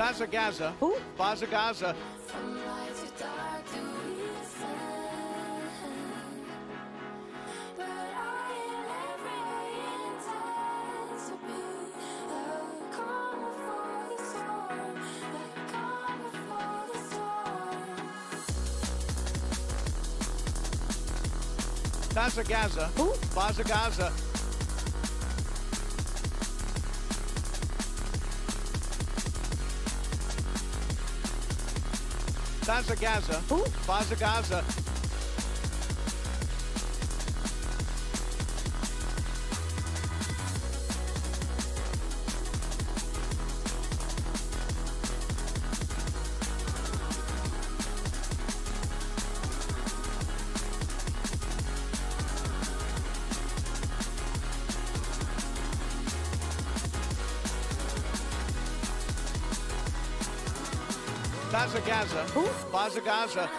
Bazza Gaza. Who? Bazza Gaza. Bazza Gaza. Who? Bazza Gaza. Bazza Gaza. Who? Bazza Gaza. Bazza Gaza. Who? Bazza Gaza.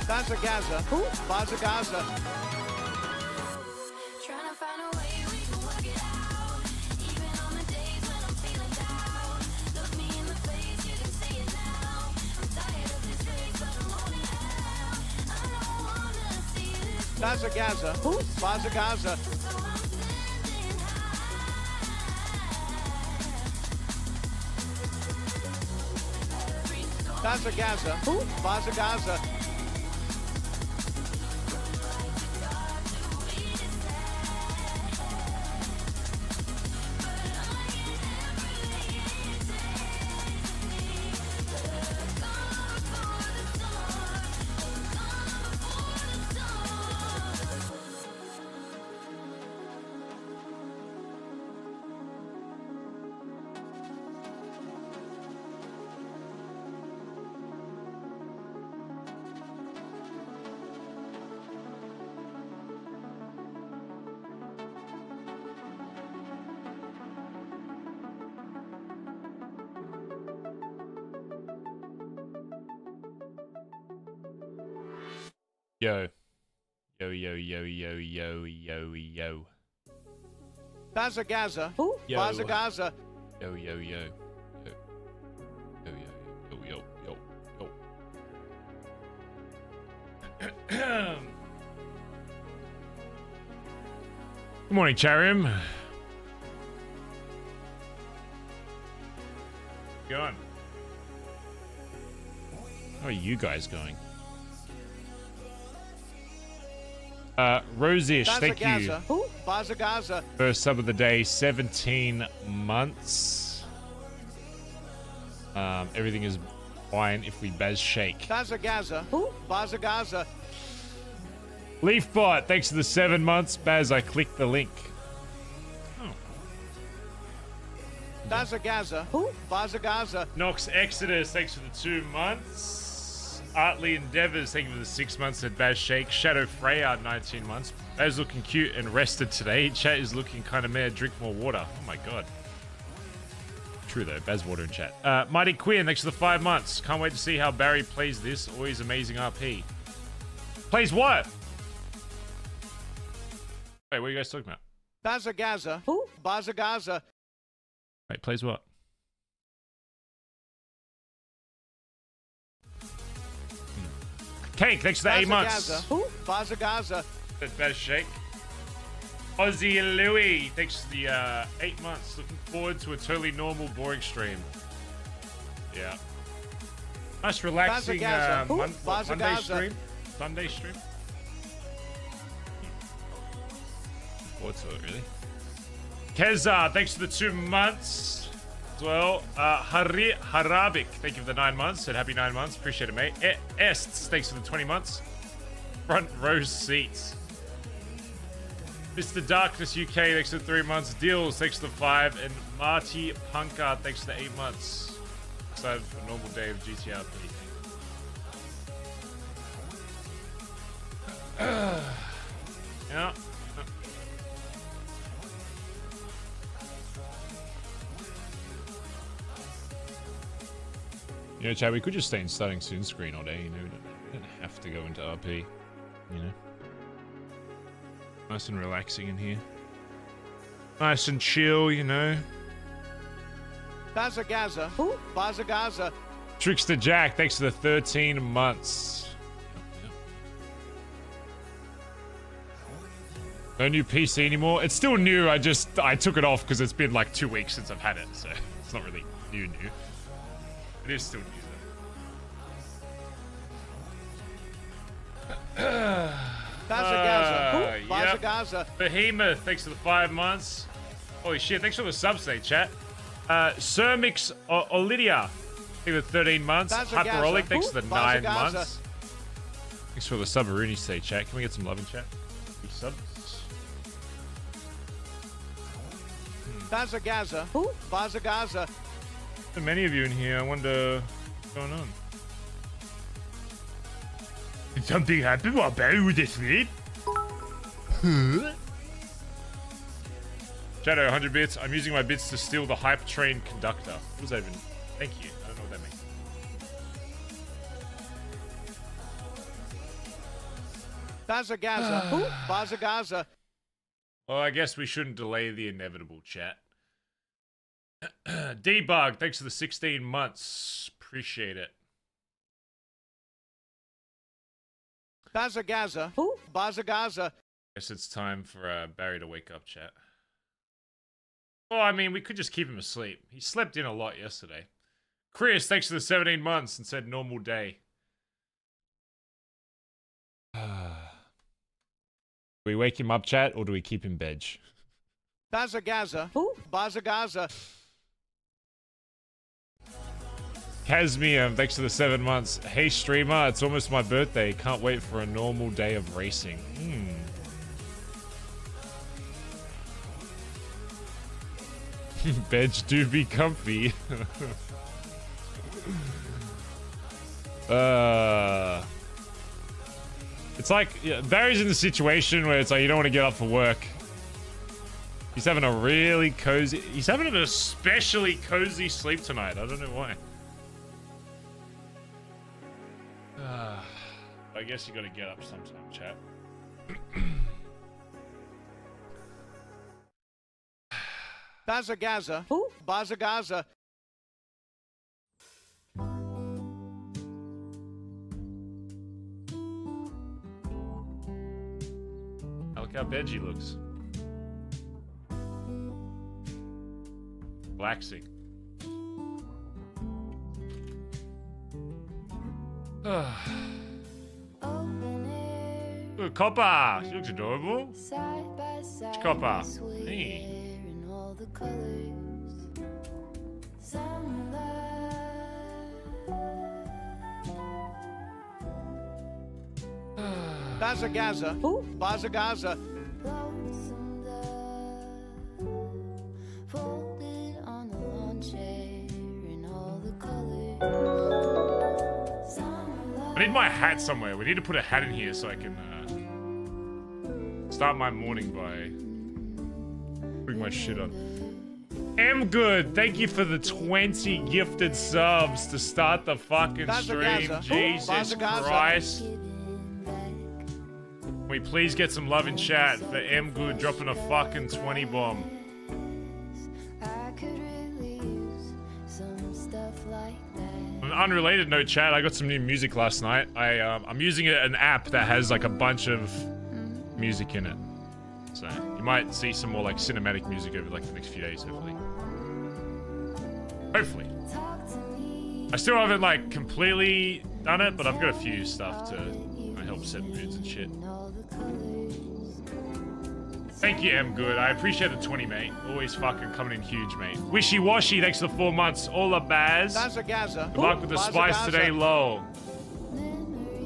Bazza Gaza. Who? Bazza Gaza. Bazza Gaza. Who? Bazza Gaza. Bazza Gaza. Who? Bazza Gaza. Yo. Yo, yo, yo, yo, yo, yo, yo. Bazza Gaza. Who? Yo. Bazza Gaza. Yo, yo, yo. Yo, yo, yo, yo, yo, yo. Good morning, Charim. Going. How are you guys going? Rosish, Bazza thank you. Gaza. Bazza Gaza. First sub of the day, 17 months. Everything is fine if we Baz shake. Bazza Gaza. Bazza Gaza. Leafbot, thanks for the 7 months. Baz, I clicked the link. Oh. Bazza Gaza. Bazza Gaza. Nox Exodus, thanks for the 2 months. Artly Endeavors, thank you for the 6 months. Said Baz Shake. Shadow Freya, 19 months. Baz looking cute and rested today. Chat is looking kind of mad. Drink more water. Oh my god. True though, Baz water in chat. Mighty Queer, thanks for the 5 months. Can't wait to see how Barry plays this. Always amazing RP. Plays what? Wait, what are you guys talking about? Bazza Gaza. Bazza Gaza. Wait, plays what? Cake, thanks for the 8 months. Bazza Gaza. That's Baz Shake. Aussie Louie, thanks for the 8 months. Looking forward to a totally normal, boring stream. Yeah. Nice relaxing Monday stream. Sunday stream. Forward to it, really. Keza, thanks for the 2 months as well. Harabik, thank you for the 9 months. Said happy 9 months. Appreciate it, mate. Ests, thanks for the 20 months. Front row seats. Mr. Darkness UK, thanks for the 3 months. Deals, thanks for the 5. And Marty Punkard, thanks for the 8 months. Excited for a normal day of GTARP. Yeah. You know, Chad, we could just stay in starting soon screen all day, you know. We don't have to go into RP, you know. Nice and relaxing in here. Nice and chill, you know. Bazza Gaza. Bazza Gaza. Trickster Jack, thanks for the 13 months. No new PC anymore. It's still new. I took it off because it's been like 2 weeks since I've had it, so it's not really new. It is still new though. Bazza Gaza. Bazza Yep. Gaza. Behemoth, thanks for the 5 months. Holy shit, thanks for the subs today, chat. Cermix Olidia, thanks for the 13 months. Hyperolic, thanks for the 9 months. Thanks for the Subaruni today, chat. Can we get some love in chat? Subs. Bazza Gaza. Bazza Gaza. So many of you in here. I wonder what's going on. Did something happen while Barry was asleep? Shadow, 100 bits. I'm using my bits to steal the hype train conductor. What does that even? Thank you. I don't know what that means. Bazza Gaza. Bazza Gaza. Well, I guess we shouldn't delay the inevitable, chat. Debug, thanks for the 16 months. Appreciate it. Bazza Gaza. Bazza Gaza. Guess it's time for Barry to wake up, chat. Well, I mean, we could just keep him asleep. He slept in a lot yesterday. Chris, thanks for the 17 months and said normal day. Do we wake him up, chat, or do we keep him bed? Bazza Gaza. Bazza Gaza. Casmium, thanks for the 7 months. Hey, streamer, it's almost my birthday. Can't wait for a normal day of racing. Beds do be comfy. It's like, yeah, Barry's in the situation where it's like you don't want to get up for work. He's having a really cozy... He's having an especially cozy sleep tonight. I don't know why. I guess you gotta get up sometime, chat. Bazza Gaza. Bazza Gaza. Look how veggie looks. Relaxing. Look at Copper. She looks adorable. Which Copper? Hey. Bazza Gaza. Who? Bazza Gaza. I need my hat somewhere. We need to put a hat in here so I can start my morning by putting my shit on. Good. Thank you for the 20 gifted subs to start the fucking stream. Jesus Christ. Can we please get some love in chat for Good dropping a fucking 20 bomb? On an unrelated note, chat, I got some new music last night. I'm using an app that has like a bunch of music in it. So you might see some more like cinematic music over like the next few days, hopefully. Hopefully. I still haven't like completely done it, but I've got a few stuff to help set moods and shit. Thank you, Good. I appreciate the 20, mate. Always fucking coming in huge, mate. Wishy Washy, thanks for the 4 months. All the Baz. Good luck with the spice today, lol.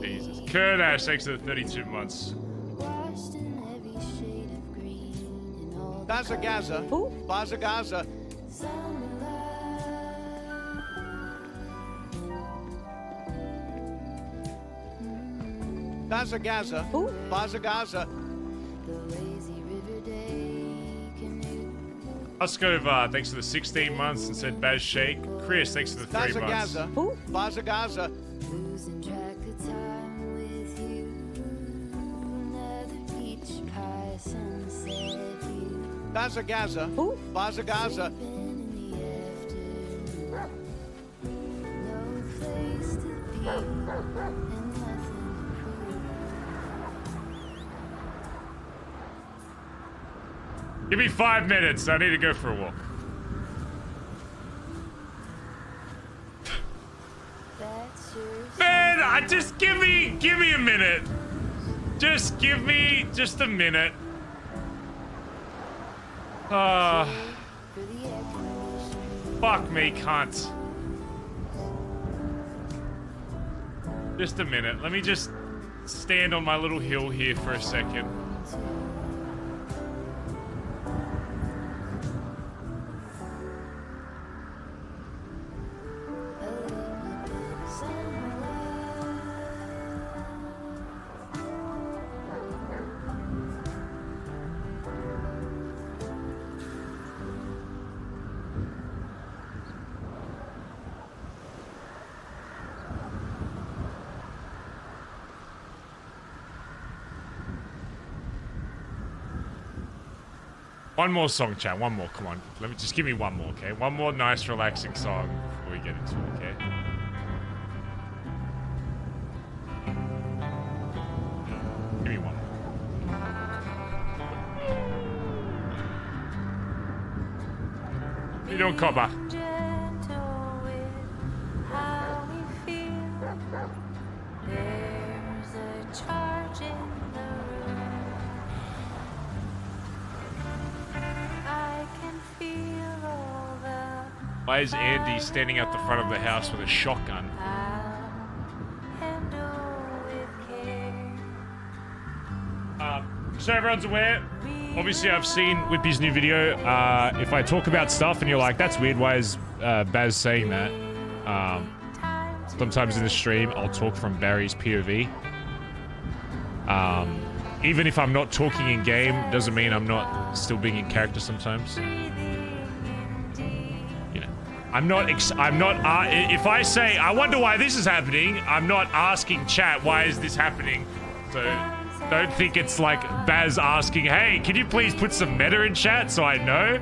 Jesus. Kurdash, thanks for the 32 months. Bazza Gaza. Who? Bazza Gaza. Bazza Gaza. Who? Bazza Gaza. Huskova, thanks for the 16 months and said Baz Shake. Chris, thanks for the 3 months. Gaza. Who? Bazza Gaza. Bazza Gaza. Who? Bazza Gaza. Give me 5 minutes. I need to go for a walk. Man, just give me a minute. Just give me just a minute. Fuck me, cunt. Just a minute. Let me just stand on my little hill here for a second. One more song, chat. One more. Come on. Let me just give me one more, okay? One more nice, relaxing song before we get into it, okay? Give me one more. You don't copper. Why is Andi standing at the front of the house with a shotgun? So everyone's aware, obviously I've seen Whippy's new video, if I talk about stuff and you're like, that's weird, why is Baz saying that? Sometimes in the stream, I'll talk from Barry's POV. Even if I'm not talking in game, doesn't mean I'm not still being in character sometimes. If I say, I wonder why this is happening, I'm not asking chat, why is this happening? So, don't think it's like Baz asking, hey, can you please put some meta in chat so I know?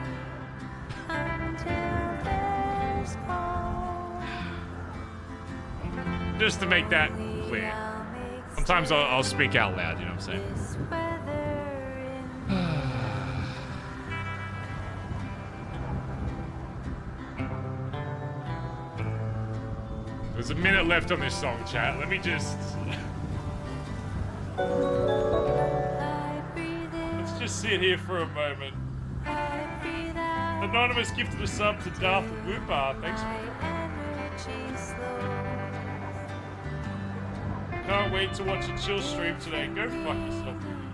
Just to make that clear. Sometimes I'll speak out loud, you know what I'm saying? There's a minute left on this song, chat. Let me just... just sit here for a moment. Anonymous gifted a sub to Darth Whooper. Thanks for it. Can't wait to watch a chill stream today. Go fuck yourself, Ruby.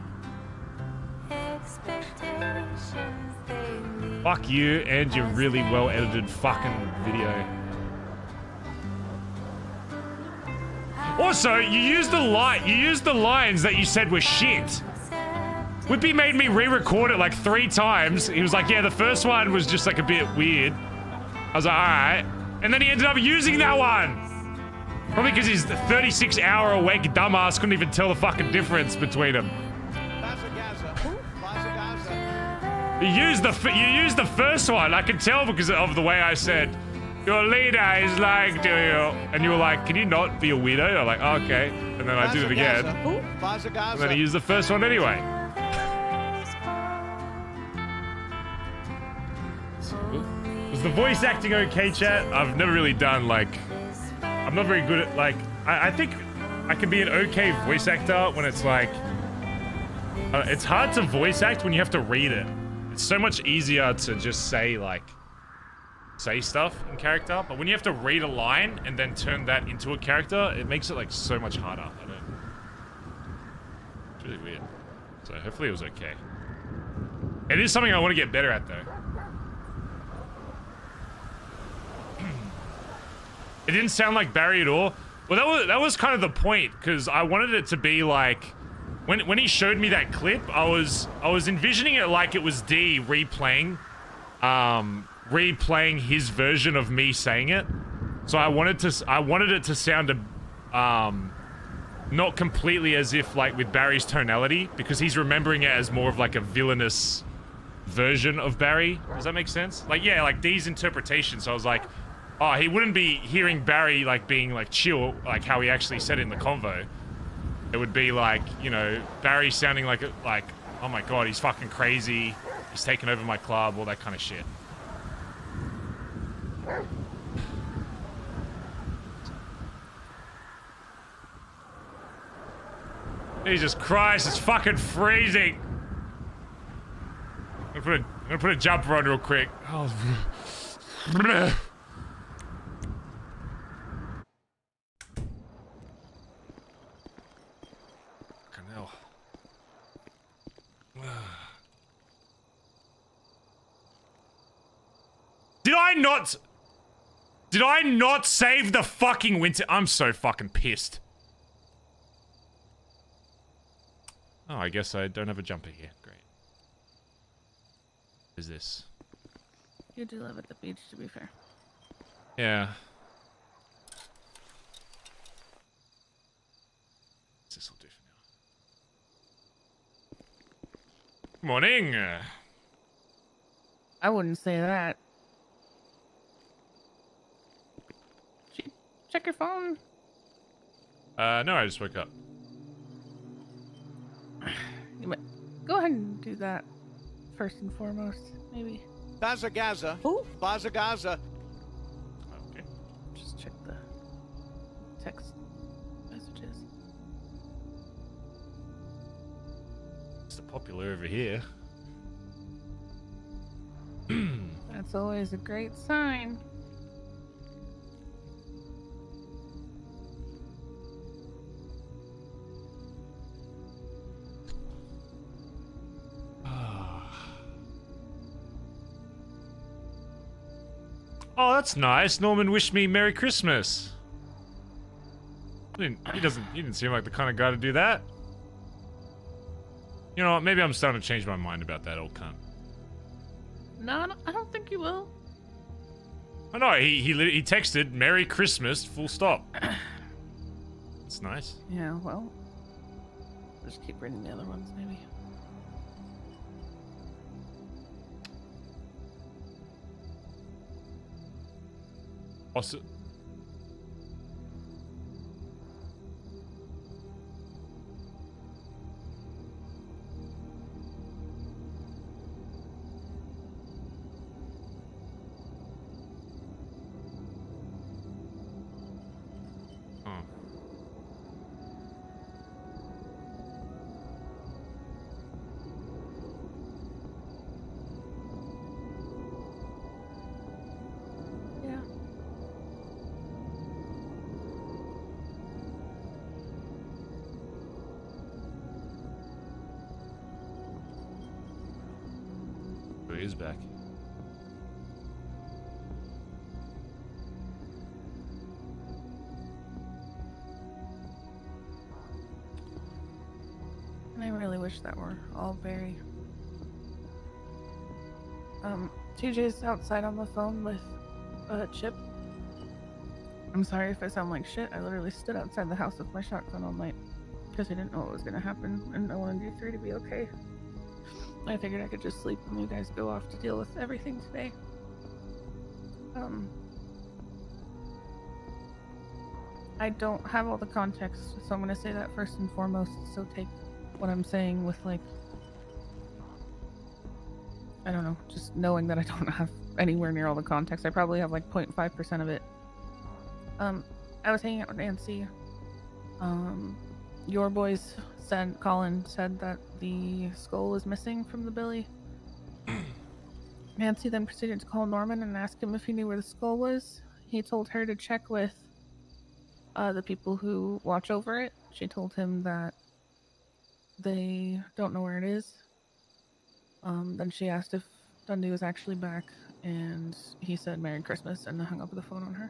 Fuck you and your really well edited fucking video. Also, you used the lines that you said were shit. Whippy made me re-record it like 3 times. He was like, yeah, the first one was just like a bit weird. I was like, alright. And then he ended up using that one. Probably because his 36-hour-awake dumbass couldn't even tell the fucking difference between them. You used the first one. I could tell because of the way I said, your leader is like to you. And you were like, can you not be a weirdo? I'm like, oh, okay. And then I did it again. And then he used the first one anyway. Was the voice acting okay, chat? I've never really done, like... I'm not very good at, like... I think I can be an okay voice actor when it's, like... it's hard to voice act when you have to read it. It's so much easier to just say, like... say stuff in character. But when you have to read a line and then turn that into a character, it makes it, like, so much harder. I don't... It's really weird. So hopefully it was okay. It is something I want to get better at, though. It didn't sound like Barry at all. Well, that was kind of the point, because I wanted it to be like, when he showed me that clip, I was envisioning it like it was D replaying his version of me saying it. So I wanted it to sound not completely as if like with Barry's tonality, because he's remembering it as more of like a villainous version of Barry. Does that make sense? Like, yeah, like D's interpretation. So I was like, oh, he wouldn't be hearing Barry, like, being, like, chill, like how he actually said in the convo. It would be, like, you know, Barry sounding like, oh my god, he's fucking crazy. He's taken over my club, all that kind of shit. Jesus Christ, it's fucking freezing. I'm gonna put a jumper on real quick. Oh. Did I not save the fucking winter? I'm so fucking pissed. Oh, I guess I don't have a jumper here. Great. What is this? You do live at the beach, to be fair. Yeah. This will do for now. Morning. I wouldn't say that. Check your phone. No, I just woke up. You might go ahead and do that first and foremost, maybe. Bazza Gaza. Who? Bazza Gaza. Okay. Just check the text messages. It's the popular over here. That's always a great sign. Oh, that's nice. Norman wished me Merry Christmas. He didn't seem like the kind of guy to do that. You know what? Maybe I'm starting to change my mind about that old cunt. No, I don't think you will. Oh no, he texted Merry Christmas, full stop. That's nice. Yeah, well, just keep reading the other ones, maybe. Also, he is back. And I really wish that were all very... TJ's outside on the phone with Chip. I'm sorry if I sound like shit. I literally stood outside the house with my shotgun all night because I didn't know what was going to happen, and I wanted you three to be okay. I figured I could just sleep and you guys go off to deal with everything today. I don't have all the context, so I'm going to say that first and foremost, so take what I'm saying with, like, I don't know, just knowing that I don't have anywhere near all the context. I probably have like 0.5% of it. I was hanging out with Nancy. Your boys said, Collin said that the skull was missing from the billy. Nancy then proceeded to call Norman and ask him if he knew where the skull was. He told her to check with the people who watch over it. She told him that they don't know where it is. Then she asked if Dundee was actually back, and he said Merry Christmas and hung up the phone on her.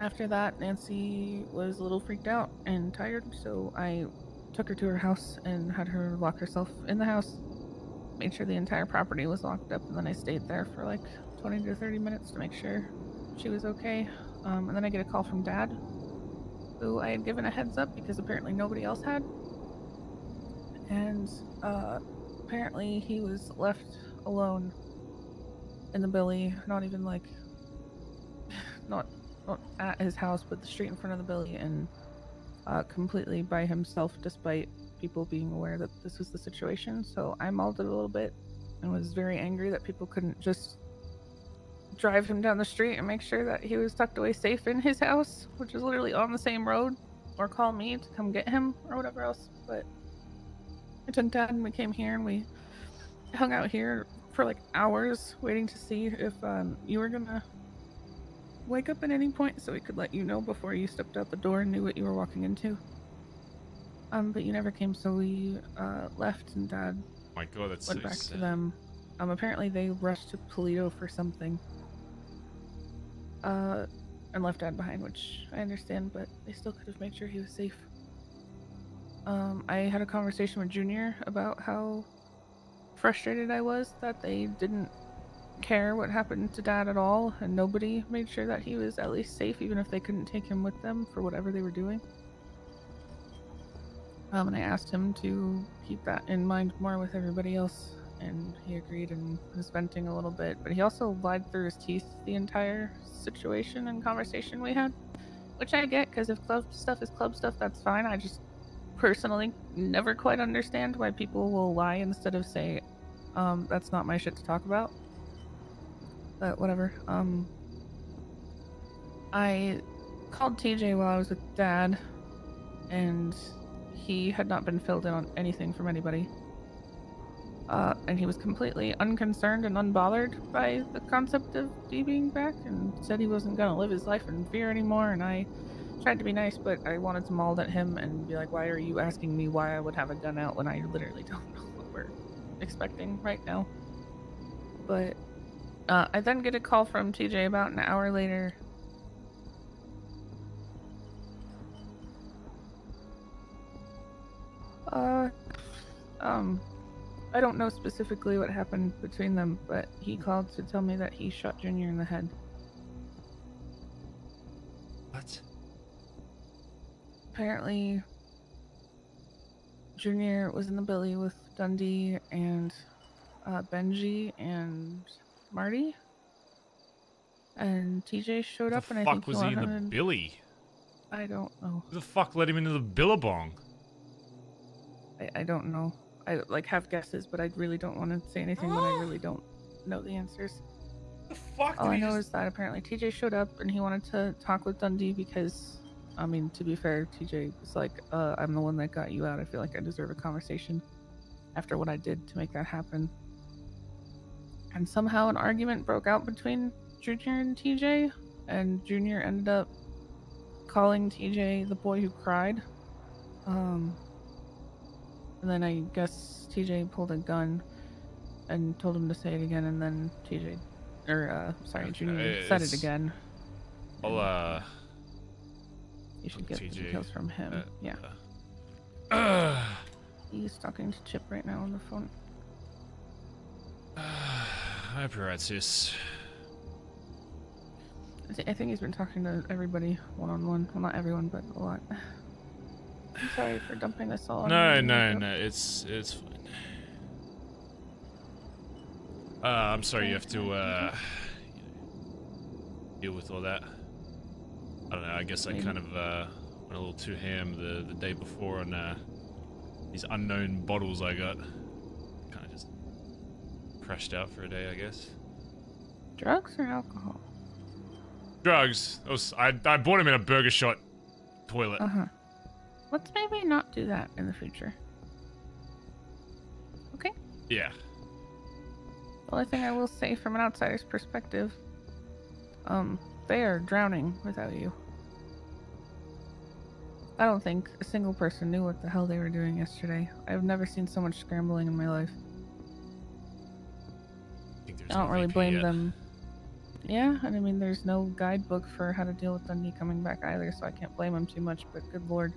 After that, Nancy was a little freaked out and tired, so I took her to her house and had her lock herself in the house, made sure the entire property was locked up, and then I stayed there for like 20 to 30 minutes to make sure she was okay. And then I get a call from Dad, who I had given a heads up because apparently nobody else had. And apparently he was left alone in the billy, not even like, not at his house, but the street in front of the billy, and completely by himself, despite people being aware that this was the situation. So I mauled it a little bit and was very angry that people couldn't just drive him down the street and make sure that he was tucked away safe in his house, which is literally on the same road, or call me to come get him or whatever else. But I took Dad and we came here and we hung out here for like hours waiting to see if you were gonna wake up at any point so we could let you know before you stepped out the door and knew what you were walking into. But you never came, so we left, and Dad My God, that's went so back sad. to them. Apparently they rushed to Toledo for something. And left Dad behind, which I understand, but they still could have made sure he was safe. I had a conversation with Junior about how frustrated I was that they didn't care what happened to Dad at all, and nobody made sure that he was at least safe, even if they couldn't take him with them for whatever they were doing. And I asked him to keep that in mind more with everybody else, and he agreed and was venting a little bit, but he also lied through his teeth the entire situation and conversation we had, which I get, because if club stuff is club stuff, that's fine. I just personally never quite understand why people will lie instead of say, that's not my shit to talk about. But whatever. I called TJ while I was with Dad, and he had not been filled in on anything from anybody. And he was completely unconcerned and unbothered by the concept of Dee being back, and said he wasn't gonna live his life in fear anymore. And I tried to be nice, but I wanted to maul at him and be like, why are you asking me why I would have a gun out when I literally don't know what we're expecting right now? But I then get a call from TJ about an hour later. I don't know specifically what happened between them, but he called to tell me that he shot Junior in the head. What? Apparently, Junior was in the billy with Dundee and Benji and Marty, and TJ showed up, and I think was he in the billy? I don't know. Who the fuck let him into the billabong? I don't know. I like have guesses, but I really don't want to say anything when I really don't know the answers. The fuck? All I know is that apparently TJ showed up and he wanted to talk with Dundee because, I mean, to be fair, TJ was like, I'm the one that got you out. I feel like I deserve a conversation after what I did to make that happen. And somehow an argument broke out between Junior and TJ, and Junior ended up calling TJ the boy who cried. And then I guess TJ pulled a gun and told him to say it again, and then TJ, Junior said it again. I'll, You should get the details from him. Yeah. He's talking to Chip right now on the phone. I hope you're right, sis. I think he's been talking to everybody one-on-one. Well, not everyone, but a lot. I'm sorry for dumping this all on No, it's fine. I'm sorry you have to deal with all that. I don't know, I guess I kind of went a little too ham the day before on these unknown bottles I got. Kind of just crashed out for a day, I guess. Drugs or alcohol? Drugs. I bought him in a Burger Shot toilet. Let's maybe not do that in the future. Okay? Yeah. The only thing I will say from an outsider's perspective, they are drowning without you. I don't think a single person knew what the hell they were doing yesterday. I've never seen so much scrambling in my life. I don't really blame them. Yeah, and I mean, there's no guidebook for how to deal with Dundee coming back either, so I can't blame him too much, but good lord.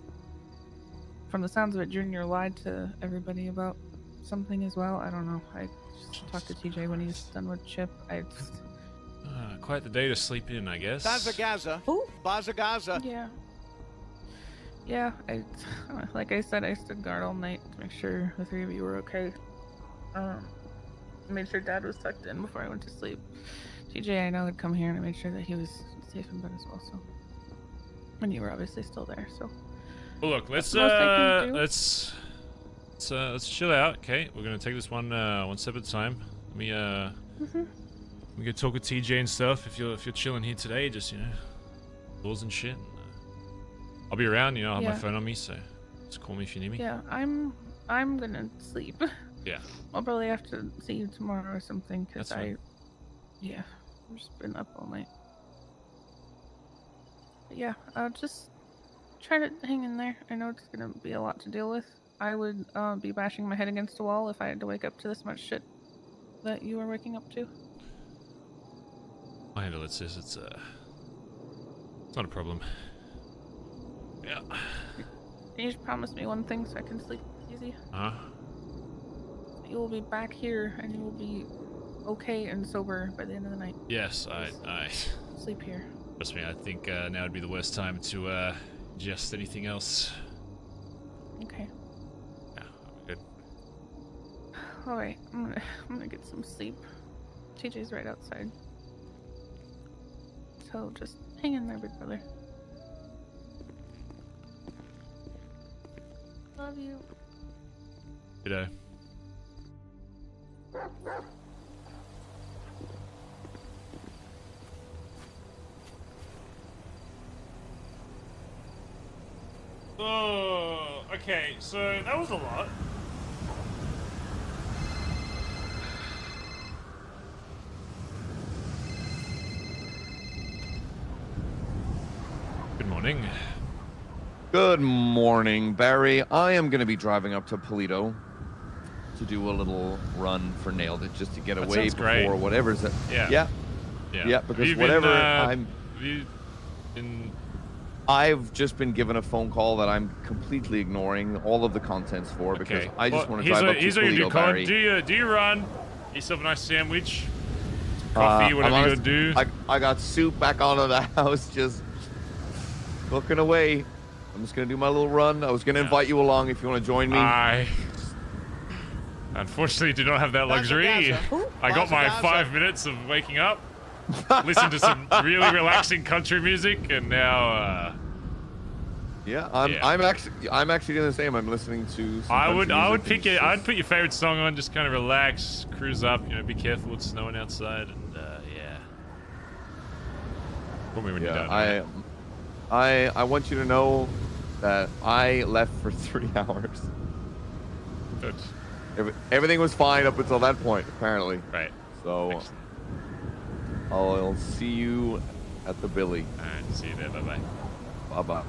From the sounds of it, Junior lied to everybody about something as well. I don't know. I just talked to TJ when he's done with Chip. Quite the day to sleep in, I guess. Bazza. Bazza. Yeah. Yeah, like I said, I stood guard all night to make sure the three of you were okay. Made sure Dad was tucked in before I went to sleep. TJ, I know, had come here and I made sure that he was safe in bed as well. So, and you were obviously still there. So, well, look, let's chill out. Okay, we're gonna take this one step at a time. Let me we can talk with TJ and stuff. If you're chilling here today, just doors and shit. I'll be around. I'll have my phone on me, so just call me if you need me. Yeah, I'm gonna sleep. Yeah. I'll probably have to see you tomorrow or something, cause I've just been up all night. But yeah, just try to hang in there. I know it's gonna be a lot to deal with. I would be bashing my head against a wall if I had to wake up to this much shit that you are waking up to. I'll handle it, sis. It's not a problem. Yeah. You just promise me one thing so I can sleep easy. You will be back here and you will be okay and sober by the end of the night. Yes, I sleep here. Trust me, I think now would be the worst time to ingest anything else. Okay. Yeah, I'm good. Alright, I'm gonna get some sleep. TJ's right outside. So just hang in there, big brother. Love you. G'day. Oh, okay, so that was a lot. Good morning. Good morning, Barry. I am going to be driving up to Polito to do a little run for Nailed It just to get away before whatever's that. Yeah, because whatever I've just been given a phone call that I'm completely ignoring all of the contents for because I just want to drive up to Polito, Barry. Do you run? Get yourself a nice sandwich, coffee, whatever you're gonna do. I got soup back onto the house, just cooking away. I'm just gonna do my little run. I was gonna invite you along if you want to join me. I unfortunately do not have that luxury. I got my 5 minutes of waking up, listen to some really relaxing country music, and now. I'm actually doing the same. I'm listening to. I'd put your favorite song on, just kind of relax, cruise up. Be careful, it's snowing outside, and yeah. Call me when you're done. Right? I want you to know that I left for 3 hours. Good. Everything was fine up until that point, apparently. Right. So excellent. I'll see you at the Billy. All right. See you there. Bye-bye. Bye-bye.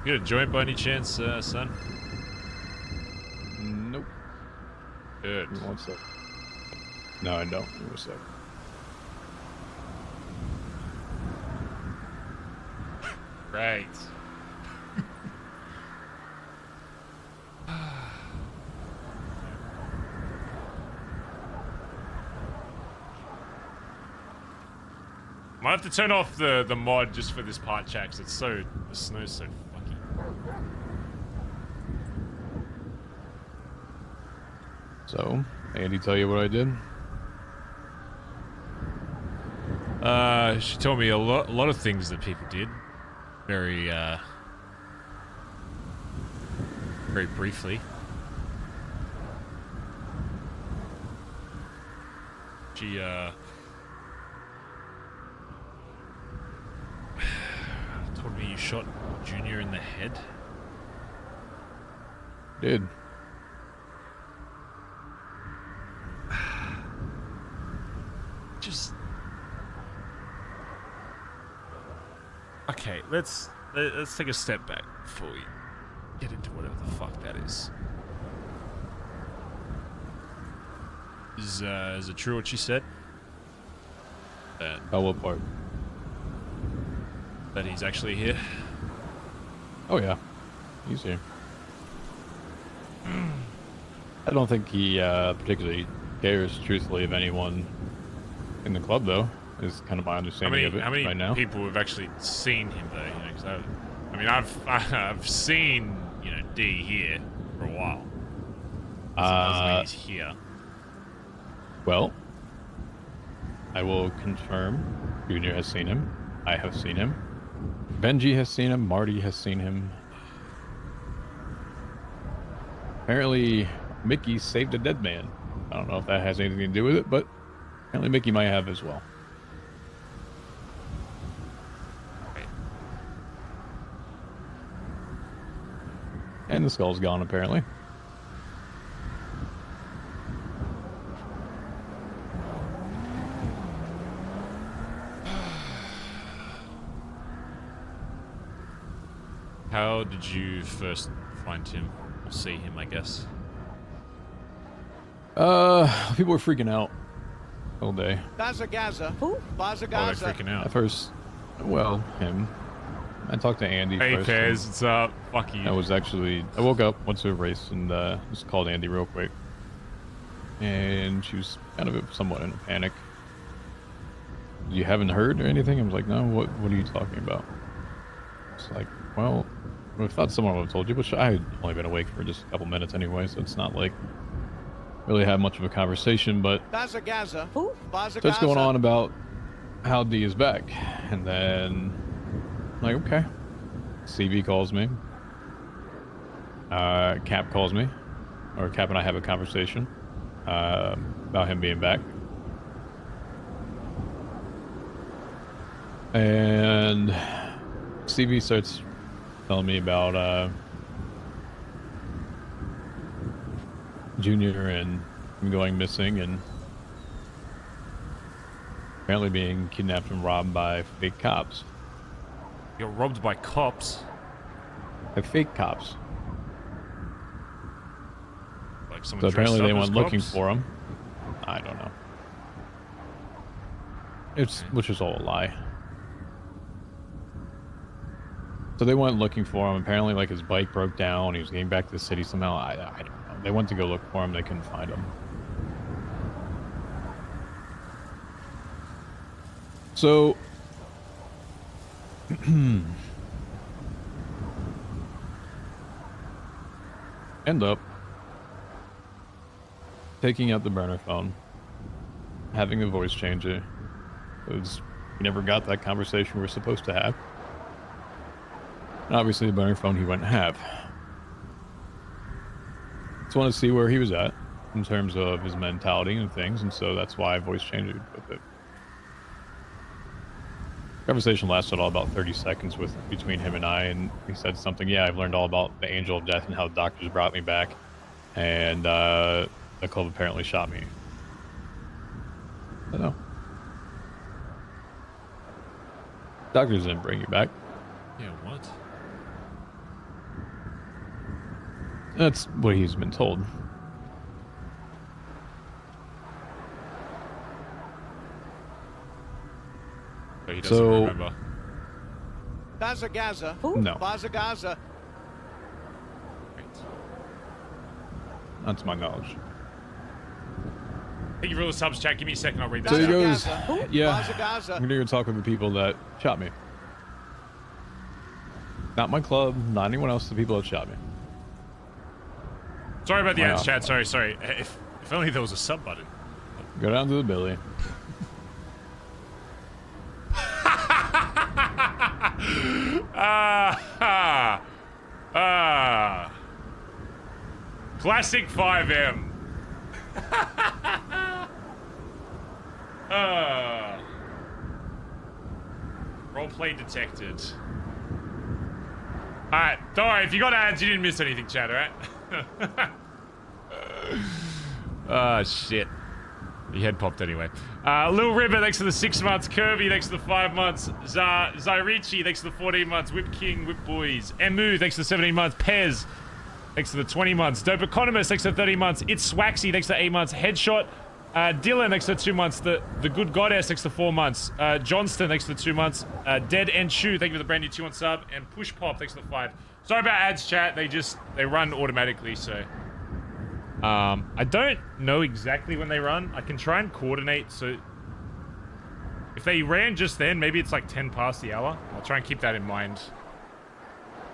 You got a joint by any chance, son? Nope. Good. Give me 1 sec. No, I don't. Give me a sec. Right. Might have to turn off the mod just for this part, chat, because the snow's so fucky. So, Andi tell you what I did? She told me a lot of things that people did. Very briefly. She, told me you shot Junior in the head. Did. Just... Okay, let's take a step back before we get into whatever the fuck that is. Is it true what she said? About what part? That he's actually here? Oh yeah, he's here. I don't think he particularly cares, truthfully, of anyone in the club, though. Is kind of my understanding of it right now. How many people have actually seen him, though? You know, 'cause I mean, I've seen, you know, D here for a while. Doesn't mean he's here. Well, I will confirm. Junior has seen him. I have seen him. Benji has seen him. Marty has seen him. Apparently, Mickey saved a dead man. I don't know if that has anything to do with it, but apparently Mickey might have as well. And the skull's gone, apparently. How did you first find him? Or see him, I guess? People were freaking out all day. Bazza. Who? Bazza. Oh, they're freaking out. At first, well, him. I talked to Andi Hey, first. Pez, what's up? Fuck you. I woke up, went to a race, and just called Andi real quick. And she was kind of somewhat in a panic. You haven't heard or anything? I was like, no, what are you talking about? It's like, well, I thought someone would have told you, but I had only been awake for just a couple minutes anyway, so it's not like really had much of a conversation, but Who? starts going on about how D is back. And then, like, okay. CB calls me. Cap calls me. Or Cap and I have a conversation about him being back. And CB starts telling me about Junior and him going missing and apparently being kidnapped and robbed by fake cops. You're robbed by cops? By fake cops. Like someone so apparently they went looking cops? for him. I don't know. Which is all a lie. So they went looking for him. Apparently, like, his bike broke down. He was getting back to the city somehow. I don't know. They went to go look for him. They couldn't find him. So, end up taking out the burner phone, having the voice changer. We never got that conversation we were supposed to have. And obviously the burner phone he wouldn't have. Just want to see where he was at in terms of his mentality and things, and so that's why I voice changed with it. Conversation lasted all about 30 seconds between him and I, and he said something, yeah, I've learned all about the angel of death and how the doctors brought me back, and the club apparently shot me. I don't know. Doctors didn't bring you back. Yeah, what? That's what he's been told. But he doesn't remember. Bazza Gaza. No. Bazza Gaza. Not to my knowledge. Thank you for all the subs, chat. Give me a second. I'll read that. So he goes, Gaza. yeah, Bazza Gaza. I'm gonna go talk with the people that shot me. Not my club, not anyone else, the people that shot me. Sorry about the ads, chat. Sorry. If only there was a sub button. Go down to the Billy. Classic 5M. Roleplay detected. Alright, don't worry, if you got ads, you didn't miss anything, chat, alright? Oh, shit. Your head popped anyway. Lil River, thanks for the 6 months. Kirby, thanks for the 5 months. Zyrichi, thanks for the 14 months. Whip King, Whip Boys. Emu, thanks for the 17 months. Pez, thanks for the 20 months. Dope Economist, thanks for 30 months. It's Swaxy, thanks for 8 months. Headshot, Dylan, thanks for 2 months. The Good Goddess, thanks for 4 months. Johnston, thanks for 2 months. Dead and Shoe, thank you for the brand new 2-month sub. And Push Pop, thanks for the 5. Sorry about ads, chat. They run automatically, so. I don't know exactly when they run. I can try and coordinate, so if they ran just then, maybe it's like 10 past the hour. I'll try and keep that in mind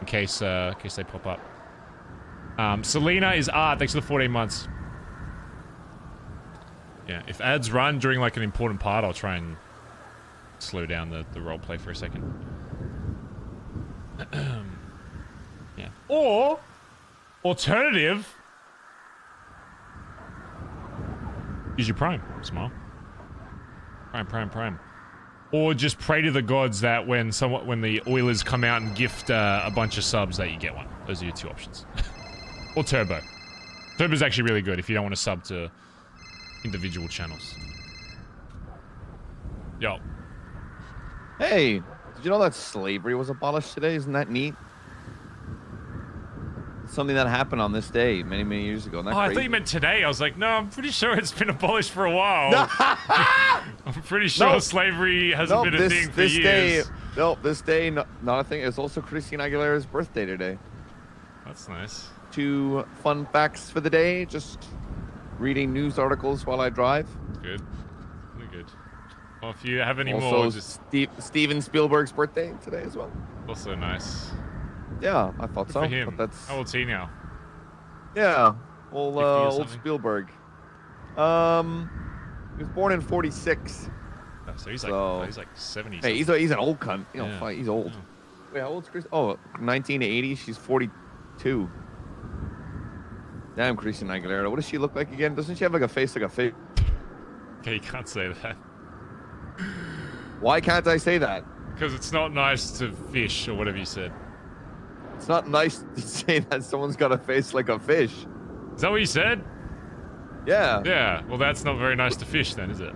in case they pop up. Selena is art. Thanks for the 14 months. Yeah, if ads run during like an important part, I'll try and slow down the roleplay for a second. Yeah. Or alternative. Use your Prime. Smile. Prime. Or just pray to the gods that when the Oilers come out and gift a bunch of subs that you get one. Those are your 2 options. Or Turbo. Turbo's actually really good if you don't want to sub to individual channels. Yo. Hey, did you know that slavery was abolished today? Isn't that neat? Something that happened on this day many years ago. I thought you meant today. I was like, no, I'm pretty sure it's been abolished for a while. I'm pretty sure slavery hasn't been a thing for years. This day, not a thing. It's also Christina Aguilera's birthday today. That's nice. 2 fun facts for the day. Just reading news articles while I drive. Good. Really good. Well, if you have any also, more, just... Steven Spielberg's birthday today as well. Also nice. Yeah, I thought so. For him. But that's... How old's he now? Yeah, old Spielberg. He was born in 46. Oh, so he's like 70. Hey, he's an old cunt. You know, he's old. Yeah. Wait, how old's Chris? Oh, 1980. She's 42. Damn, Christina Aguilera. What does she look like again? Doesn't she have like a face like a fish? Okay, you can't say that. Why can't I say that? Because it's not nice to fish or whatever you said. It's not nice to say that someone's got a face like a fish. Is that what you said? Yeah. Yeah. Well, that's not very nice to fish then, is it?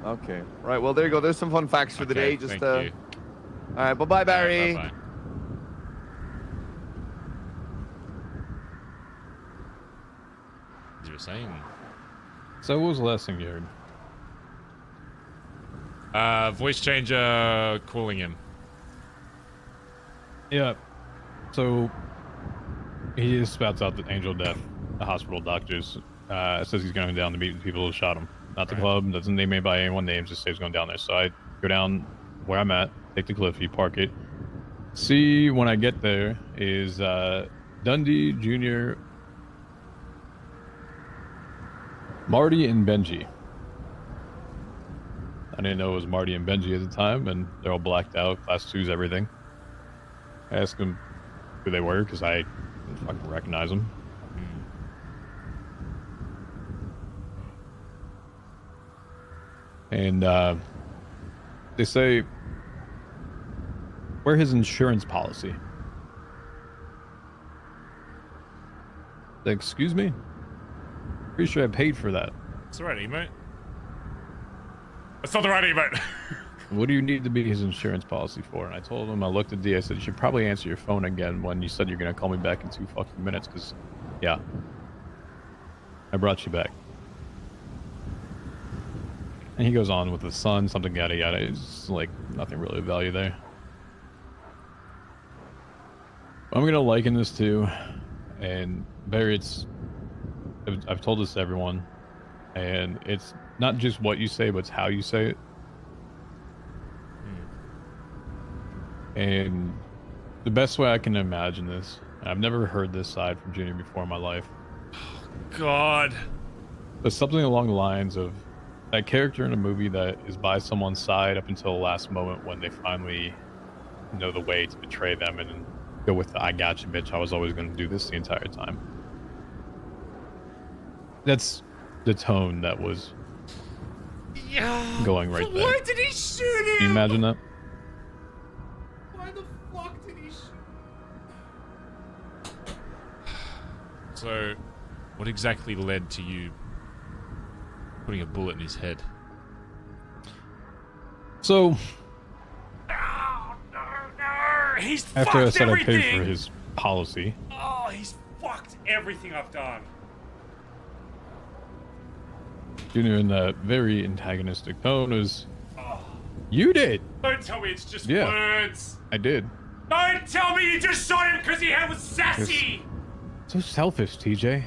Okay. Right. Well, there you go. There's some fun facts for the day. Just thank you. All right. Bye-bye, Barry. Bye-bye. As you were saying. So what was the last thing you heard? Voice changer calling him. Yeah. So he spouts out that Angel Death, the hospital doctors, says he's going down to meet the people who shot him. Not the club, doesn't name me by anyone names, just says he's going down there. So I go down where I'm at, take the Cliffy, park it. See, when I get there is Dundee, Jr., Marty, and Benji. I didn't know it was Marty and Benji at the time, and they're all blacked out, class 2s, everything. I asked them who they were, because I didn't fucking recognize them. And they say, where's his insurance policy? Like, excuse me? Pretty sure I paid for that. That's the right emote. That's not the right emote. What do you need to be his insurance policy for? And I told him, I looked at D, I said, you should probably answer your phone again when you said you're going to call me back in 2 fucking minutes, because Yeah. I brought you back. And he goes on with the sun, something yada yada. It's like nothing really of value there. I'm gonna liken this to, and Barry, I've told this to everyone, and it's not just what you say, but it's how you say it. And the best way I can imagine this, I've never heard this side from Junior before in my life. God. But something along the lines of that character in a movie that is by someone's side up until the last moment when they finally know the way to betray them and go with the I gotcha bitch, I was always going to do this the entire time. That's the tone that was going right there. Why did he shoot him? Can you imagine that? Why the fuck did he shoot? So, what exactly led to you putting a bullet in his head? So, no! He's after I said everything. I paid for his policy. Oh, he's fucked everything I've done. Junior, in that very antagonistic tone, is you did. Don't tell me it's just Yeah, words. I did. Don't tell me you just shot him because he was sassy. So selfish, TJ.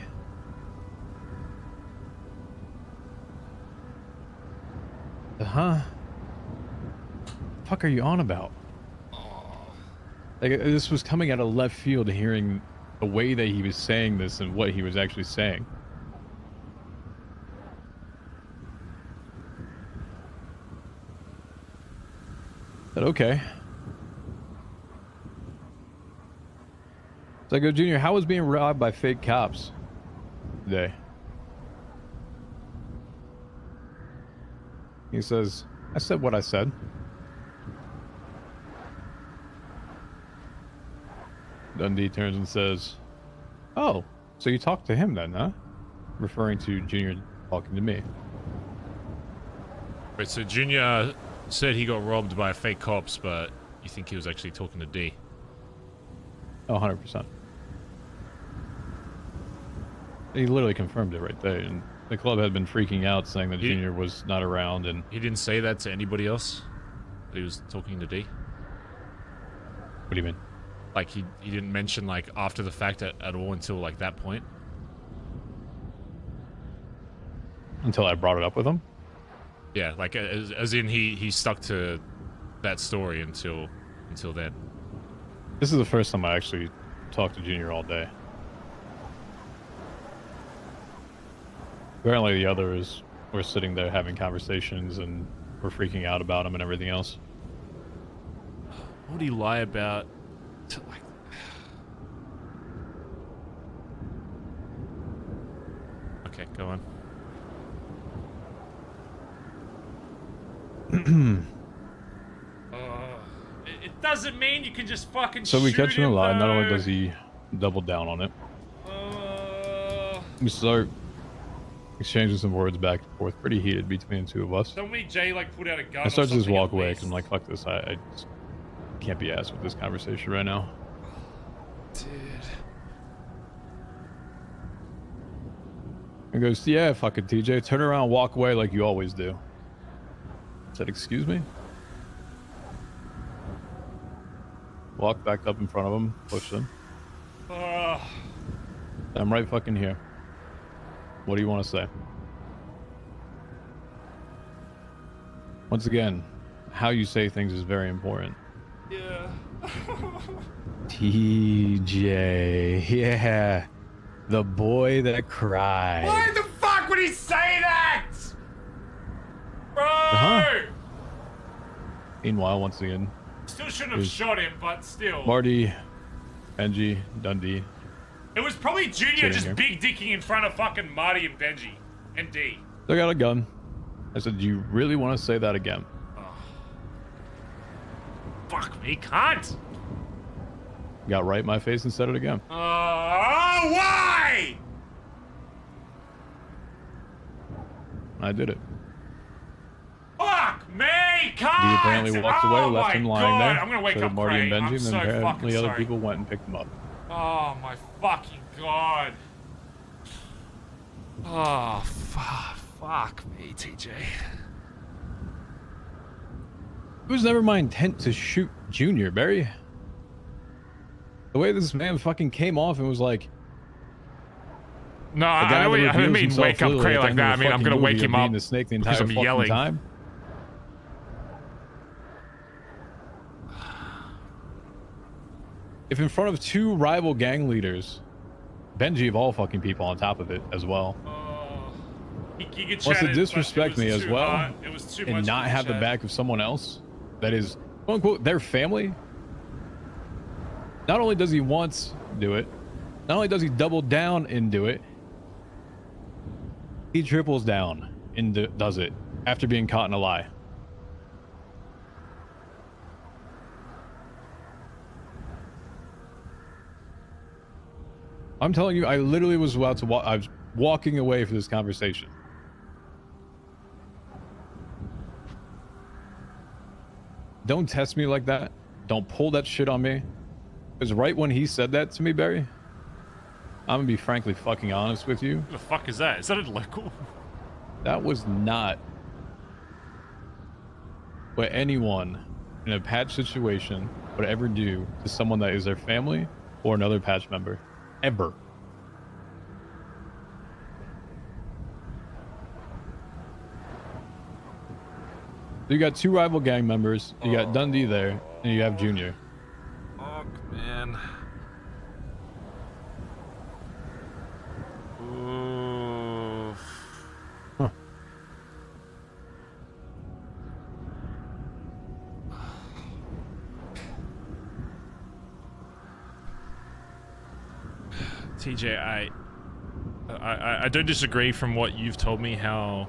Huh? Fuck are you on about? Like, this was coming out of left field, hearing the way that he was saying this and what he was actually saying. But okay. So I go, Junior, how was being robbed by fake cops today? He says, I said what I said. Dundee turns and says, oh, so you talked to him then, huh? Referring to Junior talking to me. Wait, so Junior said he got robbed by fake cops, but you think he was actually talking to D? Oh, 100%. He literally confirmed it right there, and the club had been freaking out, saying that Junior was not around, and... He didn't say that to anybody else? That he was talking to D? What do you mean? Like, he didn't mention, like, after the fact at all until, like, that point? Until I brought it up with him? Yeah, like, as in he stuck to that story until then. This is the first time I actually talked to Junior all day. Apparently the others were sitting there having conversations and were freaking out about him and everything else. What would he lie about? Okay, go on. It doesn't mean you can just fucking So we catch him in a lie. Not only though. does he double down on it, we start exchanging some words back and forth, pretty heated between the two of us. Don't we, Jay, like, put out a gun? I start to just walk away at because I'm like, fuck this. I just can't be asked with this conversation right now. Dude. He goes, yeah, fucking TJ, turn around and walk away like you always do. I said, excuse me? Walked back up in front of him, pushed him. I'm right fucking here. What do you want to say? Once again, how you say things is very important. Yeah. TJ, yeah. The boy that cried. Why the fuck would he say that? Bro! Meanwhile, once again, Still shouldn't have shot him, but still. Marty, Benji, Dundee. It was probably Junior just here. big dicking in front of fucking Marty and Benji. And D. They got a gun. I said, do you really want to say that again? Oh. Fuck me, cunt! Got right in my face and said it again. Why? I did it. Fuck me, cunt! He apparently walked away, left my him lying God. there. I'm gonna wake So up Marty and crying. Benji, I'm and so then apparently fucking other sorry. people went and picked him up. Oh my fucking God. Oh, fuck me, TJ. It was never my intent to shoot Junior, Barry. The way this man fucking came off and was like... No, I don't mean wake up Cray like that. I mean, I'm going to wake him up the snake the because I'm yelling. Time. If in front of 2 rival gang leaders, Benji of all fucking people on top of it as well, wants to disrespect me as well and not have the back of someone else that is, quote unquote, their family, not only does he want to do it, not only does he double down and do it, he triples down and does it after being caught in a lie. I'm telling you, I literally was about to I was walking away for this conversation. Don't test me like that. Don't pull that shit on me. Because right when he said that to me, Barry, I'm gonna be frankly fucking honest with you. What the fuck is that? Is that a local? That was not what anyone in a patch situation would ever do to someone that is their family or another patch member. Ever. You got 2 rival gang members, you got Dundee there, and you have Junior. Fuck, man. Ooh. Huh. TJ, I don't disagree from what you've told me, how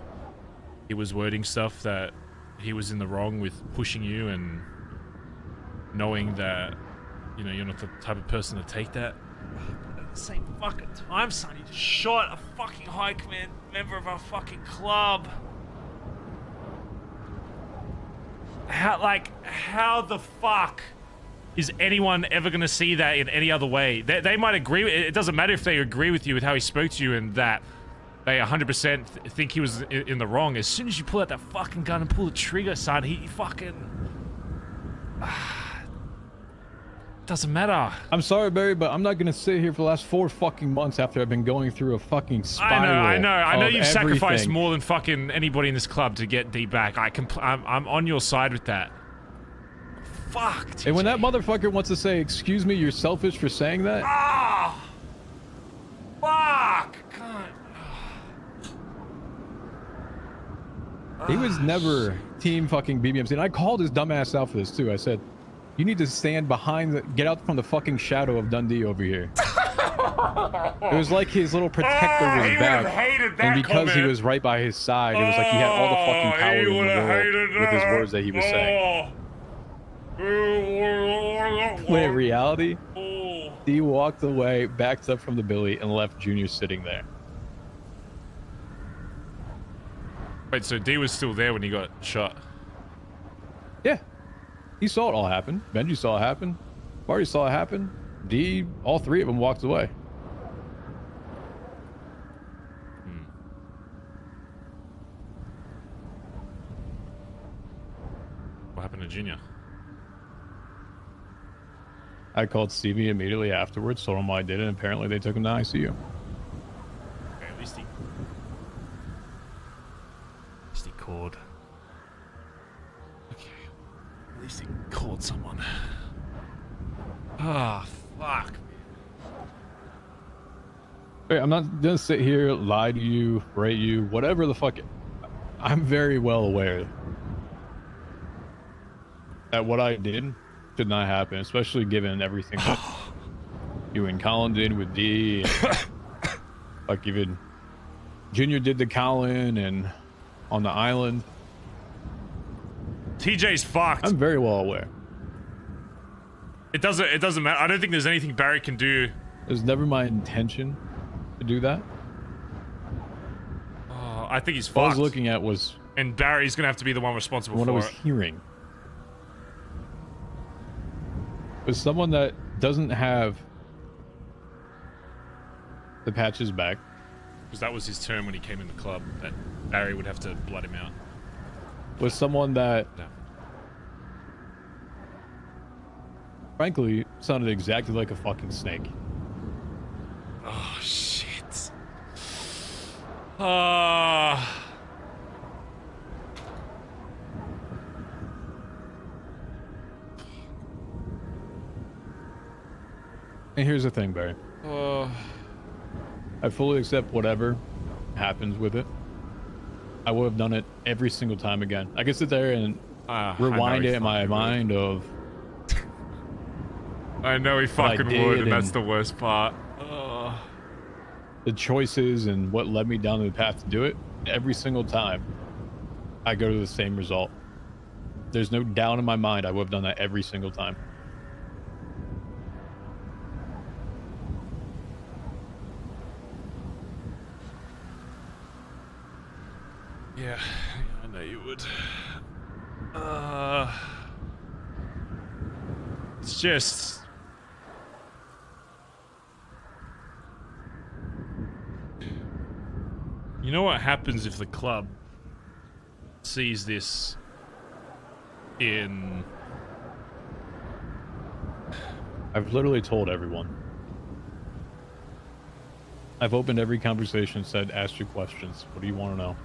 he was wording stuff, that he was in the wrong with pushing you and knowing that, you know, you're not the type of person to take that. But at the same fucking time, son, he just shot a fucking high command member of our fucking club. How the fuck is anyone ever going to see that in any other way? They might agree. It doesn't matter if they agree with you with how he spoke to you and that they 100% think he was in the wrong. As soon as you pull out that fucking gun and pull the trigger, son, he fucking... doesn't matter. I'm sorry, Barry, but I'm not going to sit here for the last 4 fucking months after I've been going through a fucking spiral. I know you've sacrificed more than fucking anybody in this club to get D back. I'm on your side with that. Fuck, TJ. And when that motherfucker wants to say, excuse me, you're selfish for saying that. Ah! Fuck! God. He was never team fucking BBMC. And I called his dumbass out for this too. I said, you need to stand behind get out from the fucking shadow of Dundee over here. It was like his little protector was back. And because he was right by his side, it was like he had all the fucking power in the world with his words that he was saying. When in reality, he walked away, backed up from the billy, and left Junior sitting there. Wait, so D was still there when he got shot? Yeah. He saw it all happen. Benji saw it happen. Marty saw it happen. D, all 3 of them walked away. What happened to Junior? I called Stevie immediately afterwards, told him what I did, and apparently they took him to ICU. Okay, at least he called. Okay, at least he called someone. Ah, fuck. Hey, I'm not gonna sit here, lie to you, rate you, whatever the fuck. I'm very well aware that what I did should not happen, especially given everything that you and Collin did with D. And, like even Junior did to Collin and on the island. TJ's fucked. I'm very well aware. It doesn't matter. I don't think there's anything Barry can do. It was never my intention to do that. Oh, I think he's fucked. What I was looking at was... And Barry's gonna have to be the one responsible for it. What I was hearing was someone that doesn't have the patches back, Because that was his term when he came in the club, that Barry would have to blood him out. Was someone that, No. frankly, sounded exactly like a fucking snake. Oh, shit. And here's the thing, Barry. I fully accept whatever happens with it. I would have done it every single time again. I could sit there and rewind it in my mind of... I know he fucking would, and that's the worst part. The choices and what led me down the path to do it. Every single time, I go to the same result. There's no doubt in my mind I would have done that every single time. Yeah, I know you would. It's just... You know what happens if the club sees this in... I've literally told everyone. I've opened every conversation, said, ask you questions. What do you want to know?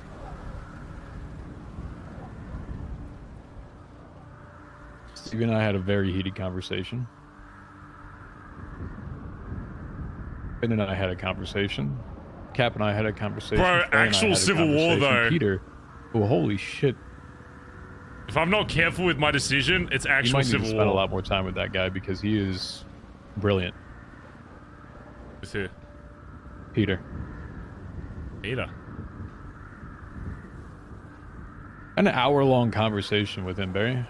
Stevie and I had a very heated conversation. Ben and I had a conversation. Cap and I had a conversation. Bro, actual civil war though. Peter, oh holy shit! If I'm not careful with my decision, it's actual you might civil need to war. spend a lot more time with that guy because he is brilliant. With who? Peter. Peter. An hour-long conversation with him, Barry.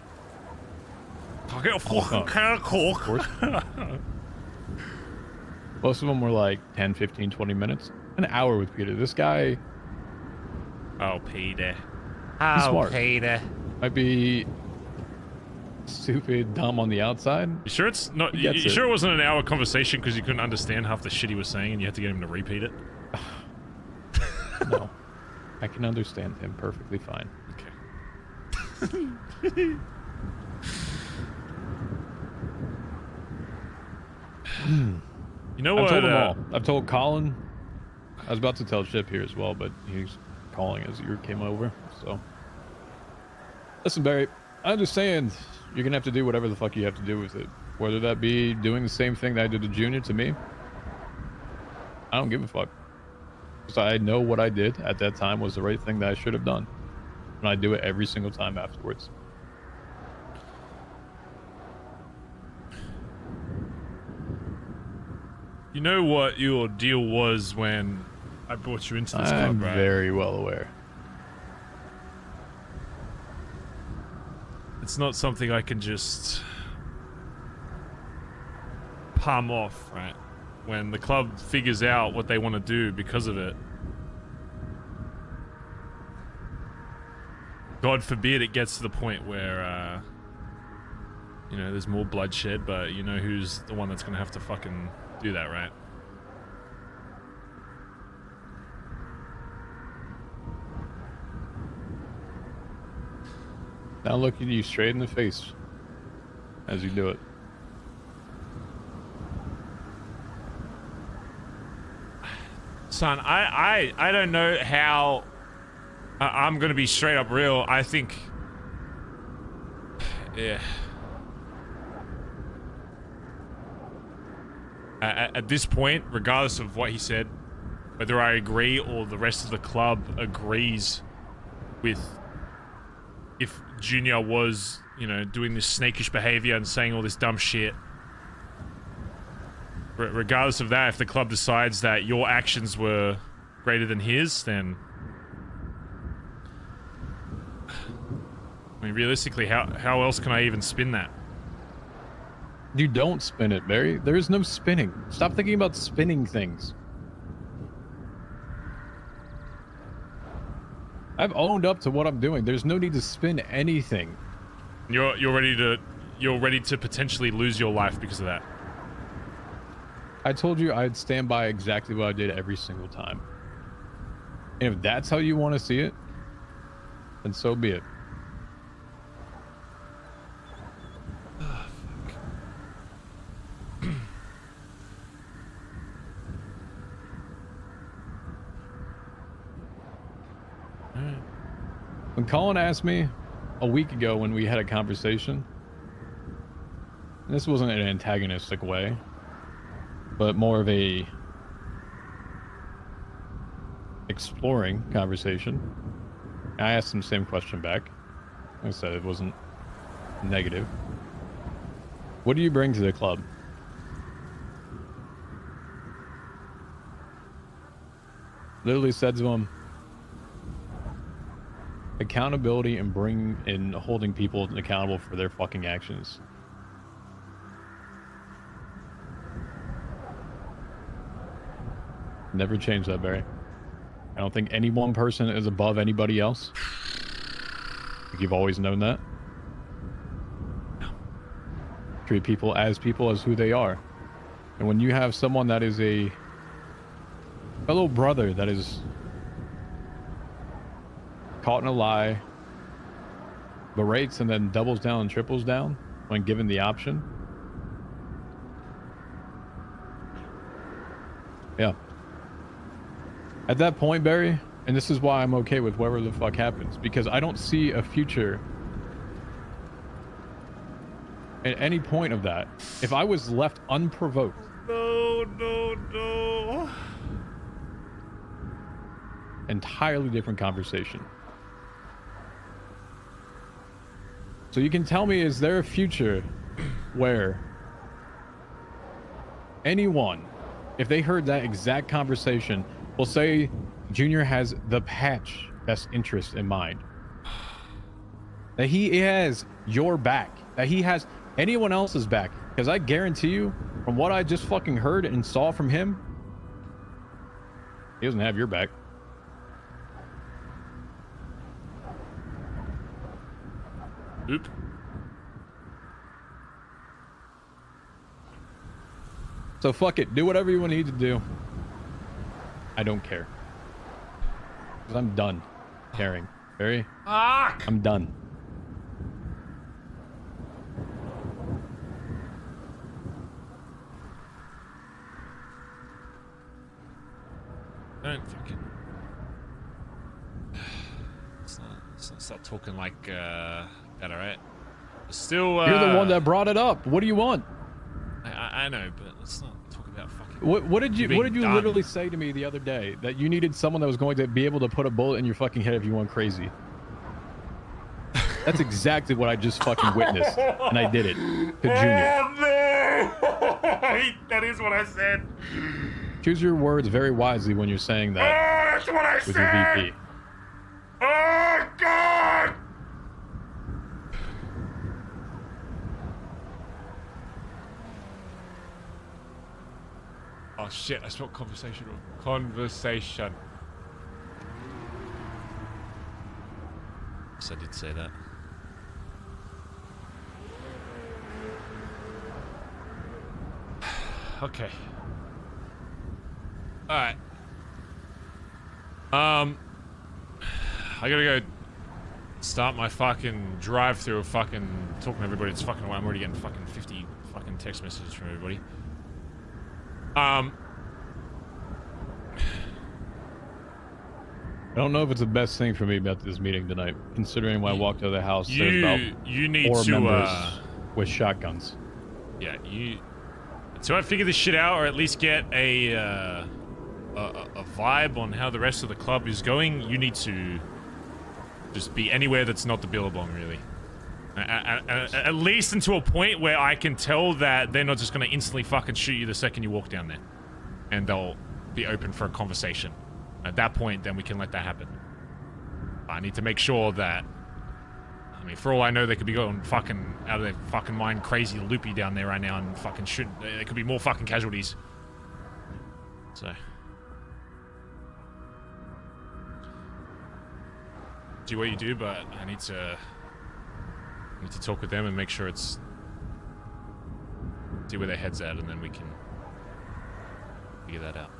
I get a fucking can of Coke. Most of them were like 10, 15, 20 minutes. An hour with Peter. This guy... Oh, Peter. He's smart. Peter. Might be stupid, dumb on the outside. You sure it's not... You sure it wasn't an hour conversation because you couldn't understand half the shit he was saying and you had to get him to repeat it? No. I can understand him perfectly fine. Okay. You know what? I've told them all. I've told Collin. I was about to tell Chip here as well, but he's calling as you came over. So, listen, Barry. I understand you're gonna have to do whatever the fuck you have to do with it. Whether that be doing the same thing that I did to Junior to me. I don't give a fuck. Because I know what I did at that time was the right thing that I should have done, and I do it every single time afterwards. You know what your deal was when I brought you into this club, right? I'm very well aware. It's not something I can just palm off, right? When the club figures out what they want to do because of it. God forbid it gets to the point where, you know, there's more bloodshed, but you know who's the one that's going to have to fucking do that, right? Now looking you straight in the face as you do it. Son, I don't know how I'm gonna be straight up real. I think, yeah. At this point, regardless of what he said, whether I agree or the rest of the club agrees with if Junior was, you know, doing this snakish behavior and saying all this dumb shit, regardless of that, if the club decides that your actions were greater than his, then I mean, realistically, how else can I even spin that? You don't spin it, Barry. There is no spinning. Stop thinking about spinning things. I've owned up to what I'm doing. There's no need to spin anything. You're ready to potentially lose your life because of that. I told you I'd stand by exactly what I did every single time. And if that's how you want to see it, then so be it. When Collin asked me a week ago when we had a conversation, and this wasn't an antagonistic way, but more of a exploring conversation, I asked him the same question back. I said it wasn't negative. What do you bring to the club? Literally said to him, accountability and holding people accountable for their fucking actions. Never change that, Barry. I don't think any one person is above anybody else. You've always known that. Treat people as who they are. And when you have someone that is a fellow brother that is caught in a lie, berates and then doubles down and triples down when given the option. Yeah. At that point, Barry, and this is why I'm okay with whatever the fuck happens, because I don't see a future at any point of that. If I was left unprovoked. No. Entirely different conversation. So you can tell me, is there a future where anyone, if they heard that exact conversation, will say Junior has the patch best interest in mind? That he has your back, that he has anyone else's back? Because I guarantee you, from what I just fucking heard and saw from him, he doesn't have your back. Oop. So fuck it. Do whatever you need to do. I don't care. Because I'm done caring. Barry? I'm done. Don't fucking... Let's not start talking like that, alright? Still, you're the one that brought it up. What do you want? I know, but let's not talk about fucking... What did you literally say to me the other day? That you needed someone that was going to be able to put a bullet in your fucking head if you went crazy. That's exactly what I just fucking witnessed. And I did it to Junior. Oh, no! That is what I said. Choose your words very wisely when you're saying that. Oh, that's what I said! With your VP. Oh, God! Oh, shit. I spelled conversation wrong. Conversation. Yes, I did say that. Okay. Alright. I gotta go start my fucking drive through of fucking talking to everybody. It's fucking away. I'm already getting fucking 50 fucking text messages from everybody. I don't know if it's the best thing for me about this meeting tonight, considering when I walked out of the house, there's about four members with shotguns. Yeah, so I figure this shit out, or at least get a vibe on how the rest of the club is going. You need to just be anywhere that's not the Billabong, really. At least until a point where I can tell that they're not just going to instantly fucking shoot you the second you walk down there. And they'll be open for a conversation. At that point, then we can let that happen. I need to make sure that... I mean, for all I know, they could be going fucking out of their fucking mind crazy loopy down there right now and fucking shooting. There could be more fucking casualties. So... do what you do, but I need to talk with them and make sure it's... see where their head's at, and then we can figure that out.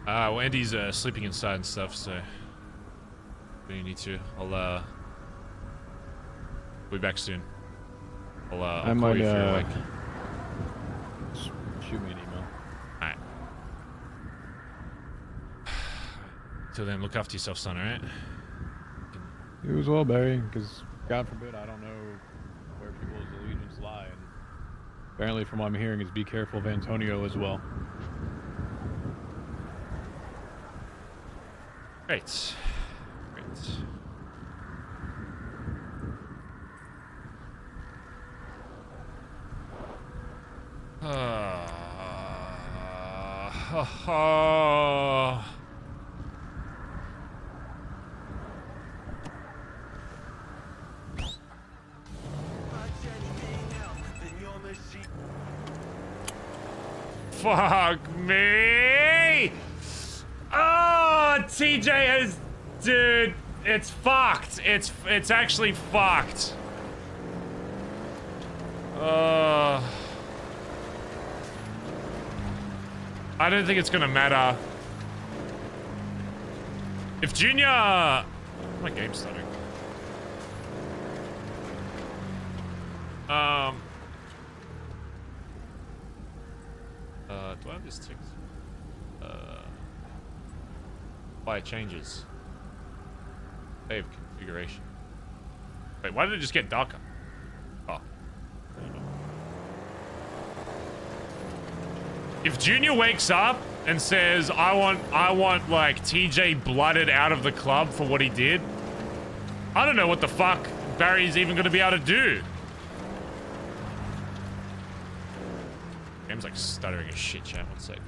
Well, Andy's sleeping inside and stuff, so we need to. I'll be back soon. I'll call you if you're awake. Shoot me an email. Alright. Till then, look after yourself, son, alright? You as well, Barry, because God forbid I don't know where people's allegiance lie. And apparently, from what I'm hearing, is be careful of Antonio as well. Great. Great. Fuck me! Oh, TJ has, dude, it's fucked. It's actually fucked. I don't think it's gonna matter. If Junior, my game's starting. Do I have this ticked? Apply changes. Save configuration. Wait, why did it just get darker? Oh. If Junior wakes up and says, I want like TJ blooded out of the club for what he did, I don't know what the fuck Barry's even gonna be able to do. Game's like stuttering as shit, chat. One sec.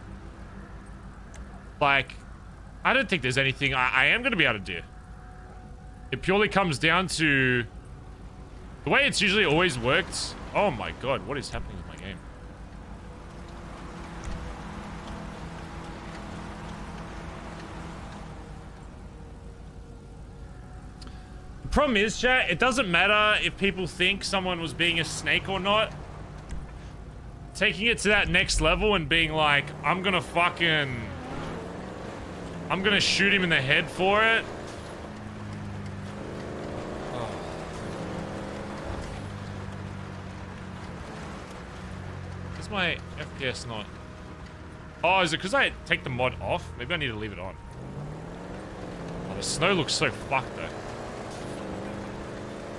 Like, I don't think there's anything I am gonna be able to do. It purely comes down to the way it's usually always worked. Oh my god, what is happening with my game? The problem is, chat, it doesn't matter if people think someone was being a snake or not. Taking it to that next level and being like, I'm gonna shoot him in the head for it. Oh. Is my FPS not? Oh, is it because I take the mod off? Maybe I need to leave it on. Oh, the snow looks so fucked though.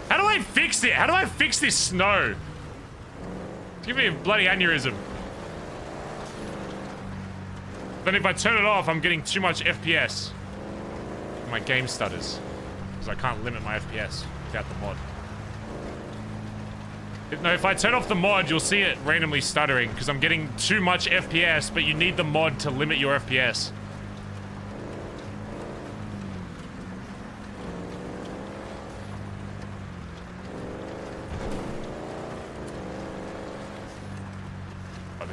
How do I fix it? How do I fix this snow? Give me a bloody aneurysm. Then if I turn it off, I'm getting too much FPS. My game stutters. Because I can't limit my FPS without the mod. If I turn off the mod, you'll see it randomly stuttering. Because I'm getting too much FPS, but you need the mod to limit your FPS.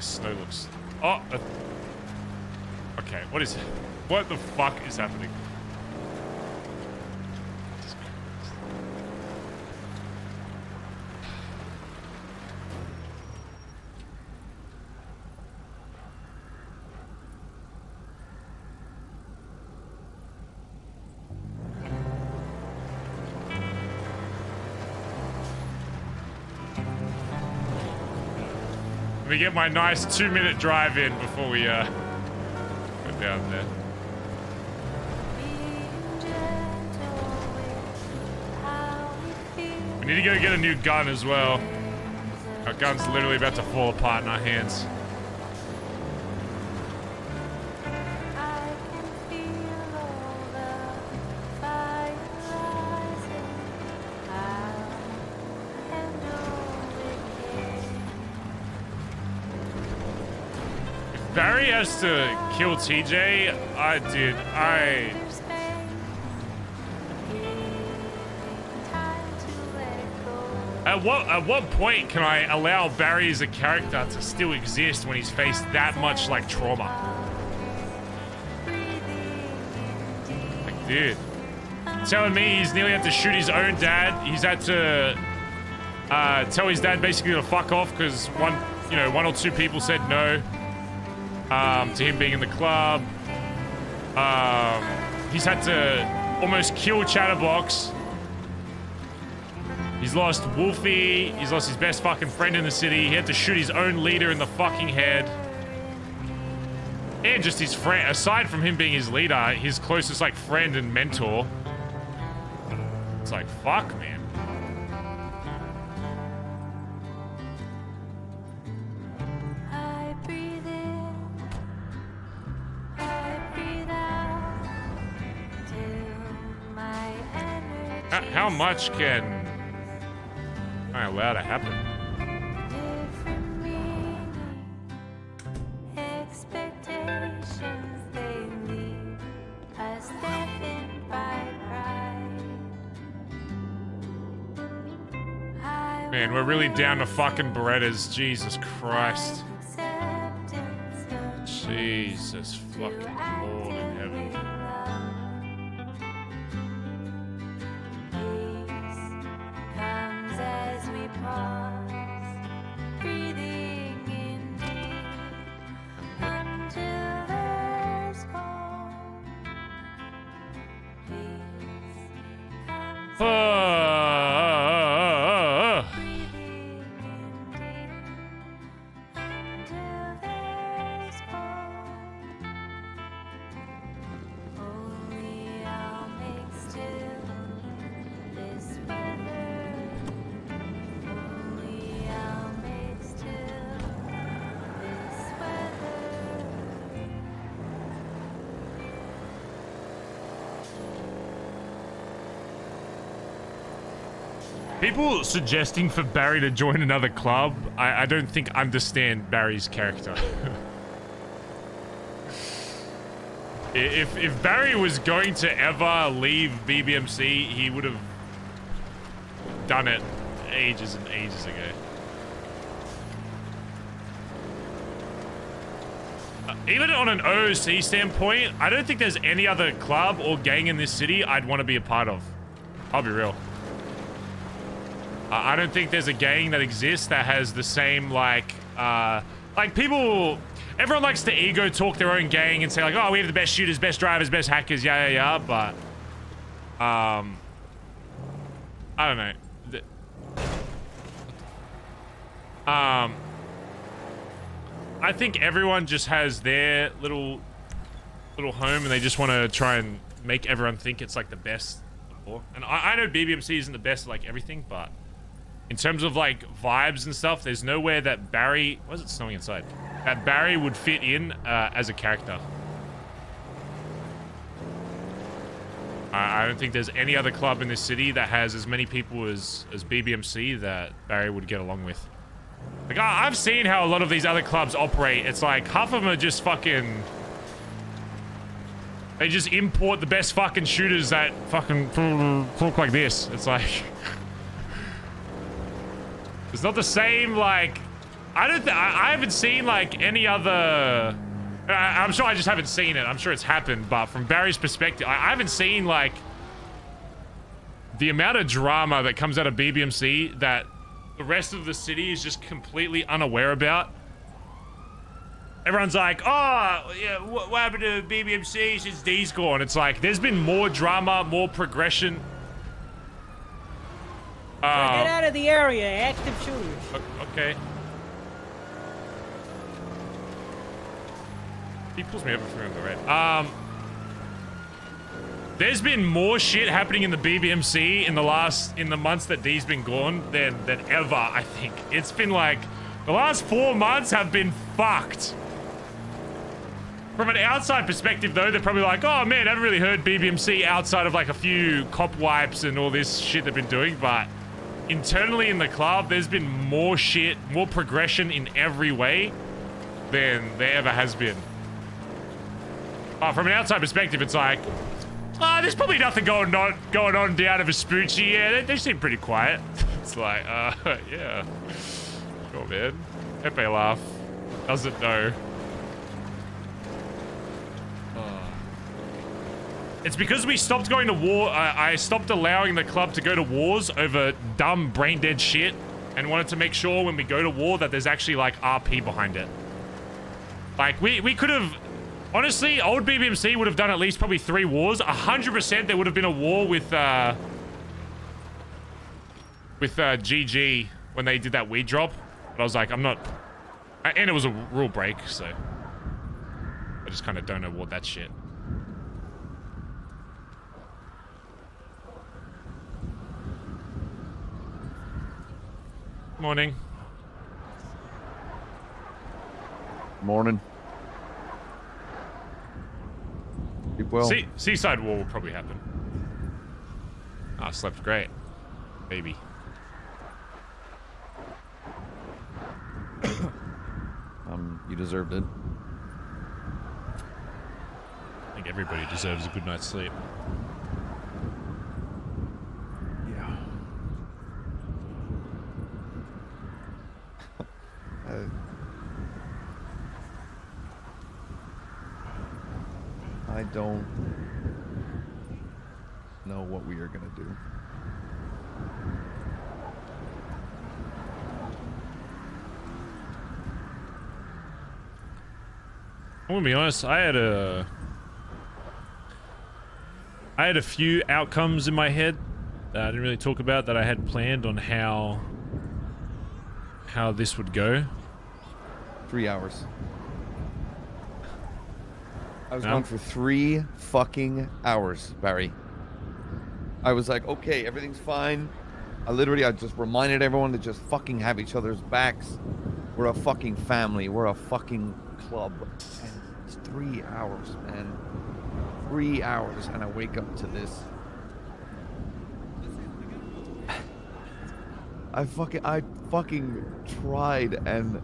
Snow looks... Oh! Okay, what is... What the fuck is happening? Let me get my nice 2-minute drive in before we go down there. We need to go get a new gun as well. Our gun's literally about to fall apart in our hands. Barry has to kill TJ. At what point can I allow Barry as a character to still exist when he's faced that much like trauma? Like, dude, telling me he's nearly had to shoot his own dad. He's had to tell his dad basically to fuck off because one or two people said no. To him being in the club. He's had to almost kill Chatterbox. He's lost Wolfie. He's lost his best fucking friend in the city. He had to shoot his own leader in the fucking head. And just his friend, aside from him being his leader, his closest like friend and mentor. It's like, fuck, man. I breathe in, I breathe out, till my energy. How much can I allow to happen? Different meaning, expectations, they leave us deafened by pride. Man, we're really down to fucking Berettas. Jesus Christ. Jesus fucking Lord in heaven. Comes as we pause, breathing in deep until there's calm. Peace comes breathing in deep until there's calm. Only I'll make still this weather. Only I'll make still this weather. People suggesting for Barry to join another club, I don't think understand Barry's character. If Barry was going to ever leave BBMC, he would have done it ages and ages ago. Even on an OOC standpoint, I don't think there's any other club or gang in this city I'd want to be a part of. I'll be real. I don't think there's a gang that exists that has the same, like people, everyone likes to ego talk their own gang and say like, oh, we have the best shooters, best drivers, best hackers, yeah, but, I don't know. I think everyone just has their little home and they just want to try and make everyone think it's like the best. And I know BBMC isn't the best at like everything, but in terms of like vibes and stuff, there's nowhere that Barry, why is it snowing inside? That Barry would fit in as a character. I don't think there's any other club in this city that has as many people as BBMC that Barry would get along with. Like, I've seen how a lot of these other clubs operate. It's like half of them are just fucking, they just import the best fucking shooters that fucking talk like this. It's like, it's not the same, like, I haven't seen like any other, I'm sure I just haven't seen it. I'm sure it's happened, but from Barry's perspective, I haven't seen like the amount of drama that comes out of BBMC that the rest of the city is just completely unaware about. Everyone's like, oh, yeah, what happened to BBMC since D's gone? It's like, there's been more drama, more progression. Get out of the area, active shooters. Okay. He pulls me over for the red. There's been more shit happening in the BBMC in the months that D's been gone than ever, I think. It's been like, the last 4 months have been fucked. From an outside perspective, though, they're probably like, oh man, I haven't really heard BBMC outside of like a few cop wipes and all this shit they've been doing, but internally in the club, there's been more shit, more progression in every way than there ever has been. From an outside perspective, it's like, there's probably nothing going on down at Vespucci. Yeah, they seem pretty quiet. It's like, yeah. Sure, man. Pepe laugh. Doesn't know. It's because we stopped going to war. I stopped allowing the club to go to wars over dumb, brain-dead shit and wanted to make sure when we go to war that there's actually, like, RP behind it. Like, we could have Honestly, old BBMC would have done at least probably 3 wars. 100% there would have been a war with GG when they did that weed drop. But I was like, I'm not... And it was a rule break, so... I just kind of don't award that shit. Morning. Morning. Keep well. Seaside War will probably happen. Ah, slept great. Baby. You deserved it. I think everybody deserves a good night's sleep. Yeah. I don't know what we are gonna do. I'm gonna be honest, I had a few outcomes in my head that I didn't really talk about, that I had planned on how this would go. 3 hours. I was gone for 3 fucking hours, Barry. I was like, okay, everything's fine. I just reminded everyone to just fucking have each other's backs. We're a fucking family. We're a fucking club. And it's 3 hours, man. 3 hours, and I wake up to this. I fucking tried, and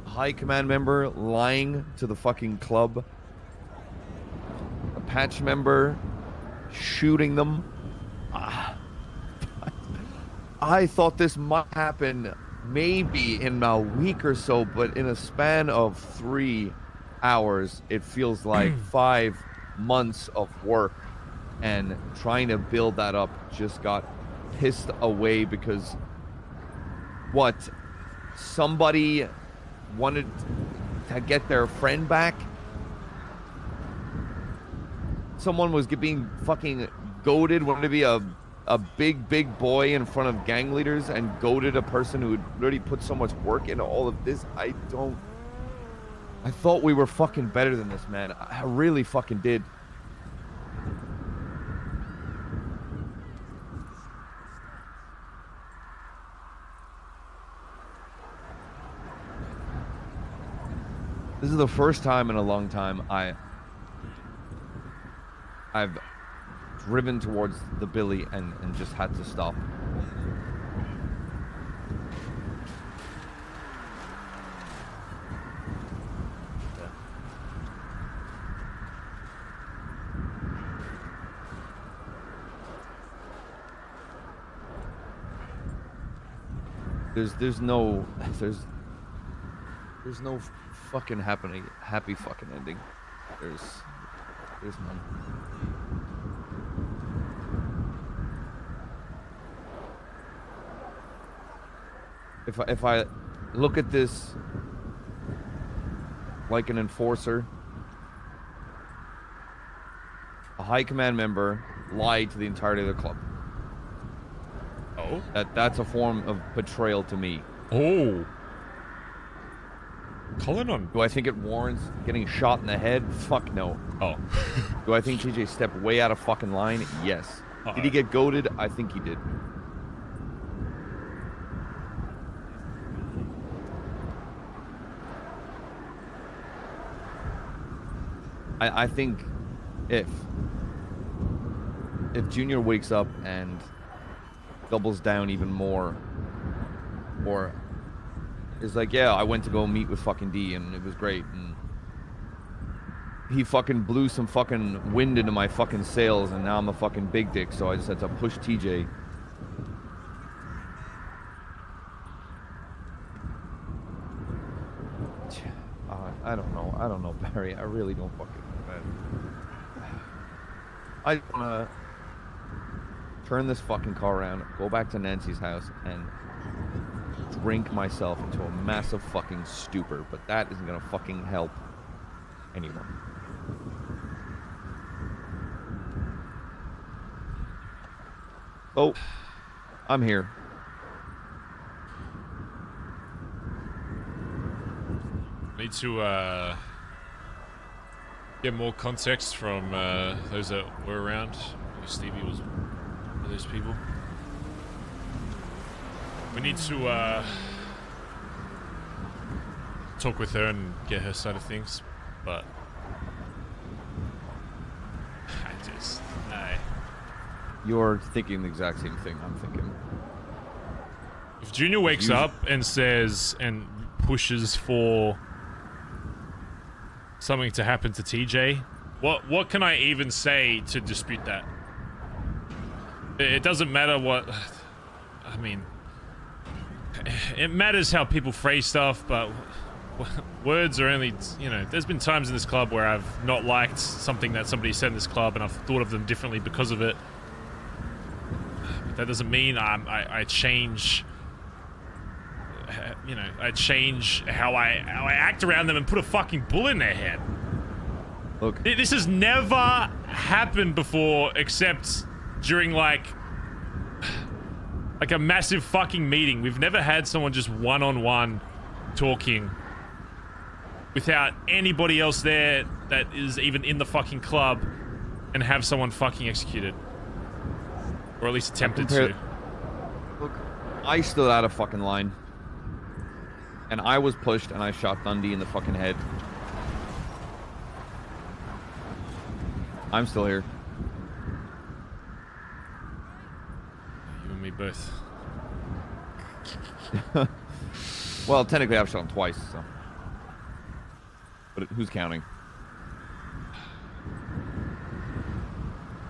high command member lying to the fucking club, a patch member shooting them. I thought this might happen maybe in a week or so, but in a span of 3 hours, it feels like 5 months of work, and trying to build that up just got pissed away because somebody wanted to get their friend back. Someone was being fucking goaded, wanted to be a big boy in front of gang leaders, and goaded a person who had already put so much work into all of this. I thought we were fucking better than this, man. I really fucking did. This is the first time in a long time I've driven towards the Billy and just had to stop. There's no fucking happy fucking ending. There's none. If I look at this like an enforcer, a high command member lied to the entirety of the club. Oh? That's a form of betrayal to me. Oh. Collin on. Do I think it warrants getting shot in the head? Fuck no. Oh. Do I think TJ stepped way out of fucking line? Yes. Did he get goaded? I think he did. I think if Junior wakes up and doubles down even more, or is like, yeah, I went to go meet with fucking D and it was great, and he fucking blew some fucking wind into my fucking sails, and now I'm a fucking big dick, so I just had to push TJ. I don't know, Barry. I really don't fucking know, man. I wanna turn this fucking car around, go back to Nancy's house, and drink myself into a massive fucking stupor. But that isn't gonna fucking help anyone. Oh, I'm here. Need to get more context from those that were around. Stevie was one of those people. We need to talk with her and get her side of things, but You're thinking the exact same thing I'm thinking. If Junior wakes up and says and pushes for something to happen to TJ, what can I even say to dispute that? It doesn't matter what... I mean... It matters how people phrase stuff, but words are only... You know, there's been times in this club where I've not liked something that somebody said in this club and I've thought of them differently because of it. But that doesn't mean I change... You know, I change how I act around them and put a fucking bullet in their head. Look, this has never happened before, except during like a massive fucking meeting. We've never had someone just one-on-one talking without anybody else there that is even in the fucking club and have someone fucking executed, or at least attempted to. Look, I stood out of fucking line. And I was pushed, and I shot Dundee in the fucking head. I'm still here. You and me both. Well, technically I've shot him twice, so. But who's counting?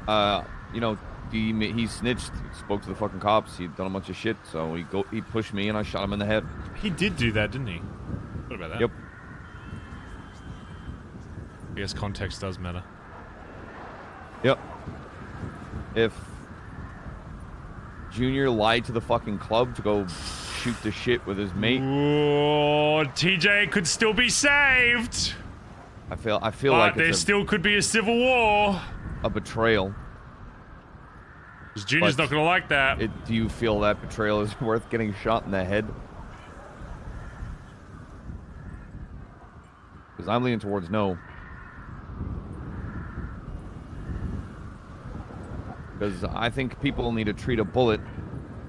You know, he snitched, spoke to the fucking cops, he'd done a bunch of shit, so he pushed me and I shot him in the head. He did do that, didn't he? What about that? Yep. I guess context does matter. Yep. If Junior lied to the fucking club to go shoot the shit with his mate. Oh, TJ could still be saved. I feel like there still could be a civil war. A betrayal. Because Junior's not gonna like that. Do you feel that betrayal is worth getting shot in the head? Because I'm leaning towards no. Because I think people need to treat a bullet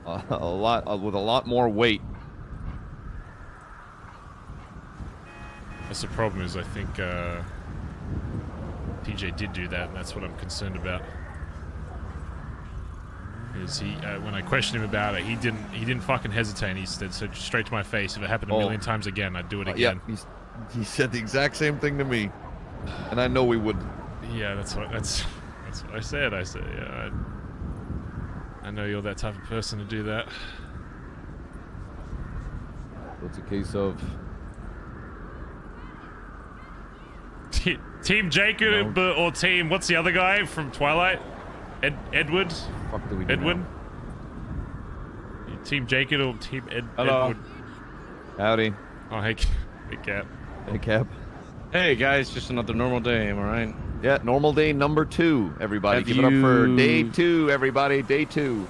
with a lot more weight. That's the problem. Is I think TJ did do that, and that's what I'm concerned about. Is he when I questioned him about it, he didn't fucking hesitate. He said so straight to my face. If it happened a million times again, I'd do it again. Yeah, he said the exact same thing to me, and I know we would. Yeah, that's what I said. I said, yeah, I know you're that type of person to do that. It's a case of Team Jacob or team. What's the other guy from Twilight? Edward? Fuck do we do Edwin? now? Team Jacob or Team Hello. Edward? Howdy. Oh, hey Cap. Hey, Cap. Hey, guys, just another normal day, am I right? Yeah, normal day number 2, everybody. Give it up for day 2, everybody. Day 2.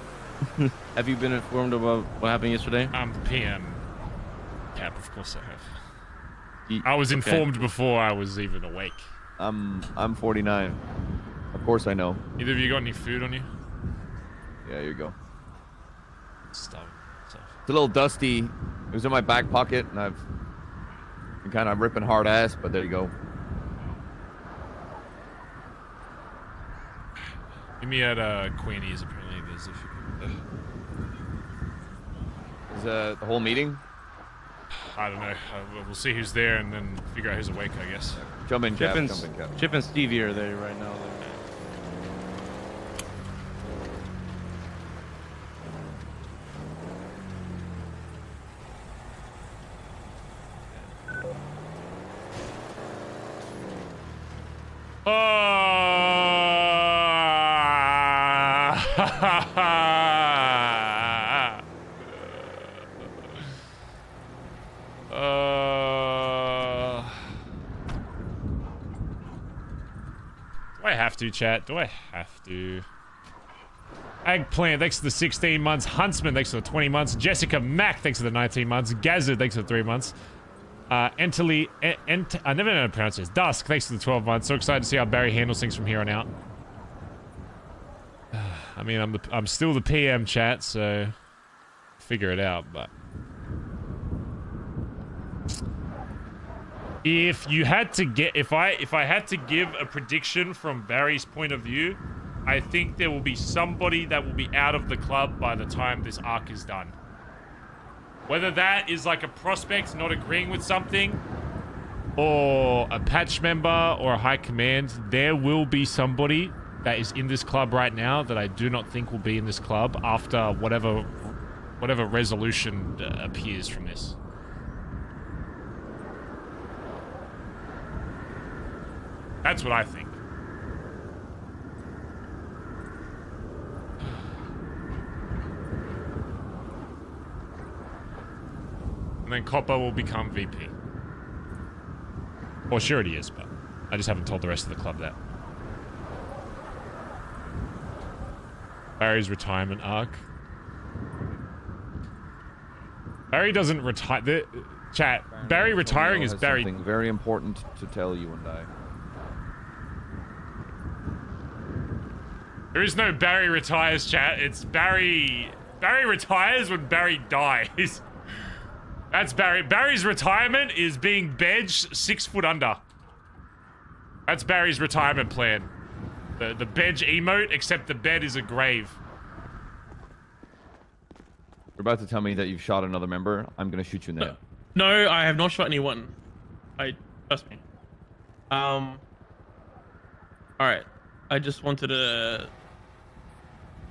Have you been informed about what happened yesterday? I'm the PM. Cap, of course I have. I was informed before I was even awake. I'm 49. Of course I know. Either of you got any food on you? Yeah, here you go. Stuff. It's a little dusty. It was in my back pocket, and I've been kind of ripping hard ass, but there you go. Meet me at Queenie's. Apparently, there's a few people there. Is the whole meeting? I don't know. We'll see who's there and then figure out who's awake, I guess. Jump in, Cap. Chip and Stevie are there right now. Do I have to, chat? Do I have to? Eggplant, thanks for the 16 months. Huntsman, thanks for the 20 months. Jessica Mack, thanks for the 19 months. Gazza, thanks for the 3 months. Enterly, I never know how to pronounce this. Dusk, thanks for the 12 months. So excited to see how Barry handles things from here on out. I mean, I'm still the PM, chat, so figure it out. But if you had to get, if I had to give a prediction from Barry's point of view, I think there will be somebody that will be out of the club by the time this arc is done. Whether that is like a prospect not agreeing with something, or a patch member, or a high command, there will be somebody that is in this club right now that I do not think will be in this club after whatever resolution appears from this. That's what I think. And then Copper will become VP. Or sure he is, but I just haven't told the rest of the club that. Barry's retirement arc. Barry doesn't retire. Chat. Barry retiring is Barry. Something very important to tell you and I. There is no Barry retires, chat. It's Barry. Barry retires when Barry dies. That's Barry. Barry's retirement is being bedged 6 foot under. That's Barry's retirement plan. The bedge emote, except the bed is a grave. You're about to tell me that you've shot another member. I'm gonna shoot you in the head. No, I have not shot anyone. Trust me. All right. I just wanted to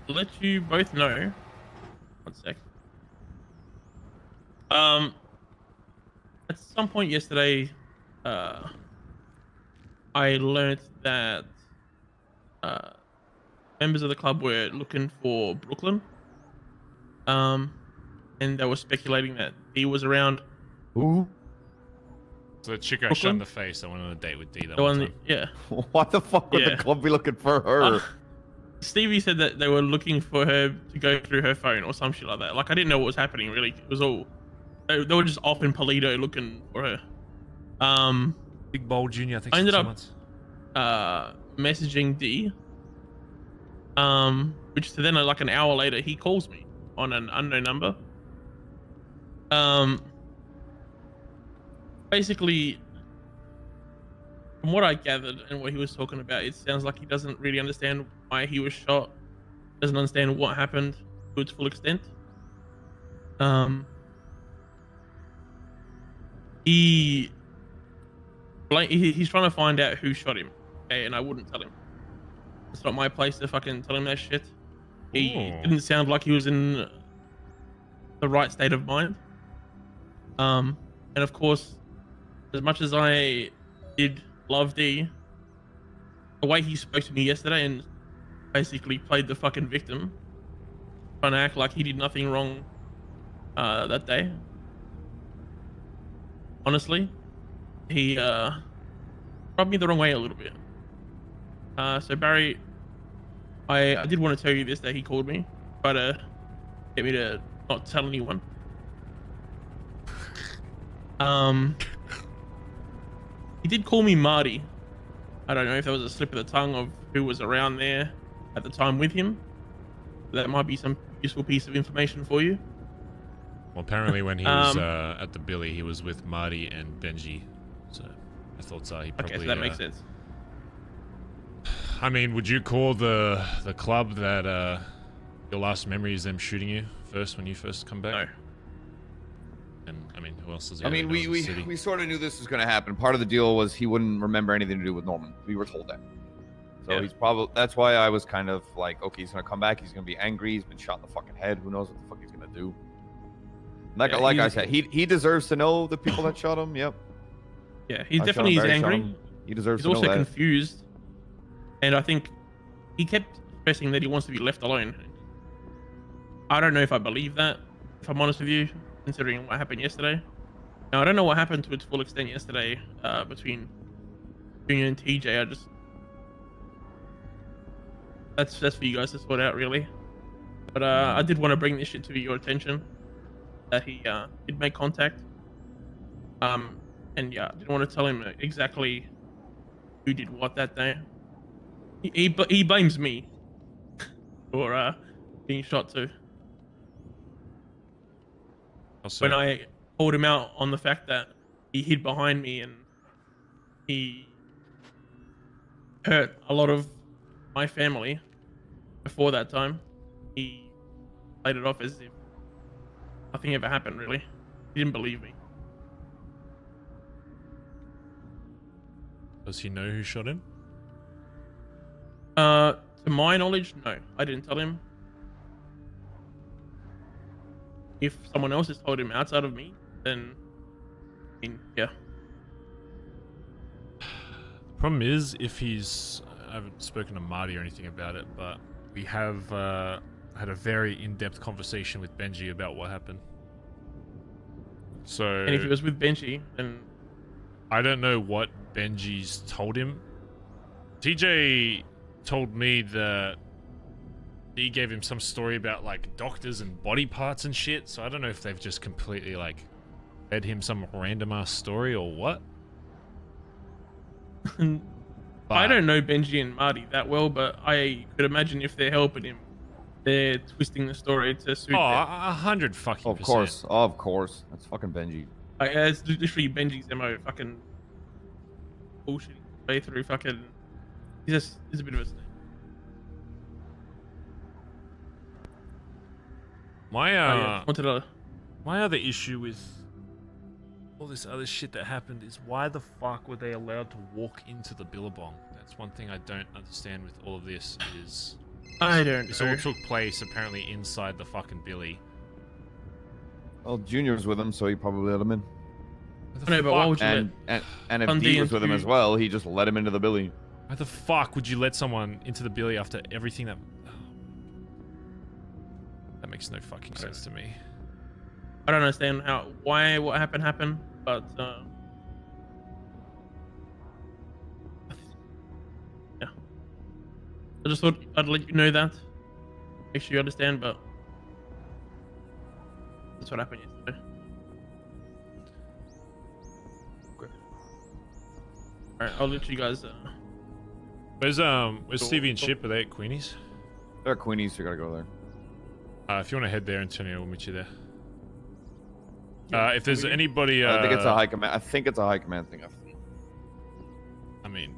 let you both know. One sec. At some point yesterday, I learned that members of the club were looking for Brooklyn. And they were speculating that D was around. Ooh. So the chick I shot in the face, I went on a date with D that the one one time. Yeah. Why the fuck would the club be looking for her? Stevie said that they were looking for her to go through her phone or some shit like that. Like, I didn't know what was happening, really. It was all... They were just off in Polito looking for her. Big Bowl Junior, I think. I ended up messaging D. Which then, like an hour later, he calls me on an unknown number. Basically, from what I gathered and what he was talking about, it sounds like he doesn't really understand why he was shot. Doesn't understand what happened to its full extent. He's trying to find out who shot him, okay, and I wouldn't tell him. It's not my place to fucking tell him that shit. He didn't sound like he was in the right state of mind. And of course, as much as I did love D, the way he spoke to me yesterday and basically played the fucking victim, trying to act like he did nothing wrong that day. Honestly, he rubbed me the wrong way a little bit. So Barry, I did want to tell you this, that he called me, try to get me to not tell anyone. He did call me Marty. I don't know if that was a slip of the tongue of who was around there at the time with him. That might be some useful piece of information for you. Well, apparently when he was at the Billy, he was with Marty and Benji. So I thought he probably... Okay, so that makes sense. I mean, would you call the club that your last memory is them shooting you first when you first come back? No. And I mean, who else is? I mean, we sort of knew this was going to happen. Part of the deal was he wouldn't remember anything to do with Norman. We were told that. So he's probably... That's why I was kind of like, okay, he's going to come back. He's going to be angry. He's been shot in the fucking head. Who knows what the fuck he's going to do? Like I said, he deserves to know the people that shot him. Yep. Yeah, he definitely is angry. He deserves He's to know that. also confused. And I think he kept expressing that he wants to be left alone. I don't know if I believe that, if I'm honest with you, considering what happened yesterday. Now, I don't know what happened to its full extent yesterday between Junior and TJ. That's for you guys to sort out, really. But I did want to bring this shit to your attention, that he did make contact. And yeah, I didn't want to tell him exactly who did what that day. He blames me for being shot too. When I called him out on the fact that he hid behind me and he hurt a lot of my family before that time, he played it off as if nothing ever happened, really. He didn't believe me. Does he know who shot him? To my knowledge, no. I didn't tell him. If someone else has told him outside of me, then, I mean, yeah. The problem is, if he's... I haven't spoken to Marty or anything about it, but we have had a very in-depth conversation with Benji about what happened. So... And if he was with Benji, then... I don't know what Benji's told him. TJ told me that he gave him some story about like doctors and body parts and shit, so I don't know if they've just completely like fed him some random ass story or what. I don't know Benji and Marty that well, but I could imagine if they're helping him, they're twisting the story to suit them. 100 fucking Of course. That's fucking Benji. It's literally Benji's MO, fucking bullshitting way through fucking... He's a bit of a snake. My other issue with all this other shit that happened is why the fuck were they allowed to walk into the Billabong? That's one thing I don't understand with all of this is... I don't know. This all took place apparently inside the fucking Billy. Well, Junior's with him, so he probably let him in. No, but why would you and if Dee was with him as well, he just let him into the Billy. Why the fuck would you let someone into the Billy after everything that... That makes no fucking sense to me. I don't understand why what happened, but yeah. I just thought I'd let you know that. Make sure you understand, but that's what happened yesterday. Okay. Alright, I'll let you guys Where's Stevie and Chip? Are they at Queenie's? They're at Queenie's, so you gotta go there. If you want to head there, Antonio, we'll meet you there. If there's anybody, I think it's a high command. I think it's a high command thing. I mean,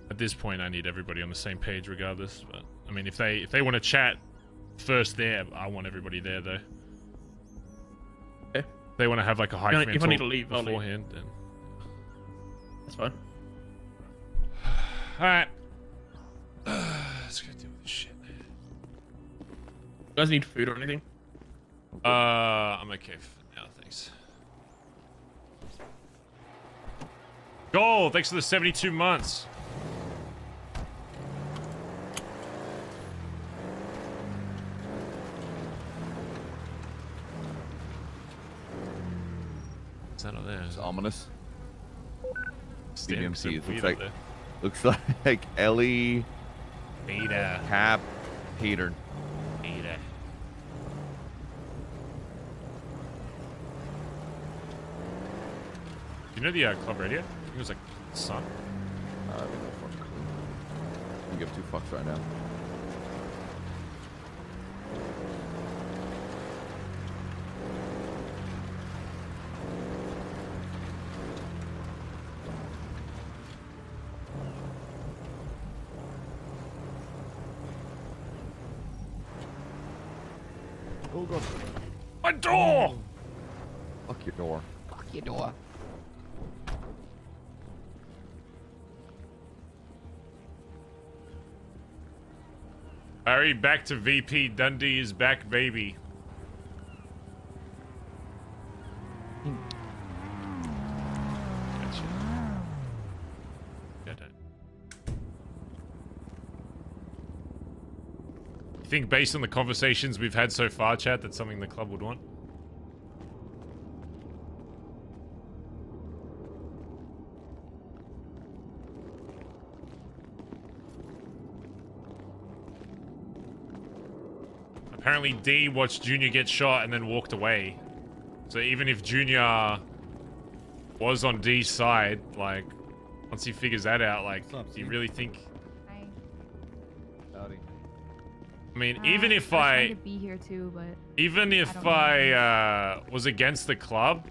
at this point, I need everybody on the same page, regardless. But I mean, if they want to chat first there, I want everybody there, though. Okay. If they want to have like a high command if I need to leave beforehand, then that's fine. All right. Let's go deal with this shit. You guys need food or anything? I'm okay for now, thanks. Gold, thanks for the 72 months. What's that over there? It's ominous. BBMC, looks like Ellie, Beta, Cap, Peter. Beta. You know the club radio? I think it was like Sun. I don't give two fucks right now. Oh god. My door! Fuck your door. Fuck your door. Harry, back to VP. Dundee is back, baby. Gotcha. Got that. think based on the conversations we've had so far, chat, that's something the club would want? Apparently D watched Junior get shot and then walked away. So even if Junior was on D's side, like, once he figures that out, like, do you really think... Hi. Howdy. I mean, even if I... to be here too, but even if I was against the club,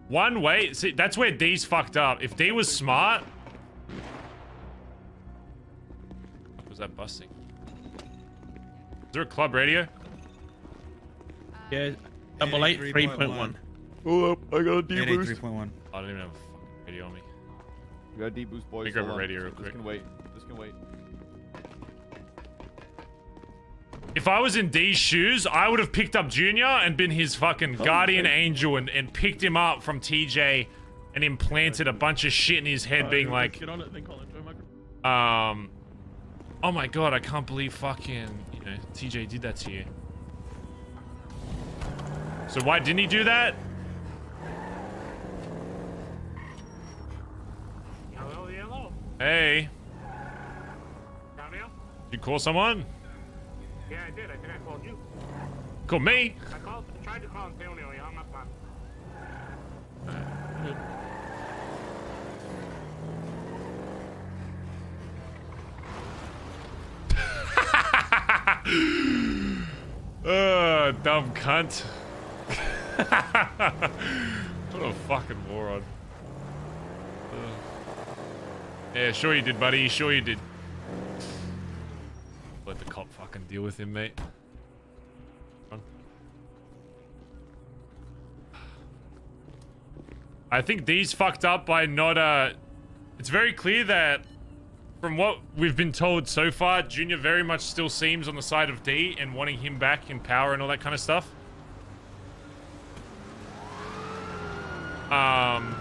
one way... See, that's where D's fucked up. If D was smart... What was that busting? Is there a club radio? Yeah, 883.1. Hold up, I got a D-boost. 3.1. I don't even have a fucking radio on me. You got a D-boost, boys. Let me grab a radio real quick. This can wait. This can wait. If I was in D's shoes, I would have picked up Junior and been his fucking guardian angel and picked him up from TJ and implanted a bunch of shit in his head, being like, Get on it, then Collin, join my group. oh my god, I can't believe fucking, you know, TJ did that to you. So why didn't he do that? Hello, hello. Hey. Down here? Did you call someone? Yeah, I did. I think I called you. Call me? I tried to call Antonio. He hung up on Dumb cunt. What a fucking moron. Yeah, sure you did, buddy. Sure you did. Let the cop fucking deal with him, mate. I think D's fucked up by not, it's very clear that from what we've been told so far, Junior very much still seems on the side of D and wanting him back in power and all that kind of stuff. And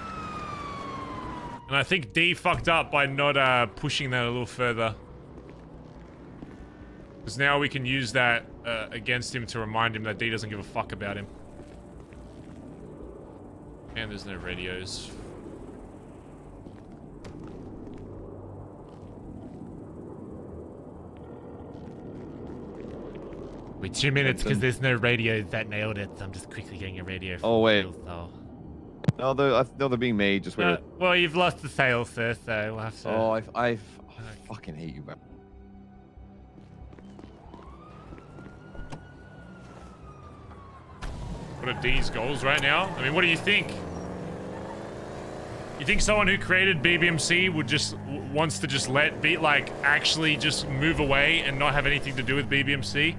I think D fucked up by not pushing that a little further. Because now we can use that against him to remind him that D doesn't give a fuck about him. And there's no radios. Wait 2 minutes because there's no radios. That nailed it. So I'm just quickly getting a radio. Oh wait. So. No, they're being made. Just wait. Well, you've lost the sales, sir, so we'll have to... Oh, I fucking hate you, man. What are D's goals right now? I mean, what do you think? You think someone who created BBMC would just wants to just let be like actually just move away and not have anything to do with BBMC?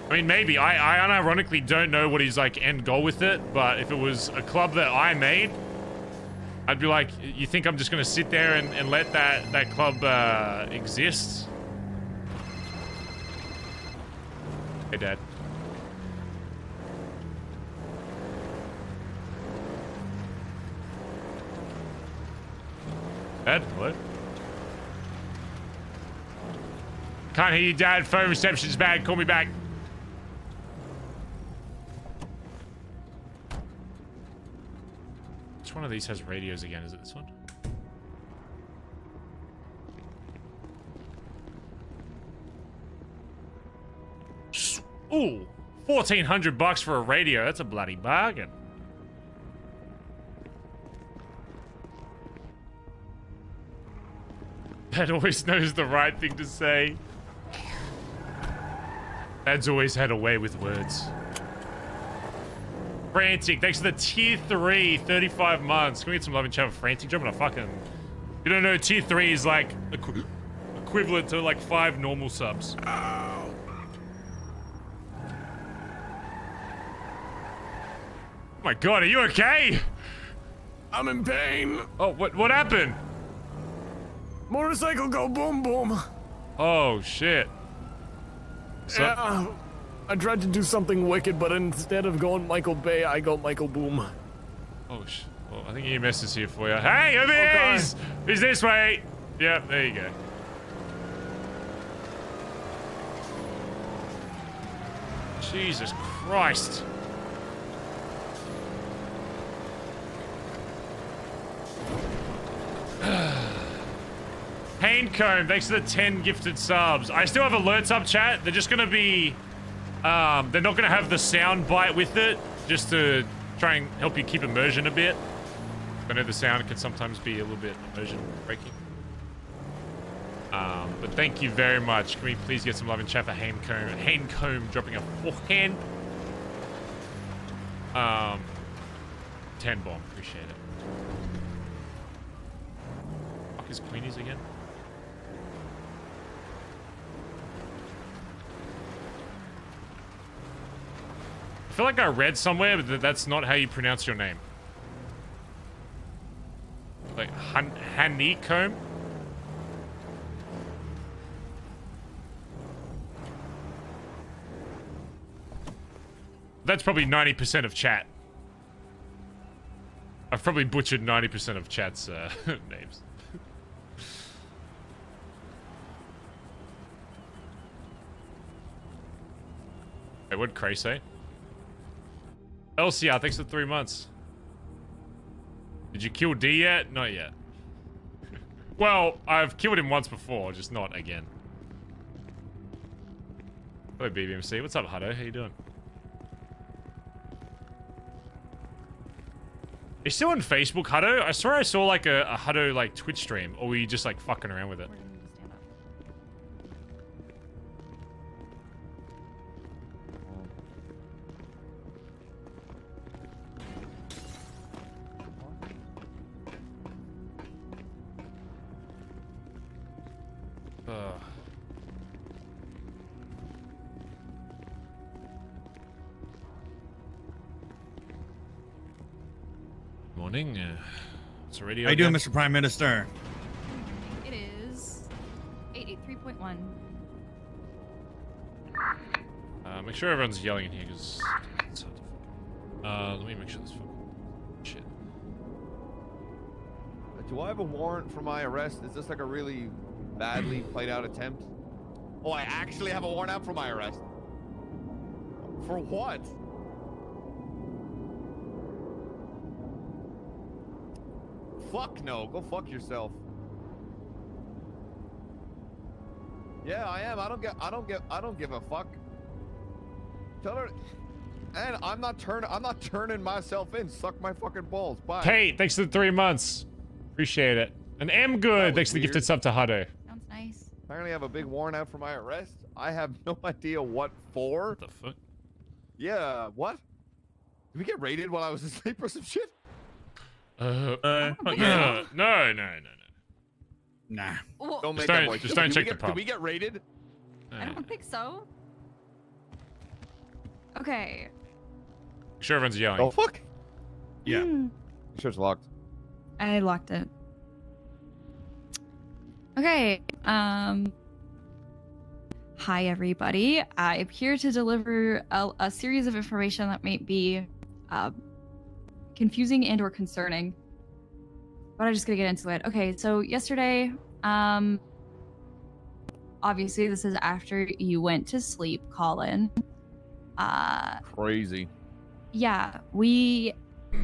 I mean, maybe. I unironically don't know what his like end goal with it, but if it was a club that I made, I'd be like, you think I'm just gonna sit there and let that club exist? Hey, Dad. Dad, hello? Can't hear you, Dad. Phone reception's bad. Call me back. Which one of these has radios again? Is it this one? Ooh, $1,400 for a radio. That's a bloody bargain. Dad always knows the right thing to say. Dad's always had a way with words. Frantic, thanks for the tier 3, 35 months. Can we get some love and chat with Frantic? Jumping a fucking... You don't know, tier 3 is like equivalent to like 5 normal subs. Oh my god, are you okay? I'm in pain. Oh, what happened? Motorcycle go boom boom. Oh shit. So yeah, I tried to do something wicked, but instead of going Michael Bay, I go Michael Boom. Oh well, I think EMS is here for you. Hey, who is? He's this way. Yep, there you go. Jesus Christ. Paincomb, thanks for the 10 gifted subs. I still have alerts up, chat. They're just gonna be, they're not gonna have the sound bite with it, just to try and help you keep immersion a bit. I know the sound can sometimes be a little bit immersion breaking. But thank you very much. Can we please get some love in chat for Paincomb dropping a forehand? 10 bomb, appreciate it. Fuck is Queenies again? I feel like I read somewhere but that's not how you pronounce your name. Like Honeycomb? That's probably 90% of chat. I've probably butchered 90% of chat's names. Wait, what'd Cray say? LCR, thanks for 3 months. Did you kill D yet? Not yet. Well, I've killed him once before, just not again. Hello, BBMC. What's up, Hutto? How you doing? Are you still on Facebook, Hutto? I swear I saw like a Hutto like Twitch stream, or were you just like fucking around with it? Morning. It's already. How you doing, Mr. Prime Minister? It is 883.1. Make sure everyone's yelling in here, because let me make sure this shit. Do I have a warrant for my arrest? Is this like a really badly played out attempt? Oh, I actually have a warrant out for my arrest. For what? Fuck no. Go fuck yourself. Yeah, I am. I don't give a fuck. Tell her. And I'm not turning myself in. Suck my fucking balls. Bye. Hey, thanks for the 3 months. Appreciate it. And M good. Thanks for the gifted sub to Hutto. Sounds nice. Apparently I have a big warrant out for my arrest. I have no idea what for. What the fuck? Yeah, what? Did we get raided while I was asleep or some shit? No. Nah. Don't make Just that don't- voice. just don't check the Did pub. we get raided? I don't think so. Okay. Make sure everyone's yelling. Oh, fuck. Yeah. Make sure it's locked. I locked it. Okay. Hi, everybody. I'm here to deliver a series of information that might be confusing and or concerning. But I'm just gonna get into it. Okay, so yesterday, obviously this is after you went to sleep, Collin. Crazy. Yeah, we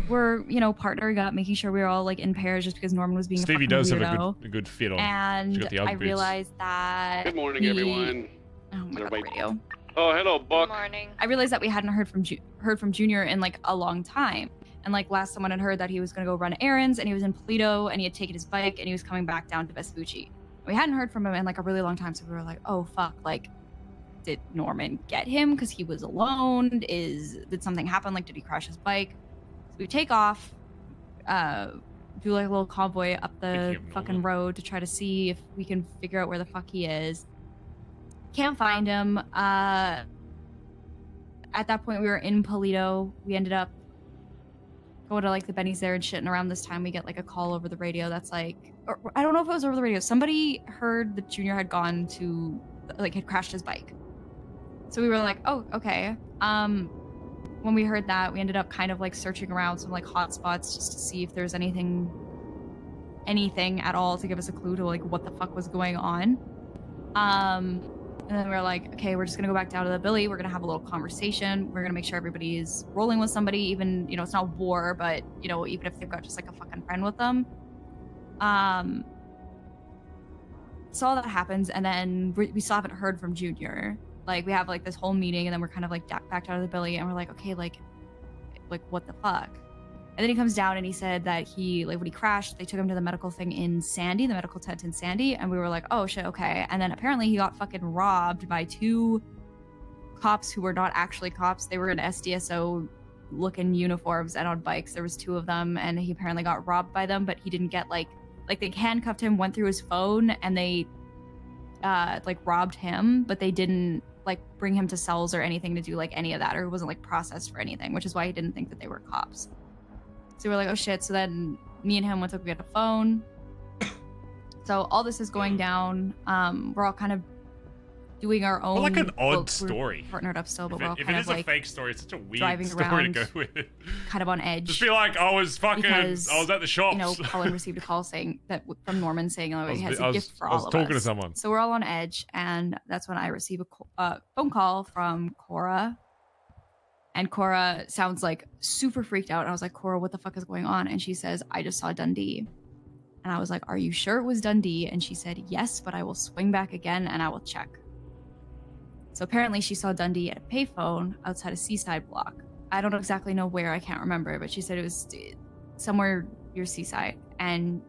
were, partnering up, making sure we were all like in pairs, just because Norman was being Stevie a does fucking have weirdo. a good fit on. She's And got the Ugg I boots. realized that. Good morning, everyone. Oh my god, radio. Oh, hello, Buck. Good morning. I realized that we hadn't heard from Junior in like a long time. And like last someone had heard that he was gonna go run errands and he was in Polito and he had taken his bike and he was coming back down to Vespucci. We hadn't heard from him in like a really long time, so we were like, oh fuck, like did Norman get him because he was alone? Did something happen? Like did he crash his bike? So we take off, do like a little convoy up the fucking road to try to see if we can figure out where the fuck he is. Can't find him. At that point we were in Polito. We ended up going to like the Benny's there and shit, and around this time we get like a call over the radio that's like, or, I don't know if it was over the radio, somebody heard that Junior had gone to, like had crashed his bike. So we were like, oh, okay. When we heard that, we ended up kind of like searching around some like hot spots just to see if there's anything at all to give us a clue to like what the fuck was going on. And then we were like, okay, we're just gonna go back down to the Billy. We're gonna have a little conversation. We're gonna make sure everybody is rolling with somebody, even, you know, it's not war, but, you know, even if they've got just like a fucking friend with them. So all that happens, and then we still haven't heard from Junior. Like, we have like this whole meeting, and then we're kind of like backed out of the Billy, and we're like, okay, like what the fuck? And then he comes down and he said that he, like, when he crashed, they took him to the medical thing in Sandy, the medical tent in Sandy. And we were like, oh shit, okay. And then apparently he got fucking robbed by 2 cops who were not actually cops. They were in SDSO looking uniforms and on bikes. There was 2 of them, and he apparently got robbed by them, but he didn't get like they handcuffed him, went through his phone, and they like robbed him, but they didn't like bring him to cells or anything to do like any of that, or it wasn't like processed for anything, which is why he didn't think that they were cops. So we were like, oh shit. So then me and him went to get a phone. So all this is going down. We're all kind of doing our own. Well, like an odd story. Partnered up still, but we're all if kind it of is like a fake story, it's such a weird driving story around, to go with. Kind of on edge. Just be like, I was at the shops. You know, Collin received a call saying that from Norman saying, oh, he has a gift for all of us. I was talking to someone. So we're all on edge, and that's when I receive a phone call from Cora. And Cora sounds like super freaked out. And I was like, Cora, what the fuck is going on? And she says, I just saw Dundee. And I was like, are you sure it was Dundee? And she said, yes, but I will swing back again and I will check. So apparently she saw Dundee at a payphone outside a Seaside block. I don't exactly know where, I can't remember, but she said it was somewhere near Seaside. And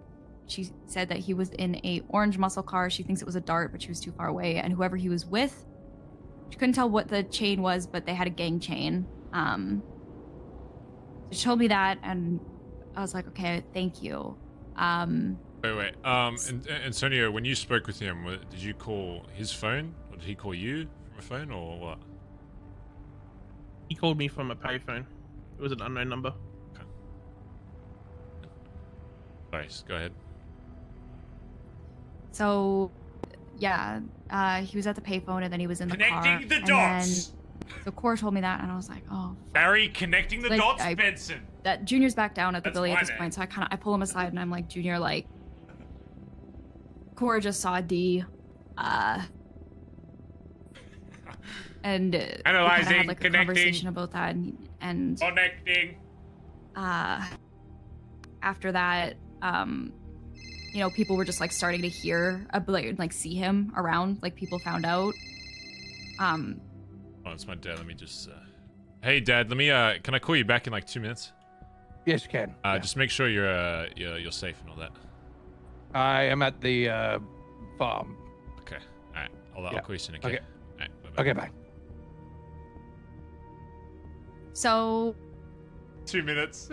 she said that he was in a orange muscle car. She thinks it was a Dart, but she was too far away. And whoever he was with, she couldn't tell what the chain was, but they had a gang chain. She told me that, and I was like, okay, thank you. Wait. Antonio, when you spoke with him, did you call his phone, or did he call you from a phone, or what? He called me from a payphone. It was an unknown number. Okay. Nice. Go ahead. So, yeah, he was at the payphone, and then he was in the car. Connecting the dots. So Cora told me that, and I was like, oh. Barry, connecting the dots, Benson. That Junior's back down at the Billy at this point, so I pull him aside, and I'm like, Junior, like, Cora just saw D, and analyzing, we had like a connecting, conversation about that, and connecting. After that, you know, people were just like starting to hear, like see him around, like people found out. Oh, it's my dad. Let me just. Hey, Dad. Let me. Can I call you back in like 2 minutes? Yes, you can. Just make sure you're safe and all that. I am at the farm. Okay. All right. I'll call you soon. Okay. Okay. All right, bye-bye. Okay. Bye. So. 2 minutes.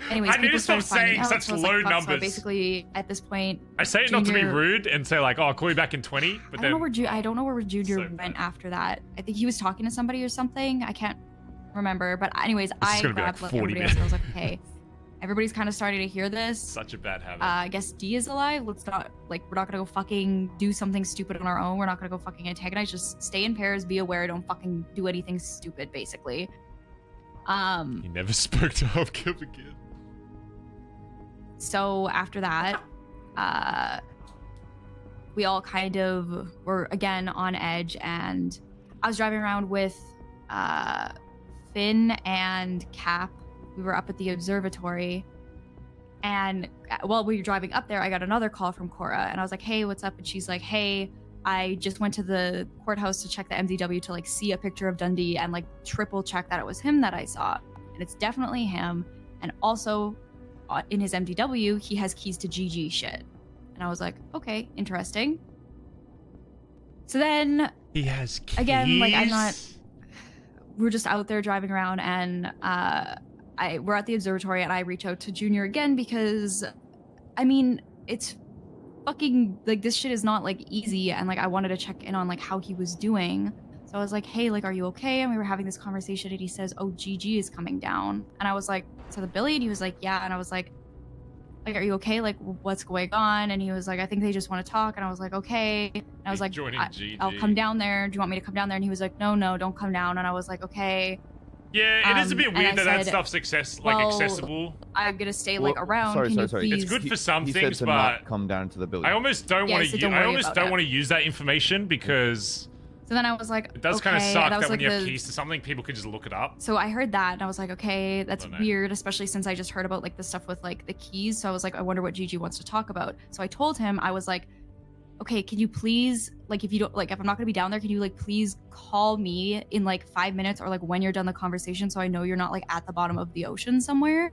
Anyways, I need to stop saying such low numbers. So basically, at this point, I say it not to be rude and say like, "Oh, I'll call you back in 20." But then I don't know where Junior went after that. I think he was talking to somebody or something. I can't remember. But anyways, I grabbed like everybody else and I was like, "Okay, everybody's kind of starting to hear this. Such a bad habit. I guess D is alive. Let's not we're not gonna go fucking do something stupid on our own. We're not gonna go fucking antagonize. Just stay in pairs. Be aware. Don't fucking do anything stupid. Basically." He never spoke to Hubcap again. So after that, we all kind of were again on edge, and I was driving around with Finn and Cap. We were up at the observatory, and while we were driving up there, I got another call from Cora, and I was like, "Hey, what's up?" And she's like, "Hey, I just went to the courthouse to check the MDW to like see a picture of Dundee and like triple check that it was him that I saw. And it's definitely him. And also in his MDW, he has keys to GG shit." And I was like, okay, interesting. So then he has keys. Again, like we're just out there driving around, and we're at the observatory, and I reach out to Junior again because I mean, it's fucking like this shit is not like easy, and like I wanted to check in on like how he was doing. So I was like, hey, like, are you okay? And we were having this conversation, and he says, oh, GG is coming down. And I was like, to the Billy? And he was like, yeah. And I was like, are you okay? Like, what's going on? And he was like, I think they just want to talk. And I was like, okay. And I was like, I'll come down there. Do you want me to come down there? And he was like, no, don't come down. And I was like, okay. Yeah, it is a bit weird that stuff's accessible. I'm gonna stay like around. Sorry. It's good for some he things, said to but not come down to the Billy. I almost don't want to. I almost don't want to use that information because So then I was like, It does okay. kind of suck that was when like you have keys to something, people can just look it up. So I heard that and I was like, okay, that's weird, especially since I just heard about like the stuff with like the keys. So I was like, I wonder what Gigi wants to talk about. So I told him, I was like, okay, can you please, like, if you don't, like, if I'm not gonna be down there, can you like please call me in like 5 minutes or like when you're done the conversation, so I know you're not like at the bottom of the ocean somewhere.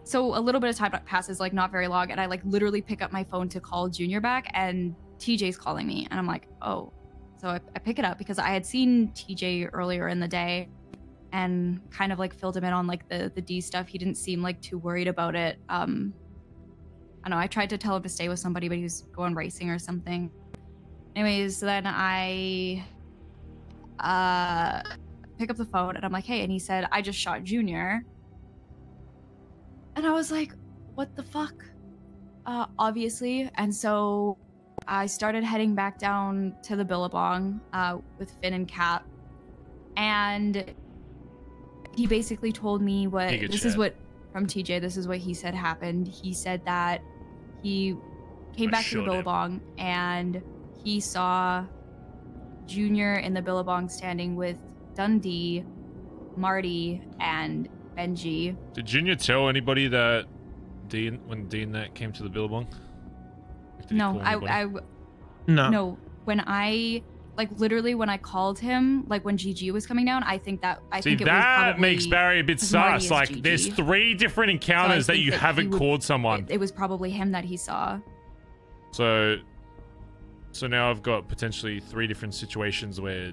So a little bit of time passes, like not very long, and I like literally pick up my phone to call Junior back, and TJ's calling me, and I'm like, oh. So I pick it up because I had seen TJ earlier in the day and kind of like filled him in on like the D stuff. He didn't seem like too worried about it. I don't know, I tried to tell him to stay with somebody, but he was going racing or something. Anyways, so then I pick up the phone and I'm like, hey, and he said, I just shot Junior. And I was like, what the fuck? Obviously. And so I started heading back down to the Billabong with Finn and Cap. And he basically told me what, this is what, from TJ, this is what he said happened. He said that he came back to the Billabong and he saw Junior in the Billabong standing with Dundee, Marty, and Benji. Did Junior tell anybody that when Dean that came to the Billabong? No, no. When I literally when I called him, like when GG was coming down, I think that think it was probably makes Barry a bit sus. Like GG. there's 3 different encounters that you haven't called someone. It was probably him that he saw. So now I've got potentially 3 different situations where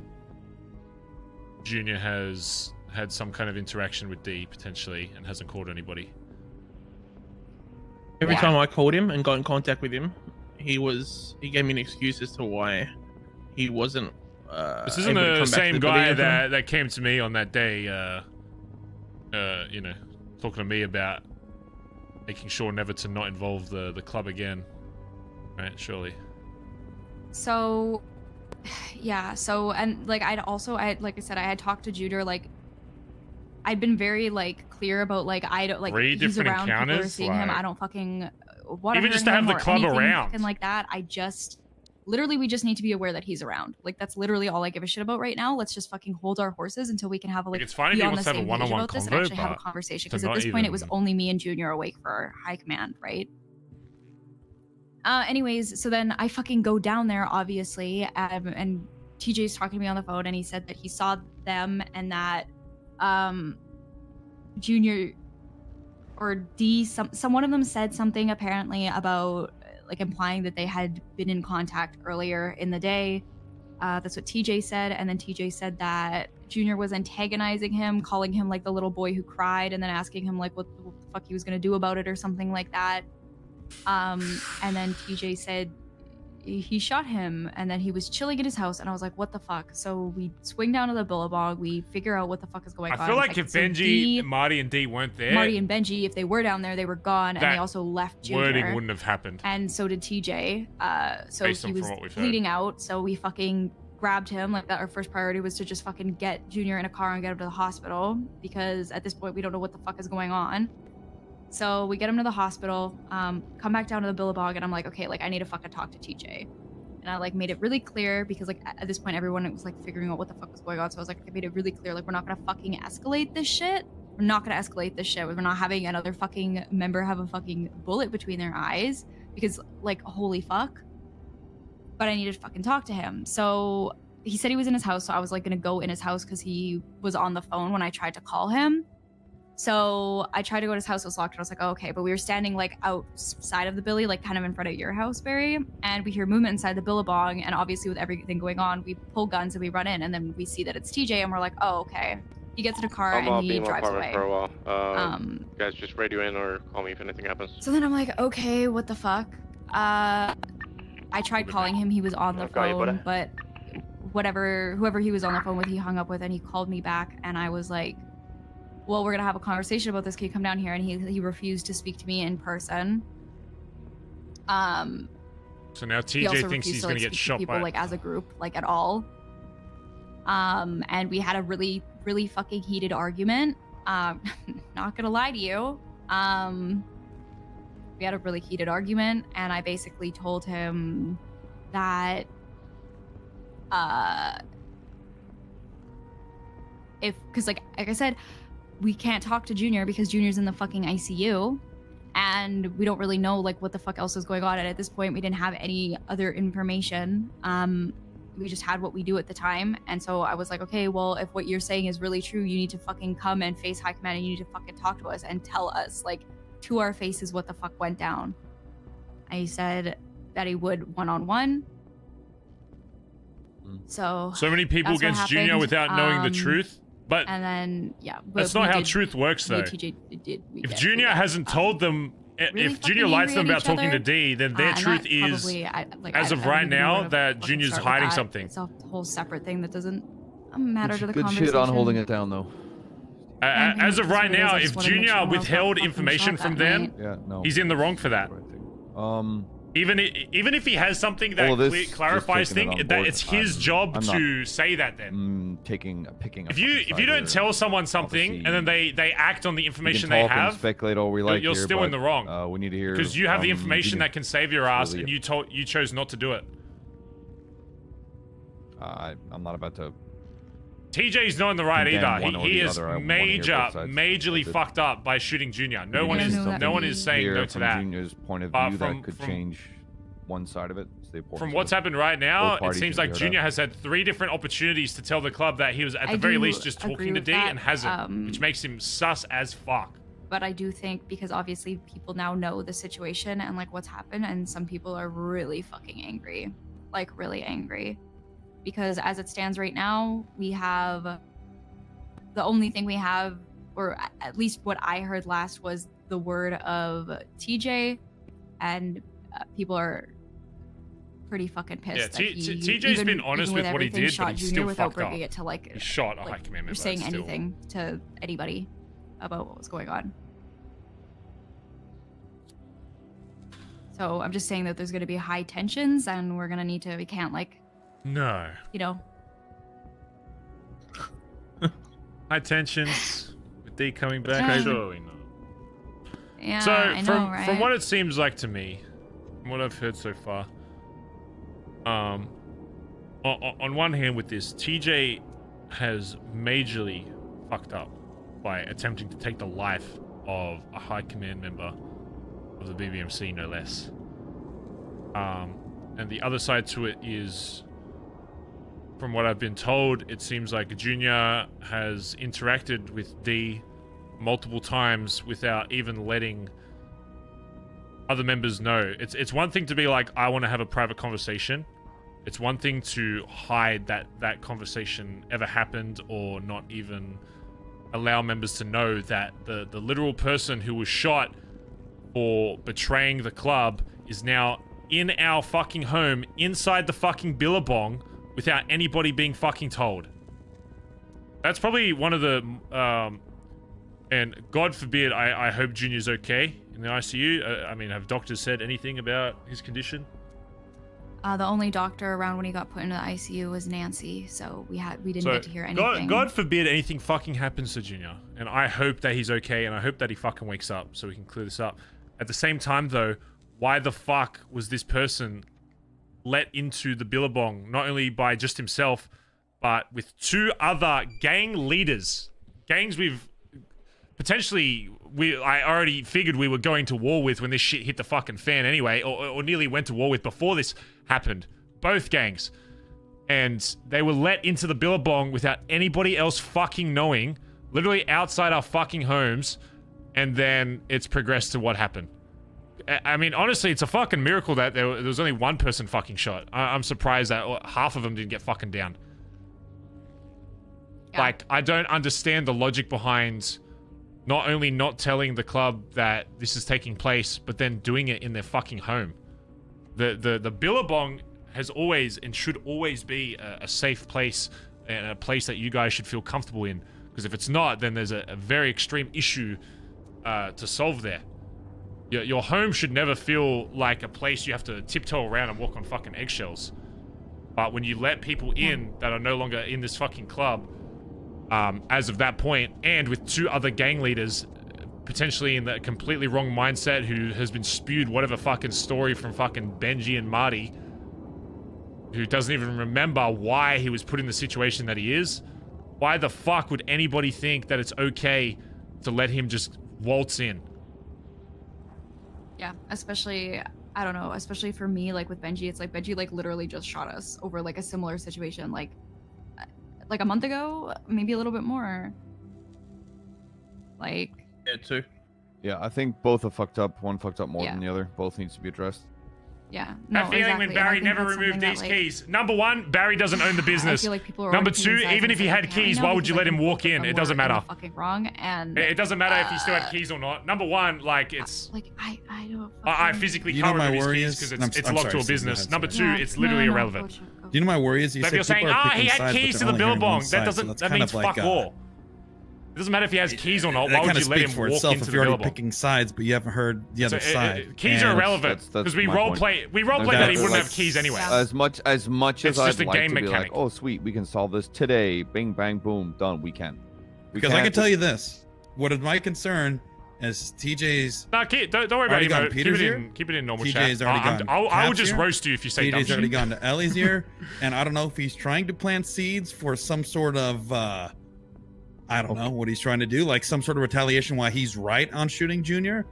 Junior has had some kind of interaction with D potentially and hasn't called anybody. Every time I called him and got in contact with him, he gave me an excuse as to why he wasn't. This isn't the same guy that came to me on that day. You know, talking to me about making sure never to not involve the club again, right? Surely. So, yeah. So and like like I said, I had talked to Junior. Like I'd been very like clear about like I don't like 3 he's different around, encounters, people are seeing him. I don't fucking want even just to have the club around and like that. I just literally we just need to be aware that he's around. Like that's literally all I give a shit about right now. Let's just fucking hold our horses until we can have a like it's fine if you want to have a one-on-one convo and actually have a conversation, because at this point it was only me and Junior awake for high command, right? Anyways, so then I fucking go down there, obviously, and TJ's talking to me on the phone, and he said that he saw them and that Junior or D, some one of them said something apparently about like implying that they had been in contact earlier in the day. That's what TJ said, and then TJ said that Junior was antagonizing him, calling him like the little boy who cried, and then asking him like what the fuck he was gonna do about it or something like that. And then TJ said he shot him and then he was chilling in his house, and I was like, what the fuck? So we swing down to the Billabong, we figure out what the fuck is going on. I feel like if Benji, Marty, and D weren't there, Marty and Benji, if they were down there, they were gone, and they also left Junior. Wording wouldn't have happened. And so did TJ. So he was bleeding out, so we fucking grabbed him. Like that, our first priority was to just fucking get Junior in a car and get him to the hospital, because at this point we don't know what the fuck is going on. So we get him to the hospital, come back down to the Billabong, and I'm like, okay, like I need to fucking talk to TJ. And I like made it really clear, because like at this point everyone was like figuring out what the fuck was going on. So I was like, I made it really clear, like we're not gonna fucking escalate this shit. We're not gonna escalate this shit. We're not having another fucking member have a fucking bullet between their eyes, because like holy fuck. But I needed to fucking talk to him. So he said he was in his house, so I was like gonna go in his house because he was on the phone when I tried to call him. So I tried to go to his house, it was locked, and I was like, oh, okay. But we were standing like outside of the Billy, like kind of in front of your house, Barry, and we hear movement inside the Billabong, and obviously with everything going on, we pull guns and we run in, and then we see that it's TJ, and we're like, oh, okay. He gets in a car and he drives away. For a while. You guys just radio in or call me if anything happens. So then I'm like, okay, what the fuck? I tried calling him, he was on the phone, but whoever he was on the phone with, he hung up with, and he called me back, and I was like, well, we're gonna have a conversation about this. Can you come down here? And he refused to speak to me in person. So now TJ thinks he's gonna get shot by like as a group, like at all. And we had a really, really fucking heated argument. Not gonna lie to you. We had a really heated argument, and I basically told him that because like I said, we can't talk to Junior because Junior's in the fucking ICU, and we don't really know like what the fuck else is going on. And at this point, we didn't have any other information. We just had what we do at the time. And so I was like, okay, well, if what you're saying is really true, you need to fucking come and face high command, and you need to fucking talk to us and tell us like to our faces what the fuck went down. I said that he would one-on-one. So many people against Junior without knowing the truth. But and then that's not how truth works, though. If Junior hasn't told them, if Junior lied to them about talking to D, then their truth is, as of right now, that Junior's hiding something. It's a whole separate thing that doesn't matter to the conversation. Good shit on holding it down, though. As of right now, if Junior withheld information from them, he's in the wrong for that. Even if he has something that clarifies things, that it's his job to say that. Then picking. If you don't tell someone something and then they act on the information they have, speculate all we like. You're still in the wrong. We need to hear because you have the information that can save your ass, and you chose not to do it. I'm not about to. TJ's not in the right either. He is majorly fucked up by shooting Junior. No one is saying no to that. Junior's point of view that could change one side of it. From what's happened right now, it seems like Junior has had 3 different opportunities to tell the club that he was at the very least just talking to D and hasn't, which makes him sus as fuck. But I do think because obviously people now know the situation and like what's happened, and some people are really fucking angry, like really angry. Because as it stands right now, we have the only thing we have, or at least what I heard last, was the word of TJ, and people are pretty fucking pissed. Yeah, TJ's been honest with what he did, but he's still without fucked up. bringing it to like he shot a high command member. Saying anything to anybody about what was going on. So I'm just saying that there's going to be high tensions, and we're going to need to. We can't like. No. You know. High tensions with D coming back. Surely not. Yeah, so I know, right? From what it seems like to me, from what I've heard so far, on one hand with this, TJ has majorly fucked up by attempting to take the life of a high command member of the BBMC, no less. And the other side to it is, from what I've been told, it seems like Junior has interacted with D multiple times without even letting other members know. It's one thing to be like, I want to have a private conversation. It's one thing to hide that conversation ever happened, or not even allow members to know that the literal person who was shot for betraying the club is now in our fucking home, inside the fucking Billabong, without anybody being fucking told. That's probably one of the, and God forbid, I hope Junior's okay in the ICU. I mean, have doctors said anything about his condition? The only doctor around when he got put into the ICU was Nancy, so we didn't get to hear anything. God forbid anything fucking happens to Junior, and I hope that he's okay, and I hope that he fucking wakes up so we can clear this up. At the same time, though, why the fuck was this person let into the Billabong, not only by just himself, but with 2 other gang leaders, gangs we've potentially, I already figured we were going to war with when this shit hit the fucking fan anyway, or nearly went to war with before this happened. Both gangs. And they were let into the Billabong without anybody else fucking knowing, literally outside our fucking homes, and then it's progressed to what happened. I mean, honestly, it's a fucking miracle that there was only 1 person fucking shot. I'm surprised that half of them didn't get fucking down. Yeah. Like, I don't understand the logic behind not only not telling the club that this is taking place, but then doing it in their fucking home. The Billabong has always and should always be a safe place, and a place that you guys should feel comfortable in. Because if it's not, then there's a very extreme issue to solve there. Your home should never feel like a place you have to tiptoe around and walk on fucking eggshells. But when you let people in that are no longer in this fucking club, as of that point, and with 2 other gang leaders potentially in the completely wrong mindset, who has been spewed whatever fucking story from fucking Benji and Marty, who doesn't even remember why he was put in the situation that he is. Why the fuck would anybody think that it's okay to let him just waltz in? Yeah, especially, I don't know, especially for me, like with Benji, it's like Benji like literally just shot us over like a similar situation like a month ago, maybe a little bit more. Like... Yeah, too. Yeah, I think both are fucked up. One fucked up more than the other. Both needs to be addressed. Yeah. No, that feeling when Barry never removed these keys. Number one, Barry doesn't own the business. Like Number two, even if he had keys, why would you let him walk in? It doesn't matter. Fucking wrong, and it doesn't matter if he still had keys or not. Number one, like it's like I don't. I physically can't remove his keys because it's locked to a business. Number two, it's literally irrelevant. Do you know my worry is So if you're saying, he had keys to the billabong, that means fuck all. It doesn't matter if he has keys or not. Why would you let him walk into the billabong? If you're picking sides, but you haven't heard the other side. Keys are irrelevant because we roleplay that he wouldn't have keys anyway. As much as just I'd a like game to be mechanic. like, oh sweet, we can solve this today. Bing bang boom, done. We can. Because I can tell you this: what is my concern is TJ's. No, don't worry about him. Keep it in normal chat. TJ's already gone. I would just roast you if you say dumb TJ's already gone to Ellie's ear, and I don't know if he's trying to plant seeds for some sort of. I don't know what he's trying to do, like some sort of retaliation why he's right on shooting Junior.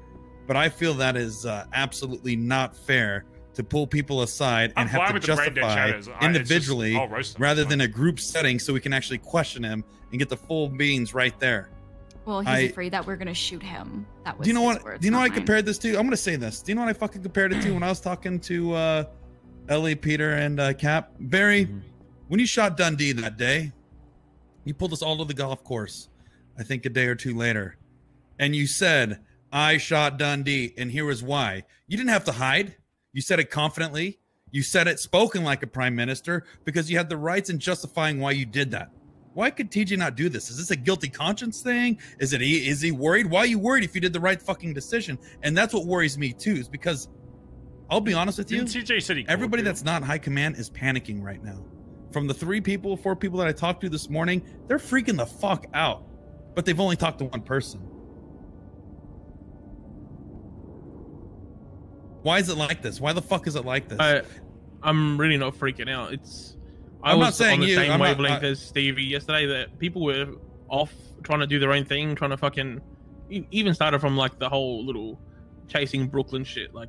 But I feel that is absolutely not fair to pull people aside and have to justify individually rather than a group setting so we can actually question him and get the full beans right there. Well, he's afraid that we're going to shoot him. That was do you know what? Words, do you know what I mine. compared this to? I'm going to say this. Do you know what I fucking compared it to when I was talking to Ellie, Peter, and Cap? Barry, when you shot Dundee that day, you pulled us all to the golf course, I think a day or two later. And you said, I shot Dundee, and here is why. You didn't have to hide. You said it confidently. You said it spoken like a prime minister because you had the rights in justifying why you did that. Why could TJ not do this? Is this a guilty conscience thing? Is he worried? Why are you worried if you did the right fucking decision? And that's what worries me too, is because I'll be honest with you, TJ said everybody that's not high command is panicking right now. From the 4 people that I talked to this morning, they're freaking the fuck out. But they've only talked to one person. Why is it like this? Why the fuck is it like this? I'm really not freaking out. I I'm was not saying on the you. same I'm not- wavelength as Stevie yesterday, that people were off trying to do their own thing, trying to fucking even started from like the whole little chasing Brooklyn shit. Like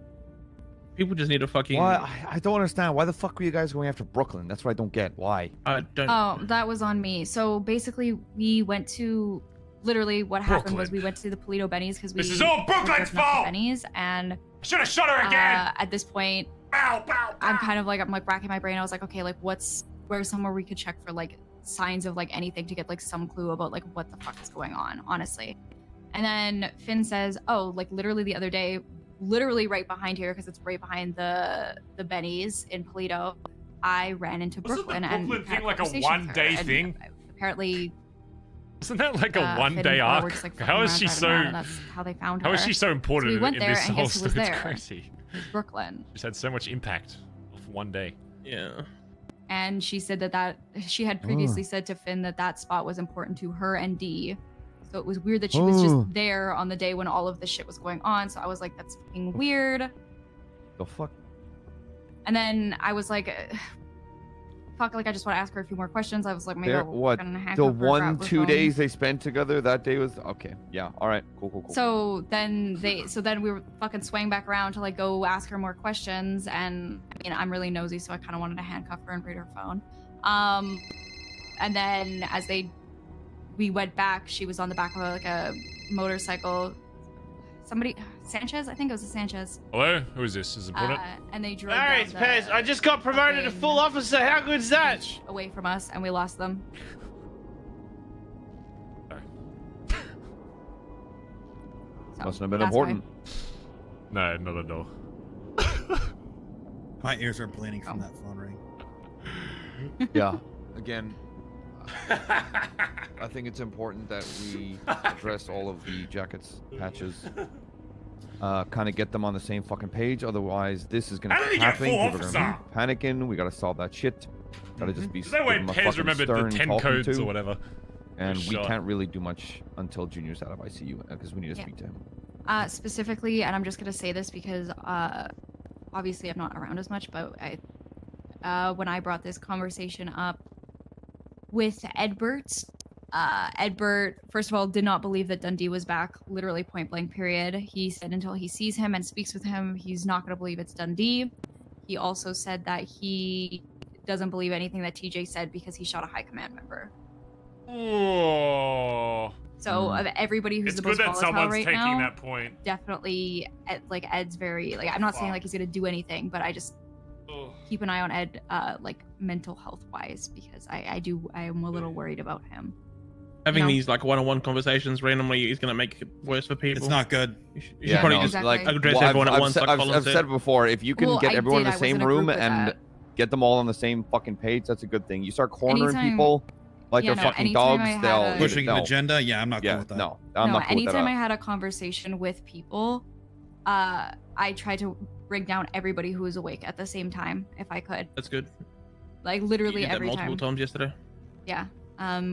people just need to fucking. Why? I don't understand. Why the fuck were you guys going after Brooklyn? That's what I don't get. Why? I don't. Oh, that was on me. So basically, we went to. Literally, what happened was we went to the Polito Benny's because we. This is all Brooklyn's fault. Benny's and. Should have shot her again. At this point, I'm kind of like I'm like racking my brain. I was like, okay, like where's somewhere we could check for like signs of like anything to get like some clue about like what the fuck is going on, honestly. And then Finn says, oh, like literally the other day, literally right behind here because it's right behind the Benny's in Polito, I ran into Brooklyn. Wasn't the Brooklyn thing like a one-day thing? Apparently. Isn't that like a one-day arc? Just, like, how is she so? That's how they found her. How is she so important So we went in there this and whole guess who was story? there? It's crazy. Brooklyn. She's had so much impact of one day. Yeah. And she said that she had previously said to Finn that spot was important to her and Dee. So it was weird that she was just there on the day when all of this shit was going on. So I was like, that's fucking weird. The fuck? And then I was like, fuck, like I just want to ask her a few more questions. I was like, maybe What? The 1-2 days they spent together, that day was okay. Yeah. All right. Cool. So then we were fucking swaying back around to like go ask her more questions. And I mean, I'm really nosy, so I kind of wanted to handcuff her and read her phone. And then as we went back, she was on the back of like a motorcycle. Sanchez? I think it was a Sanchez. Hello? Who is this? Is it important? And they drove Alright, Pez, I just got promoted to full officer. How good's that? away from us, and we lost them. So, Mustn't have been that's important. No, not at all. My ears are bleeding from that phone ring. Yeah. Again, I think it's important that we address all of the jackets, patches, kind of get them on the same fucking page. Otherwise, this is gonna keep happening. People are gonna be panicking. We gotta solve that shit. Gotta just be. There's no way Pez remembered the 10 codes or whatever. And we can't really do much until Junior's out of ICU because we need to speak to him. Specifically, and I'm just gonna say this because obviously I'm not around as much, but when I brought this conversation up with Edbert. Edbert, first of all, did not believe that Dundee was back, literally point blank period. He said until he sees him and speaks with him, he's not going to believe it's Dundee. He also said that he doesn't believe anything that TJ said because he shot a high command member. Oh. So of everybody who's It's the most good that volatile someone's right taking now, that point. definitely, like Ed's very like. I'm not saying like he's gonna do anything, but I just keep an eye on Ed, like mental health wise, because I am a little worried about him. Having these like one-on-one conversations randomly is gonna make it worse for people. It's not good. You should probably just like address everyone at once. Like I've Collin said it before. If you can Well, get I everyone did. in I the was same in a room group with and that. get them all on the same fucking page, that's a good thing. You start cornering Anytime- people like Yeah, they're no, fucking anytime dogs. I had They'll a- Pushing an no. agenda? Yeah, I'm not cool with that. No, I'm not cool with anytime that. I had a conversation with people, I tried to bring down everybody who was awake at the same time if I could. That's good. Like literally You did that every multiple time. times yesterday. Yeah.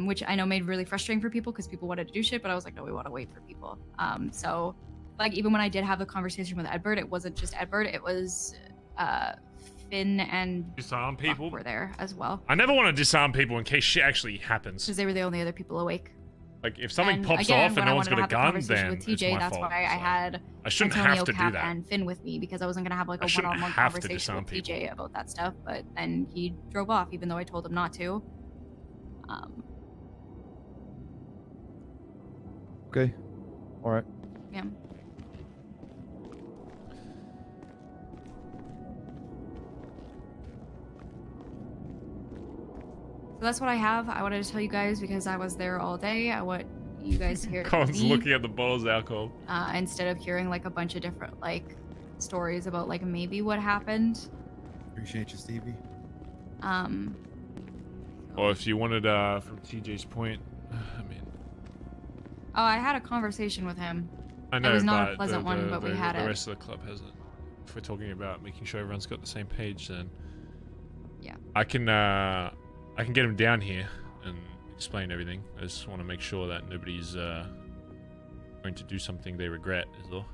Which I know made really frustrating for people because people wanted to do shit, but I was like, no, we want to wait for people. So like even when I did have the conversation with Edbert, it wasn't just Edbert, it was Finn and Disarm people were there as well I never want to disarm people in case shit actually happens. because they were the only other people awake. Like if something And pops again, off when and I no one's wanted got to a have the gun, conversation then with it's TJ, my that's fault. why I had I shouldn't Antonio, have to do Cap, that. and Finn with me because I wasn't gonna have like I a shouldn't one-on-one have to conversation disarm with TJ about that stuff. But then he drove off, even though I told him not to. Okay. All right. Yeah. So that's what I have. I wanted to tell you guys because I was there all day. I want you guys to hear it from Colin's me, looking at the bottles of alcohol. instead of hearing like a bunch of different like stories about like maybe what happened. Appreciate you, Stevie. Or if you wanted, from TJ's point, I mean, Oh, I had a conversation with him. I know, It was not but a pleasant one, but we had the it. rest of the club hasn't. If we're talking about making sure everyone's got the same page, then yeah, I can get him down here and explain everything. I just want to make sure that nobody's going to do something they regret, is all.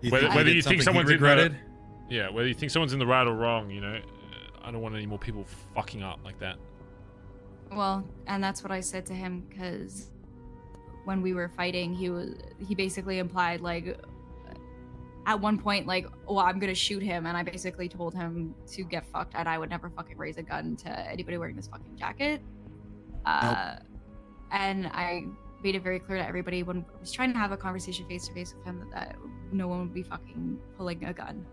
Whether you think someone's regretted? whether you think someone's in the right or wrong, you know, I don't want any more people fucking up like that. Well, and that's what I said to him because when we were fighting, he basically implied like at one point like, oh, I'm gonna shoot him, and I basically told him to get fucked, and I would never fucking raise a gun to anybody wearing this fucking jacket. And I made it very clear to everybody when I was trying to have a conversation face to face with him that no one would be fucking pulling a gun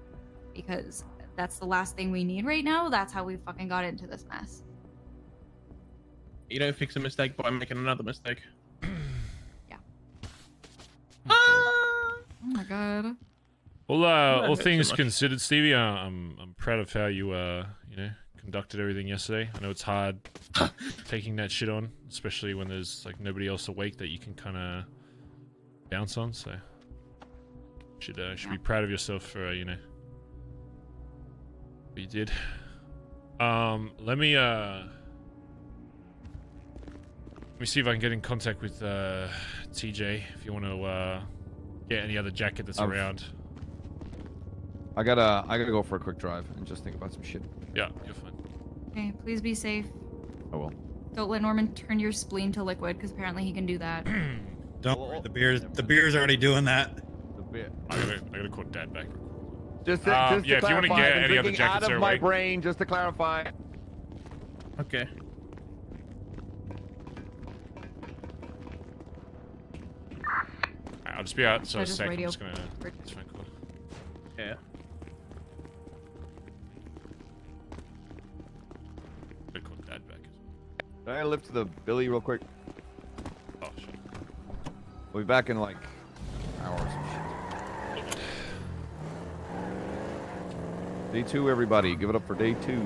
because that's the last thing we need right now. That's how we fucking got into this mess. You don't fix a mistake by making another mistake. Yeah. Oh my god. Well, all not things so much. considered, Stevie, I'm proud of how you you know, conducted everything yesterday. I know it's hard taking that shit on, especially when there's like nobody else awake that you can kind of bounce on. So should be proud of yourself for you know what you did. Let me see if I can get in contact with TJ if you want to get any other jacket that's around. I gotta go for a quick drive and just think about some shit. Yeah, you're fine. Okay, please be safe. I will. Don't let Norman turn your spleen to liquid, because apparently he can do that. Don't worry, the beer's already doing that. I gotta call Dad back. Just yeah, to if you want to clarify, get I've been any other drinking jackets out their of my way. brain, just to clarify. Okay. I'll just be out. So So a just sec. I'm radio. just gonna. It's fine, cool. Yeah. Gotta call Dad back. Can I lift the Billy real quick? Oh shit. We'll be back in like an hour or some shit. Day 2, everybody. Give it up for day 2.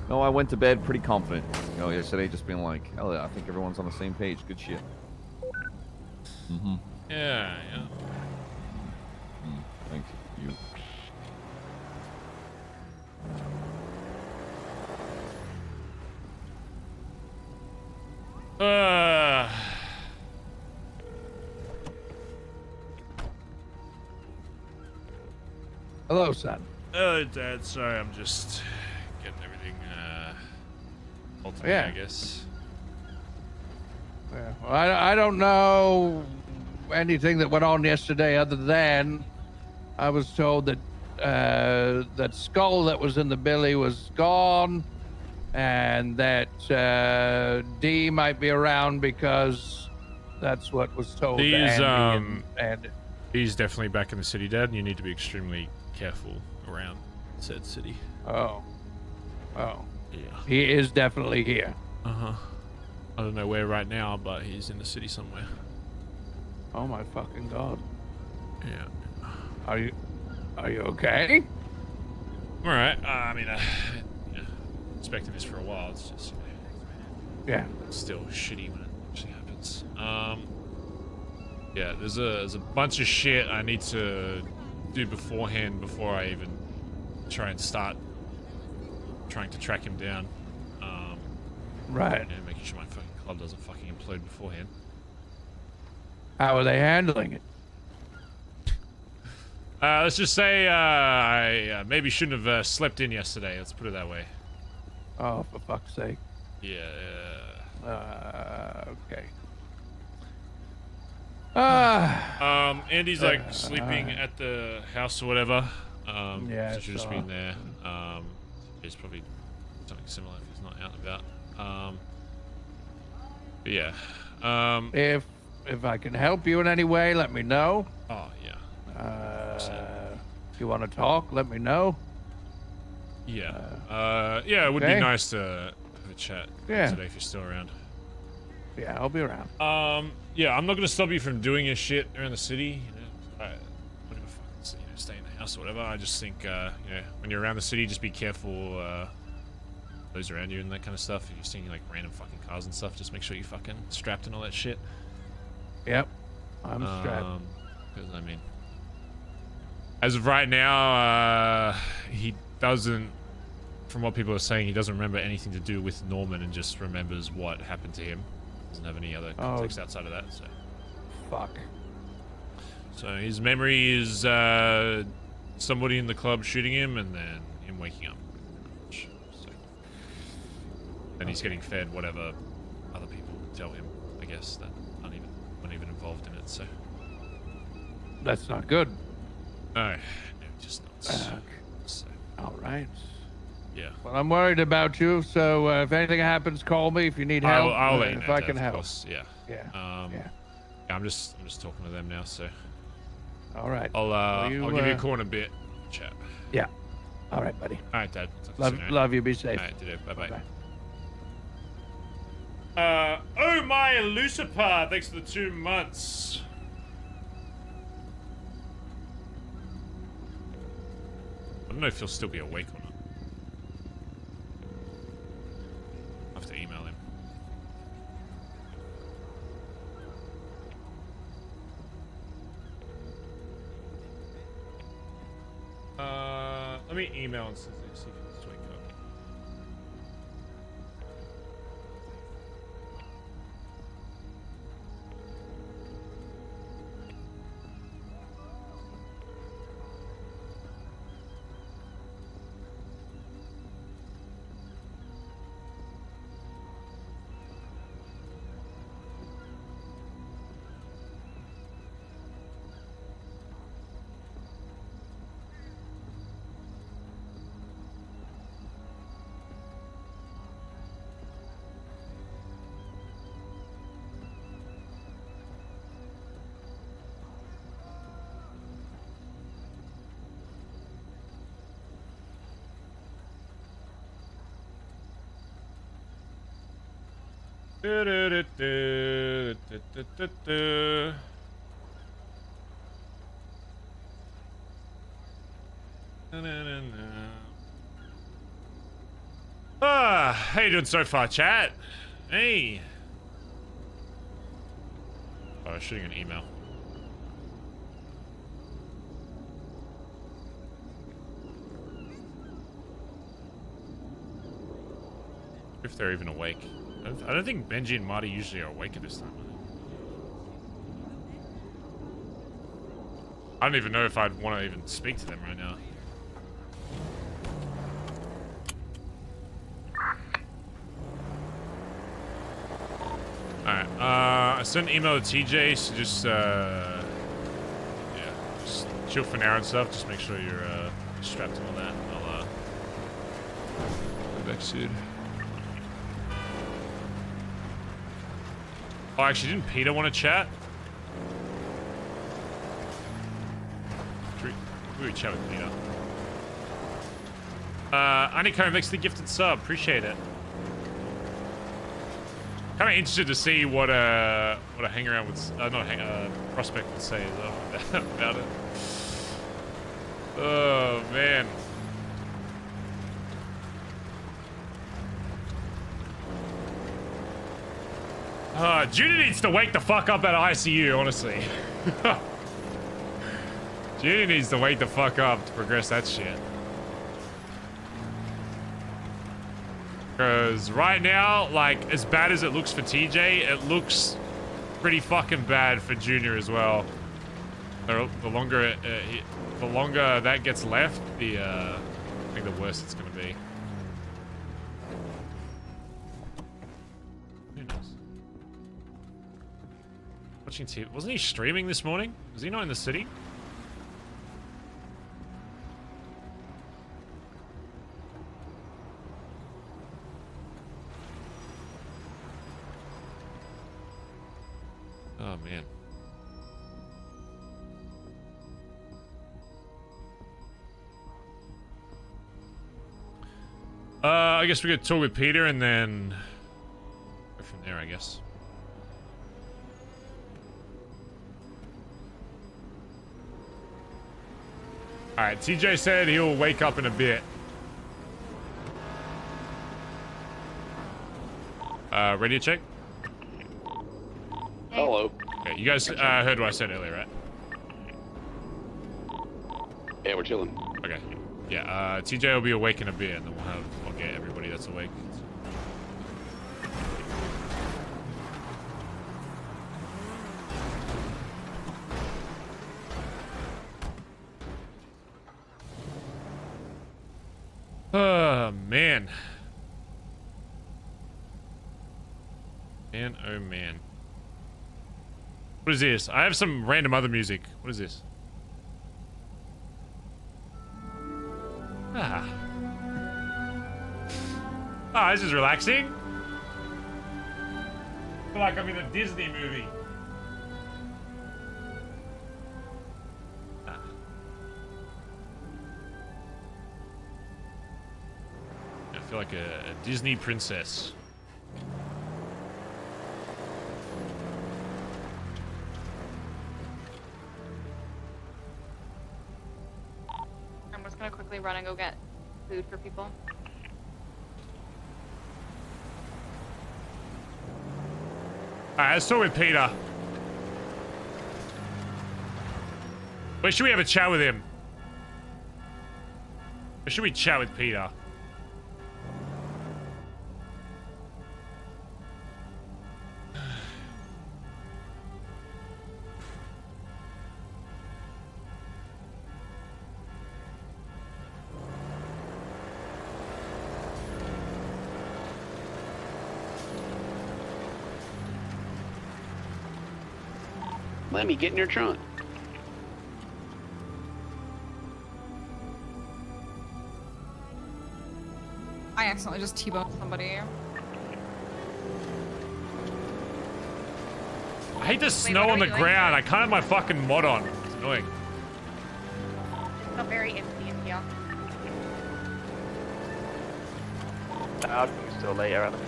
No, I went to bed pretty confident. You know, yesterday just being like, hell yeah, I think everyone's on the same page. Good shit. Mm-hmm. Yeah. Thank you. Hello, son. Oh, Dad. Sorry, I'm just getting everything all together, Yeah. I guess. Yeah. Well, I don't know anything that went on yesterday other than I was told that that skull that was in the billy was gone, and that D might be around because that's what was told to Andy. And He's definitely back in the city, Dad, and you need to be extremely careful around said city. Oh. Yeah. He is definitely here. Uh-huh. I don't know where right now, but he's in the city somewhere. Oh my fucking god. Yeah. Are you okay? All right. I mean, expecting this for a while. It's just, yeah, it's still shitty when it actually happens. Yeah, there's a bunch of shit I need to do beforehand before I even try and start trying to track him down. Right. And making sure my fucking club doesn't fucking implode beforehand. How are they handling it? Let's just say I maybe shouldn't have slept in yesterday. Let's put it that way. Oh, for fuck's sake. Yeah. Okay. Andy's like sleeping at the house or whatever. Yeah, so she'll just be in there. It's probably something similar if he's not out and about. But yeah. If I can help you in any way, let me know. Oh yeah. If you want to talk, let me know. Yeah. Yeah, it would be okay. nice to have a chat today if you're still around. Yeah, I'll be around. Yeah, I'm not gonna stop you from doing your shit around the city. You know, whatever, fucking, stay in the house or whatever. I just think, when you're around the city, just be careful. Those around you and that kind of stuff. If you're seeing like random fucking cars and stuff, just make sure you're fucking strapped and all that shit. Yep, I'm strapped. Because I mean, as of right now, he doesn't. From what people are saying, he doesn't remember anything to do with Norman and just remembers what happened to him. Doesn't have any other context outside of that. So. Fuck. So his memory is somebody in the club shooting him and then him waking up. So. And he's getting fed whatever other people tell him, I guess, that aren't even involved in it, so. That's not good. No, just not. So. Alright. Yeah. Well, I'm worried about you, so if anything happens, call me if you need help. I'll let you know, if I Dad, can of help. course. Yeah. Yeah. Yeah, I'm just talking to them now, so. All right. I'll give you a call in a bit, chat. Yeah. All right, buddy. All right, Dad. Talk to you soon, all right? Love you. Be safe. All right, ditto. Bye-bye. Oh my Lucifer, thanks for the 2 months. I don't know if he'll still be awake or not. I'll have to email him. Let me email and see if he's wake up. How you doing so far, chat? Hey. Oh, I was shooting an email. If they're even awake. I don't think Benji and Marty usually are awake at this time. I don't even know if I'd want to even speak to them right now. Alright, I sent an email to TJ, so just, yeah, just chill for now and stuff. Just make sure you're, strapped in on that. I'll, go back soon. Oh, actually, didn't Peter want to chat? Should we chat with Peter? Andi, thanks for the gifted sub. Appreciate it. Kind of interested to see what a hang around with prospect would say about it. Oh man. Junior needs to wake the fuck up at ICU, honestly. Junior needs to wake the fuck up to progress that shit. Because right now, like, as bad as it looks for TJ, it looks pretty fucking bad for Junior as well. The longer that gets left, I think the worse it's gonna be. Who knows? Watching TV. Wasn't he streaming this morning? Was he not in the city? Oh, man. I guess we could talk with Peter and then go from there, I guess. Alright, TJ said he'll wake up in a bit. Ready to check? Hello. Okay, you guys heard what I said earlier, right? Yeah, we're chilling. Okay. Yeah, TJ will be awake in a bit, and then we'll get everybody that's awake. Oh, man. Man, oh, man. What is this? I have some random other music. What is this? Ah. Ah, this is relaxing. I feel like I'm in a Disney movie. Ah. I feel like a Disney princess. I'm just gonna quickly run and go get food for people. Alright, let's talk with Peter. Where should we have a chat with him? Where should we chat with Peter? Let me get in your trunk. I accidentally just T-boned somebody. I hate the snow on the ground. I can't have my fucking mod on. It's annoying. It's not very empty in here. I think it's still late, Ellie.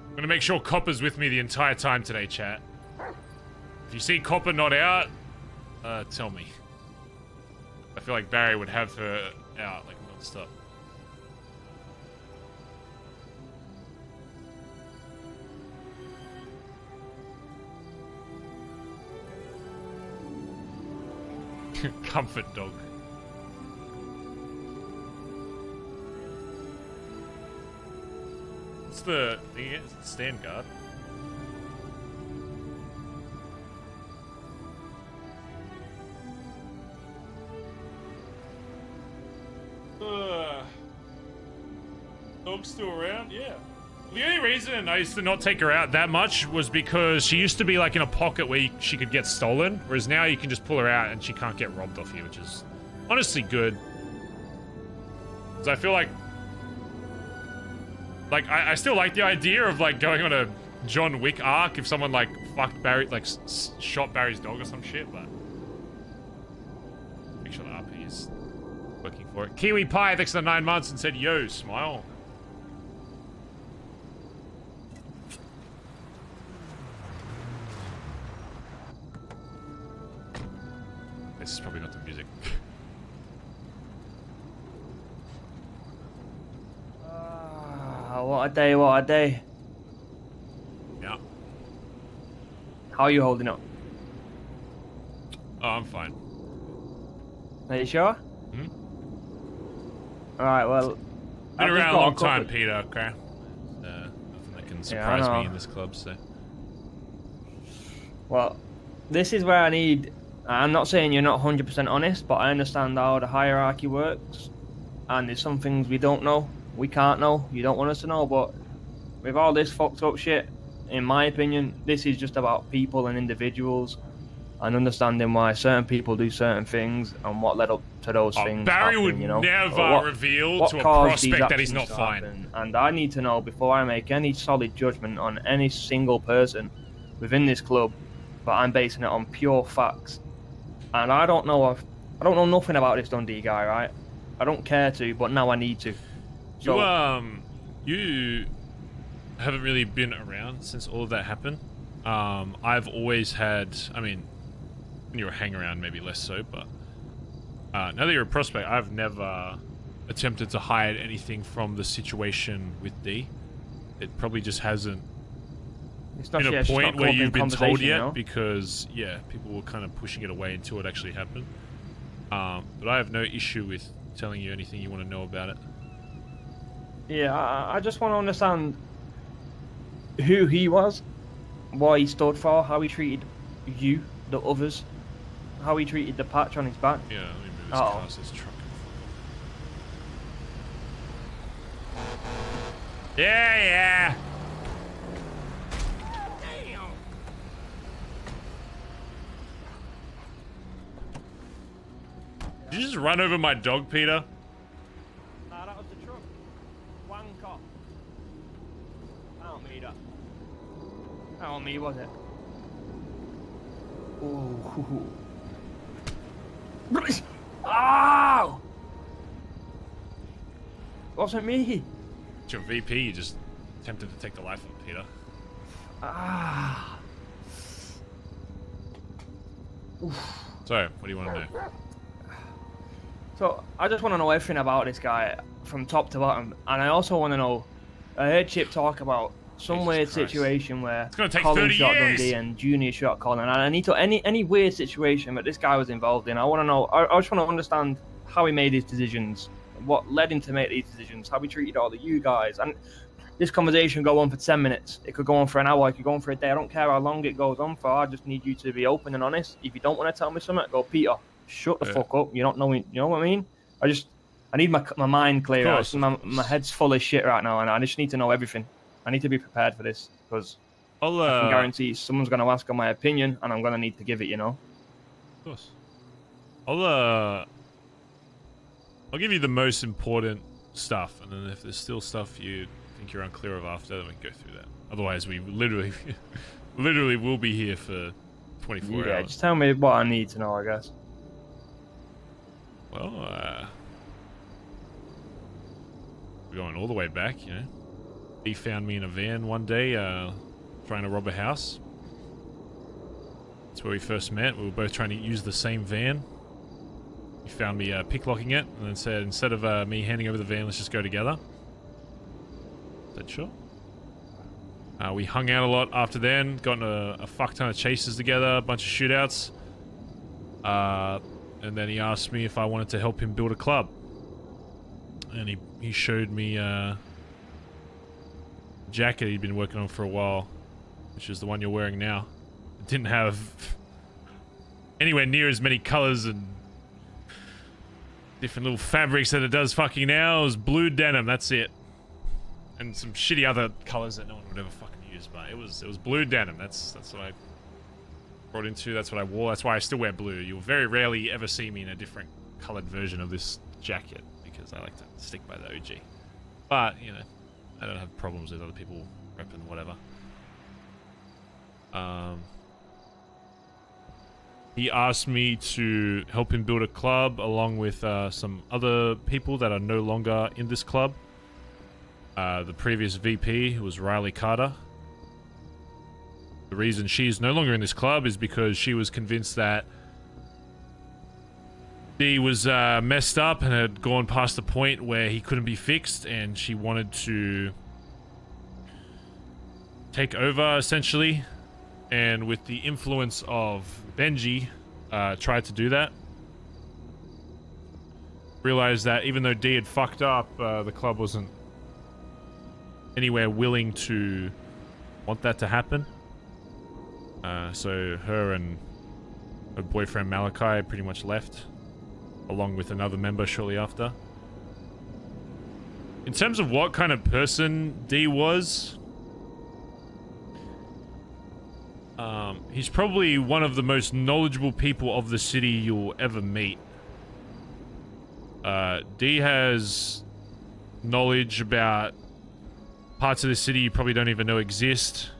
I'm gonna make sure Copper's with me the entire time today, chat. If you see Copper not out, tell me. I feel like Barry would have her out like non-stop. Comfort dog. What's the thing? Is it stand guard? Dog's still around? Yeah. The only reason I used to not take her out that much was because she used to be like in a pocket where she could get stolen, whereas now you can just pull her out and she can't get robbed off you, which is honestly good. Because I feel like I still like the idea of like going on a John Wick arc if someone like fucked Barry, like shot Barry's dog or some shit, but make sure the RP is working for it. Kiwi Pie, thanks for the 9 months and said, yo, smile. This is probably not the music. What a day, what a day. Yeah. How are you holding up? Oh, I'm fine. Are you sure? Hmm? Alright, well... Been around a long time, Peter, okay? Nothing that can surprise me in this club, so... Well, this is where I need... I'm not saying you're not 100% honest, but I understand how the hierarchy works. And there's some things we don't know. We can't know. You don't want us to know, but with all this fucked up shit, in my opinion, this is just about people and individuals and understanding why certain people do certain things and what led up to those things. Barry would you know? never reveal to a prospect that he's not fine. And I need to know before I make any solid judgment on any single person within this club, but I'm basing it on pure facts. And I don't know nothing about this Dundee guy, right? I don't care to, but now I need to. So, you haven't really been around since all of that happened. I've always had, I mean, when you were hang around, maybe less so, but now that you're a prospect, I've never attempted to hide anything from the situation with D. It probably just hasn't been a point where you've been told yet, because, yeah, people were kind of pushing it away until it actually happened. But I have no issue with telling you anything you want to know about it. Yeah, I just want to understand who he was, what he stood for, how he treated you, the others, how he treated the patch on his back. Yeah, let me move his car so his truck. Yeah. Damn. Did you just run over my dog, Peter? Nah, that was the truck. Wanker. That wasn't me, that. That wasn't me, was it? Ooh. Ow! Wasn't me. It's your VP, you just attempted to take the life of Peter. Ah. So, what do you want to know? So, I just want to know everything about this guy from top to bottom. And I also want to know, I heard Chip talk about some weird situation where Collin shot Dundee and Junior shot Collin. And I need to, any weird situation that this guy was involved in, I want to know, I just want to understand how he made his decisions, what led him to make these decisions, how he treated all of you guys. And this conversation go on for 10 minutes. It could go on for an hour, it could go on for a day. I don't care how long it goes on for. I just need you to be open and honest. If you don't want to tell me something, go, Peter, shut the fuck up. You don't know me. You know what I mean? I need my mind clear out. My head's full of shit right now, and I just need to know everything. I need to be prepared for this, because I can guarantee someone's going to ask on my opinion, and I'm going to need to give it, you know? Of course. I'll give you the most important stuff, and then if there's still stuff you think you're unclear of after, then we can go through that. Otherwise, we literally will be here for 24 hours. Yeah, just tell me what I need to know, I guess. Well, we're going all the way back, you know. He found me in a van one day, trying to rob a house. That's where we first met. We were both trying to use the same van. He found me picklocking it and then said, instead of me handing over the van, let's just go together. I said, sure. We hung out a lot after then, got in a fuck ton of chases together, a bunch of shootouts. And then he asked me if I wanted to help him build a club. And he showed me a jacket he'd been working on for a while, which is the one you're wearing now. It didn't have anywhere near as many colors and different little fabrics that it does fucking now. It was blue denim, that's it. And some shitty other colors that no one would ever fucking use, but it was blue denim. That's what I brought into, that's what I wore. That's why I still wear blue. You'll very rarely ever see me in a different colored version of this jacket because I like to stick by the OG. But, you know, I don't have problems with other people repping whatever. He asked me to help him build a club along with some other people that are no longer in this club. The previous VP, who was Riley Carter. The reason she's no longer in this club is because she was convinced that he was messed up and had gone past the point where he couldn't be fixed, and she wanted to take over, essentially. And with the influence of Benji, tried to do that. Realized that even though D had fucked up, the club wasn't anywhere willing to want that to happen. So her and her boyfriend Malachi pretty much left, along with another member shortly after. In terms of what kind of person D was, he's probably one of the most knowledgeable people of the city you'll ever meet. D has knowledge about parts of the city you probably don't even know exist.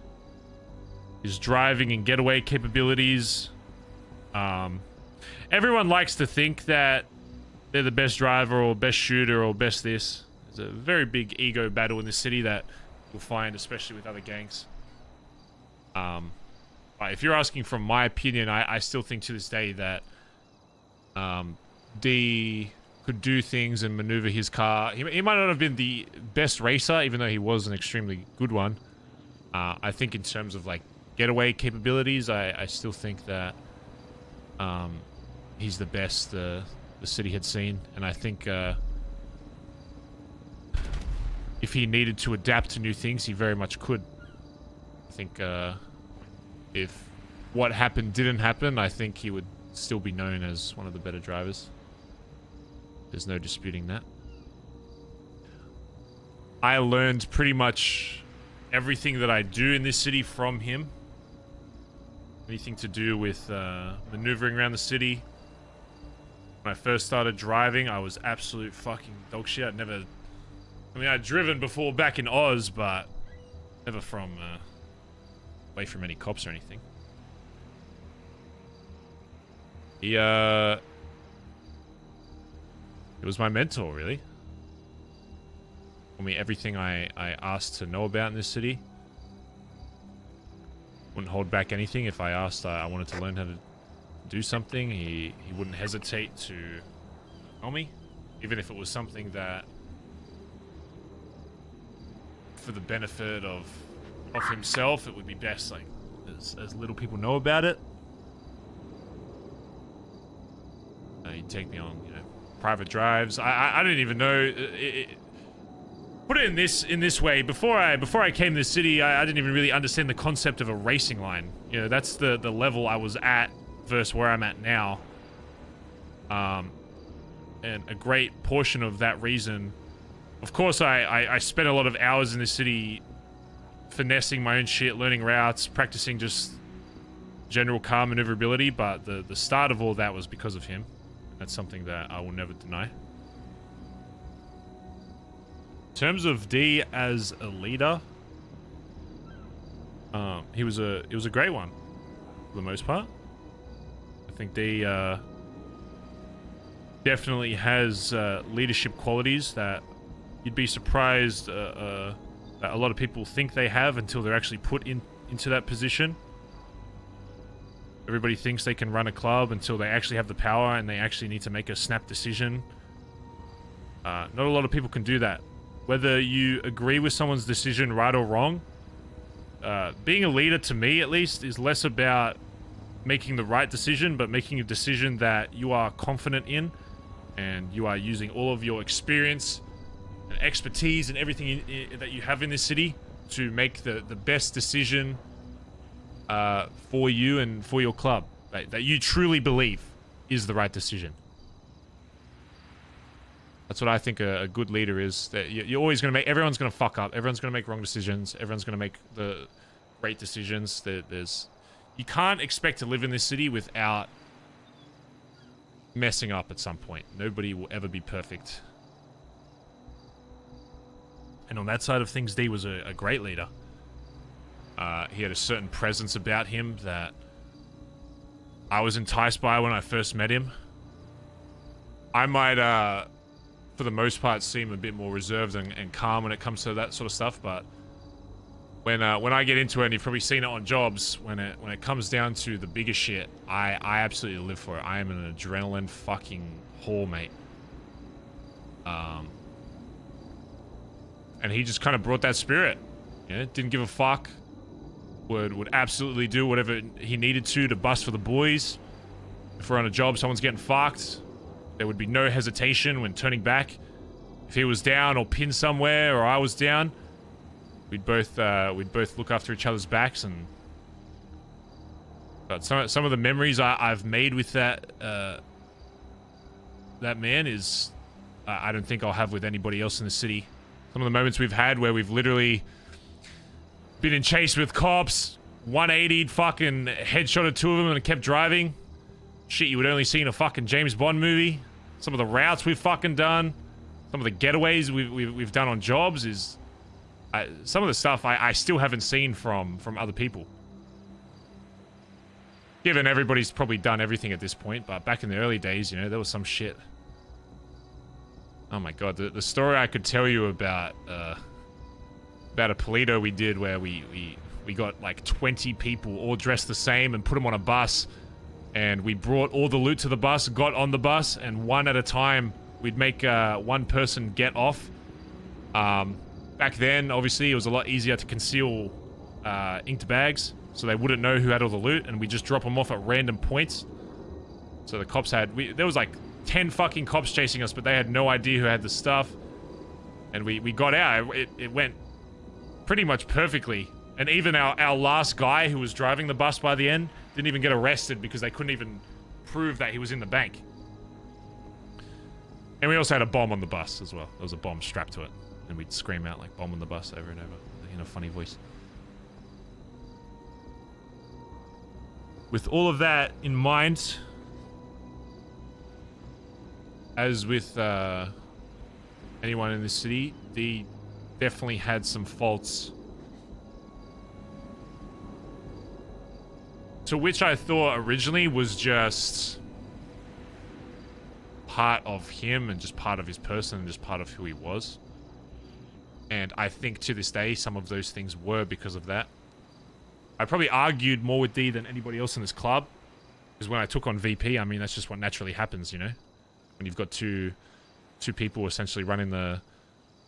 His driving and getaway capabilities. Everyone likes to think that they're the best driver or best shooter or best this. There's a very big ego battle in the city that you'll find, especially with other gangs. If you're asking from my opinion, I still think to this day that D could do things and maneuver his car. He might not have been the best racer, even though he was an extremely good one. I think in terms of like getaway capabilities, I still think that he's the best the city had seen. And I think if he needed to adapt to new things, he very much could. I think if what happened didn't happen, I think he would still be known as one of the better drivers. There's no disputing that. I learned pretty much everything that I do in this city from him. Anything to do with maneuvering around the city. When I first started driving, I was absolute fucking dog shit. I'd driven before back in Oz, but never from away from any cops or anything. He was my mentor, really. Told me everything I asked to know about in this city. Wouldn't hold back anything. If I asked, I wanted to learn how to do something, he wouldn't hesitate to tell me, even if it was something that for the benefit of himself, it would be best like as little people know about it. He'd take me on, private drives. I didn't even know. Put it in this way. Before I came to the city, I didn't even really understand the concept of a racing line. That's the level I was at versus where I'm at now. And a great portion of that reason, of course, I spent a lot of hours in the city finessing my own shit, learning routes, practicing just general car maneuverability. But the start of all that was because of him. That's something that I will never deny. In terms of D as a leader, he was a great one for the most part. I think D definitely has leadership qualities that you'd be surprised that a lot of people think they have until they're actually put into that position. Everybody thinks they can run a club until they actually have the power and they actually need to make a snap decision. Not a lot of people can do that. Whether you agree with someone's decision, right or wrong, being a leader, to me at least, is less about making the right decision, but making a decision that you are confident in, and you are using all of your experience and expertise and everything that you have in this city to make the best decision for you and for your club that you truly believe is the right decision. That's what I think a good leader is. That you're always going to make... Everyone's going to fuck up. Everyone's going to make wrong decisions. Everyone's going to make the great decisions. You can't expect to live in this city without messing up at some point. Nobody will ever be perfect. And on that side of things, D was a great leader. He had a certain presence about him that I was enticed by when I first met him. I might, for the most part, seem a bit more reserved and calm when it comes to that sort of stuff, but when I get into it, and you've probably seen it on jobs, when it comes down to the bigger shit, I absolutely live for it. I am an adrenaline fucking whore, mate. And he just kind of brought that spirit. Yeah, didn't give a fuck. Would absolutely do whatever he needed to bust for the boys. If we're on a job, someone's getting fucked, there would be no hesitation when turning back. If he was down or pinned somewhere, or I was down, we'd both look after each other's backs. And but some of the memories I've made with that man is I don't think I'll have with anybody else in the city. Some of the moments we've had where we've literally been in chase with cops, 180'd, fucking headshotted two of them and kept driving. Shit you would only see in a fucking James Bond movie. Some of the routes we've fucking done, some of the getaways we've done on jobs is... some of the stuff I still haven't seen from other people. Given everybody's probably done everything at this point, but back in the early days, you know, there was some shit. Oh my god, the story I could tell you about a Polito we did where we got like 20 people all dressed the same and put them on a bus, and we brought all the loot to the bus, got on the bus, and one at a time we'd make one person get off. Back then, obviously, it was a lot easier to conceal inked bags, so they wouldn't know who had all the loot, and we just drop them off at random points. So the cops had... there was like 10 fucking cops chasing us, but they had no idea who had the stuff. And we got out. It went pretty much perfectly. And even our last guy who was driving the bus by the end didn't even get arrested because they couldn't even prove that he was in the bank. And we also had a bomb on the bus as well. There was a bomb strapped to it. And we'd scream out like bomb on the bus over and over in a funny voice. With all of that in mind, as with anyone in this city, they definitely had some faults. To which I thought originally was just part of him and just part of his person and just part of who he was. And I think to this day, some of those things were because of that. I probably argued more with D than anybody else in this club. Because when I took on VP, I mean, that's just what naturally happens, you know? When you've got two people essentially running the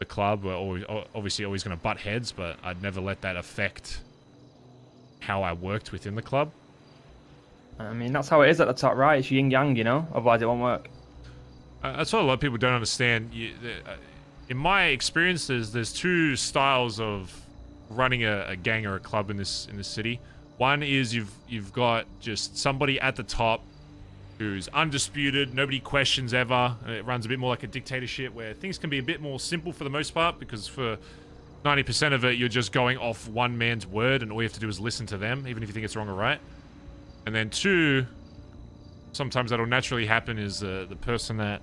club, we're obviously always going to butt heads, but I'd never let that affect how I worked within the club. I mean, that's how it is at the top, right? It's yin-yang, you know? Otherwise it won't work. That's what a lot of people don't understand. In my experience, there's two styles of running a gang or a club in this city. One is you've got just somebody at the top who's undisputed, nobody questions ever, and it runs a bit more like a dictatorship where things can be a bit more simple for the most part, because for 90% of it you're just going off one man's word and all you have to do is listen to them, even if you think it's wrong or right. And then two, sometimes that'll naturally happen, is the person that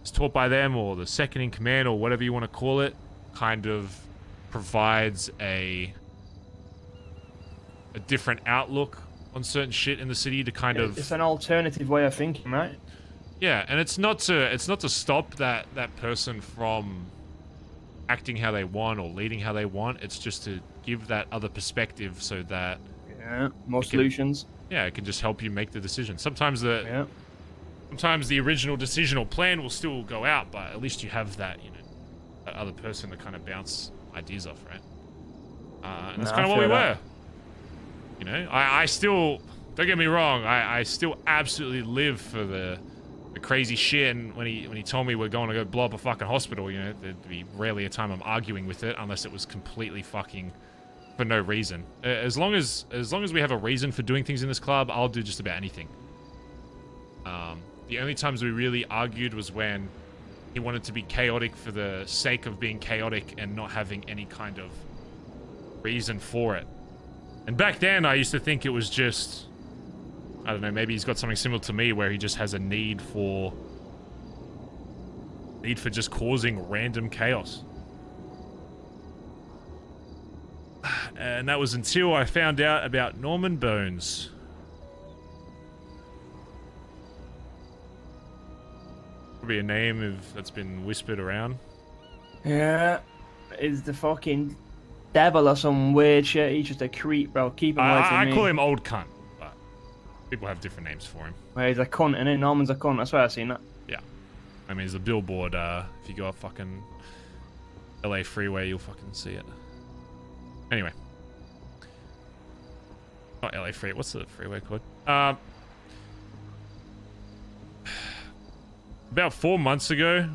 is taught by them, or the second in command, or whatever you want to call it, kind of provides a different outlook on certain shit in the city to kind of... It's an alternative way of thinking, right? Yeah, and it's not to stop that person from acting how they want or leading how they want. It's just to give that other perspective so that... Yeah, more solutions. yeah, it can just help you make the decision. Sometimes the original decision or plan will still go out, but at least you have that, you know, that other person to kind of bounce ideas off, right? And that's kind of what we were. You know, I still, don't get me wrong, I still absolutely live for the crazy shit. And when he told me we're going to go blow up a fucking hospital, you know, there'd be rarely a time I'm arguing with it unless it was completely fucking for no reason. As long as we have a reason for doing things in this club, I'll do just about anything. The only times we really argued was when he wanted to be chaotic for the sake of being chaotic and not having any kind of reason for it. And back then, I used to think it was just, I don't know, maybe he's got something similar to me where he just has a need for just causing random chaos. And that was until I found out about Norman Bones. Probably a name that's been whispered around. Yeah, is the fucking devil or some weird shit. He's just a creep, bro. Keep him away from me. I call him Old Cunt, but people have different names for him. Well, he's a cunt, innit? Norman's a cunt. That's why I've seen that. Yeah. I mean, there's a billboard. If you go up fucking LA freeway, you'll fucking see it. Anyway. Not LA freeway. What's the freeway called? About 4 months ago.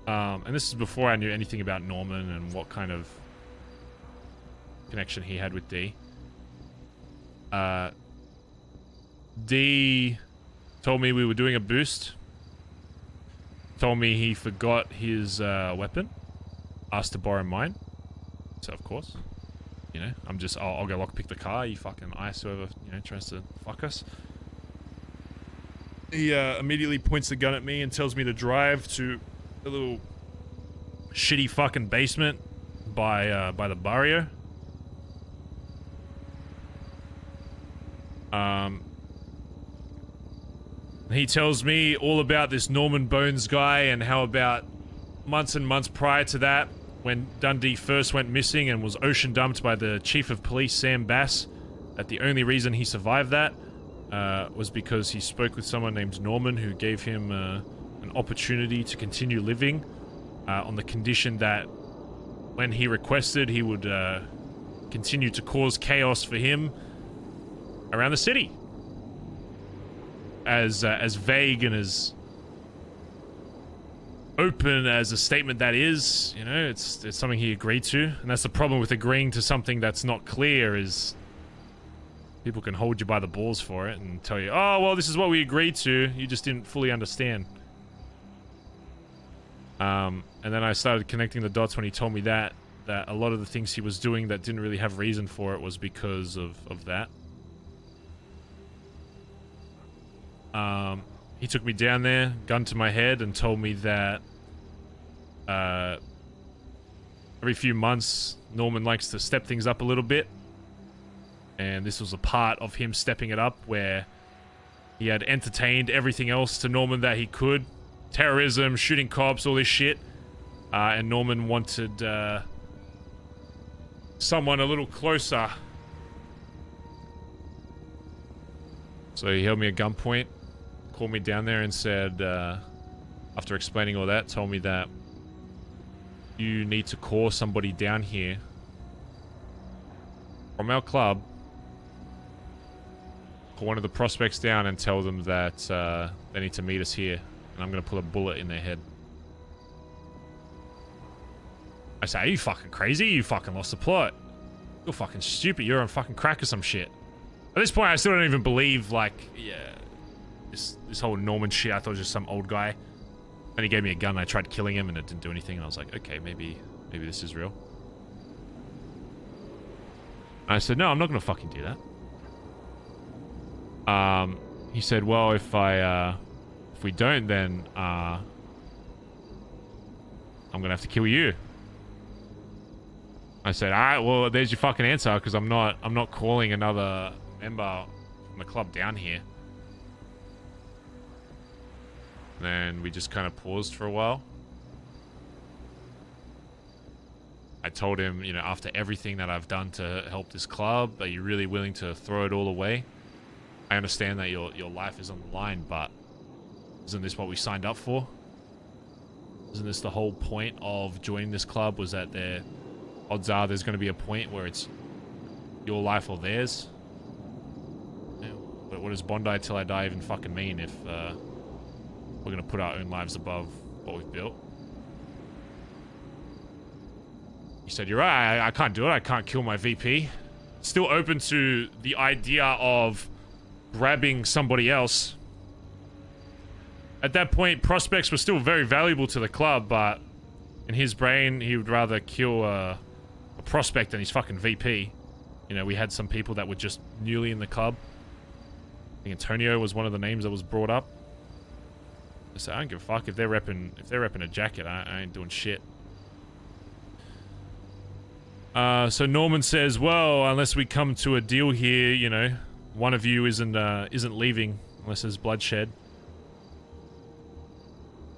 And this is before I knew anything about Norman and what kind of connection he had with D. D told me we were doing a boost. Told me he forgot his weapon. Asked to borrow mine. So of course, you know, I'll go lockpick the car. You fucking ice whoever, you know, tries to fuck us. He immediately points the gun at me and tells me to drive to a little shitty fucking basement by the barrio. He tells me all about this Norman Bones guy and how about months and months prior to that, when Dundee first went missing and was ocean dumped by the chief of police, Sam Bass, that the only reason he survived that was because he spoke with someone named Norman who gave him an opportunity to continue living on the condition that when he requested, he would continue to cause chaos for him around the city. As vague and as open as a statement that is, you know, it's something he agreed to. And that's the problem with agreeing to something that's not clear, is people can hold you by the balls for it and tell you, oh, well, this is what we agreed to. You just didn't fully understand. And then I started connecting the dots when he told me that a lot of the things he was doing that didn't really have reason for it was because of that. He took me down there, gun to my head, and told me that every few months Norman likes to step things up a little bit, and this was a part of him stepping it up, where he had entertained everything else to Norman that he could. Terrorism, shooting cops, all this shit. And Norman wanted someone a little closer. So he held me at gunpoint, called me down there and said, after explaining all that, told me that you need to call somebody down here from our club, call one of the prospects down and tell them that they need to meet us here, and I'm going to put a bullet in their head. I say, are you fucking crazy? You fucking lost the plot. You're fucking stupid. You're on fucking crack or some shit. At this point, I still don't even believe, like, yeah, this whole Norman shit. I thought it was just some old guy. Then he gave me a gun and I tried killing him and it didn't do anything. And I was like, okay, maybe this is real. And I said, no, I'm not going to fucking do that. He said, well, if we don't, then I'm going to have to kill you. I said, all right, well, there's your fucking answer, because I'm not calling another member from the club down here. And then we just kind of paused for a while. I told him, you know, after everything that I've done to help this club, are you really willing to throw it all away? I understand that your life is on the line, but isn't this what we signed up for? Isn't this the whole point of joining this club? Was that odds are there's going to be a point where it's your life or theirs? Yeah, but what does Bondi till I die even fucking mean if we're going to put our own lives above what we've built? He said, you're right, I can't do it. I can't kill my VP. Still open to the idea of grabbing somebody else. At that point, prospects were still very valuable to the club, but in his brain, he would rather kill a prospect than his fucking VP. You know, we had some people that were just newly in the club. I think Antonio was one of the names that was brought up. I said, I don't give a fuck if they're repping a jacket. I ain't doing shit. So Norman says, well, unless we come to a deal here, you know, one of you isn't leaving unless there's bloodshed.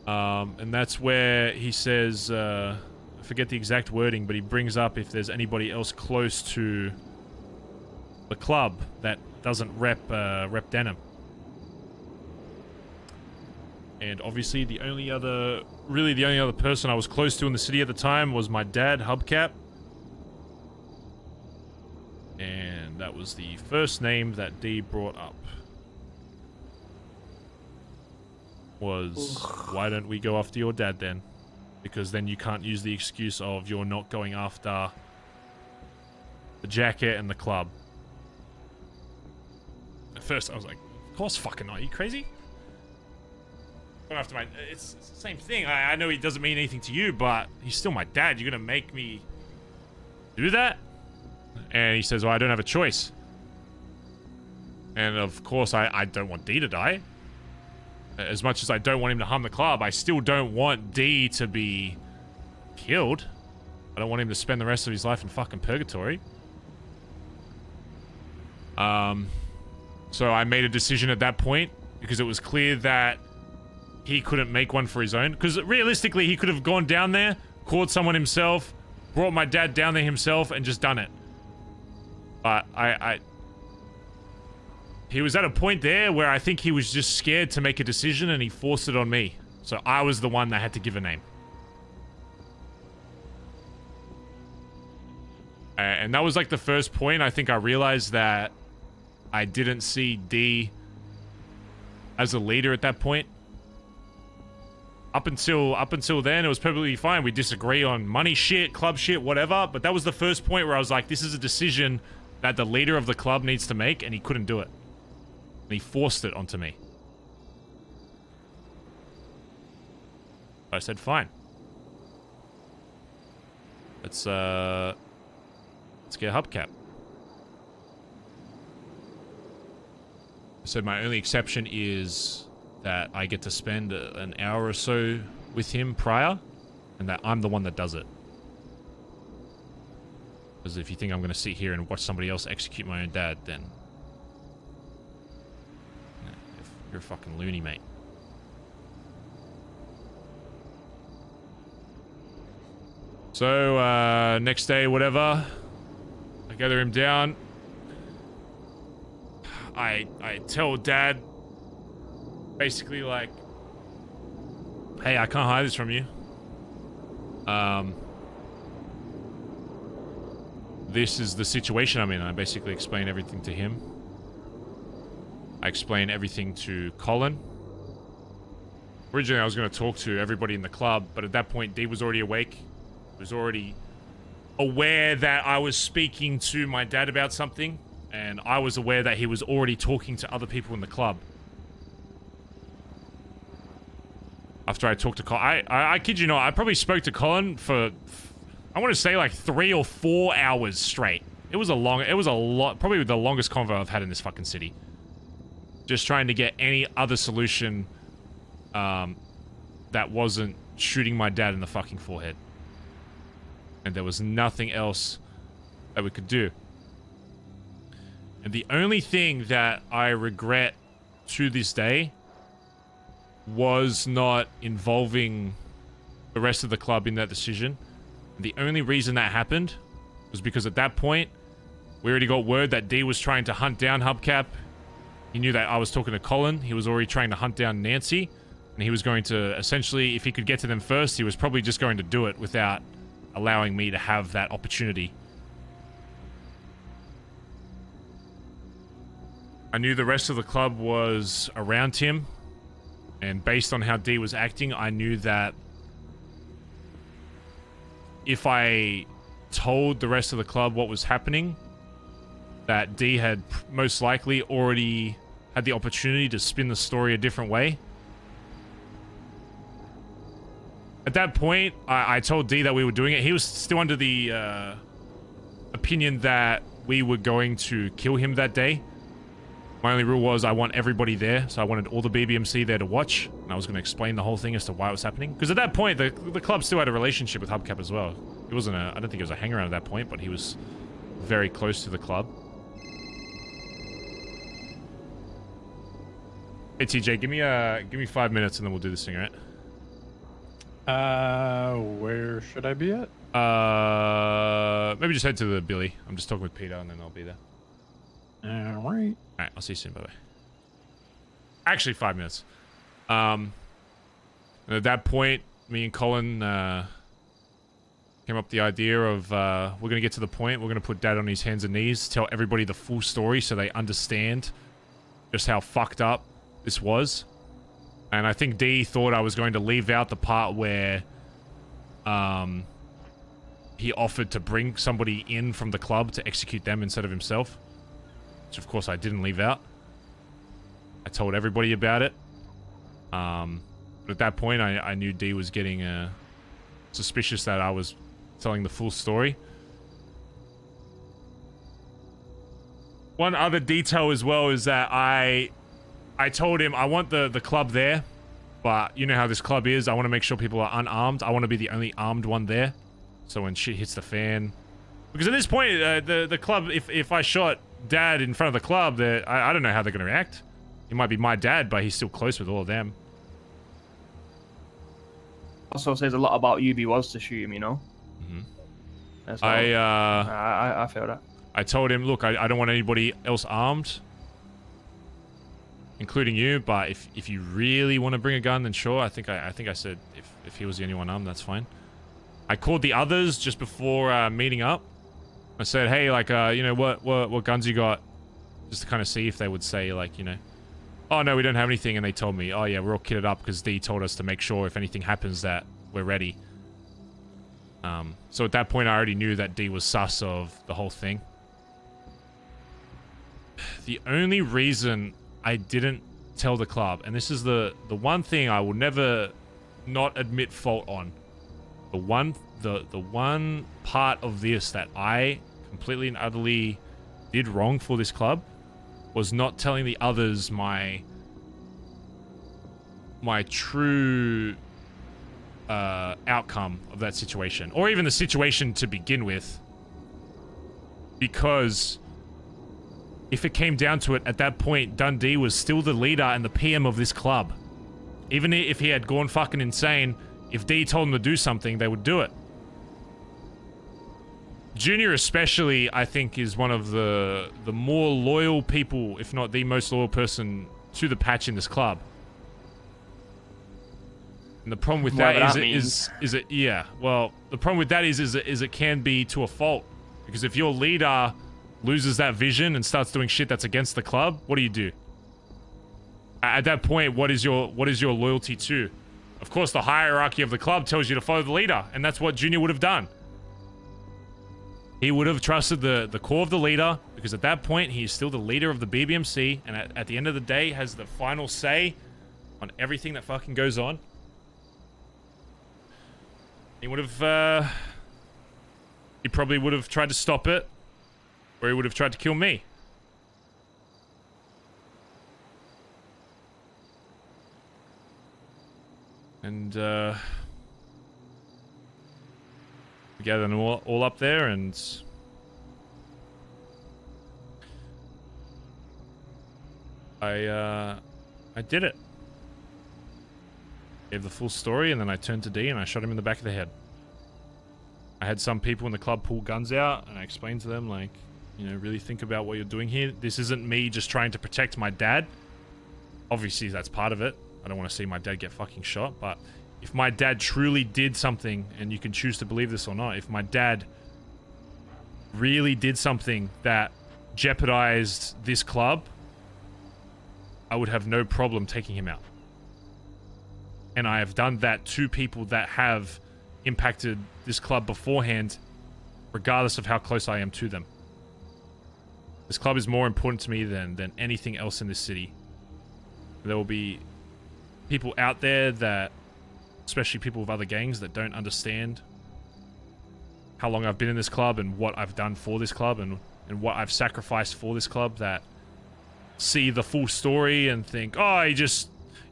And that's where he says, I forget the exact wording, but he brings up if there's anybody else close to the club that doesn't rep denim. And obviously the only other person I was close to in the city at the time was my dad, Hubcap. And that was the first name that Dee brought up. Was, why don't we go after your dad then? Because then you can't use the excuse of you're not going after the jacket and the club. At first I was like, of course fucking not, are you crazy? Going after my, it's the same thing. I know he doesn't mean anything to you, but he's still my dad. You're gonna make me do that? And he says, well, I don't have a choice. And of course, I don't want Dee to die. As much as I don't want him to harm the club, I still don't want Dee to be killed. I don't want him to spend the rest of his life in fucking purgatory. So I made a decision at that point because it was clear that he couldn't make one for his own. Because realistically, he could have gone down there, caught someone himself, brought my dad down there himself, and just done it. But he was at a point there where I think he was just scared to make a decision and he forced it on me. So I was the one that had to give a name. And that was like the first point I think I realized that I didn't see Dee as a leader at that point. Up until then, it was perfectly fine. We disagree on money shit, club shit, whatever. But that was the first point where I was like, this is a decision that the leader of the club needs to make, and he couldn't do it. And he forced it onto me. I said, fine. Let's get Hubcap. I said my only exception is that I get to spend an hour or so with him prior, and that I'm the one that does it. Because if you think I'm going to sit here and watch somebody else execute my own dad, then you're a fucking loony, mate. So, next day, whatever, I gather him down. I tell Dad, basically like, hey, I can't hide this from you. This is the situation I'm in. I basically explain everything to him. I explain everything to Collin. Originally, I was going to talk to everybody in the club, but at that point, Dee was already awake. He was already aware that I was speaking to my dad about something, and I was aware that he was already talking to other people in the club. After I talked to Collin, I kid you not, I probably spoke to Collin for, I want to say like 3 or 4 hours straight. It was a lot, probably the longest convo I've had in this fucking city. Just trying to get any other solution that wasn't shooting my dad in the fucking forehead. And there was nothing else that we could do. And the only thing that I regret to this day was not involving the rest of the club in that decision. The only reason that happened was because at that point, we already got word that D was trying to hunt down Hubcap. He knew that I was talking to Collin. He was already trying to hunt down Nancy. And he was going to, essentially, if he could get to them first, he was probably just going to do it without allowing me to have that opportunity. I knew the rest of the club was around him. And based on how D was acting, I knew that if I told the rest of the club what was happening, that D had most likely already had the opportunity to spin the story a different way. At that point, I told D that we were doing it. He was still under the opinion that we were going to kill him that day. My only rule was I want everybody there, so I wanted all the BBMC there to watch, and I was going to explain the whole thing as to why it was happening. Because at that point, the club still had a relationship with Hubcap as well. He wasn't I don't think he was a hanger-on at that point, but he was very close to the club. Hey TJ, give me 5 minutes and then we'll do this thing, all right? Where should I be at? Maybe just head to the Billy. I'm just talking with Peter and then I'll be there. Alright. Alright, I'll see you soon, bye-bye. Actually, 5 minutes. And at that point, me and Collin, came up with the idea of, we're gonna get to the point, we're gonna put Dad on his hands and knees, tell everybody the full story so they understand just how fucked up this was. And I think D thought I was going to leave out the part where, he offered to bring somebody in from the club to execute them instead of himself. Which, of course, I didn't leave out. I told everybody about it. But at that point, I knew D was getting suspicious that I was telling the full story. One other detail as well is that I told him I want the club there, but you know how this club is. I want to make sure people are unarmed. I want to be the only armed one there. So when shit hits the fan... Because at this point, the club, if I shot Dad in front of the club, I don't know how they're going to react. He might be my dad, but he's still close with all of them. Also says a lot about you if he was to shoot him, you know? Mm-hmm. So, I feel that. I told him, look, I don't want anybody else armed, including you, but if you really want to bring a gun, then sure. I think I said if he was the only one armed, that's fine. I called the others just before meeting up. I said, hey, like, you know, what guns you got? Just to kind of see if they would say, like, you know, oh, no, we don't have anything. And they told me, oh, yeah, we're all kitted up because D told us to make sure if anything happens that we're ready. So at that point, I already knew that D was sus of the whole thing. The only reason I didn't tell the club, and this is the one thing I will never not admit fault on. The one part of this that I completely and utterly did wrong for this club was not telling the others my true outcome of that situation, or even the situation to begin with, because if it came down to it, at that point Dundee was still the leader and the PM of this club. Even if he had gone fucking insane, if D told him to do something, they would do it. Junior especially, I think, is one of the more loyal people, if not the most loyal person to the patch in this club. And the problem with that is it yeah, well, the problem with that is it can be to a fault. Because if your leader loses that vision and starts doing shit that's against the club, what do? At that point, what is your loyalty to? Of course, the hierarchy of the club tells you to follow the leader, and that's what Junior would have done. He would have trusted the core of the leader, because at that point, he's still the leader of the BBMC, and at the end of the day, has the final say on everything that fucking goes on. He would have, he probably would have tried to stop it, or he would have tried to kill me. And, we gathered them all up there, and I did it. Gave the full story, and then I turned to D and I shot him in the back of the head. I had some people in the club pull guns out, and I explained to them, like, you know, really think about what you're doing here. This isn't me just trying to protect my dad. Obviously, that's part of it. I don't want to see my dad get fucking shot, but if my dad truly did something, and you can choose to believe this or not, if my dad really did something that jeopardized this club, I would have no problem taking him out. And I have done that to people that have impacted this club beforehand, regardless of how close I am to them. This club is more important to me than anything else in this city. There will be people out there that, especially people with other gangs, that don't understand how long I've been in this club and what I've done for this club and what I've sacrificed for this club, that see the full story and think, oh,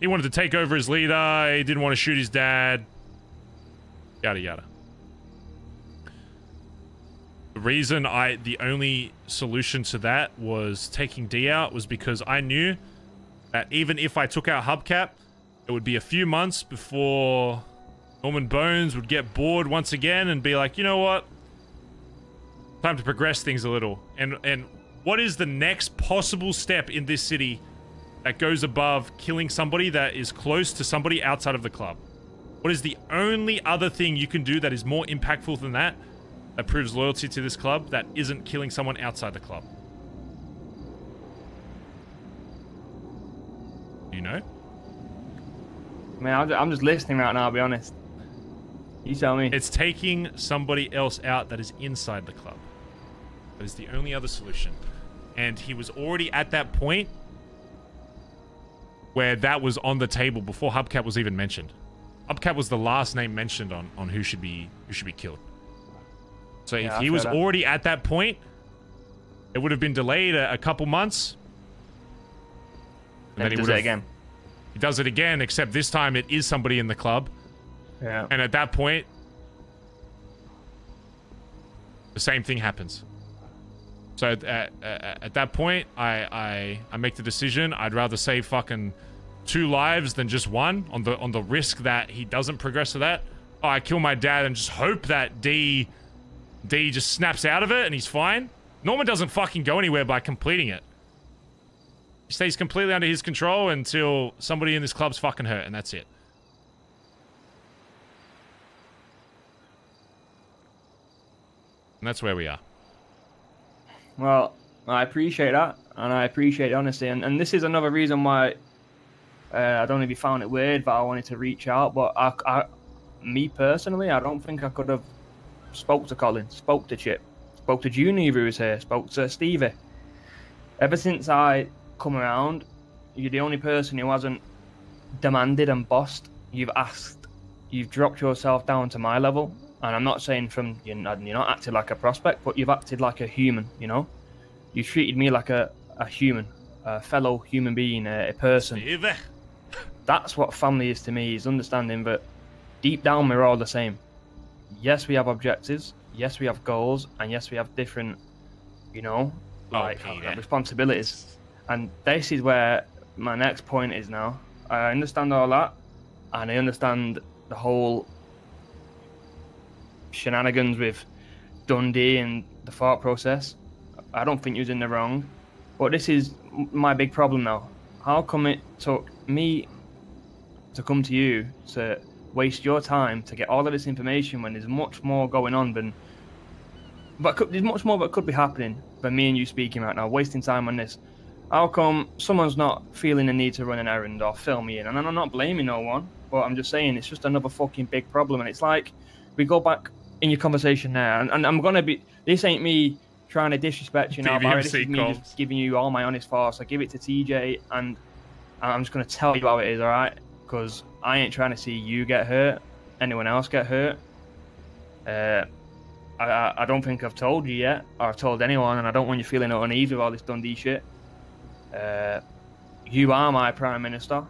he wanted to take over his leader, he didn't want to shoot his dad, yada yada. The only solution to that was taking D out was because I knew that even if I took out Hubcap, it would be a few months before Norman Bones would get bored once again and be like, you know what? Time to progress things a little. And what is the next possible step in this city that goes above killing somebody that is close to somebody outside of the club? What is the only other thing you can do that is more impactful than that proves loyalty to this club, that isn't killing someone outside the club? You know? I mean, I'm just listening right now, I'll be honest. You tell me. It's taking somebody else out that is inside the club. That is the only other solution. And he was already at that point where that was on the table before Hubcap was even mentioned. Hubcap was the last name mentioned on who should be killed. So if he was already at that point, it would have been delayed a couple months. And then he does it again. He does it again, except this time it is somebody in the club. Yeah. And at that point, the same thing happens. So at that point, I make the decision. I'd rather save fucking 2 lives than just 1 on the risk that he doesn't progress to that. Oh, I kill my dad and just hope that D just snaps out of it and he's fine. Norman doesn't fucking go anywhere by completing it. He stays completely under his control until somebody in this club's fucking hurt, and that's it. And that's where we are. Well, I appreciate that, and I appreciate the honesty, and this is another reason why I don't know if you found it weird, but I wanted to reach out. But me personally, I don't think I could have spoke to Collin, spoke to Chip, spoke to Junior who was here, spoke to Stevie. Ever since I come around, you're the only person who hasn't demanded and bossed. You've asked, you've dropped yourself down to my level. And I'm not saying you're not acting like a prospect, but you've acted like a human, you know? You treated me like a human, a fellow human being, a person. Stevie. That's what family is to me, is understanding that deep down we're all the same. Yes, we have objectives, yes, we have goals, and yes, we have different, you know, responsibilities. And this is where my next point is now. I understand all that, and I understand the whole shenanigans with Dundee and the thought process. I don't think he was in the wrong, but this is my big problem now. How come it took me to come to you to waste your time to get all of this information when there's much more going on than there's much more that could be happening than me and you speaking right now, wasting time on this? How come someone's not feeling the need to run an errand or fill me in? And I'm not blaming no one, but I'm just saying it's just another fucking big problem. And it's like, we go back in your conversation there, and I'm gonna be, this ain't me trying to disrespect you now, Barry. This is me just giving you all my honest thoughts. I give it to TJ, and I'm just gonna tell you how it is, alright? Because I ain't trying to see you get hurt, anyone else get hurt. I don't think I've told you yet, or I've told anyone, and I don't want you feeling uneasy with all this Dundee shit. You are my Prime Minister.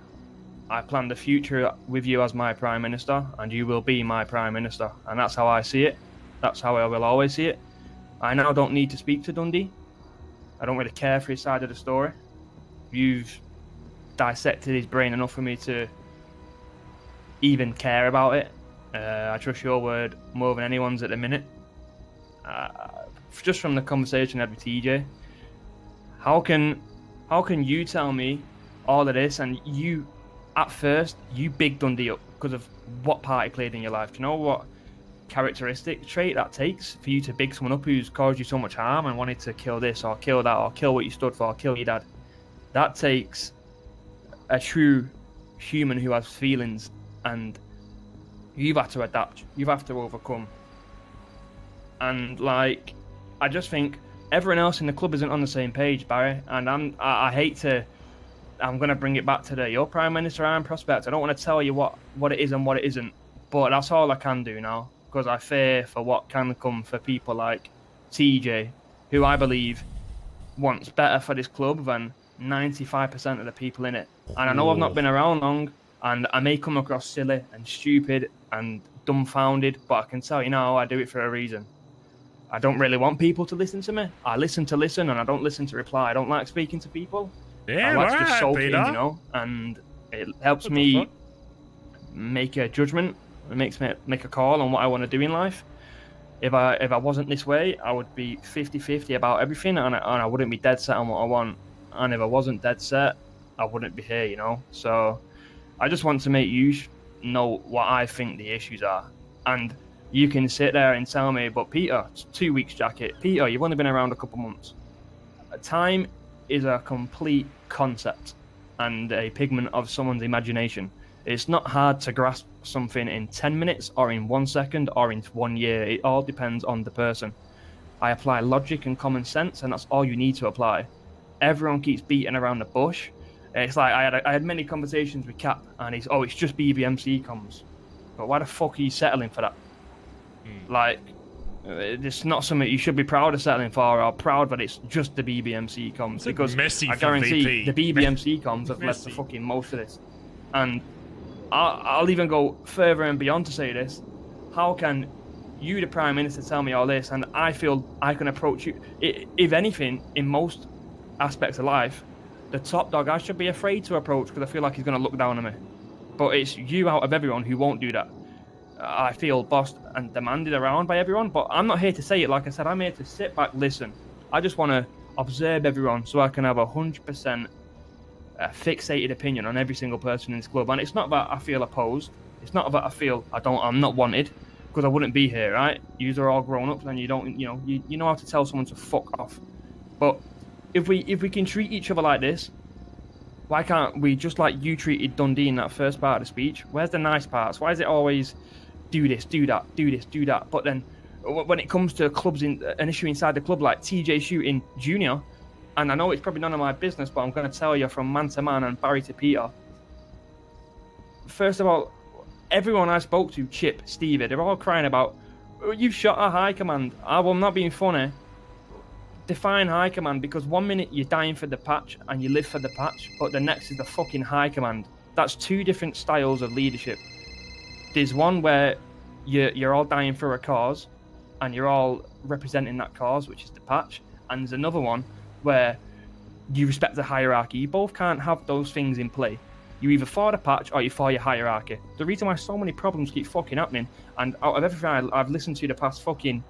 I plan the future with you as my Prime Minister, and you will be my Prime Minister. And that's how I see it. That's how I will always see it. I now don't need to speak to Dundee. I don't really care for his side of the story. You've dissected his brain enough for me to even care about it. I trust your word more than anyone's at the minute. Just from the conversation I had with TJ, how can you tell me all of this and you, at first, you big Dundee up because of what part he played in your life? Do you know what characteristic trait that takes for you to big someone up who's caused you so much harm and wanted to kill this or kill that or kill what you stood for or kill your dad? That takes a true human who has feelings, and you've had to adapt, you've had to overcome. And like, I just think everyone else in the club isn't on the same page, Barry, and I hate to, I'm going to bring it back to your Prime Minister and prospect. I don't want to tell you what it is and what it isn't, but that's all I can do now, because I fear for what can come for people like TJ, who I believe wants better for this club than 95% of the people in it. And I know I've not been around long, and I may come across silly and stupid and dumbfounded, but I can tell you now, I do it for a reason. I don't really want people to listen to me. I listen to listen, and I don't listen to reply. I don't like speaking to people. Yeah, I like to just right, soak Peter. in, you know, and it helps me make a judgment. It makes me make a call on what I want to do in life. If I wasn't this way, I would be 50-50 about everything, and I wouldn't be dead set on what I want. And if I wasn't dead set, I wouldn't be here, you know. So I just want to make you know what I think the issues are. And you can sit there and tell me, but Peter, it's 2 weeks jacket. Peter, you've only been around a couple months. Time is a complete concept and a pigment of someone's imagination. It's not hard to grasp something in 10 minutes or in 1 second or in 1 year. It all depends on the person. I apply logic and common sense, and that's all you need to apply. Everyone keeps beating around the bush. It's like I had many conversations with Cap, and it's just BBMC comms. But why the fuck are you settling for that? Like, it's not something you should be proud of settling for, or proud that it's just the BBMC comms, because I guarantee the BBMC comms have led to fucking most of this. And I'll even go further and beyond to say this. How can you, the Prime Minister, tell me all this, and I feel I can approach you? If anything, in most aspects of life, the top dog I should be afraid to approach, because I feel like he's going to look down on me. But it's you out of everyone who won't do that. I feel bossed and demanded around by everyone, but I'm not here to say it. Like I said, I'm here to sit back, listen. I just want to observe everyone so I can have 100% fixated opinion on every single person in this club. And it's not that I feel opposed. It's not that I feel I'm not wanted, because I wouldn't be here, right? You are all grown ups, and you don't, you know how to tell someone to fuck off. But if we can treat each other like this, why can't we, just like you treated Dundee in that first part of the speech? Where's the nice parts? Why is it always do this, do that, do this, do that? But then when it comes to clubs, an issue inside the club like TJ shooting Junior, and I know it's probably none of my business, but I'm going to tell you from man to man and Barry to Peter. First of all, everyone I spoke to, Chip, Stevie, they're all crying about, you've shot our high command. I'm not being funny. Define high command, because 1 minute you're dying for the patch and you live for the patch, but the next is the fucking high command. That's two different styles of leadership. There's one where you're all dying for a cause and you're all representing that cause, which is the patch, and there's another one where you respect the hierarchy. You both can't have those things in play. You either for the patch or you for your hierarchy. The reason why so many problems keep fucking happening, and out of everything I've listened to the past fucking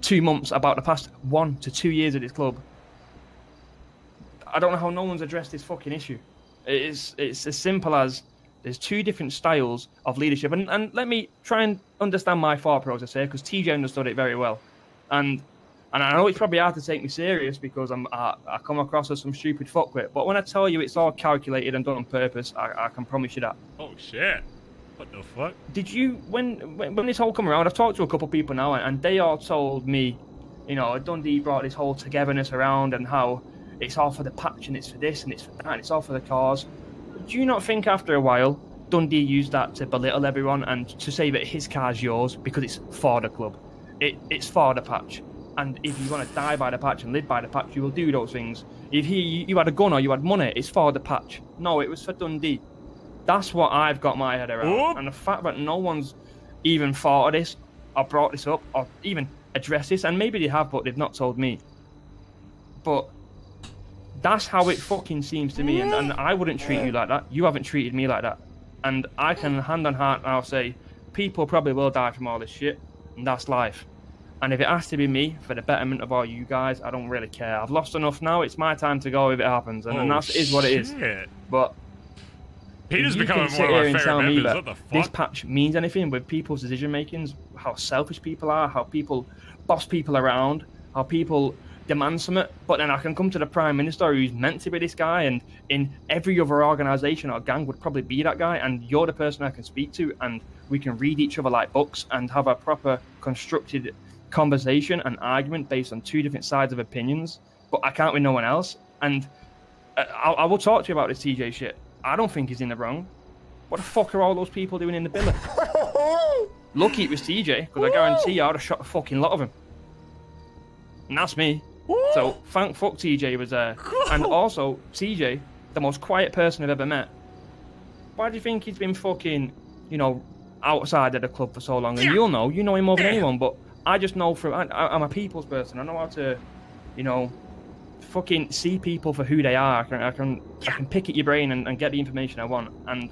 2 months about the past 1 to 2 years of this club, I don't know how no one's addressed this fucking issue. It's as simple as there's two different styles of leadership, and let me try and understand my thought process here, because TJ understood it very well, and I know it's probably hard to take me serious because I come across as some stupid fuckwit, but when I tell you it's all calculated and done on purpose, I can promise you that. Oh shit! What the fuck? Did you, when this whole come around, I've talked to a couple of people now, and they all told me, Dundee brought this whole togetherness around, and how it's all for the patch, and it's for this, and it's for that, and it's all for the cause. Do you not think after a while Dundee used that to belittle everyone and to say that his car's yours because it's for the club? It's for the patch. And if you want to die by the patch and live by the patch, you will do those things. If you had a gun or you had money, it's for the patch. No, it was for Dundee. That's what I've got my head around. Whoop. And the fact that no one's even thought of this or brought this up or even addressed this, and maybe they have, but they've not told me. But that's how it fucking seems to me, and I wouldn't treat you like that. You haven't treated me like that. And I can hand on heart now say, people probably will die from all this shit, and that's life. And if it has to be me for the betterment of all you guys, I don't really care. I've lost enough now. It's my time to go if it happens, and that is what it is. But Peter's you becoming can one of my and favorite tell me members. that What the fuck? this patch means anything with people's decision makings, how selfish people are, how people boss people around, how people demand something. But then I can come to the Prime Minister who's meant to be this guy, and in every other organisation or gang would probably be that guy, and you're the person I can speak to, and we can read each other like books and have a proper constructed conversation and argument based on two different sides of opinions. But I can't with no one else. And I will talk to you about this TJ shit. I don't think he's in the wrong. What the fuck are all those people doing in the billet? Lucky it was TJ, because I guarantee you I'd have shot a fucking lot of them. And that's me. So thank fuck TJ was there. And also, TJ, the most quiet person I've ever met. Why do you think he's been fucking, you know, outside of the club for so long? And you'll know, you know him more than anyone, but I just know from, I'm a people's person. I know how to, you know, fucking see people for who they are. I can pick at your brain and get the information I want. And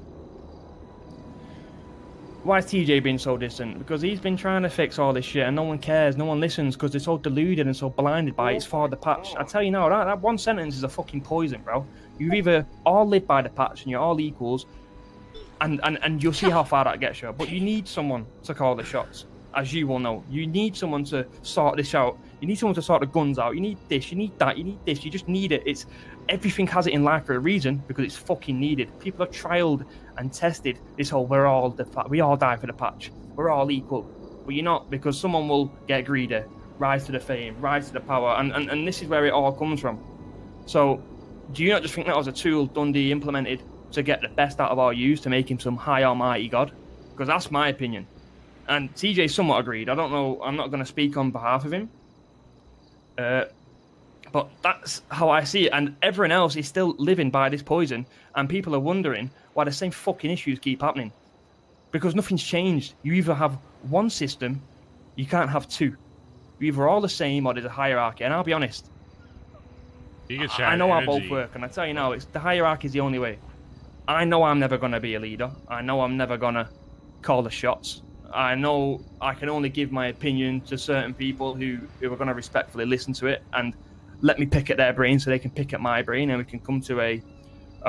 why is TJ being so distant? Because he's been trying to fix all this shit and no one cares, no one listens because they're so deluded and so blinded by it's for the patch. I tell you now, that one sentence is a fucking poison, bro. You either all live by the patch and you're all equals, and you'll see how far that gets you. But you need someone to call the shots, as you will know. You need someone to sort this out. You need someone to sort the guns out. You need this, you need that, you need this. You just need it. It's everything has it in life for a reason, because it's fucking needed. People have trialed and tested this whole we all die for the patch. We're all equal. But you're not, because someone will get greedy, rise to the fame, rise to the power, and this is where it all comes from. So do you not just think that was a tool Dundee implemented to get the best out of our youth, to make him some high almighty god? Because that's my opinion. And TJ somewhat agreed. I don't know, I'm not going to speak on behalf of him. But that's how I see it. And everyone else is still living by this poison. And people are wondering why the same fucking issues keep happening. Because nothing's changed. You either have one system, you can't have two. You're either all the same or there's a hierarchy. And I'll be honest, I know how both work. And I tell you now, the hierarchy is the only way. I know I'm never going to be a leader. I know I'm never going to call the shots. I know I can only give my opinion to certain people who are going to respectfully listen to it and let me pick at their brain so they can pick at my brain and we can come to a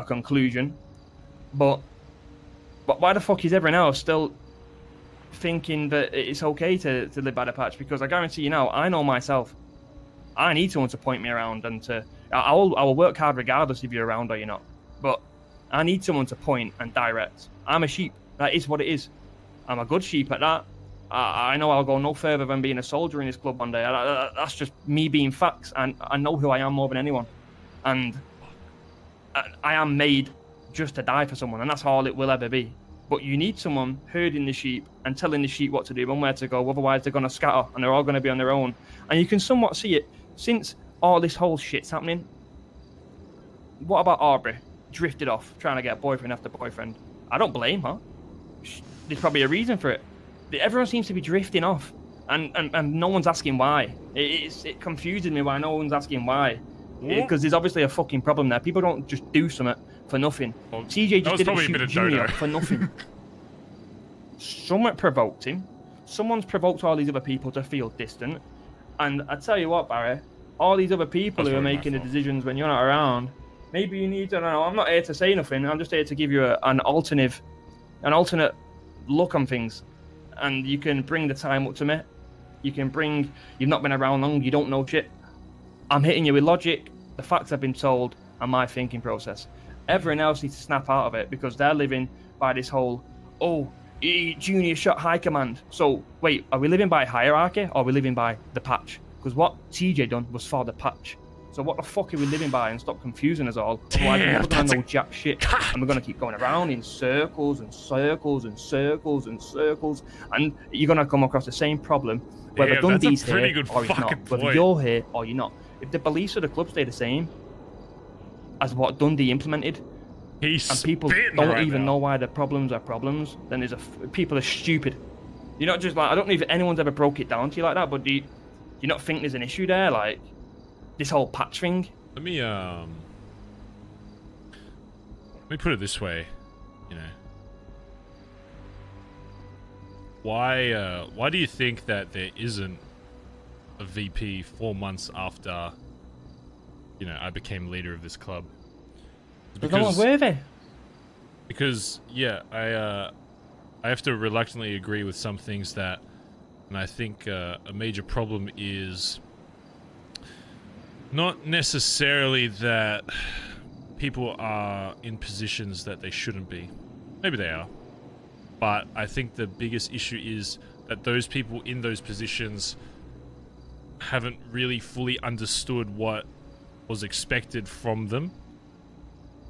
conclusion. But why the fuck is everyone else still thinking that it's okay to live by the patch? Because I guarantee you now, I know myself. I need someone to point me around and I will work hard regardless if you're around or you're not. But I need someone to point and direct. I'm a sheep. That is what it is. I'm a good sheep at that. I know I'll go no further than being a soldier in this club one day. That's just me being facts, and I know who I am more than anyone. And I am made just to die for someone, and that's all it will ever be. But you need someone herding the sheep and telling the sheep what to do and where to go, otherwise they're going to scatter and they're all going to be on their own. And you can somewhat see it since all this whole shit's happening. What about Aubrey? Drifted off, trying to get boyfriend after boyfriend. I don't blame her. There's probably a reason for it. Everyone seems to be drifting off, and no one's asking why. It confuses me why no one's asking why. Because there's obviously a fucking problem there. People don't just do something for nothing. Well, TJ just didn't shoot Junior for nothing. Someone provoked him. Someone's provoked all these other people to feel distant. And I tell you what, Barry, all these other people who are making the decisions when you're not around, maybe you need to, I don't know, I'm not here to say nothing. I'm just here to give you an alternate look on things. And you can bring the time up to me. You can bring, you've not been around long, you don't know shit. I'm hitting you with logic, the facts I've been told, and my thinking process. Everyone else needs to snap out of it because they're living by this whole, Junior shot high command. So, wait, are we living by hierarchy or are we living by the patch? Because what TJ done was for the patch. So what the fuck are we living by? And stop confusing us all. Otherwise, we're never going to know jack shit. And we're going to keep going around in circles and circles and circles and circles. And you're going to come across the same problem, whether Dundee's here or he's not. Whether you're here or you're not. If the beliefs of the club stay the same as what Dundee implemented, and people don't even know why the problems are problems, then people are stupid. You're not just like, I don't know if anyone's ever broke it down to you like that, but do you not think there's an issue there? Like, this whole patch thing? Let me put it this way, why do you think that there isn't a VP 4 months after, you know, I became leader of this club? There's no one worthy. Because yeah, I have to reluctantly agree with some things that, and I think a major problem is not necessarily that people are in positions that they shouldn't be. Maybe they are. But I think the biggest issue is that those people in those positions haven't really fully understood what was expected from them.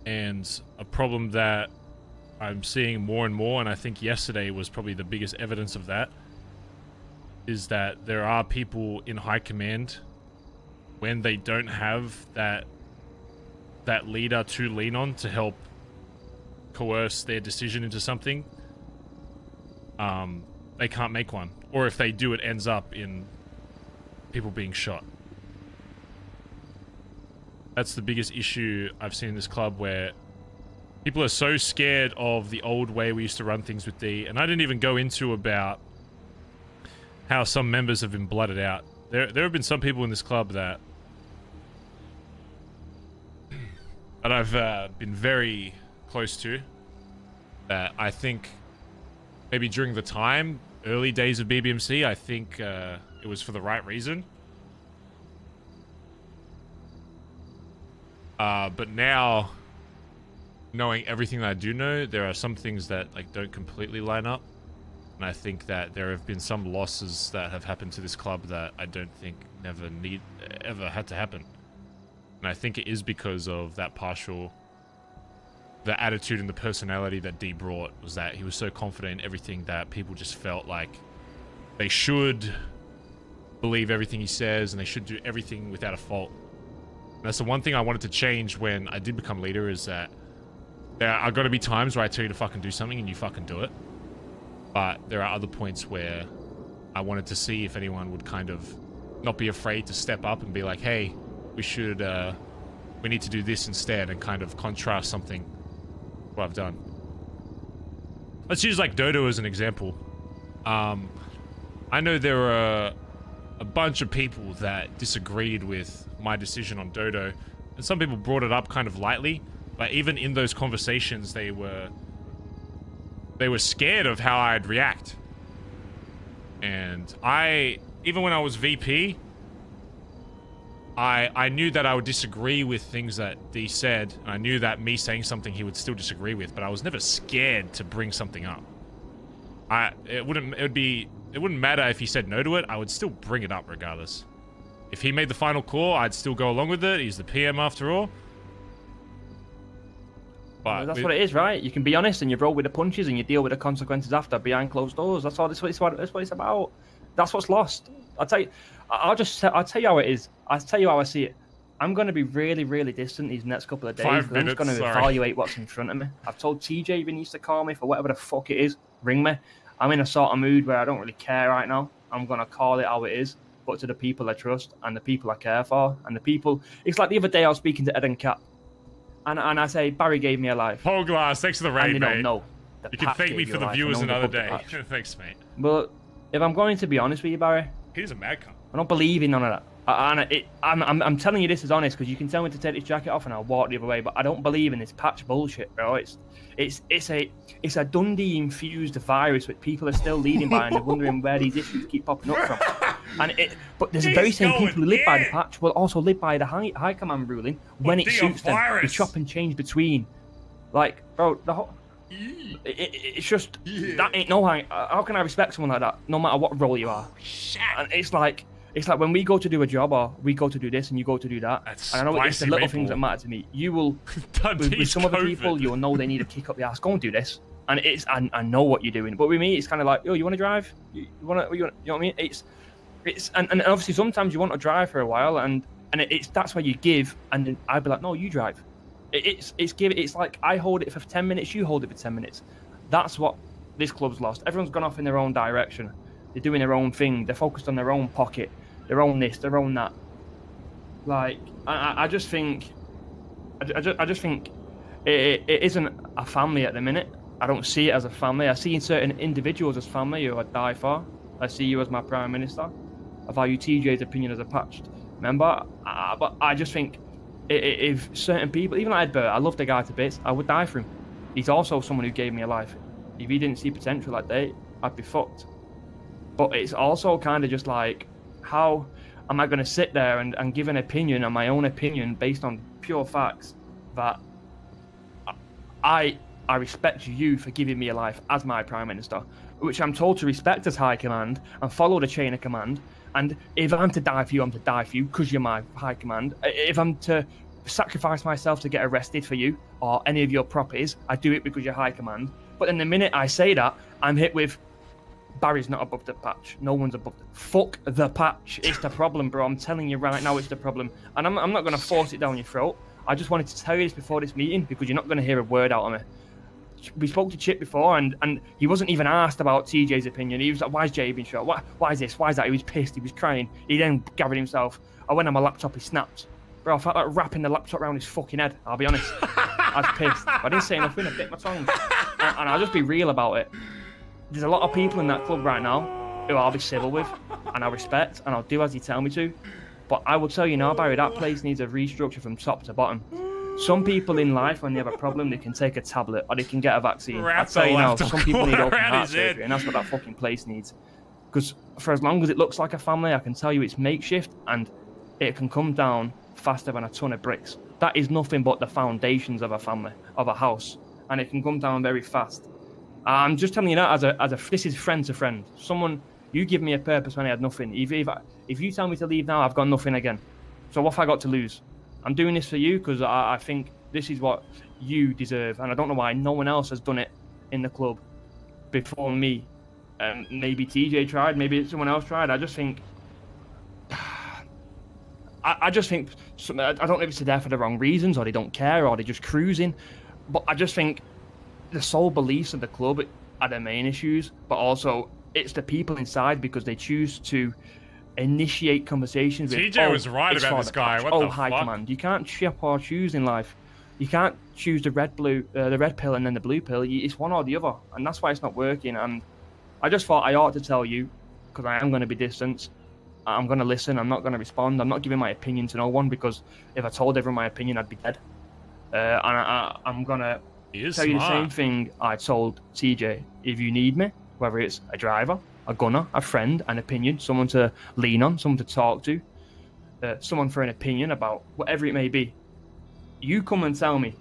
And a problem that I'm seeing more and more, and I think yesterday was probably the biggest evidence of that, is that there are people in high command, when they don't have that leader to lean on to help coerce their decision into something, they can't make one. Or if they do, it ends up in people being shot. That's the biggest issue I've seen in this club, where people are so scared of the old way we used to run things with D. And I didn't even go into about how some members have been blooded out. There have been some people in this club that I've been very close to, that I think maybe during the time, early days of BBMC, I think it was for the right reason. But now, knowing everything that I do know, there are some things that like don't completely line up. And I think that there have been some losses that have happened to this club that I don't think ever had to happen. And I think it is because of that the attitude and the personality that D brought, was that he was so confident in everything that people just felt like they should believe everything he says and they should do everything without a fault. And that's the one thing I wanted to change when I did become leader, is that there are going to be times where I tell you to fucking do something and you fucking do it. But there are other points where I wanted to see if anyone would kind of not be afraid to step up and be like, hey, we need to do this instead, and kind of contrast something what I've done. Let's use like Dodo as an example. I know there are a bunch of people that disagreed with my decision on Dodo, and some people brought it up kind of lightly, but even in those conversations they were scared of how I'd react. And even when I was VP, I knew that I would disagree with things that D said, and I knew that me saying something he would still disagree with, but I was never scared to bring something up. It wouldn't matter if he said no to it, I would still bring it up regardless. If he made the final call, I'd still go along with it. He's the PM after all. But that's what it is, right? You can be honest and you roll with the punches and you deal with the consequences after, behind closed doors. That's what it's about. That's what's lost. I'll tell you how it is. I'll tell you how I see it. I'm going to be really, really distant these next couple of days. 5 minutes, I'm just going to evaluate what's in front of me. I've told TJ if he needs to call me for whatever the fuck it is, ring me. I'm in a sort of mood where I don't really care right now. I'm going to call it how it is, but to the people I trust and the people I care for and the people. It's like the other day I was speaking to Ed and Cap, and I say, Barry gave me a life. Whole glass, thanks for the raid, mate. No, you can thank me for the viewers another day. Thanks, mate. But if I'm going to be honest with you, Barry, he's a mad cunt. I don't believe in none of that. I'm telling you this is honest, because you can tell me to take this jacket off and I'll walk the other way. But I don't believe in this patch bullshit, bro. It's a Dundee infused virus which people are still leading by, and they're wondering where these issues keep popping up from. But there's the very same people who live by the patch will also live by the high command ruling when it suits them. They chop and change between, like, bro. The whole. It's just that ain't no high. How can I respect someone like that, no matter what role you are? And it's like when we go to do a job, or we go to do this and you go to do that. And I know it's the little things that matter to me. You will, with some other people, you'll know they need to kick up the ass. Go and do this. And I know what you're doing. But with me, it's kind of like, yo, you want to drive? You know what I mean? And obviously sometimes you want to drive for a while, and that's where you give, and then I'd be like, no, you drive. It's like I hold it for 10 minutes, you hold it for 10 minutes. That's what this club's lost. Everyone's gone off in their own direction. They're doing their own thing. They're focused on their own pocket, their own this, their own that. Like I just think it isn't a family at the minute. I don't see it as a family. I see certain individuals as family who I'd die for. I see you as my Prime Minister. I value TJ's opinion as a patched member. But I just think if certain people, even like Edbert, I love the guy to bits, I would die for him. He's also someone who gave me a life. If he didn't see potential that day, I'd be fucked. But it's also kind of just like, how am I going to sit there and give an opinion and my own opinion based on pure facts that I respect you for giving me a life as my Prime Minister, which I'm told to respect as High Command and follow the chain of command. And if I'm to die for you, I'm to die for you because you're my High Command. If I'm to sacrifice myself to get arrested for you or any of your properties, I do it because you're High Command. But then the minute I say that, I'm hit with, Barry's not above the patch. No one's above the... Fuck the patch. It's the problem, bro. I'm telling you right now, it's the problem. And I'm not going to force it down your throat. I just wanted to tell you this before this meeting because you're not going to hear a word out of me. We spoke to Chip before, and he wasn't even asked about TJ's opinion. He was like, why's Jay being shot? Why is this? Why is that? He was pissed. He was crying. He then gathered himself. I went on my laptop. He snapped. Bro, I felt like wrapping the laptop around his fucking head. I'll be honest. I was pissed. I didn't say nothing. I bit my tongue. And I'll just be real about it. There's a lot of people in that club right now who I'll be civil with, and I'll respect, and I'll do as you tell me to. But I will tell you now, Barry, that place needs a restructure from top to bottom. Some people in life, when they have a problem, they can take a tablet or they can get a vaccine. I'll tell you now, some people need open heart surgery, and that's what that fucking place needs. Because for as long as it looks like a family, I can tell you it's makeshift, and it can come down faster than a ton of bricks. That is nothing but the foundations of a family, of a house, and it can come down very fast. I'm just telling you that this is friend to friend. Someone, you give me a purpose when I had nothing. If you tell me to leave now, I've got nothing again. So what have I got to lose? I'm doing this for you because I think this is what you deserve, and I don't know why no one else has done it in the club before me. Maybe TJ tried, maybe someone else tried. I just think, I don't know if it's there for the wrong reasons, or they don't care, or they're just cruising. But I just think the sole beliefs of the club are the main issues, but also it's the people inside because they choose to initiate conversations with, TJ was right about this guy. What the High fuck? Command. You can't chip or choose in life. You can't choose the red pill and then the blue pill. It's one or the other, and that's why it's not working. And I just thought I ought to tell you because I am going to be distant. I'm going to listen. I'm not going to respond. I'm not giving my opinion to no one because if I told everyone my opinion, I'd be dead. And I'm going to tell you the same thing I told TJ. If you need me, whether it's a driver, a gunner, a friend, an opinion, someone to lean on, someone to talk to, someone for an opinion about whatever it may be, you come and tell me.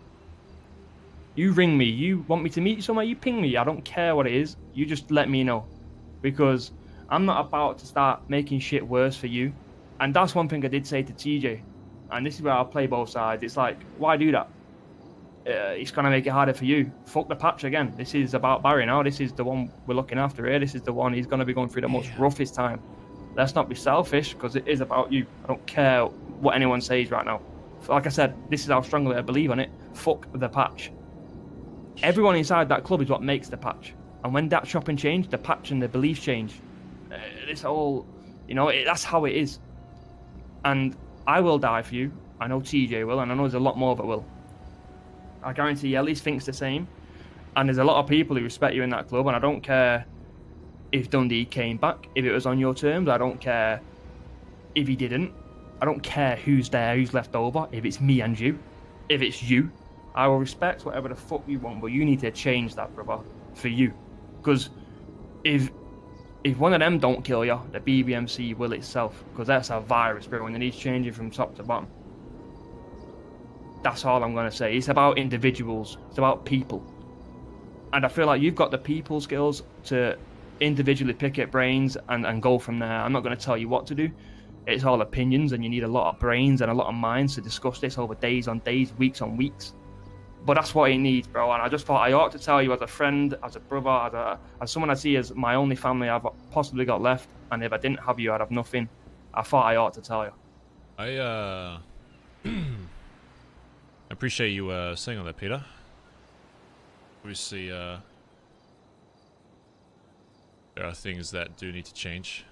You ring me. You want me to meet you somewhere, you ping me. I don't care what it is. You just let me know. Because I'm not about to start making shit worse for you. And that's one thing I did say to TJ. And this is where I'll play both sides. It's like, why do that? It's going to make it harder for you. Fuck the patch again. This is about Barry now. This is the one we're looking after here. This is the one he's going to be going through the most roughest time. Let's not be selfish because it is about you. I don't care what anyone says right now. Like I said, this is how strongly I believe on it. Fuck the patch. Everyone inside that club is what makes the patch. And when that shopping changed, the patch and the beliefs change. It's all, that's how it is. And I will die for you. I know TJ will, and I know there's a lot more that will. I guarantee Ellie thinks the same. And there's a lot of people who respect you in that club, and I don't care if Dundee came back, if it was on your terms. I don't care if he didn't. I don't care who's there, who's left over, if it's me and you. If it's you, I will respect whatever the fuck you want, but you need to change that, brother, for you. Because if one of them don't kill you, the BBMC will itself, because that's a virus, bro, and it needs changing from top to bottom. That's all I'm going to say. It's about individuals. It's about people. And I feel like you've got the people skills to individually pick at brains and go from there. I'm not going to tell you what to do. It's all opinions, and you need a lot of brains and a lot of minds to discuss this over days on days, weeks on weeks. But that's what it needs, bro. And I just thought I ought to tell you as a friend, as a brother, as someone I see as my only family I've possibly got left. And if I didn't have you, I'd have nothing. I thought I ought to tell you. I appreciate you saying all that, Peter. Obviously, there are things that do need to change.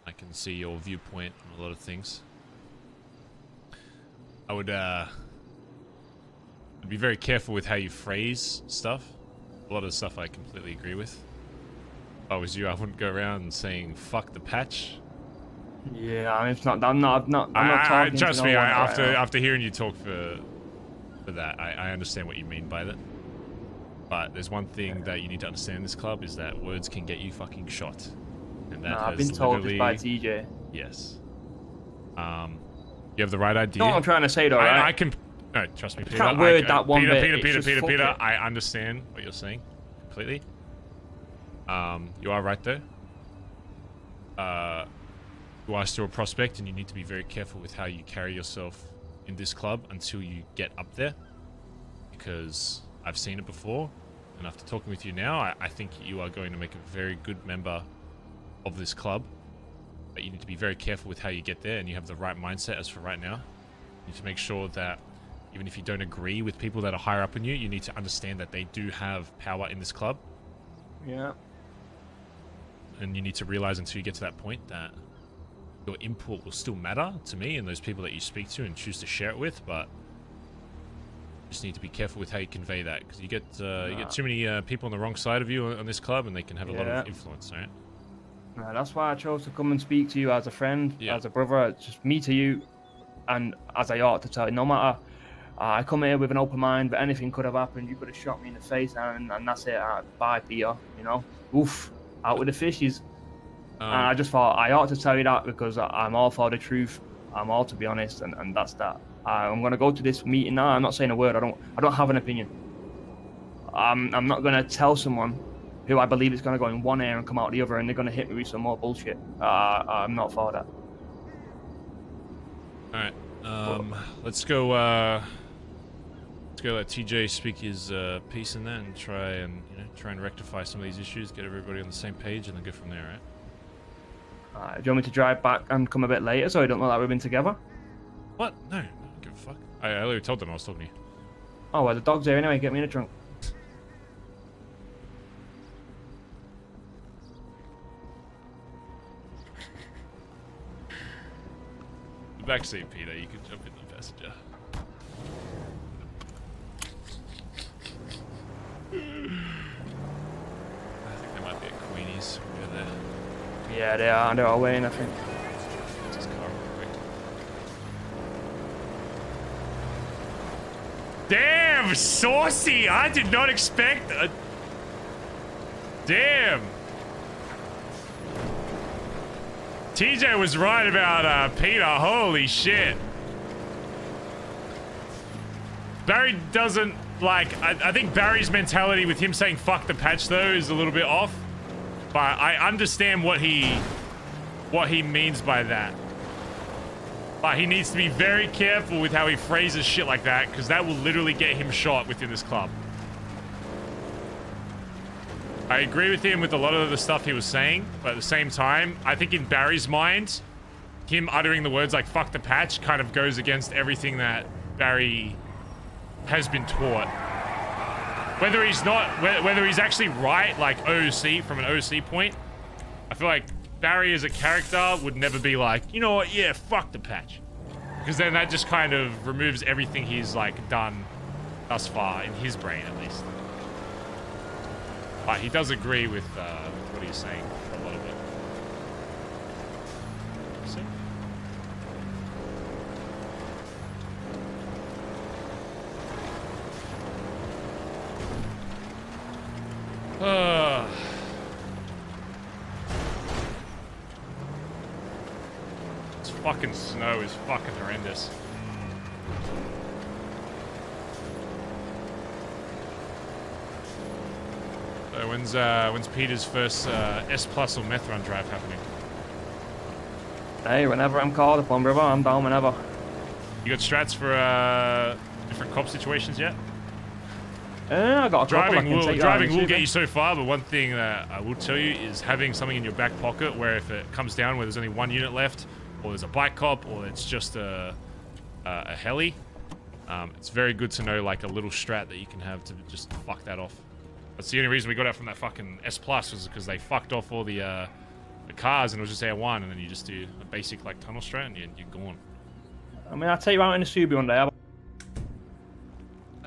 I can see your viewpoint on a lot of things. I would be very careful with how you phrase stuff. A lot of stuff I completely agree with. If I was you, I wouldn't go around saying "fuck the patch." Yeah, I mean, it's not. I'm not talking. Trust to me. no one After hearing you talk for that, I understand what you mean by that. But there's one thing that you need to understand in this club is that words can get you fucking shot. And that I've been told this by TJ. Yes. You have the right idea. No, I'm trying to say though, right? I can. No, trust me, Peter. Can't word that one bit. Peter. I understand what you're saying completely. You are right though. You are still a prospect, and you need to be very careful with how you carry yourself in this club until you get up there, because I've seen it before, and after talking with you now, I think you are going to make a very good member of this club. But you need to be very careful with how you get there, and you have the right mindset as for right now. You need to make sure that even if you don't agree with people that are higher up in you, you need to understand that they do have power in this club. Yeah. And you need to realize until you get to that point that your input will still matter to me and those people that you speak to and choose to share it with, but you just need to be careful with how you convey that, because you get too many people on the wrong side of you on this club, and they can have a lot of influence, right? That's why I chose to come and speak to you as a friend, as a brother. It's just me to you, and as I ought to tell you, no matter. I come here with an open mind, but anything could have happened. You could have shot me in the face, and that's it. Bye, Peter. You know, oof, out with the fishes. And I just thought I ought to tell you that because I'm all for the truth. I'm all to be honest, and that's that. I'm gonna go to this meeting now. I'm not saying a word. I don't have an opinion. I'm not gonna tell someone who I believe is gonna go in one ear and come out the other, and they're gonna hit me with some more bullshit. I'm not for that. All right, let's go. Let's go let TJ speak his piece in that, and try and rectify some of these issues, get everybody on the same page, and then go from there, right? Do you want me to drive back and come a bit later so I don't know that we've been together? What? No, I don't give a fuck. I already told them I was talking to you. Oh, well, the dog's here anyway. Get me in the trunk. The back seat, Peter. You can jump in the passenger. I think there might be a Queenie's over there. Yeah, they are. They're all waiting, I think. This car real quick. Damn, saucy! I did not expect a... Damn! TJ was right about Peter. Holy shit. Barry doesn't like... I think Barry's mentality with him saying fuck the patch though is a little bit off. But I understand what he means by that. But he needs to be very careful with how he phrases shit like that, because that will literally get him shot within this club. I agree with him with a lot of the stuff he was saying, but at the same time, I think in Barry's mind, him uttering the words like fuck the patch kind of goes against everything that Barry has been taught. Whether he's actually right, like OC, from an OC point, I feel like Barry as a character would never be like, you know what, yeah, fuck the patch. Because then that just kind of removes everything he's like done thus far, in his brain at least. But he does agree with what he's saying for a lot of it. See? This fucking snow is fucking horrendous. So when's Peter's first S Plus or meth run drive happening? Hey, whenever I'm called upon, brother, I'm down whenever. You got strats for different cop situations yet? I got a driving will get you so far, but one thing that I will tell you is having something in your back pocket where if it comes down where there's only one unit left, or there's a bike cop, or it's just a heli, it's very good to know like a little strat that you can have to just fuck that off. That's the only reason we got out from that fucking S Plus was because they fucked off all the cars and it was just R1, and then you just do a basic like tunnel strat and you're gone. I mean, I'll take you out in the Subi one day. I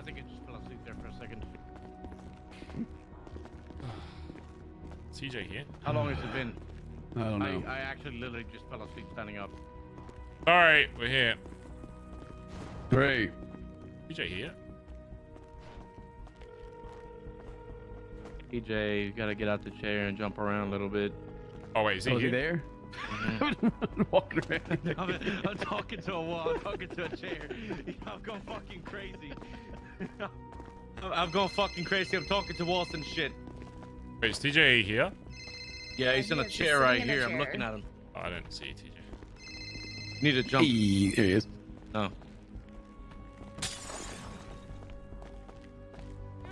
think it just fell asleep there for a second. TJ here? How long has it been? I don't know. I actually literally just fell asleep standing up. Alright, we're here. Great. TJ here? TJ, you gotta get out the chair and jump around a little bit. Oh wait, is he here? there? Walking around. I'm talking to a wall. I'm talking to a chair. I'm going fucking crazy. I'm going fucking crazy. I'm talking to walls and shit. Wait, is TJ here? Yeah, he's in a chair right here. I'm looking at him. Oh, I didn't see TJ. You need to jump. Hey, there he is. Oh.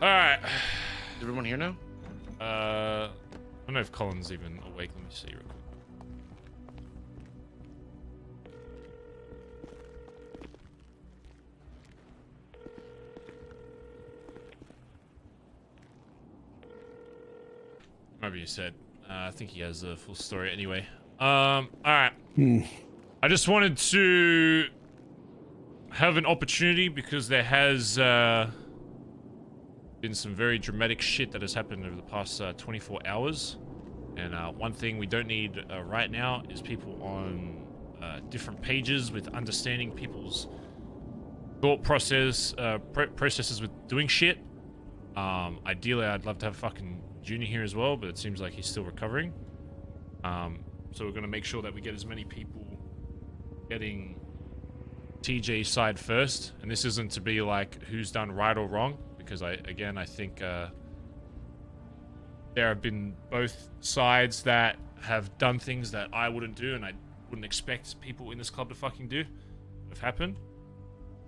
Alright. Is everyone here now? I don't know if Collin's even awake. Let me see real quick. Maybe you said. I think he has a full story anyway. Alright. I just wanted to have an opportunity because there has been some very dramatic shit that has happened over the past 24 hours. And one thing we don't need right now is people on different pages with understanding people's thought processes with doing shit. Ideally, I'd love to have fucking Junior here as well, but it seems like he's still recovering. So we're going to make sure that we get as many people getting TJ's side first. And this isn't to be like who's done right or wrong, because I think there have been both sides that have done things that I wouldn't do and I wouldn't expect people in this club to fucking do have happened.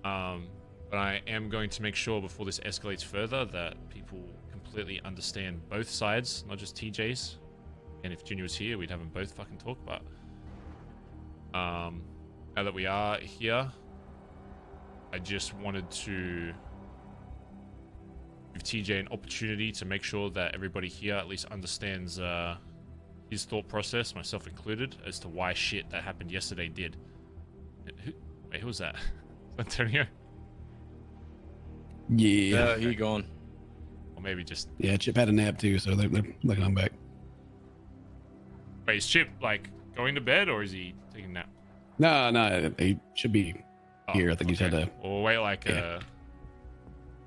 But I am going to make sure before this escalates further that people completely understand both sides, not just TJ's. And if Junior was here, we'd have them both fucking talk. But now that we are here, I just wanted to give TJ an opportunity to make sure that everybody here at least understands his thought process, myself included, as to why shit that happened yesterday did. Wait, who was that? Antonio? Yeah. He gone. Or maybe just... Yeah, Chip had a nap too, so they're looking on back. Wait, is Chip, like, going to bed, or is he taking a nap? No, he should be here. I think he's had a... Or wait, like, until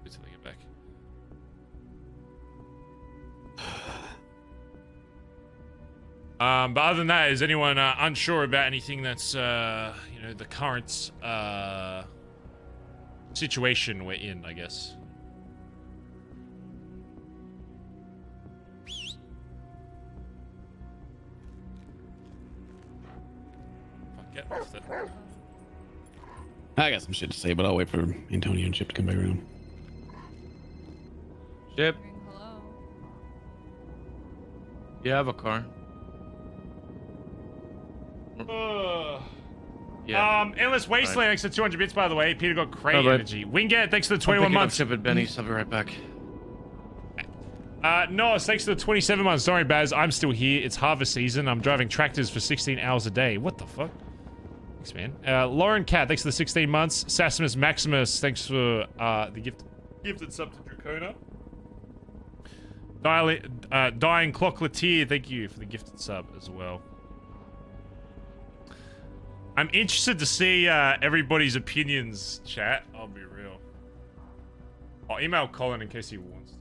they get back. But other than that, is anyone unsure about anything that's, the current situation we're in, I guess? I got some shit to say, but I'll wait for Antonio and Chip to come back around. Chip? You have a car. Endless Wasteland, thanks for 200 bits, by the way. Peter got great energy. Wingate, thanks for the 21 months. Chip at Benny's. I'll be right back. No, thanks for the 27 months. Sorry, Baz, I'm still here. It's harvest season. I'm driving tractors for 16 hours a day. What the fuck? Thanks, man. Lauren Cat, thanks for the 16 months. Sassimus Maximus, thanks for the gifted sub to Dracona. Dying Clocolatier, thank you for the gifted sub as well. I'm interested to see everybody's opinions, chat. I'll be real. I'll email Collin in case he wants to.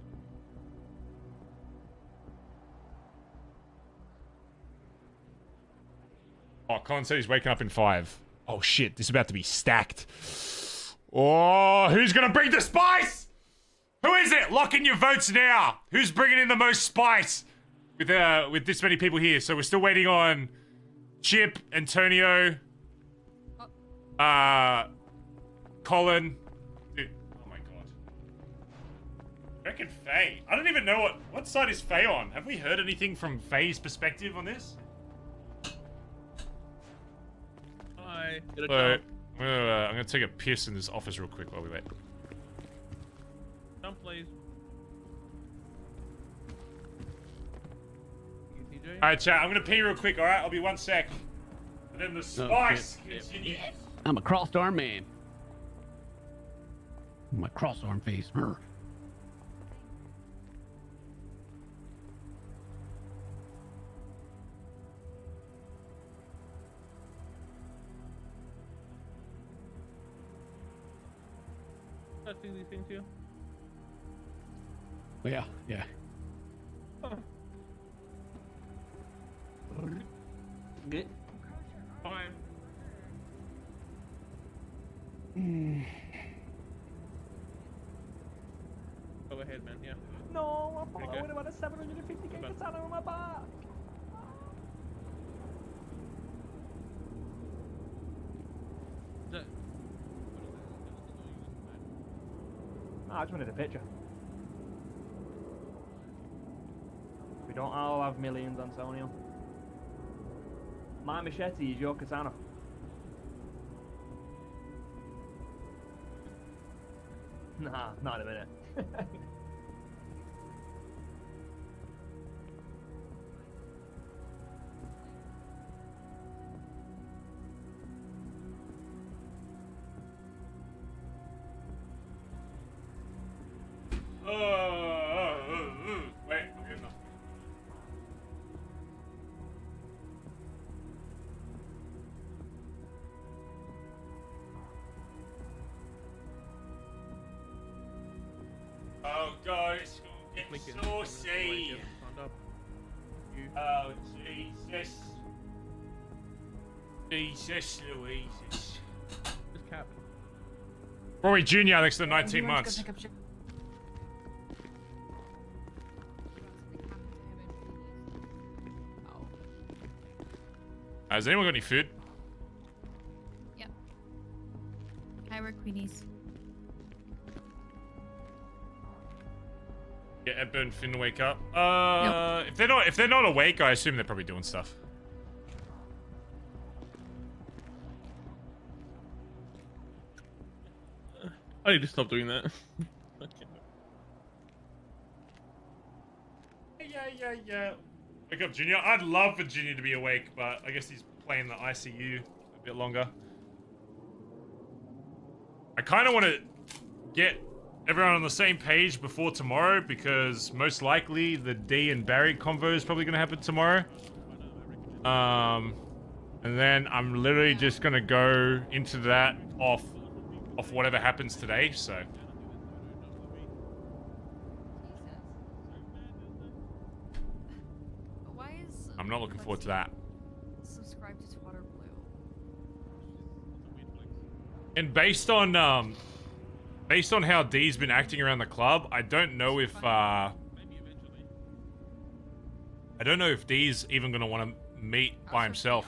Oh, Collin said he's waking up in 5. Oh shit, this is about to be stacked. Oh, who's gonna bring the spice? Who is it? Lock in your votes now. Who's bringing in the most spice? With this many people here, so we're still waiting on Chip, Antonio, Collin. Dude, oh my god. I reckon Faye. I don't even know what side is Faye on. Have we heard anything from Faye's perspective on this? Hi. I'm gonna take a piss in this office real quick while we wait. Jump, please. Alright, chat, I'm gonna pee real quick, alright? I'll be 1 sec. And then the spice continues. I'm a crossed arm man. My crossed arm face. texting these things to you? But yeah, yeah. Good. Fine. Go ahead, man. Yeah. No, I Pretty thought I good. would have had a 750k katana on my back. I just wanted a picture. We don't all have millions, Antonio. My machete is your katana. Nah, not in a minute. Wait, I'm getting up. Oh god, it's gonna get saucy. Oh Jesus. Jesus Louises. Just Cap. Rory Jr. next to 19 months. Has anyone got any food? Yep. Hi, we're Queenies. Yeah, Edbert and Finn wake up. If they're not awake, I assume they're probably doing stuff. I need to stop doing that. Yeah. Wake up, Junior. I'd love for Junior to be awake, but I guess he's playing the ICU a bit longer. I kind of want to get everyone on the same page before tomorrow, because most likely the D and Barry convo is probably going to happen tomorrow. And then I'm literally just going to go into that off whatever happens today, so... I'm not looking forward to that. Subscribe to Twitter Blue. And based on how D's been acting around the club, I don't know if D's even gonna want to meet by himself.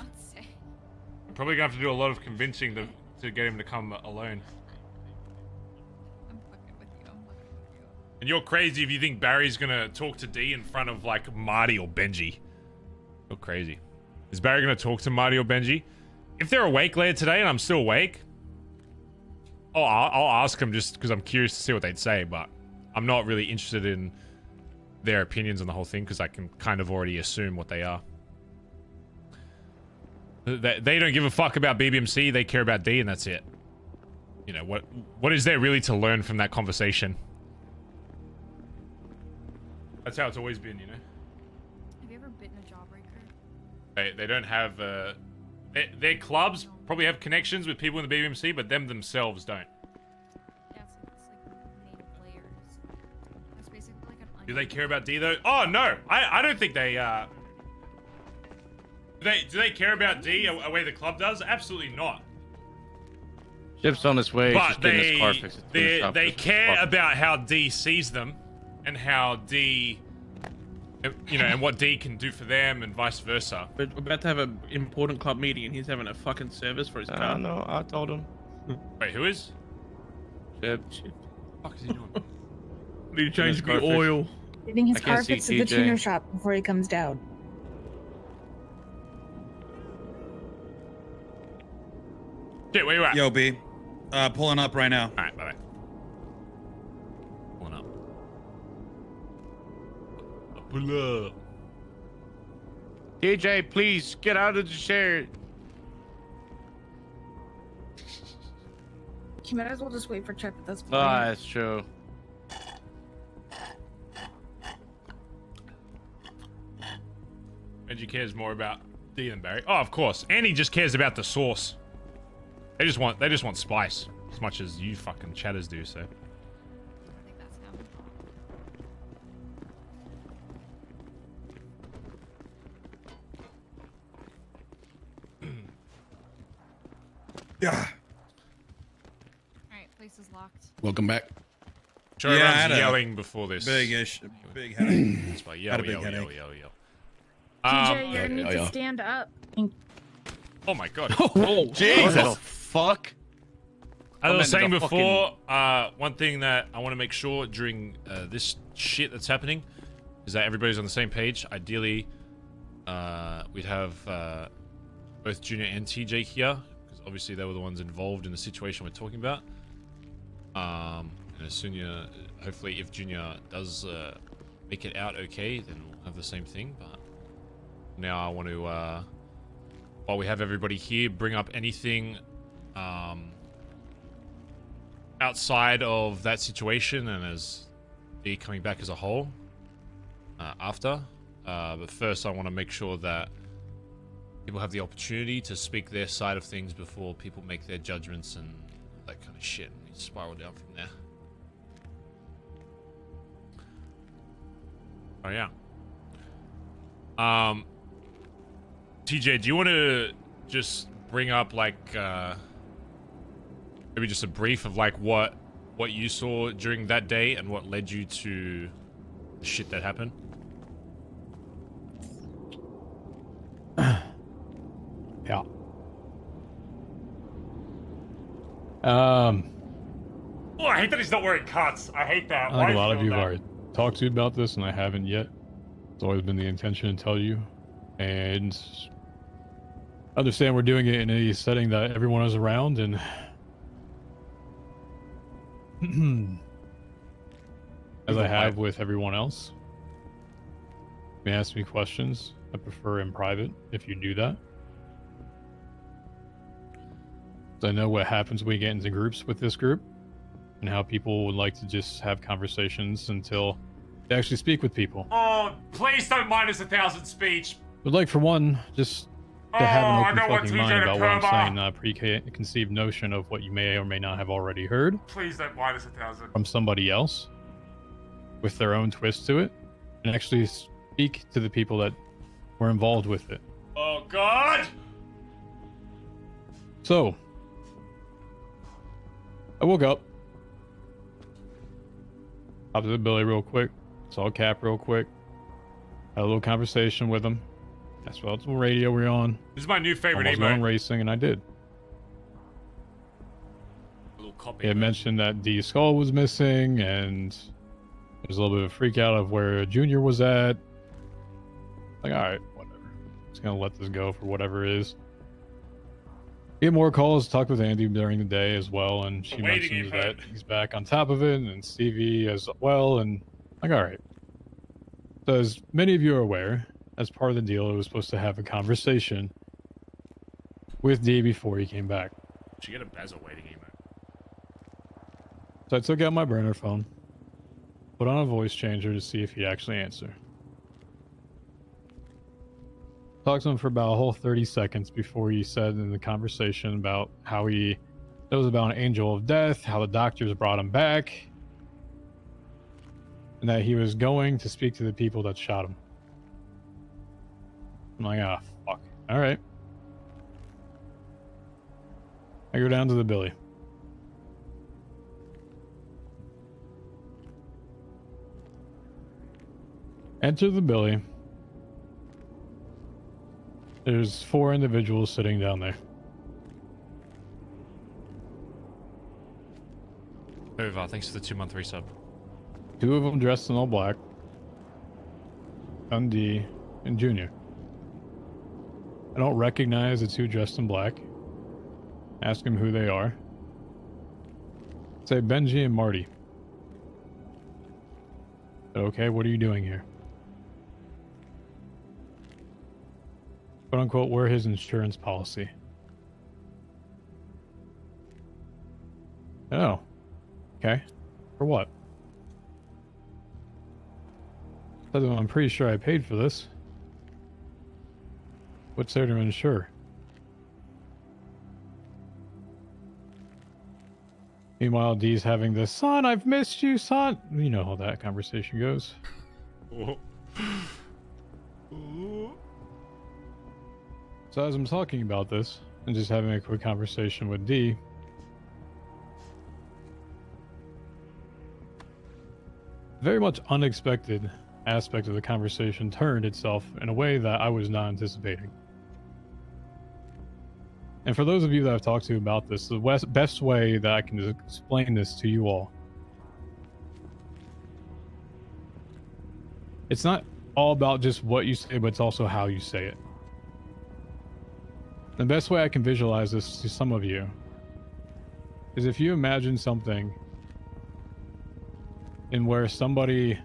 I'm probably gonna have to do a lot of convincing to get him to come alone. I'm fucking with you. And you're crazy if you think Barry's gonna talk to D in front of like Marty or Benji. You're crazy. Is Barry gonna talk to Marty or Benji? If they're awake later today and I'm still awake, I'll ask them just because I'm curious to see what they'd say, but I'm not really interested in their opinions on the whole thing because I can kind of already assume what they are. They don't give a fuck about BBMC, they care about D and that's it. You know, what is there really to learn from that conversation? That's how it's always been, you know? Have you ever bitten a jawbreaker? They don't have their clubs probably have connections with people in the BBMC, but them themselves don't. Yeah, it's like made of layers. It's basically like an onion. Do they care about D though? Oh no, I don't think they do they care about D a way the club does? Absolutely not. Ship's on its way. But they care about how D sees them and how D, you know, and what D can do for them and vice versa. We're about to have an important club meeting and he's having a fucking service for his car. No, I told him. Wait, who is? Ship. What the fuck is he doing? Need to change the oil. Getting his I car can't see fixed at the TJ. tuner shop before he comes down. Shit, where you at? Yo, B. Pulling up right now. Alright, bye-bye. Pulling up. Pull up. TJ, please get out of the chair. You might as well just wait for Chip at this point. Ah, that's true. Benji cares more about D than Barry. Oh, of course. And he just cares about the sauce. They just want spice as much as you fucking chatters do, so. locked. Welcome back. Sure, Yeah, I everyone's had a yelling before this. Big headache. That's why yell. TJ, you need to stand up. Oh my god. Oh, Jesus. Fuck. As I was saying a before, one thing that I want to make sure during this shit that's happening is that everybody's on the same page. Ideally, we'd have both Junior and TJ here, because obviously they were the ones involved in the situation we're talking about. And as soon as, hopefully, if Junior does make it out okay, then we'll have the same thing. But now I want to, while we have everybody here, bring up anything outside of that situation, and as the coming back as a whole after. But first, I want to make sure that people have the opportunity to speak their side of things before people make their judgments and that kind of shit. And spiral down from there. Oh yeah. TJ, do you want to just bring up like maybe just a brief of like what you saw during that day and what led you to the shit that happened? Yeah. Oh, I hate that he's not wearing cuts. I hate that. I think a lot of you have already talked to you about this, and I haven't yet. It's always been the intention to tell you, and understand we're doing it in a setting that everyone is around, and as I have with everyone else. You may ask me questions. I prefer in private if you do that. So I know what happens when we get into groups with this group, and how people would like to just have conversations until they actually speak with people. Oh, please don't minus 1,000 speech. But like for one, just to have an open fucking mind about what I'm saying, not a preconceived notion of what you may or may not have already heard. Please don't minus 1,000. From somebody else with their own twist to it, and actually speak to the people that were involved with it. Oh God! So, I woke up, hopped to the Billy real quick, saw Cap real quick, had a little conversation with him. Asked what radio we're on. This is my new favorite emote. Going racing, and I did. A little copy. He had mentioned that D's skull was missing, and there's a little bit of a freak out of where Junior was at. Like, all right, whatever. Just gonna let this go for whatever it is. Get more calls. Talked with Andi during the day as well, and she mentioned that he's back on top of it, and Stevie as well, and like, all right. So as many of you are aware, as part of the deal, it was supposed to have a conversation with D before he came back. Should get a Bazza waiting email. So I took out my burner phone, put on a voice changer to see if he'd actually answer. Talked to him for about a whole 30 seconds before he said in the conversation about how it was about an angel of death, how the doctors brought him back, and that he was going to speak to the people that shot him. I'm like, ah, fuck. All right. I go down to the Billy. Enter the Billy. There's 4 individuals sitting down there. Over, thanks for the 2-month resub. 2 of them dressed in all black. Dundee and Junior. I don't recognize the 2 dressed in black. Ask them who they are. Say Benji and Marty. Okay, what are you doing here? Quote unquote, we're his insurance policy. Oh. Okay. For what? I'm pretty sure I paid for this. What's there to insure? Meanwhile, D's having this, son, I've missed you, son. You know how that conversation goes. So as I'm talking about this, and just having a quick conversation with D, very much unexpected aspect of the conversation turned itself in a way that I was not anticipating. And for those of you that I've talked to about this, the best way that I can explain this to you all, it's not all about just what you say, but it's also how you say it. The best way I can visualize this to some of you is if you imagine something in where somebody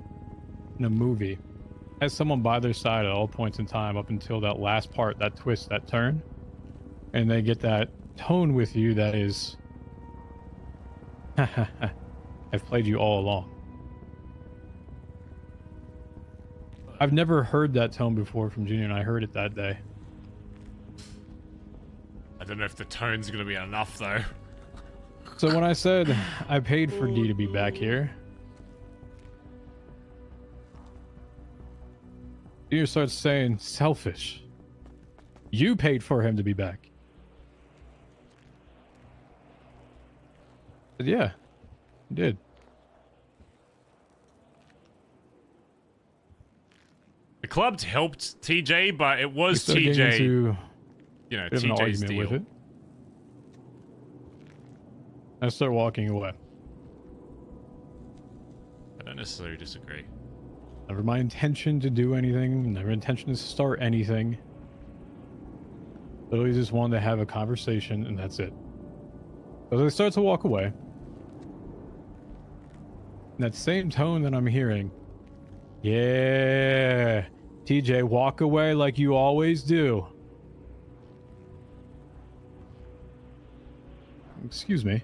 in a movie has someone by their side at all points in time up until that last part, that twist, that turn, and they get that tone with you that is, I've played you all along. I've never heard that tone before from Junior, and I heard it that day. I don't know if the tone's gonna be enough though. So when I said I paid for D to be back here, Junior starts saying, selfish. You paid for him to be back. I said, yeah, I did. The club's helped TJ, but it was TJ. You know, TJ's deal. With it. I start walking away. I don't necessarily disagree. Never my intention to do anything. Never intention to start anything. Literally just wanted to have a conversation, and that's it. So they start to walk away. In that same tone that I'm hearing, yeah, TJ, walk away like you always do. Excuse me.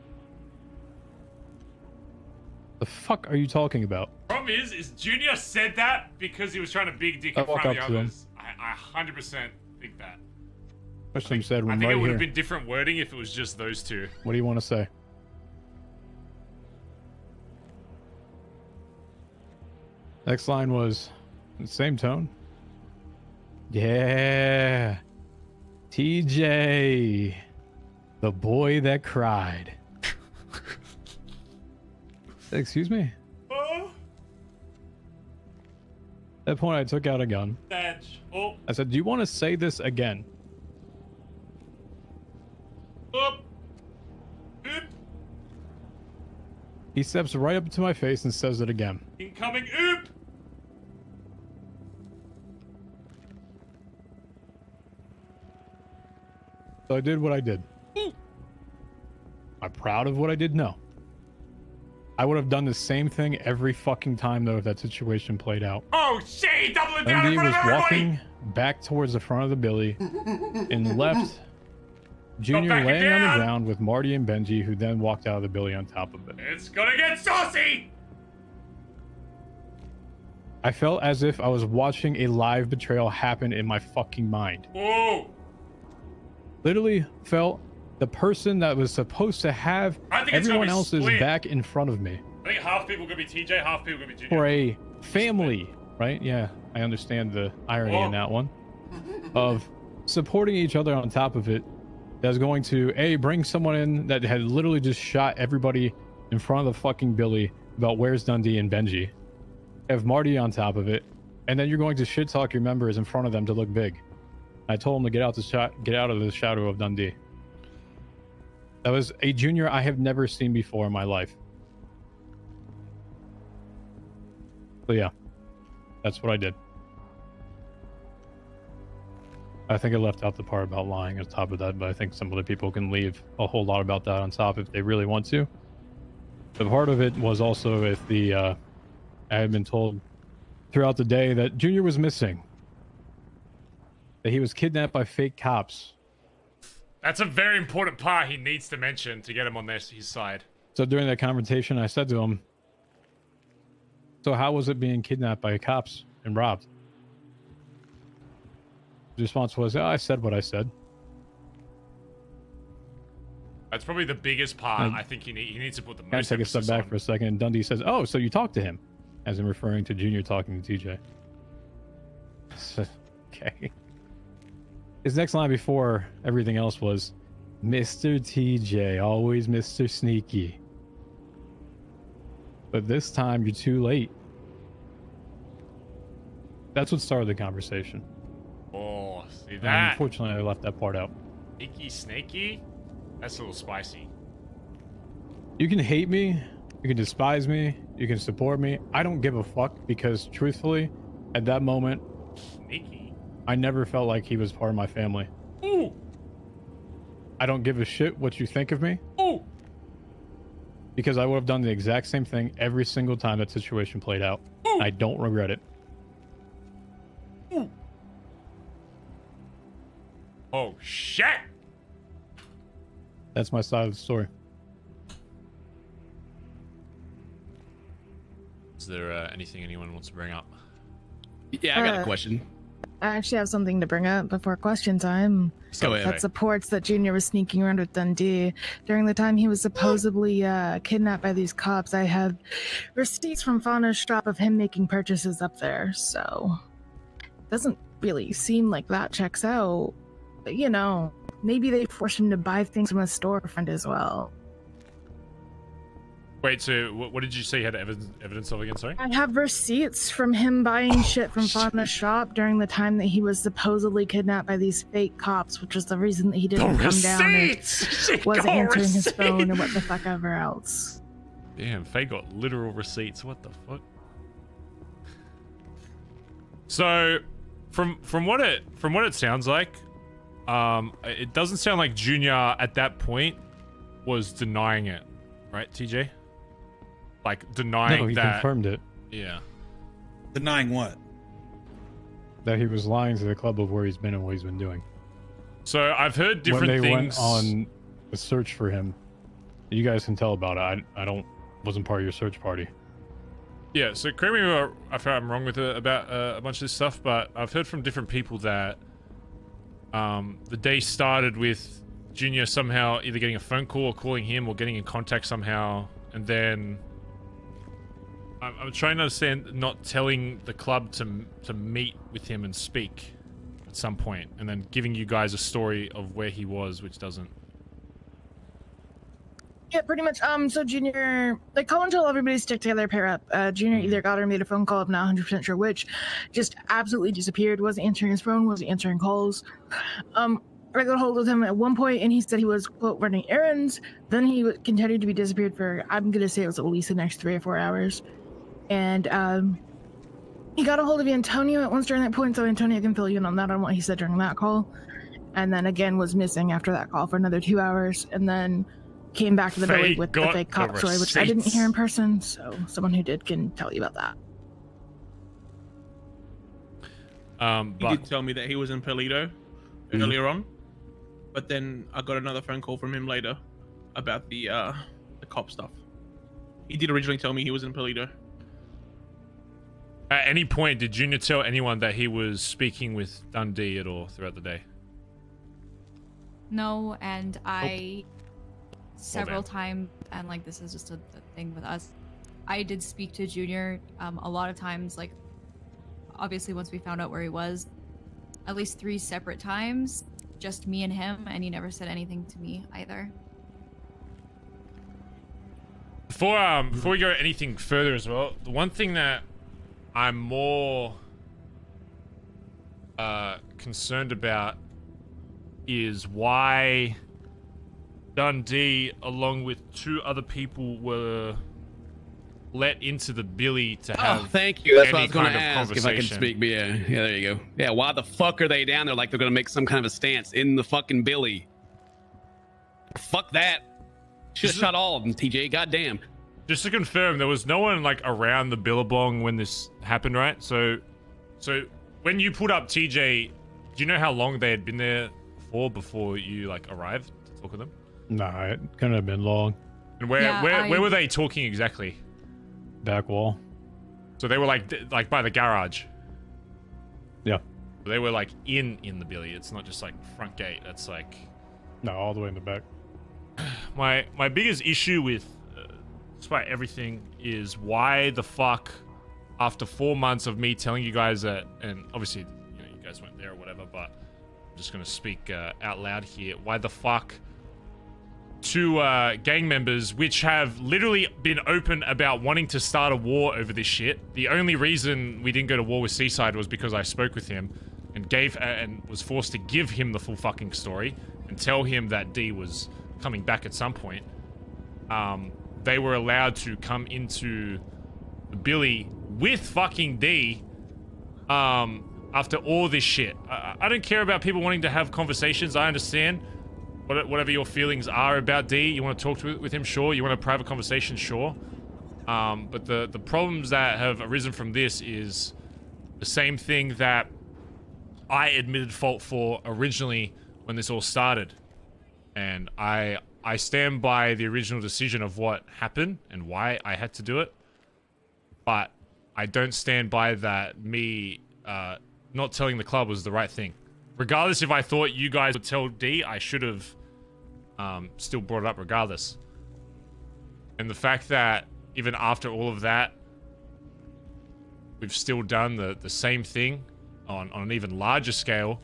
The fuck are you talking about? Problem is Junior said that because he was trying to big dick in front of the others. I 100% think that. Question said I think right it would here. have been different wording if it was just those two. What do you want to say? Next line was the same tone. Yeah. TJ. The boy that cried. Excuse me? At that point, I took out a gun. Oh. I said, do you want to say this again? He steps right up to my face and says it again. Incoming oop! So I did what I did. Am I proud of what I did? No. I would have done the same thing every fucking time, though, if that situation played out. Oh, shit! Doubling down Dundee in front was of everybody! walking back towards the front of the Billy and left Junior back laying on down. the ground with Marty and Benji, who then walked out of the Billy on top of it. It's gonna get saucy! I felt as if I was watching a live betrayal happen in my fucking mind. Whoa! Literally felt the person that was supposed to have I think it's gonna everyone be else's split. back in front of me. I think half people gonna be TJ, half people gonna be Junior. For a family, right? Yeah, I understand the irony in that one. Of supporting each other on top of it. That's going to, A, bring someone in that had literally just shot everybody in front of the fucking Billy about where's Dundee and Benji. Have Marty on top of it. And then you're going to shit talk your members in front of them to look big. I told them to get out of the shadow of Dundee. That was a Junior I have never seen before in my life. So yeah, that's what I did. I think I left out the part about lying on top of that, but I think some other people can leave a whole lot about that on top if they really want to. The part of it was also if the, I had been told throughout the day that Junior was missing. That he was kidnapped by fake cops. That's a very important part he needs to mention to get him on his side. So during that confrontation, I said to him, so how was it being kidnapped by cops and robbed? The response was, oh, I said what I said. That's probably the biggest part. I think he needs to put the Can I most take a step emphasis back on. for a second? And Dundee says, oh, so you talked to him. As in referring to Junior talking to TJ. Okay. His next line before everything else was, Mr. TJ, always Mr. Sneaky. But this time you're too late. That's what started the conversation. Oh, see And that? unfortunately, I left that part out. Icky snaky? That's a little spicy. You can hate me, you can despise me, you can support me. I don't give a fuck because, truthfully, at that moment, Sneaky. I never felt like he was part of my family. Ooh. I don't give a shit what you think of me. Ooh. Because I would have done the exact same thing every single time that situation played out. Ooh. I don't regret it. Ooh. Oh, shit! That's my side of the story. Is there anything anyone wants to bring up? Yeah, I got a question. I actually have something to bring up before question time. Go ahead. That supports that Junior was sneaking around with Dundee. During the time he was supposedly kidnapped by these cops, I have receipts from Fauna's shop of him making purchases up there, so... Doesn't really seem like that checks out. But, you know, maybe they forced him to buy things from a storefront as well. Wait, so what did you say you had evidence of again, sorry? I have receipts from him buying shit from Fauna's shop during the time that he was supposedly kidnapped by these fake cops, which was the reason that he didn't come down and wasn't answering his phone or what the fuck ever else. Damn, Faye got literal receipts. What the fuck? So, from what it sounds like, it doesn't sound like Junior at that point was denying it, right, TJ? Like denying no, he that. confirmed it. Yeah. Denying what? That he was lying to the club of where he's been and what he's been doing. So I've heard different when they things. went on a search for him. You guys can tell about it. I wasn't part of your search party. Yeah, so correct me if I'm wrong with about a bunch of this stuff, but I've heard from different people that the day started with Junior somehow either getting a phone call or calling him or getting in contact somehow, and then I'm trying to understand not telling the club to meet with him and speak at some point, and then giving you guys a story of where he was, which doesn't. Yeah, pretty much. So Junior, like, Collin told everybody to stick together, pair up. Junior either got or made a phone call, I'm not 100% sure which, just absolutely disappeared, wasn't answering his phone, wasn't answering calls. I got a hold of him at one point, and he said he was, quote, running errands. Then he continued to be disappeared for, I'm going to say it was at least the next 3 or 4 hours. And he got a hold of Antonio at once during that point, so Antonio can fill you in on that, on what he said during that call. And then again was missing after that call for another 2 hours, and then came back to the building with the fake cop story, which I didn't hear in person, so someone who did can tell you about that. He did tell me that he was in Paleto earlier on, but then I got another phone call from him later about the cop stuff. He did originally tell me he was in Paleto. At any point, did Junior tell anyone that he was speaking with Dundee at all throughout the day? No, and I several times, and like this is just a thing with us, I did speak to Junior a lot of times, like obviously once we found out where he was, at least 3 separate times, just me and him, and he never said anything to me either. Before we go anything further as well, the one thing that I'm more concerned about is why Dundee, along with 2 other people, were let into the billy to have. Oh, thank you. That's what I any was going to kind of ask if I could conversation. speak. But yeah, there you go. Yeah, why the fuck are they down there like they're going to make some kind of a stance in the fucking billy? Fuck that. Should have shot all of them, TJ. Goddamn. Just to confirm, there was no one like around the billabong when this happened, right? So when you put up TJ, do you know how long they had been there for before you like arrived to talk with them? Nah, it couldn't have been long. And where were they talking exactly? Back wall. So they were like by the garage. Yeah. They were like in the billy. It's not just like front gate. That's like. No, all the way in the back. My biggest issue with, despite everything, is why the fuck, after 4 months of me telling you guys that, and obviously you guys weren't there or whatever, but I'm just gonna speak out loud here. Why the fuck two gang members which have literally been open about wanting to start a war over this shit. The only reason we didn't go to war with Seaside was because I spoke with him and was forced to give him the full fucking story and tell him that D was coming back at some point. They were allowed to come into the Billy with fucking D after all this shit. I don't care about people wanting to have conversations. I understand. Whatever your feelings are about D, you want to talk with him, sure. You want a private conversation, sure. But the problems that have arisen from this is the same thing that I admitted fault for originally when this all started. And I stand by the original decision of what happened and why I had to do it. But I don't stand by that me not telling the club was the right thing. Regardless if I thought you guys would tell D, I should have still brought it up regardless. And the fact that even after all of that, we've still done the same thing on an even larger scale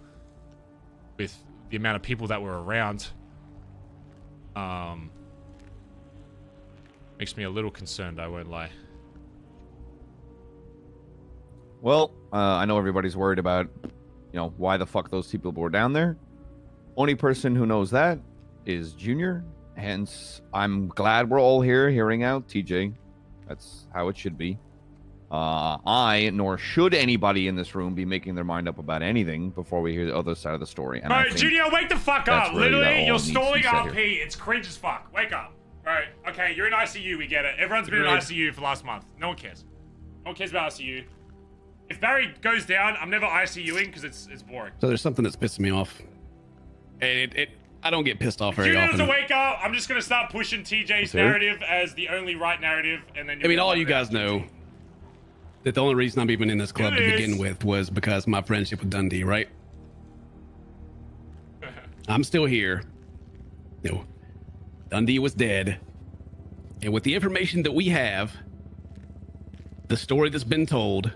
with the amount of people that were around makes me a little concerned, I won't lie. Well, I know everybody's worried about why the fuck those people were down there. Only person who knows that is Junior. Hence, I'm glad we're all here hearing out TJ. That's how it should be. Nor should anybody in this room be making their mind up about anything before we hear the other side of the story. And Alright, Junior, wake the fuck up. really Literally, you're needs to be stalling said RP. here. It's cringe as fuck. Wake up. Alright, okay, you're in ICU. We get it. Everyone's been in ICU for the last month. No one cares. No one cares about ICU. If Barry goes down, I'm never ICUing because it's boring. So there's something that's pissing me off. And I don't get pissed off very Junior often. doesn't wake up. I'm just gonna start pushing TJ's narrative as the only right narrative, and then. I mean, all you guys know that the only reason I'm even in this club to begin with was because my friendship with Dundee, right? I'm still here. Dundee was dead. And with the information that we have, the story that's been told,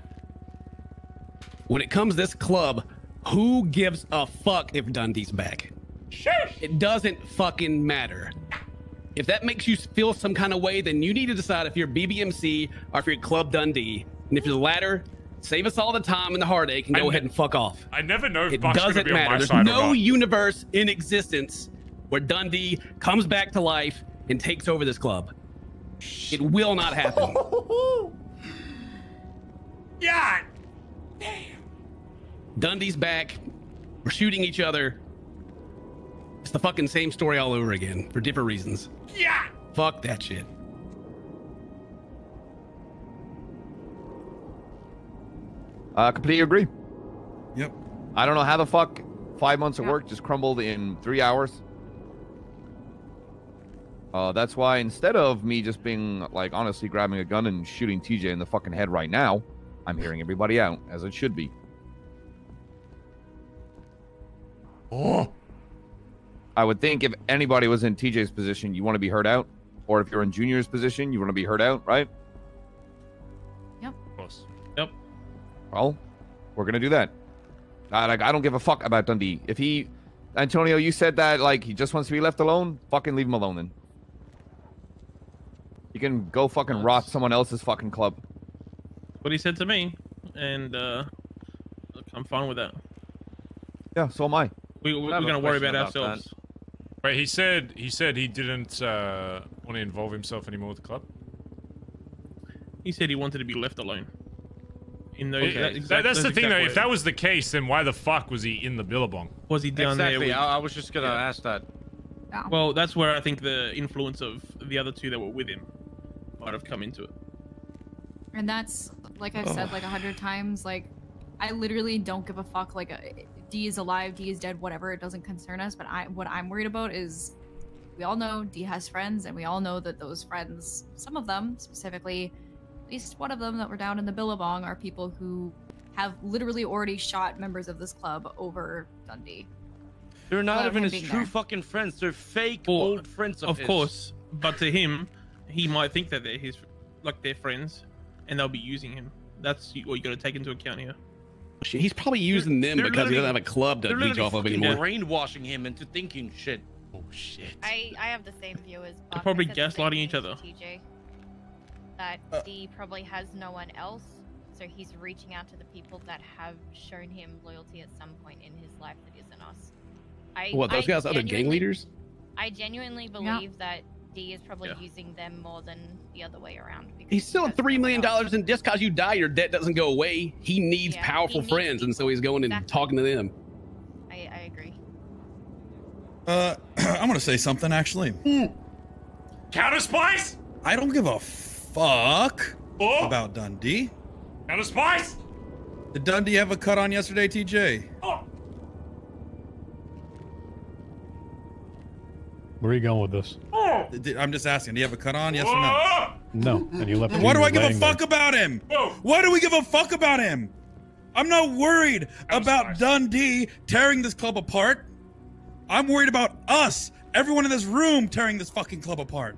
when it comes to this club, who gives a fuck if Dundee's back? Shush! It doesn't fucking matter. If that makes you feel some kind of way, then you need to decide if you're BBMC or if you're Club Dundee. And if you're the latter, save us all the time and the heartache and go ahead and fuck off. I never know if it Buck's gonna doesn't be on my matter. There's side or no not. universe in existence where Dundee comes back to life and takes over this club. It will not happen. Yeah. Dundee's back. We're shooting each other. It's the fucking same story all over again for different reasons. Yeah. Fuck that shit. Completely agree. Yep. I don't know how the fuck 5 months of work just crumbled in 3 hours. That's why instead of me just being like honestly grabbing a gun and shooting TJ in the fucking head right now, I'm hearing everybody out as it should be. Oh. I would think if anybody was in TJ's position, you want to be heard out. Or if you're in Junior's position, you want to be heard out, right? Yep. Of course. Yep. Well, we're going to do that. I don't give a fuck about Dundee. If he... Antonio, you said that, like, he just wants to be left alone? Fucking leave him alone, then. You can go fucking rot someone else's fucking club. What he said to me, and look, I'm fine with that. Yeah, so am I. We're gonna worry about ourselves. Wait, he said he didn't want to involve himself anymore with the club. He said he wanted to be left alone. In those, Okay. That's the thing, though. If that was the case, then why the fuck was he in the Billabong? Was he down there? Exactly. With... I was just gonna ask that. Yeah. Well, that's where I think the influence of the other two that were with him might have come into it. And that's, like I've said like 100 times, like, I literally don't give a fuck. Like, D is alive, D is dead, whatever. It doesn't concern us. But what I'm worried about is, we all know D has friends, and we all know that those friends, some of them specifically, at least one of them that were down in the Billabong, are people who have literally already shot members of this club over Dundee. They're not Without even him his being true there. fucking friends. They're fake old friends of his. course, but to him, he might think that they're his, like they're friends, and they'll be using him. That's what you got to take into account here. He's probably using them They're because he doesn't literally- have a club to they're leech literally off of fucking anymore. brainwashing him into thinking shit. Oh shit. I have the same view as They're probably gaslighting each other. TJ. That D probably has no one else, so he's reaching out to the people that have shown him loyalty at some point in his life that isn't us. What, those guys other gang leaders? I genuinely believe that D is probably using them more than the other way around. He's still $3 million, and just because you die, your debt doesn't go away. He needs powerful friends, and so he's going and talking to them. I agree. I'm gonna say something actually. Counter spice? I don't give a fuck about Dundee. Counter spice? Did Dundee have a cut on yesterday, TJ? Where are you going with this? I'm just asking. Do you have a cut on? Yes or no? No. And you left. Why do I give a fuck about him? Why do we give a fuck about him? I'm not worried about Dundee tearing this club apart. I'm worried about us, everyone in this room, tearing this fucking club apart.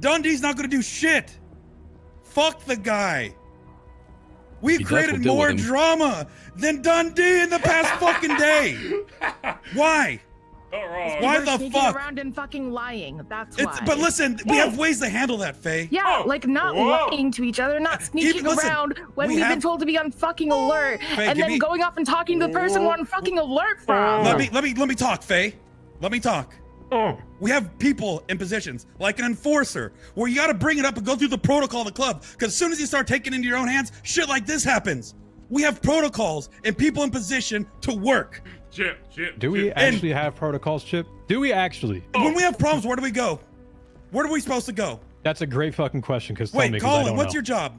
Dundee's not gonna do shit. Fuck the guy. We've created more drama than Dundee in the past fucking day. Why? Why the fuck? Around and fucking lying. That's why. But listen, we have ways to handle that, Faye. Yeah, like not lying to each other, not sneaking around when we've been told to be on fucking alert, Faye, and then going off and talking to the person we're on fucking alert from. Let me talk, Faye. Let me talk. We have people in positions like an enforcer where you got to bring it up and go through the protocol of the club, because as soon as you start taking it into your own hands, shit like this happens. We have protocols and people in position to work. Chip. Do we actually have protocols, Chip? Do we actually? When we have problems, where do we go? Where are we supposed to go? That's a great fucking question. Because wait, Collin, what's your job?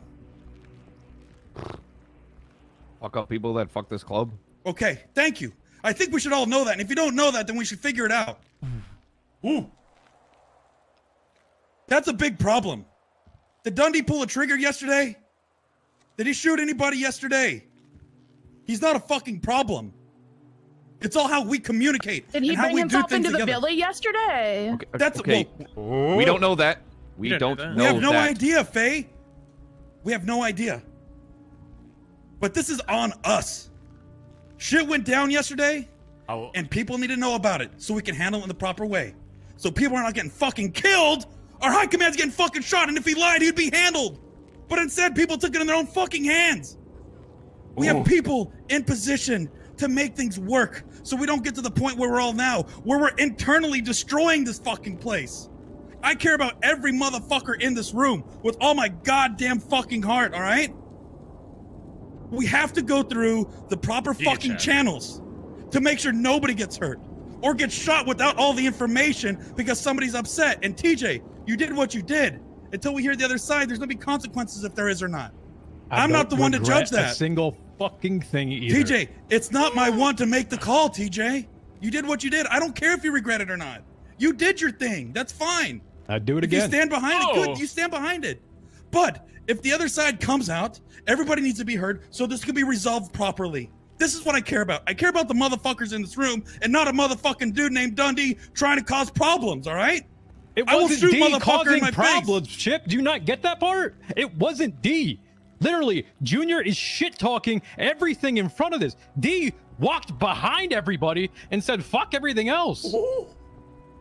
Fuck up people that fuck this club. Okay, thank you. I think we should all know that. And if you don't know that, then we should figure it out. Ooh. That's a big problem. Did Dundee pull a trigger yesterday? Did he shoot anybody yesterday? He's not a fucking problem. It's all how we communicate. Did he and how bring we himself do things into the together. Billy yesterday? Okay, That's okay. We don't know that. We don't know We have no that. idea, Faye. We have no idea. But this is on us. Shit went down yesterday, and people need to know about it so we can handle it in the proper way. So people are not getting fucking killed. Our high command's getting fucking shot, and if he lied, he'd be handled. But instead, people took it in their own fucking hands. We have people in position to make things work so we don't get to the point where we're all now, where we're internally destroying this fucking place. I care about every motherfucker in this room with all my goddamn fucking heart, all right? We have to go through the proper fucking channels to make sure nobody gets hurt or gets shot without all the information because somebody's upset. And TJ, you did what you did. Until we hear the other side, there's gonna be consequences if there is or not. I'm not the one to judge that. A single fucking thing either. TJ, it's not my one to make the call, TJ. You did what you did. I don't care if you regret it or not. You did your thing. That's fine. I'd do it if again. You stand behind it, good. You stand behind it. But if the other side comes out, everybody needs to be heard so this can be resolved properly. This is what I care about. I care about the motherfuckers in this room and not a motherfucking dude named Dundee trying to cause problems, all right? It I will wasn't shoot D motherfucker causing in my problems, face. Chip. Do you not get that part? It wasn't D. Literally, Junior is shit-talking everything in front of this. D walked behind everybody and said, fuck everything else.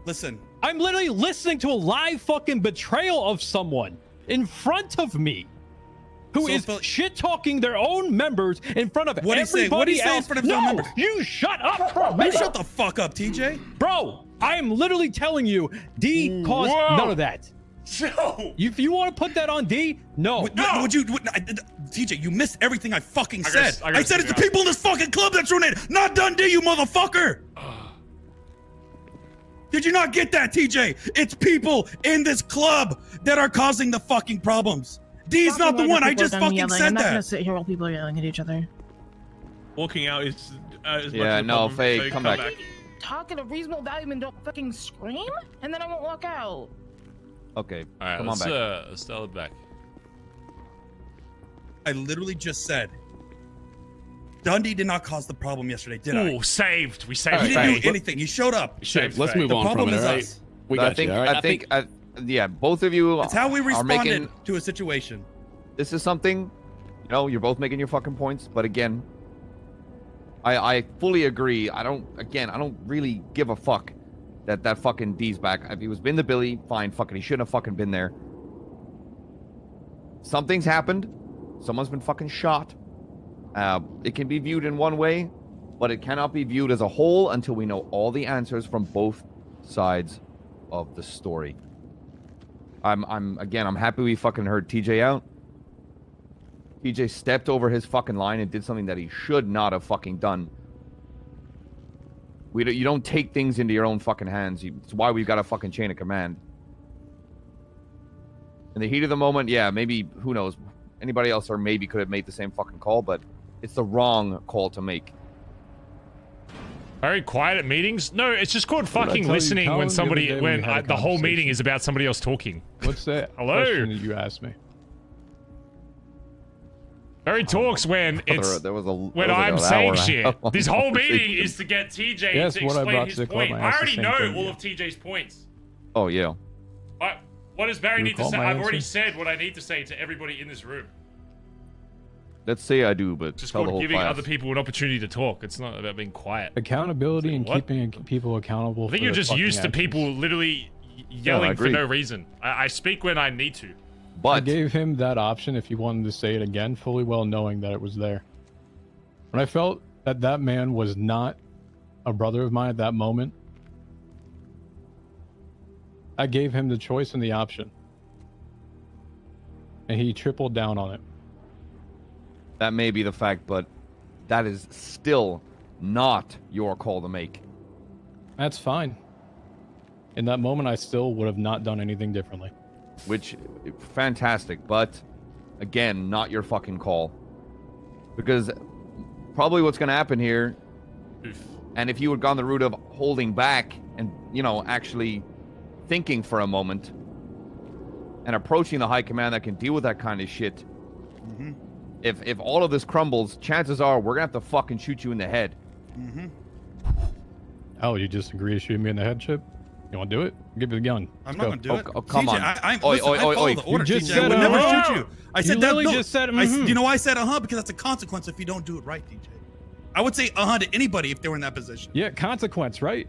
Listen. I'm literally listening to a live fucking betrayal of someone in front of me who is shit-talking their own members in front of What'd he say? everybody What'd he say in else. front of his own members? You shut up for a minute. You shut the fuck up, TJ. Bro, I am literally telling you, D caused none of that. If you want to put that on D, no. TJ, you missed everything I fucking said. I said it's the people in this fucking club that's ruining it, not Dundee, you motherfucker. Did you not get that, TJ? It's people in this club that are causing the fucking problems. D's not the one. I just fucking said I'm not gonna that. sit here while people are yelling at each other. Walking out is yeah, no, Faye, come back. Talk at a reasonable volume and don't fucking scream, and then I won't walk out. Okay, all right, come on back. Let's tell it back. I literally just said Dundee did not cause the problem yesterday, did I? Oh, saved. We saved. He didn't do anything. He showed up. Let's move on from it, all right? We got you, all right? I think, yeah, both of you. It's how we responded making, to a situation. This is something, you know, you're both making your fucking points, but again, I fully agree. I don't really give a fuck that fucking D's back. If he was been the Billy, fine, fucking, he shouldn't have fucking been there. Something's happened. Someone's been fucking shot. It can be viewed in one way, but it cannot be viewed as a whole until we know all the answers from both sides of the story. I'm happy we fucking heard TJ out. TJ stepped over his fucking line and did something that he should not have fucking done. You don't take things into your own fucking hands. It's why we've got a fucking chain of command. In the heat of the moment, yeah, maybe, who knows, anybody else or maybe could have made the same fucking call, but it's the wrong call to make. Very quiet at meetings? No, it's just called fucking listening when somebody, when the whole meeting is about somebody else talking. What's that? Hello? Question that you asked me. Barry talks when it's when I'm saying shit. This whole meeting is to get TJ to explain his point. I already know all of TJ's points. Oh yeah. What does Barry need to say? I've already said what I need to say to everybody in this room. Let's say I do, but Just tell the called whole giving class. other people an opportunity to talk. It's not about being quiet. Accountability and keeping people accountable. I think you're just used to people literally yelling for no reason. I speak when I need to. But I gave him that option if he wanted to say it again, fully well knowing that it was there. When I felt that that man was not a brother of mine at that moment, I gave him the choice and the option. And he tripled down on it. That may be the fact, but that is still not your call to make. That's fine. In that moment, I still would have not done anything differently. Which, fantastic, but again, not your fucking call. Because probably what's going to happen here, and if you had gone the route of holding back and, you know, actually thinking for a moment and approaching the high command that can deal with that kind of shit, if all of this crumbles, chances are we're going to have to fucking shoot you in the head. Oh, you just agree to shoot me in the head, Chip? You want to do it? Give me the gun. I'm not going to do it. Oh, come on. I follow the order, You just TJ. I would said, never uh-huh. shoot you. I said You that. literally No, just said, you know why I said because that's a consequence if you don't do it right, TJ. I would say to anybody if they were in that position. Yeah, consequence, right?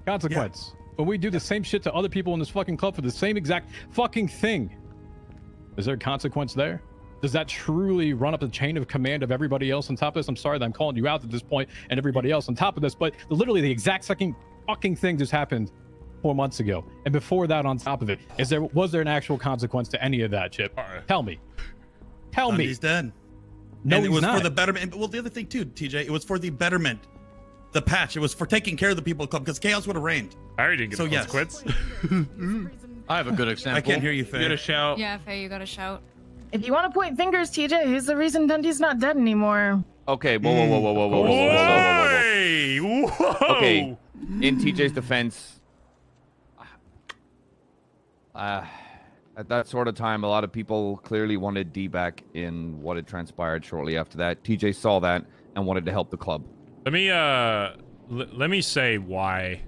Consequence. When we do the same shit to other people in this fucking club for the same exact fucking thing, is there a consequence there? Does that truly run up the chain of command of everybody else on top of this? I'm sorry that I'm calling you out at this point and everybody else on top of this, but literally the exact second fucking thing just happened 4 months ago. And before that, on top of it, was there an actual consequence to any of that, Chip? Tell me. Tell me. He's dead. No, and it he's was not. for the betterment. Well, the other thing too, TJ, it was for the betterment. The patch. It was for taking care of the people of the club because chaos would have reigned. I already didn't get so the consequence. I have a good example. I can't hear you, Faye. You gotta shout. Yeah, Faye, you gotta shout. If you want to point fingers, TJ, who's the reason Dundee's not dead anymore? Okay, whoa. Okay, in TJ's defense, at that sort of time, a lot of people clearly wanted D back in what had transpired shortly after that. TJ saw that and wanted to help the club. Let me say why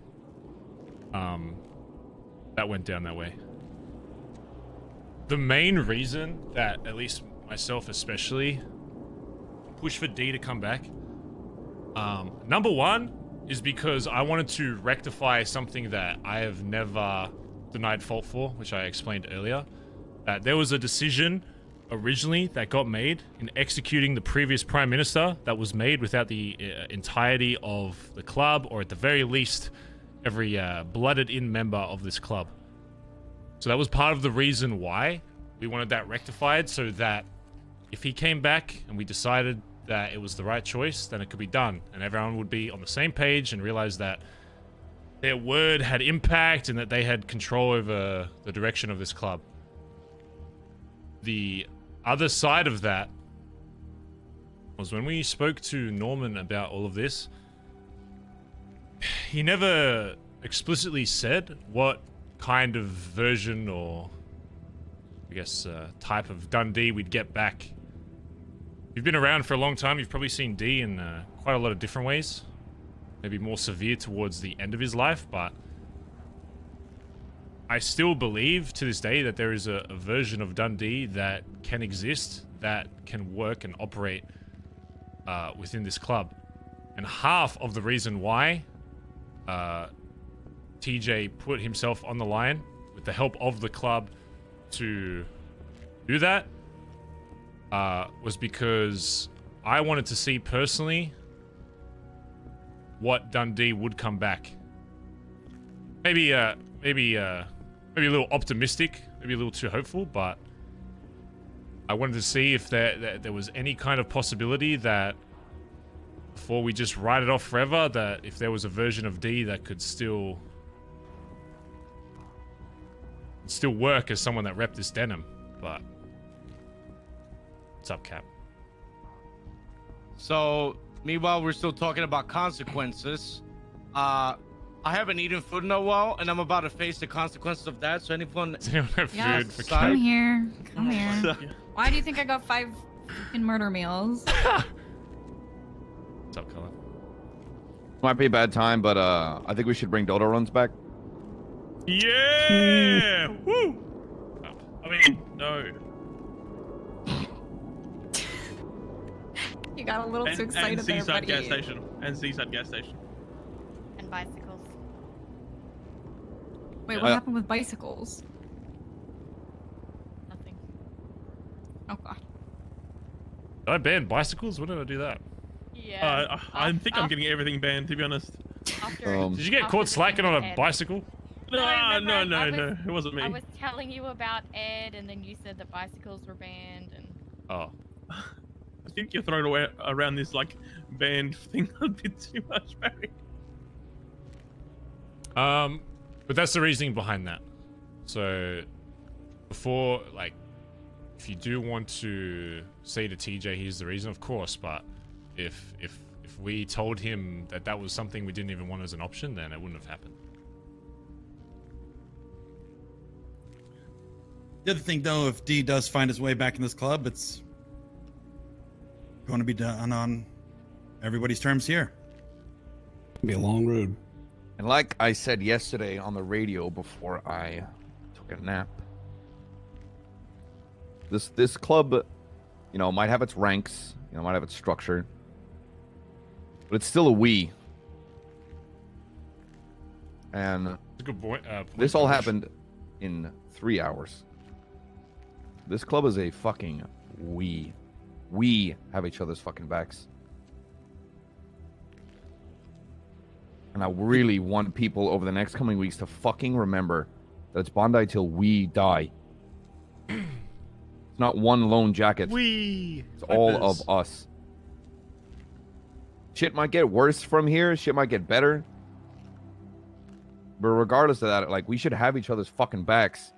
that went down that way. The main reason that, at least myself especially, pushed for D to come back, number one, is because I wanted to rectify something that I have never denied fault for, which I explained earlier. That there was a decision originally that got made in executing the previous Prime Minister that was made without the entirety of the club, or at the very least, every blooded-in member of this club. So that was part of the reason why we wanted that rectified, so that if he came back and we decided that it was the right choice, then it could be done, and everyone would be on the same page and realize that their word had impact and that they had control over the direction of this club. The other side of that was when we spoke to Norman about all of this, he never explicitly said what kind of version or, I guess, type of Dundee we'd get back. If you've been around for a long time, you've probably seen D in quite a lot of different ways. Maybe more severe towards the end of his life, but I still believe to this day that there is a version of Dundee that can exist, that can work and operate within this club. And half of the reason why TJ put himself on the line with the help of the club to do that was because I wanted to see personally what Dundee would come back. Maybe a little optimistic, maybe a little too hopeful, but I wanted to see if there was any kind of possibility that before we just write it off forever, that if there was a version of D that could still work as someone that repped this denim. But what's up, Cap? So meanwhile, we're still talking about consequences. I haven't eaten food in a while, and I'm about to face the consequences of that. So anyone Yeah, come here. Come here. Why do you think I got 5 fucking murder meals? What's up, Collin? Might be a bad time, but I think we should bring Dodo runs back. Yeah! Woo! I mean, no. You got a little too excited and there, Seaside buddy. gas station. And Seaside gas station. And bicycles. Wait, what happened with bicycles? Nothing. Oh god. Did I ban bicycles? When did I do that? Yeah. I think I'm getting everything banned, to be honest. Did you get caught slacking on a bicycle? No, I it wasn't me. I was telling you about Ed, and then you said that bicycles were banned, and Oh. I think you're throwing around this like banned thing a bit too much, Barry. But that's the reasoning behind that. So before, like, if you do want to say to TJ, here's the reason, of course, but if we told him that that was something we didn't even want as an option, then it wouldn't have happened. The other thing, though, if D does find his way back in this club, it's going to be done on everybody's terms here. It'll be a long road. And like I said yesterday on the radio before I took a nap, this club, you know, might have its ranks, you know, might have its structure, but it's still a we. And That's a good point. This all happened in 3 hours. This club is a fucking we. We have each other's fucking backs. And I really want people over the next coming weeks to fucking remember that it's Bondi till we die. It's not one lone jacket. It's all of us. Shit might get worse from here. Shit might get better. But regardless of that, like, we should have each other's fucking backs.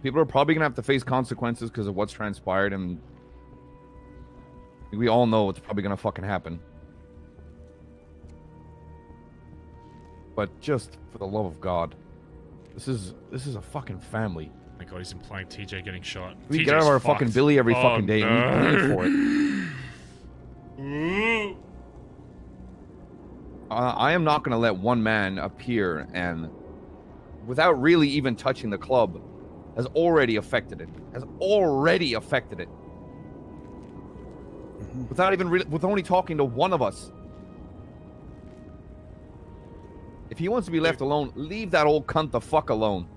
People are probably gonna have to face consequences because of what's transpired, and we all know it's probably gonna fucking happen. But just for the love of God, this is a fucking family. Oh my God, he's implying TJ getting shot. We get out of our fucking Billy every fucking day, and we pay for it. I am not gonna let one man appear and, without really even touching the club, has already affected it. Without even with only talking to one of us. If he wants to be left alone, leave that old cunt the fuck alone.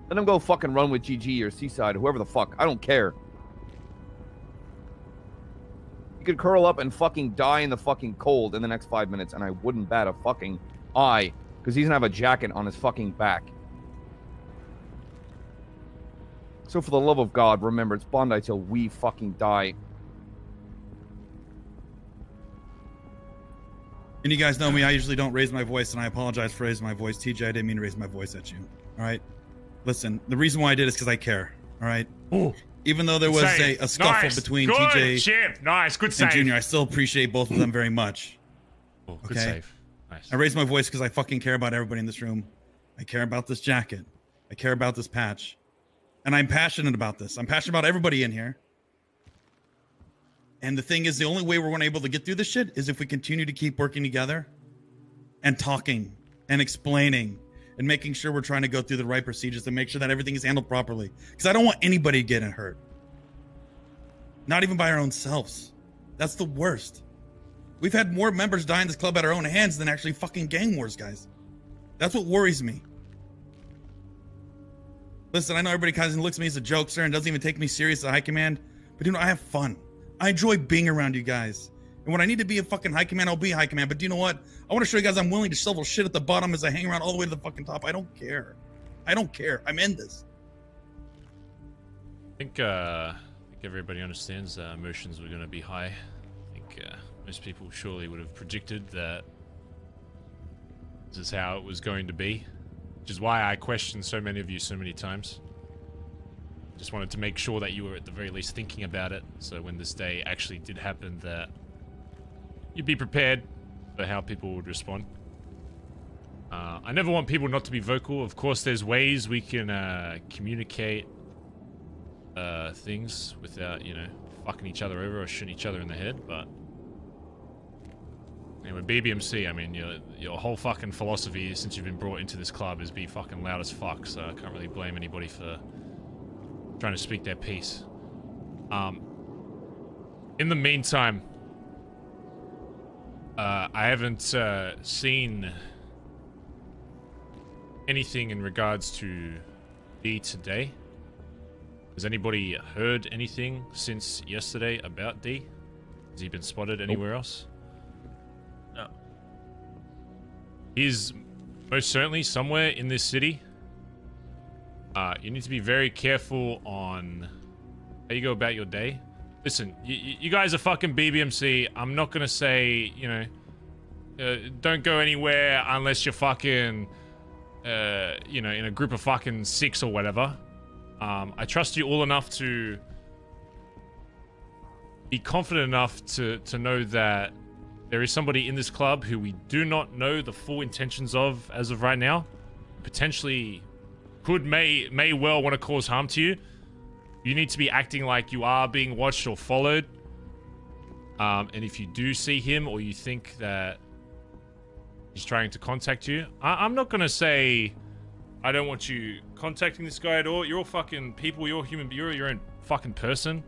Let him go fucking run with GG or Seaside, whoever the fuck. I don't care. You could curl up and fucking die in the fucking cold in the next 5 minutes, and I wouldn't bat a fucking eye, because he's gonna have a jacket on his fucking back. So for the love of God, remember, it's Bondi till we fucking die. And you guys know me, I usually don't raise my voice, and I apologize for raising my voice. TJ, I didn't mean to raise my voice at you. All right? Listen, the reason why I did is because I care. All right? Ooh. Even though there was a scuffle between TJ and Junior, I still appreciate both of them very much. Oh, good save. Nice. I raised my voice because I fucking care about everybody in this room. I care about this jacket. I care about this patch. And I'm passionate about this. I'm passionate about everybody in here. And the thing is, the only way we're going to be able to get through this shit is if we continue to keep working together and talking and explaining and making sure we're trying to go through the right procedures to make sure that everything is handled properly. Because I don't want anybody getting hurt. Not even by our own selves. That's the worst. We've had more members die in this club at our own hands than actually fucking gang wars, guys. That's what worries me. Listen, I know everybody kind of looks at me as a jokester and doesn't even take me serious as a high command, but you know, I have fun. I enjoy being around you guys. And when I need to be a fucking high command, I'll be high command. But do you know what? I want to show you guys I'm willing to shovel shit at the bottom as I hang around all the way to the fucking top. I don't care. I don't care. I'm in this. I think everybody understands that emotions were going to be high. I think most people surely would have predicted that this is how it was going to be. Which is why I questioned so many of you so many times. Just wanted to make sure that you were at the very least thinking about it, so when this day actually did happen, that you'd be prepared for how people would respond. I never want people not to be vocal. Of course, there's ways we can communicate things without, you know, fucking each other over or shooting each other in the head, but anyway, BBMC, I mean, your whole fucking philosophy since you've been brought into this club is be fucking loud as fuck, so I can't really blame anybody for trying to speak their piece. In the meantime, I haven't seen anything in regards to D today. Has anybody heard anything since yesterday about D? Has he been spotted anywhere else? No. He's most certainly somewhere in this city. You need to be very careful on how you go about your day. Listen, you guys are fucking BBMC. I'm not gonna say, you know, don't go anywhere unless you're fucking, you know, in a group of fucking 6 or whatever. I trust you all enough to be confident enough to know that there is somebody in this club who we do not know the full intentions of as of right now. Potentially may well want to cause harm to you. You need to be acting like you are being watched or followed. And if you do see him or you think that he's trying to contact you, I'm not going to say I don't want you contacting this guy at all. You're all fucking people. You're human. You're your own fucking person.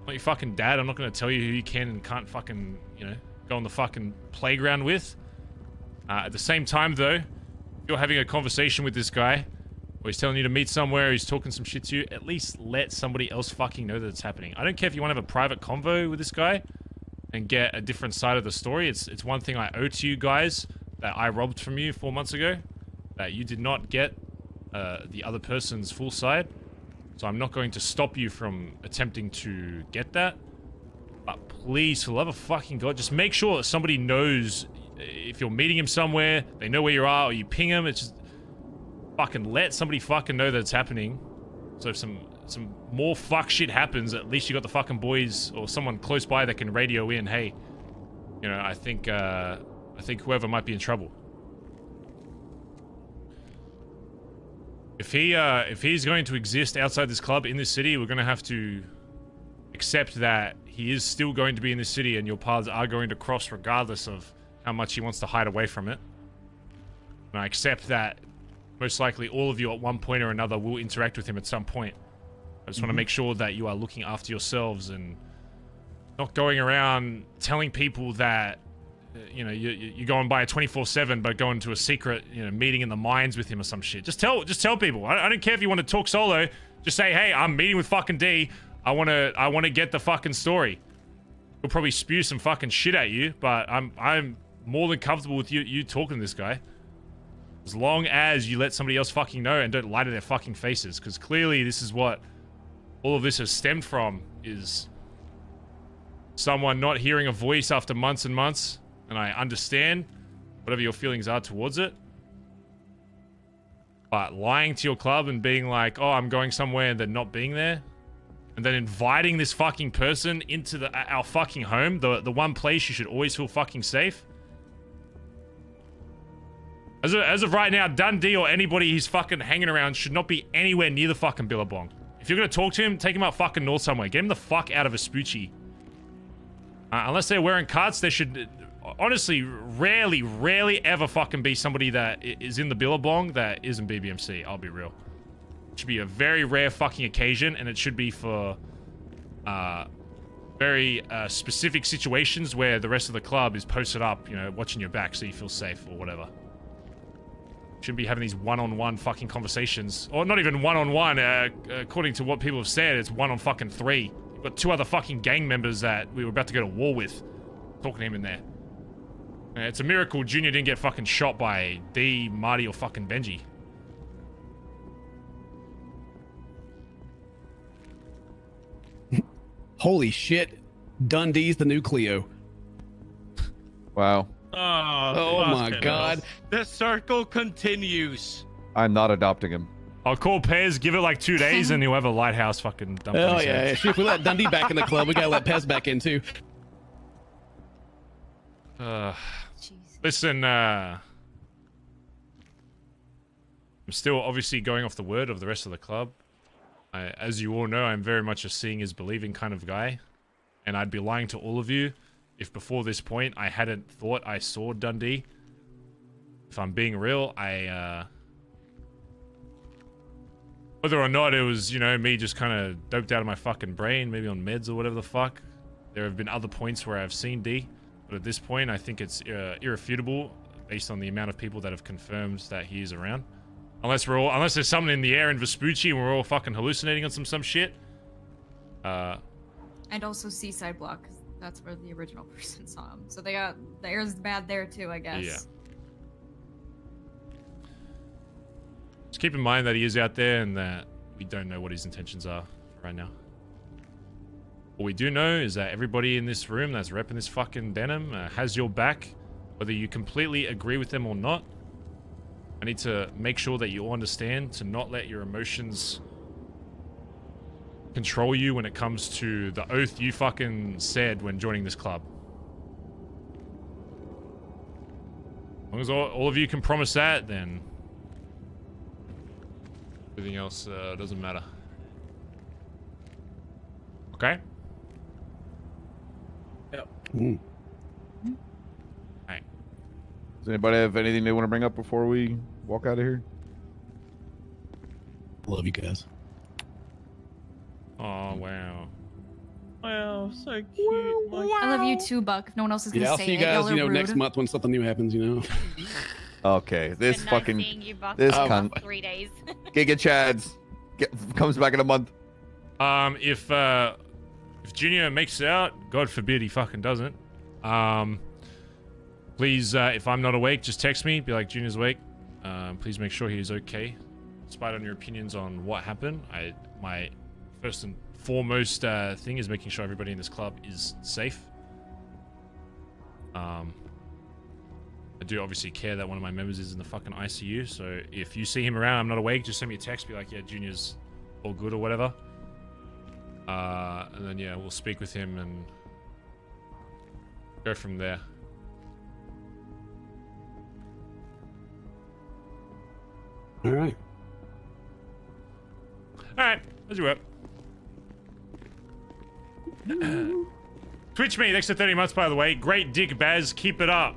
I'm not your fucking dad. I'm not going to tell you who you can and can't fucking, you know, go on the fucking playground with. At the same time, though, if you're having a conversation with this guy, or he's telling you to meet somewhere, he's talking some shit to you, at least let somebody else fucking know that it's happening. I don't care if you want to have a private convo with this guy and get a different side of the story. It's one thing I owe to you guys that I robbed from you 4 months ago, that you did not get the other person's full side. So I'm not going to stop you from attempting to get that. But please, for the love of fucking God, just make sure that somebody knows if you're meeting him somewhere, they know where you are, or you ping him. It's just fucking let somebody fucking know that it's happening. So if some more fuck shit happens, at least you got the fucking boys or someone close by that can radio in, hey, you know, I think whoever might be in trouble. If he's going to exist outside this club in this city, we're going to have to accept that he is still going to be in this city and your paths are going to cross regardless of how much he wants to hide away from it. And I accept that most likely all of you at one point or another will interact with him at some point. I just want to make sure that you are looking after yourselves and not going around telling people that, you know, you're going by a 24/7, but going to a secret, you know, meeting in the mines with him or some shit. Just tell people. I don't care if you want to talk solo. Just say, hey, I'm meeting with fucking D. I want to get the fucking story. He'll probably spew some fucking shit at you, but I'm more than comfortable with you talking to this guy. As long as you let somebody else fucking know and don't lie to their fucking faces, because clearly this is what all of this has stemmed from, is someone not hearing a voice after months and months. And I understand whatever your feelings are towards it. But lying to your club and being like, oh, I'm going somewhere, and then not being there. And then inviting this fucking person into our fucking home, the one place you should always feel fucking safe. As of right now, Dundee or anybody he's fucking hanging around should not be anywhere near the fucking Billabong. If you're going to talk to him, take him up fucking north somewhere. Get him the fuck out of Vespucci. Unless they're wearing carts, they should... Honestly, rarely ever fucking be somebody that is in the Billabong that isn't BBMC. I'll be real. It should be a very rare fucking occasion, and it should be for very specific situations where the rest of the club is posted up, you know, watching your back so you feel safe or whatever. Shouldn't be having these one-on-one fucking conversations. Or not even one-on-one, according to what people have said, it's one-on-fucking-3. You've got 2 other fucking gang members that we were about to go to war with. Talking to him in there. It's a miracle Junior didn't get fucking shot by D, Marty, or fucking Benji. Holy shit. Dundee's the new Cleo. Wow. Oh my god. The circle continues. I'm not adopting him. I'll call Pez, give it like 2 days, and he'll have a lighthouse fucking dump. Oh yeah, shit, if we let Dundee back in the club, we gotta let Pez back in too. Listen, I'm still obviously going off the word of the rest of the club. As you all know, I'm very much a seeing is believing kind of guy. And I'd be lying to all of you if before this point I hadn't thought I saw Dundee. If I'm being real, whether or not it was, you know, me just kind of doped out of my fucking brain, maybe on meds or whatever the fuck. There have been other points where I've seen D. But at this point, I think it's irrefutable based on the amount of people that have confirmed that he is around. Unless there's someone in the air in Vespucci and we're all fucking hallucinating on some shit. And also Seaside Block, 'cause that's where the original person saw him. So the air's bad there too, I guess. Yeah. Just keep in mind that he is out there and that we don't know what his intentions are right now. What we do know is that everybody in this room that's repping this fucking denim has your back, whether you completely agree with them or not. I need to make sure that you all understand to not let your emotions control you when it comes to the oath you fucking said when joining this club. As long as all of you can promise that, then everything else doesn't matter. Okay? Yep. Alright. Does anybody have anything they want to bring up before we walk out of here? Love you guys. Oh, wow. Wow, so cute. I love you too, Buck. If no one else is gonna Yeah, I'll say see you it, guys, y'all you know, are next rude. month when something new happens, you know. Okay, this Been fucking nice seeing you, Buck, this for the cunt. last 3 days. Giga Chads comes back in a month. If Junior makes it out, God forbid he fucking doesn't. Please, if I'm not awake, just text me. Be like, Junior's awake. Please make sure he's okay. Despite on your opinions on what happened, my first and foremost thing is making sure everybody in this club is safe. I do obviously care that one of my members is in the fucking ICU, so if you see him around, I'm not awake, just send me a text, be like, yeah, Junior's all good or whatever. And then, yeah, we'll speak with him and go from there. All right. All right, as you were. Twitch me, next to 30 months, by the way. Great dick, Baz. Keep it up.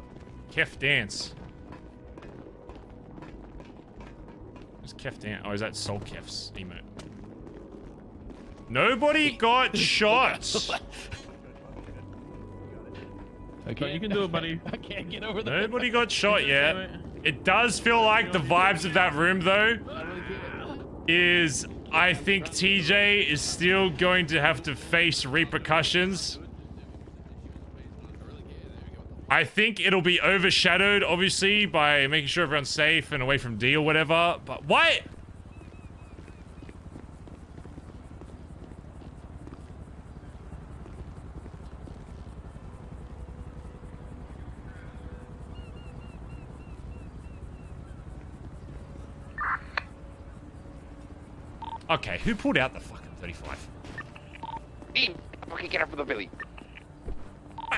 Kef dance. Where's Kef dance? Oh, is that Soul Kef's emote? Nobody got shot. Okay, you can do it, buddy. I can't get over there. Nobody got shot yet. It does feel like the vibes of that room, though, is I think TJ is still going to have to face repercussions. I think it'll be overshadowed, obviously, by making sure everyone's safe and away from D or whatever. But what? Okay, who pulled out the fucking 35? Dean, fucking get up for the Billy.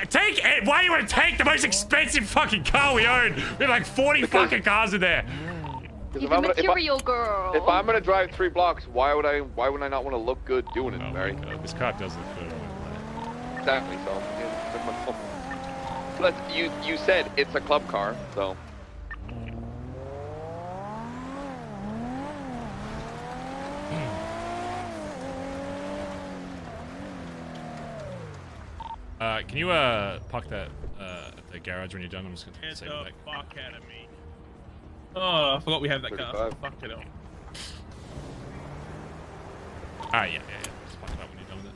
Take it! Why you want to take the most expensive fucking car we own? We have like 40 fucking cars in there. He's a material girl. If I'm gonna drive 3 blocks, why would I not want to look good doing it, Barry? This car does look good. Exactly, so yeah, but you said it's a club car, so. Can you park that at the garage when you're done? I'm just gonna save it back. Fuck out of me. Oh, I forgot we have that car. Fuck it up. Yeah. Just park it up when you're done with it.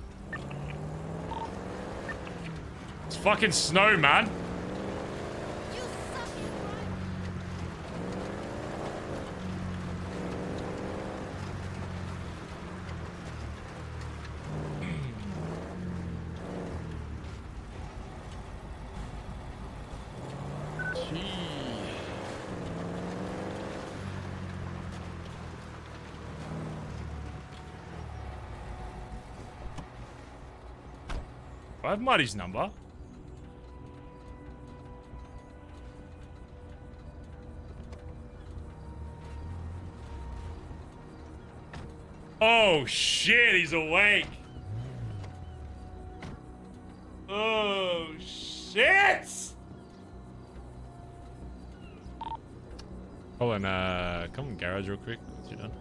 It's fucking snow, man. I have Marty's number. Oh shit, he's awake. Oh shit. Collin, come in garage real quick once you're done.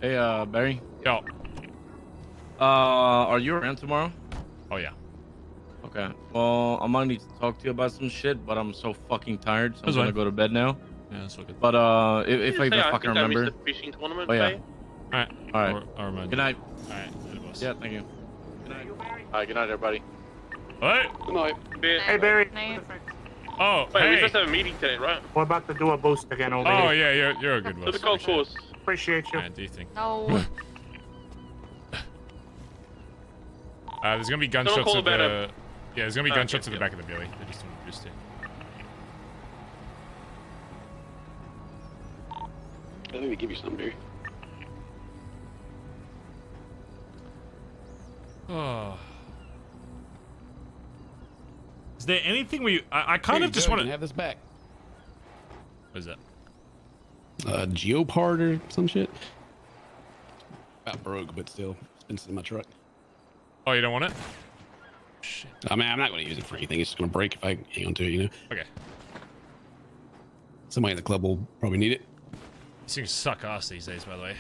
Hey, Barry. Yo. Are you around tomorrow? Oh yeah. Okay. Well, I might need to talk to you about some shit, but I'm so fucking tired, so I'm gonna go to bed now. Yeah, that's all good. But if I even fucking remember. The fishing tournament. Oh yeah. Alright. Alright. I'll remind you. Good night. Alright. Boss. Yeah, thank you. Good night. Alright, good night, everybody. Hey. Good night. Hey, Barry. Oh, Wait, hey. we just have a meeting today, right? We're about to do a boost again over here. Oh yeah, you're a good boss. To the golf course. Appreciate you. Do you think? No. There's gonna be gunshots at the. Yeah, there's gonna be gunshots at the back of the Billy. They just want to boost it. Let me give you some, Barry. Oh. Is there anything I kind of just want to have this back? What is that? Geopard or some shit. About broke, but still, it's been sitting in my truck. Oh, you don't want it? Shit. I mean, I'm not going to use it for anything. It's just going to break if I hang on to it, you know? Okay. Somebody in the club will probably need it. These things suck ass these days, by the way.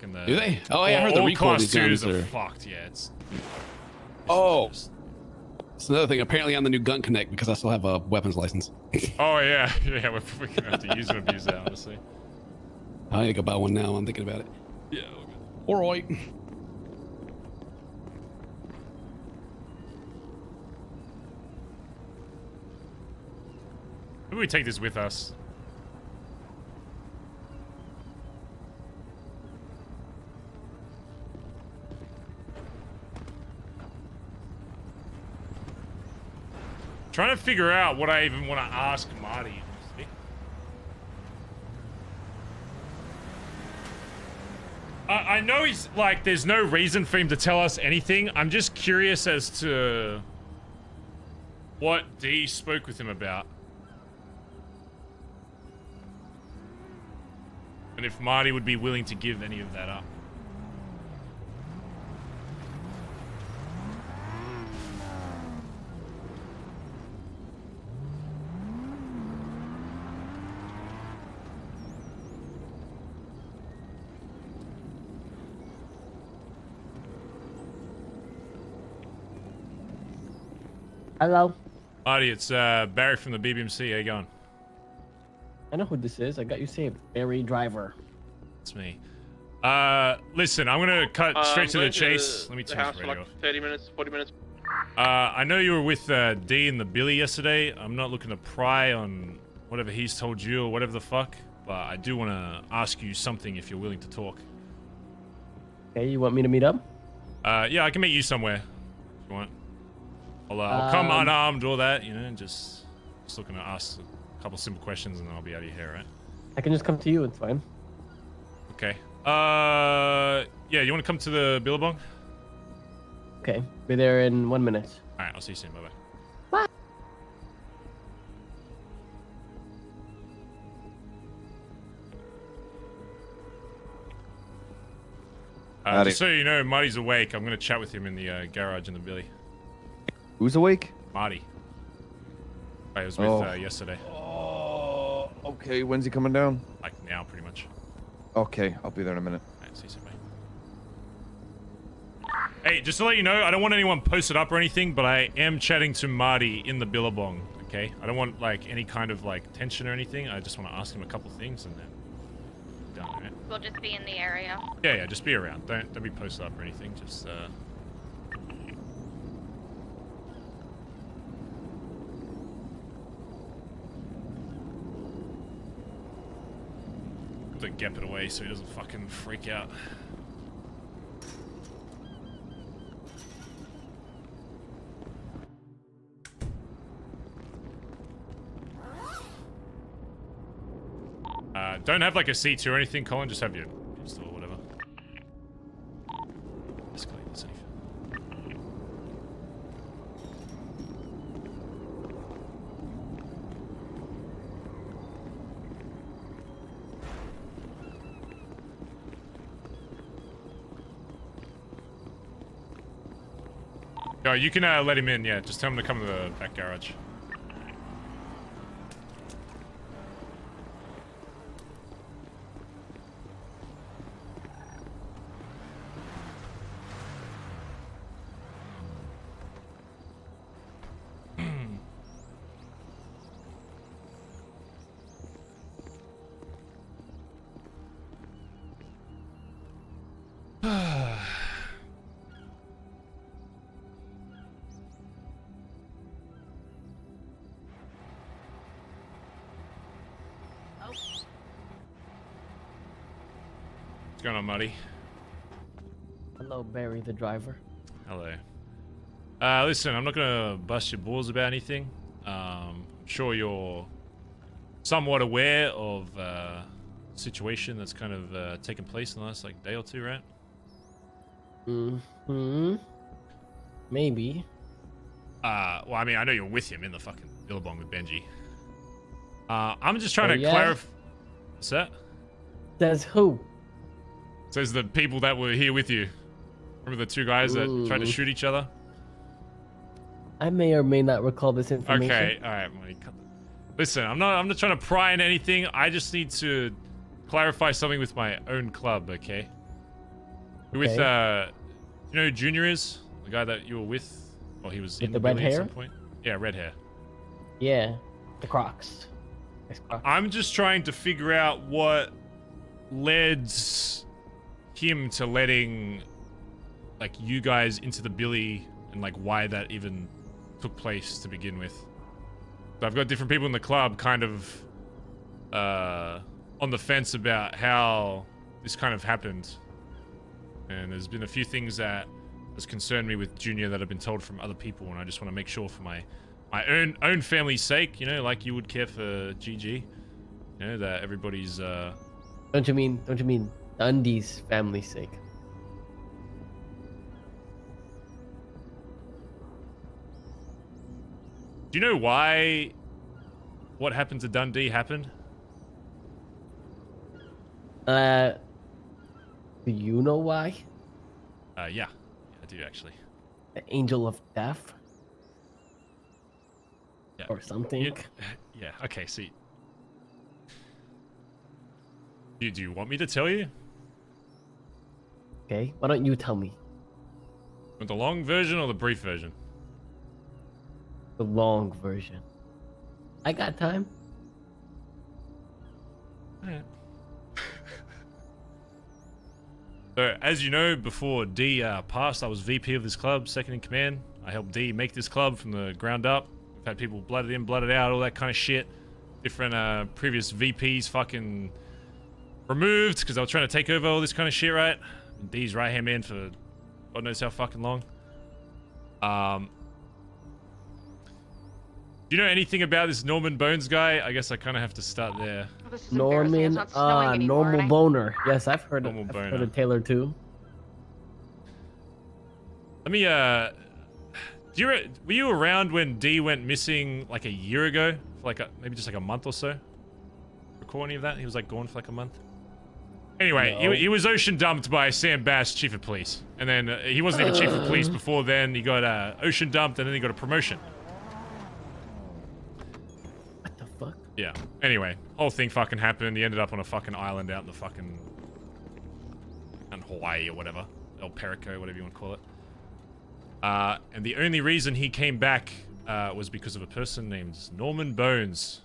Do they? Oh, yeah, I heard the recoil class these guns 2s are are fucked. Yeah, it's. Oh. It's another thing. Apparently, I'm the new gun connect because I still have a weapons license. Oh, yeah. Yeah, we're going to have to use and abuse that, honestly. I need to go buy one now. I'm thinking about it. Yeah. All right. Maybe we take this with us. Trying to figure out what I even want to ask Marty. I know he's like, there's no reason for him to tell us anything. I'm just curious as to what Dee spoke with him about. And if Marty would be willing to give any of that up. Hello. Marty, it's Barry from the BBMC. How you going? I know who this is. I got you saved. Barry Driver. It's me. Listen, I'm gonna cut straight to the chase. Let me turn house the for radio like 30 minutes, 40 minutes. I know you were with Dee and the Billy yesterday. I'm not looking to pry on whatever he's told you or whatever the fuck, but I do want to ask you something if you're willing to talk. Okay, you want me to meet up? Yeah, I can meet you somewhere if you want. I'll come unarmed, all that, you know, and just looking to ask a couple simple questions and then I'll be out of your hair, right? I can just come to you. It's fine. Okay. Yeah, you want to come to the Billabong? Okay, be there in 1 minute. All right, I'll see you soon. Bye-bye. Just so you know, Marty's awake. I'm going to chat with him in the garage in the Billy. Who's awake? Marty. I was with yesterday. Oh, okay. When's he coming down? Like now, pretty much. Okay, I'll be there in a minute. All right, see you soon, Hey, just to let you know, I don't want anyone posted up or anything, but I am chatting to Marty in the Billabong, okay? I don't want, like, any kind of, like, tension or anything. I just want to ask him a couple things and then... done, right? We'll just be in the area. Yeah, just be around. Don't be posted up or anything. Just, to gap it away so he doesn't fucking freak out. Don't have like a C2 or anything, Collin, just have your pistol or whatever. Escalate the safe. Oh, you can let him in, yeah. Just tell him to come to the back garage. What's going on, Muddy? Hello, Barry, the driver. Hello. Listen, I'm not gonna bust your balls about anything. I'm sure you're somewhat aware of the situation that's kind of taken place in the last like day or two, right? Maybe. Well, I mean, I know you're with him in the fucking Billabong with Benji. I'm just trying to clarify. What's that? Says who? Says the people that were here with you. Remember the two guys that tried to shoot each other? I may or may not recall this information. Okay, all right, Money. Listen, I'm not trying to pry in anything. I just need to clarify something with my own club, okay? With you know who Junior is? The guy that you were with? Well, he was in the red hair at some point. Yeah, red hair. Yeah, the Crocs. I'm just trying to figure out what led him to letting like you guys into the billy and like why that even took place to begin with. So I've got different people in the club kind of on the fence about how this kind of happened, and there's been a few things that has concerned me with Junior that have been told from other people, and I just want to make sure for my own family's sake, you know, like you would care for GG, you know, that everybody's Don't you mean Dundee's family's sake? Do you know why what happened to Dundee happened? Do you know why? Yeah, I do actually. The Angel of Death? Yeah. Or something? Yeah, okay, see. Do you want me to tell you? Okay, why don't you tell me? Want the long version or the brief version? The long version. I got time. Alright. So, as you know, before D passed, I was VP of this club, second in command. I helped D make this club from the ground up. We've had people blooded in, blooded out, all that kind of shit. Different previous VPs fucking removed because they were trying to take over all this kind of shit, right? And D's right-hand man for God knows how fucking long. Do you know anything about this Norman Bones guy? I guess I kind of have to start there. Norman, Normal Boner. Yes, I've heard of Taylor too. Let me, were you around when D went missing like a year ago? For like maybe just like a month or so? Recall any of that? He was like gone for like a month? Anyway, no. he was ocean dumped by Sam Bass, chief of police. And then he wasn't even chief of police before then. He got ocean dumped and then he got a promotion. What the fuck? Yeah. Anyway, whole thing fucking happened. He ended up on a fucking island out in the fucking... in Hawaii or whatever. El Perico, whatever you want to call it. And the only reason he came back was because of a person named Norman Bones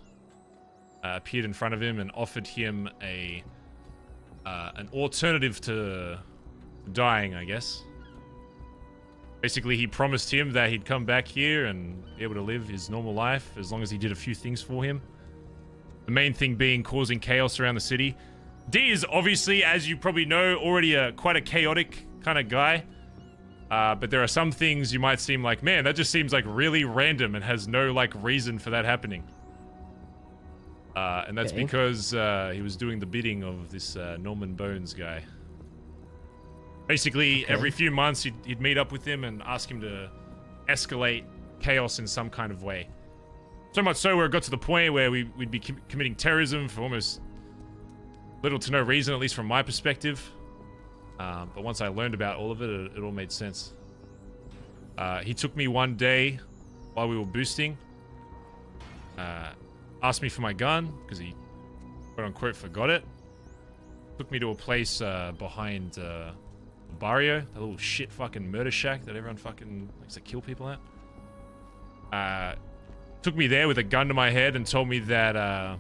appeared in front of him and offered him an alternative to dying, I guess. Basically, he promised him that he'd come back here and be able to live his normal life as long as he did a few things for him. The main thing being causing chaos around the city. D is obviously, as you probably know, already quite a chaotic kind of guy. But there are some things you might seem like, man, that just seems like really random and has no like reason for that happening. And that's because he was doing the bidding of this Norman Bones guy. Basically, every few months he'd meet up with him and ask him to escalate chaos in some kind of way. So much so where it got to the point where we'd be committing terrorism for almost little to no reason, at least from my perspective. But once I learned about all of it, it all made sense. He took me one day while we were boosting. Asked me for my gun, because he, quote-unquote, forgot it. Took me to a place behind Barrio, that little shit fucking murder shack that everyone fucking likes to kill people at. Took me there with a gun to my head and told me that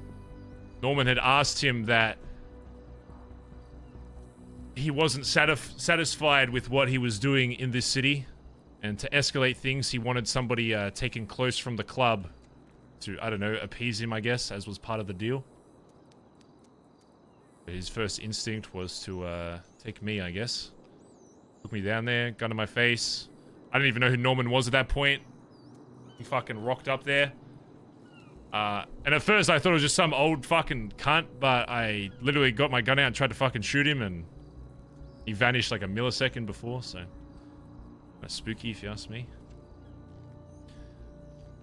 Norman had asked him that he wasn't satisfied with what he was doing in this city, and to escalate things, he wanted somebody taken close from the club to, I don't know, appease him, I guess, as was part of the deal. His first instinct was to take me, I guess. Took me down there, gun to my face. I didn't even know who Norman was at that point. He fucking rocked up there. And at first I thought it was just some old fucking cunt, but I literally got my gun out and tried to fucking shoot him, and he vanished like a millisecond before, so that's spooky if you ask me.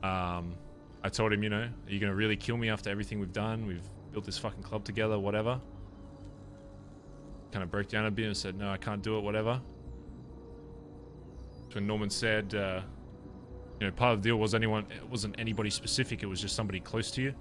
I told him, you know, are you gonna really kill me after everything we've done? We've built this fucking club together, whatever. Kind of broke down a bit and said, no, I can't do it, whatever. So when Norman said, you know, part of the deal was it wasn't anybody specific, it was just somebody close to you.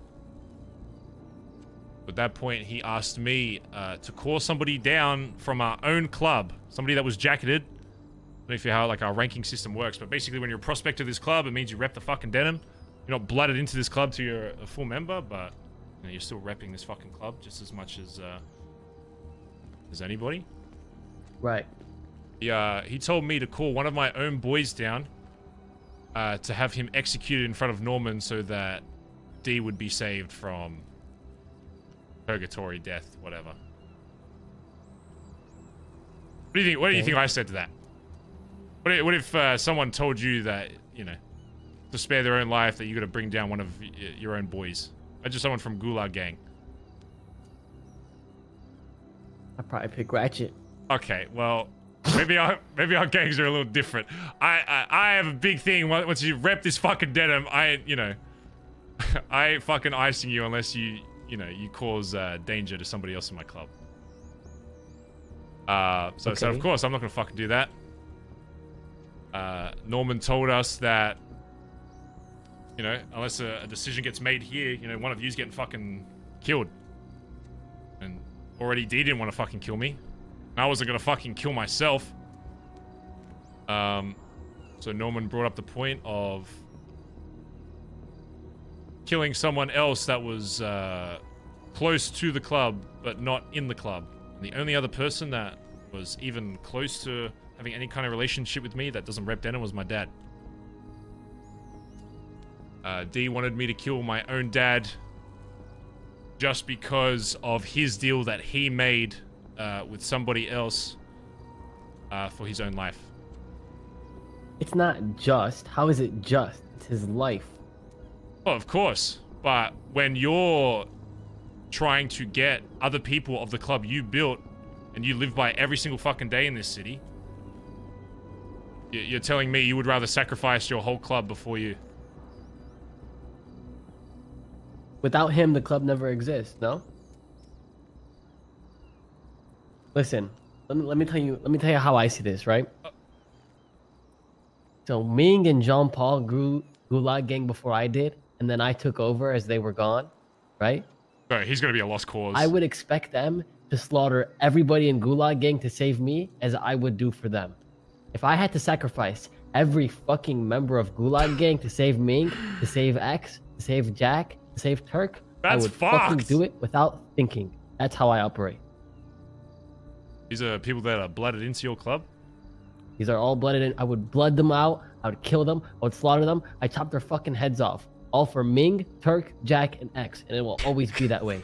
At that point, he asked me to call somebody down from our own club, somebody that was jacketed. I don't know if you know how like our ranking system works, but basically when you're a prospect of this club, it means you rep the fucking denim. You're not blooded into this club till you're a full member, but you know, you're still repping this fucking club just as much as anybody. Right. Yeah, he told me to call one of my own boys down to have him executed in front of Norman so that D would be saved from purgatory, death, whatever. What do you think? What do you think I said to that? What if someone told you that, you know, to spare their own life, that you got to bring down one of your own boys? Just someone from Gulag Gang. I'd probably pick Ratchet. Okay, well, maybe our gangs are a little different. I have a big thing. Once you rep this fucking denim, you know, I ain't fucking icing you unless you know, you cause danger to somebody else in my club. So of course I'm not gonna fucking do that. Norman told us that, you know, unless a decision gets made here, you know, one of you's getting fucking killed. And already D didn't want to fucking kill me. I wasn't gonna fucking kill myself. So Norman brought up the point of killing someone else that was close to the club, but not in the club. And the only other person that was even close to having any kind of relationship with me that doesn't rep denim was my dad. D wanted me to kill my own dad just because of his deal that he made with somebody else for his own life. It's not just. How is it just? It's his life. Well, of course. But when you're trying to get other people of the club you built and you live by every single fucking day in this city, you're telling me you would rather sacrifice your whole club before you? Without him, the club never exists, no? Listen, let me tell you how I see this, right? So Ming and Jean-Paul grew Gulag Gang before I did, and then I took over as they were gone, right? Right, he's gonna be a lost cause. I would expect them to slaughter everybody in Gulag Gang to save me as I would do for them. If I had to sacrifice every fucking member of Gulag Gang to save Ming, to save X, to save Jack, to save Turk, I would fucking do it without thinking. That's how I operate. These are people that are blooded into your club? These are all blooded in. I would blood them out. I would kill them. I would slaughter them. I chop their fucking heads off. All for Ming, Turk, Jack, and X. And it will always be that way.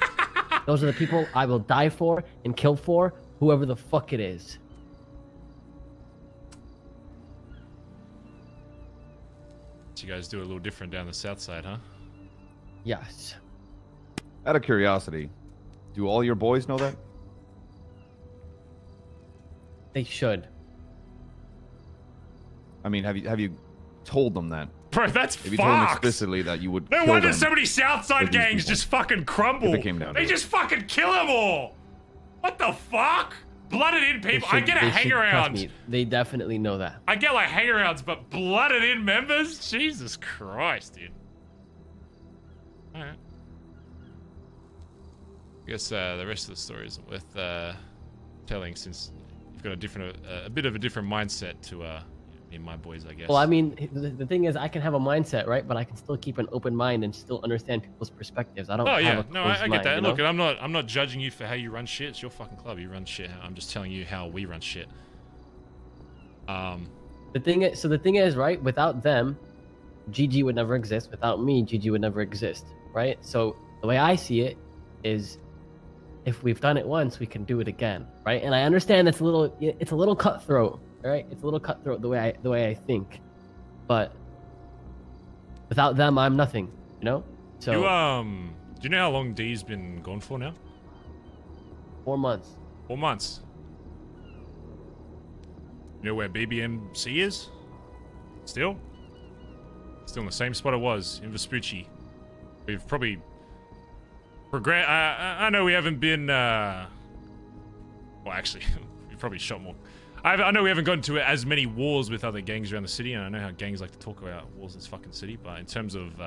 Those are the people I will die for and kill for, whoever the fuck it is. You guys do a little different down the south side, huh? Yes. Out of curiosity, do all your boys know that? They should. I mean, have you told them that? Bro, that's Have you told them fucked. explicitly that you would No kill wonder them so many Southside for these gangs people? just fucking crumble. If it came down to They it. just fucking kill them all. What the fuck? Blooded in people. I get a They hang should, trust around. me, they definitely know that. I get like hang-arounds, but blooded in members? Jesus Christ, dude. Alright. I guess the rest of the story isn't worth telling, since you've got a bit of a different mindset to me and my boys, I guess. Well, I mean, the thing is, I can have a mindset, right? But I can still keep an open mind and still understand people's perspectives. I don't. Oh yeah, have a no, closed I get mind, that. you know? Look, I'm not judging you for how you run shit. It's your fucking club. You run shit. I'm just telling you how we run shit. The thing is, right? Without them, GG would never exist. Without me, GG would never exist, right? So the way I see it is, if we've done it once, we can do it again, right? And I understand it's a little cutthroat, right? It's a little cutthroat the way I think, but without them, I'm nothing, you know. So do you know how long D's been gone for now? 4 months. 4 months. You know where BBMC is? Still in the same spot it was, in Vespucci. We've probably progressed. I know we haven't been. Well, actually, we've probably shot more. I know we haven't gotten to as many wars with other gangs around the city, and I know how gangs like to talk about wars in this fucking city, but in terms of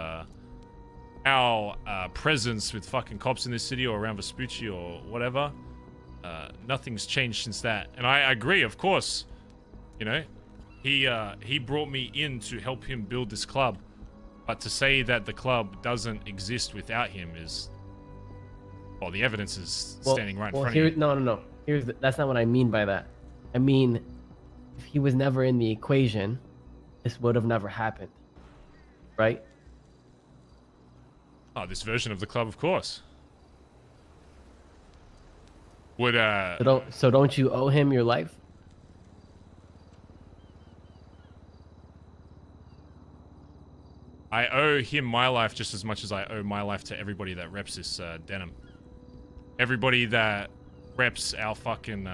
our presence with fucking cops in this city or around Vespucci or whatever, nothing's changed since that. And I agree, of course. You know, he brought me in to help him build this club, but to say that the club doesn't exist without him is, well, the evidence is standing right in front of you. No. That's not what I mean by that. I mean, if he was never in the equation, this would have never happened, right? Oh, this version of the club, of course. Would So don't you owe him your life? I owe him my life just as much as I owe my life to everybody that reps this denim. Everybody that reps our fucking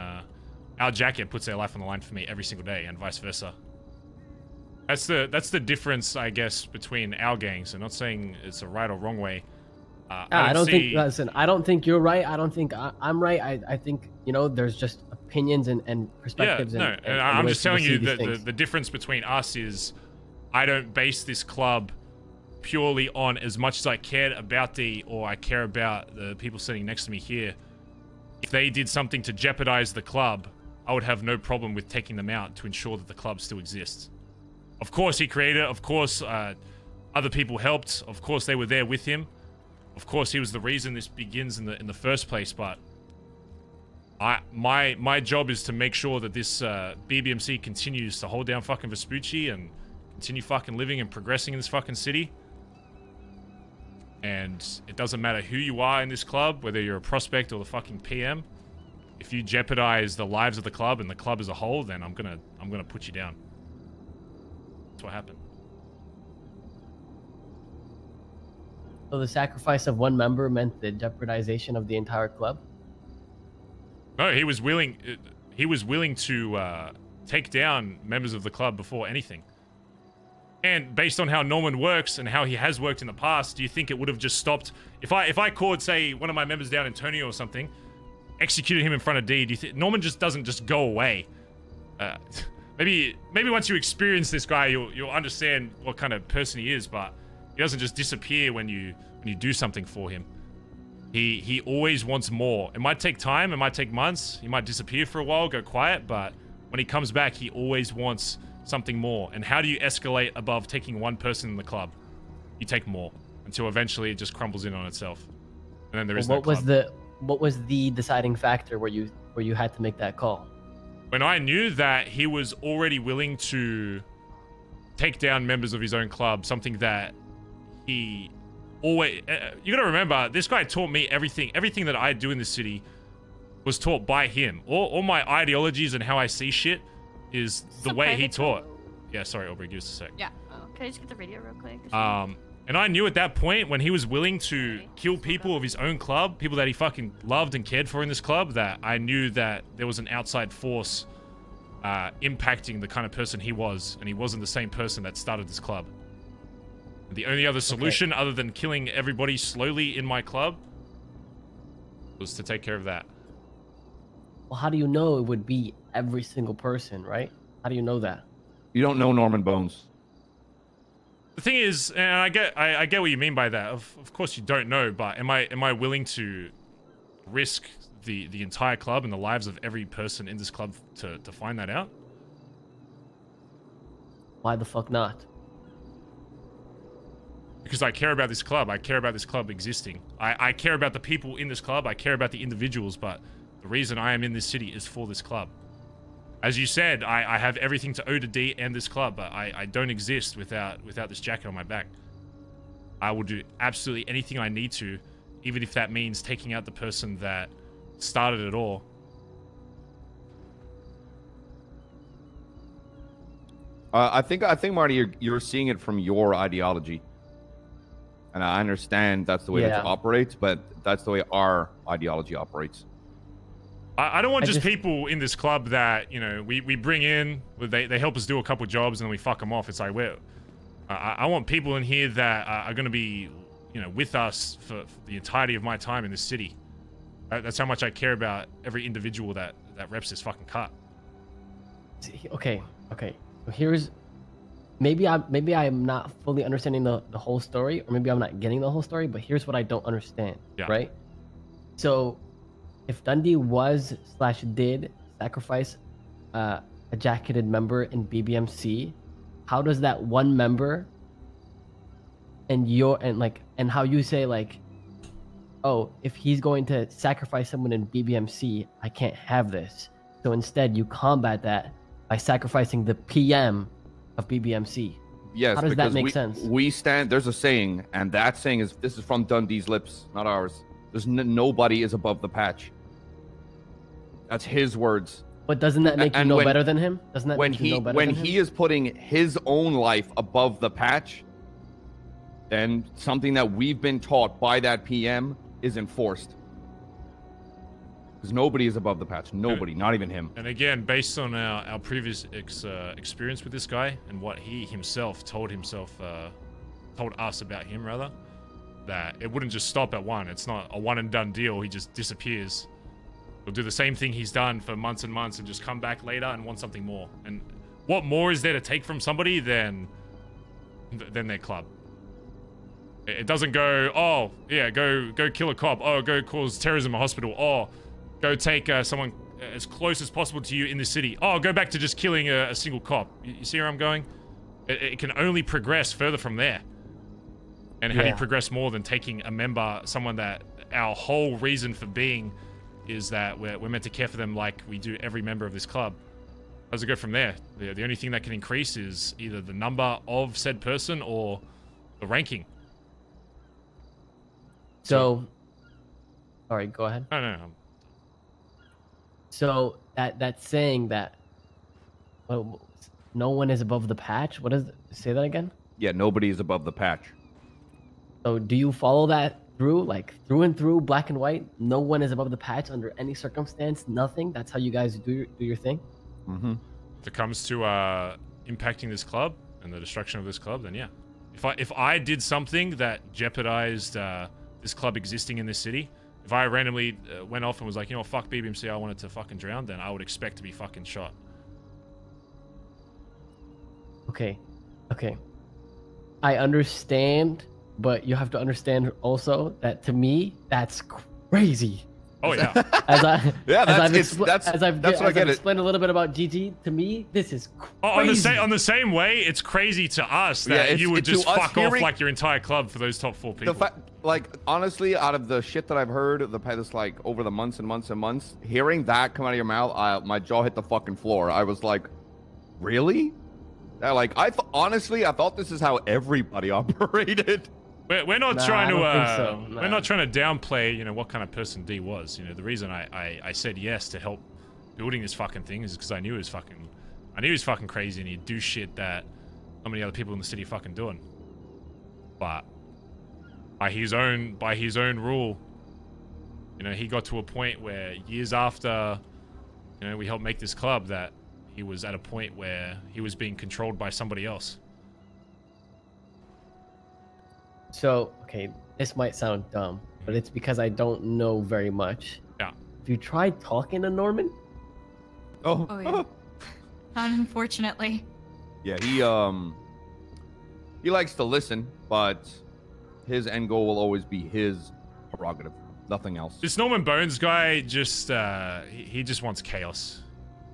our jacket puts their life on the line for me every single day, and vice versa. That's the difference, I guess, between our gangs. I'm not saying it's a right or wrong way. I don't think. Listen, I don't think you're right. I don't think I'm right. I think, you know, there's just opinions and perspectives. Yeah, and I'm just telling you that the difference between us is, I don't base this club purely on as much as I cared about D, or I care about the people sitting next to me here. If they did something to jeopardize the club, I would have no problem with taking them out to ensure that the club still exists. Of course he created it. Of course other people helped. Of course they were there with him. Of course he was the reason this begins in the first place. But my job is to make sure that this BBMC continues to hold down fucking Vespucci and continue fucking living and progressing in this fucking city. And it doesn't matter who you are in this club, whether you're a prospect or the fucking PM. If you jeopardize the lives of the club and the club as a whole, then I'm gonna put you down. That's what happened. So the sacrifice of one member meant the jeopardization of the entire club? No, he was willing to take down members of the club before anything. And based on how Norman works and how he has worked in the past, do you think it would have just stopped? If I called, say, one of my members down in Tony or something, executed him in front of D, do you think Norman just doesn't just go away? Maybe once you experience this guy, you'll understand what kind of person he is, but he doesn't just disappear when you do something for him. He always wants more. It might take time, it might take months, he might disappear for a while, go quiet, but when he comes back, he always wants something more. And how do you escalate above taking one person in the club? You take more until eventually it just crumbles in on itself. And then there is no club. What was the deciding factor where you had to make that call? When I knew that he was already willing to take down members of his own club, something that he always... you gotta remember, this guy taught me everything. Everything that I do in this city was taught by him. All my ideologies and how I see shit is the way he taught. Yeah, sorry, Aubrey, give us a sec. Yeah. Oh, can I just get the radio real quick? And I knew at that point, when he was willing to kill people of his own club, people that he fucking loved and cared for in this club, that I knew that there was an outside force impacting the kind of person he was, and he wasn't the same person that started this club. The only other solution, other than killing everybody slowly in my club, was to take care of that. Well, how do you know it would be every single person, right? How do you know that? You don't know Norman Bones. The thing is, and I get what you mean by that. Of course you don't know, but am I willing to risk the entire club and the lives of every person in this club to find that out? Why the fuck not? Because I care about this club. I care about this club existing. I care about the people in this club. I care about the individuals, but the reason I am in this city is for this club. As you said, I have everything to owe to D and this club, but I don't exist without this jacket on my back. I will do absolutely anything I need to, even if that means taking out the person that started it all. I think Marty, you're seeing it from your ideology, and I understand that's the way that it operates, but that's the way our ideology operates. I don't want just people in this club that, you know, we bring in, they help us do a couple jobs and then we fuck them off. It's like, I want people in here that are going to be, you know, with us for the entirety of my time in this city. That's how much I care about every individual that reps this fucking cut. Okay. So here's, maybe I'm not fully understanding the whole story, or maybe I'm not getting the whole story, but here's what I don't understand, right? So if Dundee did sacrifice a jacketed member in BBMC, how does that one member and how you say, like, oh, if he's going to sacrifice someone in BBMC, I can't have this. So instead you combat that by sacrificing the PM of BBMC. Yes, how does that make sense? There's a saying, and that saying this is from Dundee's lips, not ours. There's nobody is above the patch. That's his words. But doesn't that make you know better than him? Doesn't that make you know better than him? When he is putting his own life above the patch, then something that we've been taught by that PM is enforced. Because nobody is above the patch. Nobody, not even him. And again, based on our previous experience with this guy and what he himself told us about him, rather, that it wouldn't just stop at one. It's not a one and done deal. He just disappears. He'll do the same thing he's done for months and months and just come back later and want something more. And what more is there to take from somebody than their club? It doesn't go, oh, yeah, go kill a cop. Oh, go cause terrorism a hospital. Oh, go take someone as close as possible to you in the city. Oh, go back to just killing a single cop. You see where I'm going? It can only progress further from there. And how do you progress more than taking a member, someone that our whole reason for being is that we're meant to care for them like we do every member of this club? How does it go from there? The only thing that can increase is either the number of said person or the ranking. So, all right, go ahead. No. So that saying that no one is above the patch. What does say that again? Yeah, nobody is above the patch. So do you follow that through, like through and through, black and white? No one is above the patch under any circumstance. Nothing. That's how you guys do your thing. Mm-hmm. If it comes to impacting this club and the destruction of this club, then yeah. If I did something that jeopardized this club existing in this city, if I randomly went off and was like, you know, fuck BBMC, I wanted to fucking drown, then I would expect to be fucking shot. Okay. I understand, but you have to understand also that to me, that's crazy. Oh yeah. That's what I get. Explained a little bit about GG. To me, this is crazy. On the same way, it's crazy to us that you would just fuck off like your entire club for those top 4 people. Like honestly, out of the shit that I've heard, the past like over the months and months and months, hearing that come out of your mouth, my jaw hit the fucking floor. I was like, really? Like I thought this is how everybody operated. We're not trying to we're not trying to downplay what kind of person D was. The reason I said yes to help building this fucking thing is because I knew he was fucking crazy and he'd do shit that so many other people in the city are fucking doing. But by his own rule, he got to a point where years after we helped make this club that he was at a point where he was being controlled by somebody else. So, okay, this might sound dumb, but it's because I don't know very much. Yeah. Have you tried talking to Norman? Oh yeah. Not unfortunately. Yeah, he likes to listen, but his end goal will always be his prerogative, nothing else. This Norman Bones guy just he just wants chaos.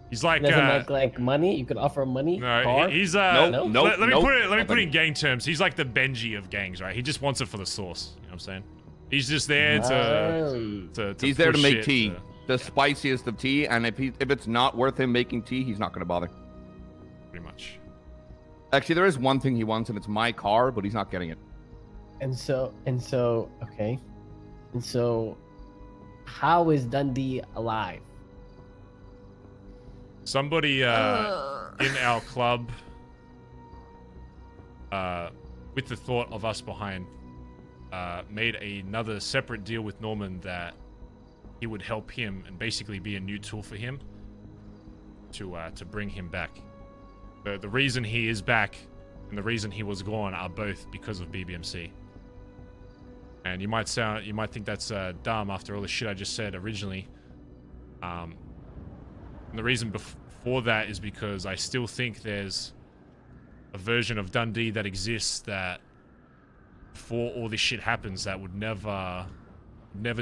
He's like doesn't like money. You could offer money. No, he's no. Let me put it in gang terms. He's like the Benji of gangs, right? He just wants it for the sauce. You know what I'm saying? He's just there to he's there to make tea, the spiciest of tea, and if it's not worth him making tea, he's not going to bother. Pretty much. Actually, there is one thing he wants, and it's my car, but he's not getting it. And so, okay. And so, how is Dundee alive? Somebody in our club, with the thought of us behind, made another separate deal with Norman that he would help him and basically be a new tool for him to bring him back. The reason he is back and the reason he was gone are both because of BBMC. And you might think that's dumb after all the shit I just said originally. And the reason before that is because I still think there's a version of Dundee that exists that before all this shit happens that would never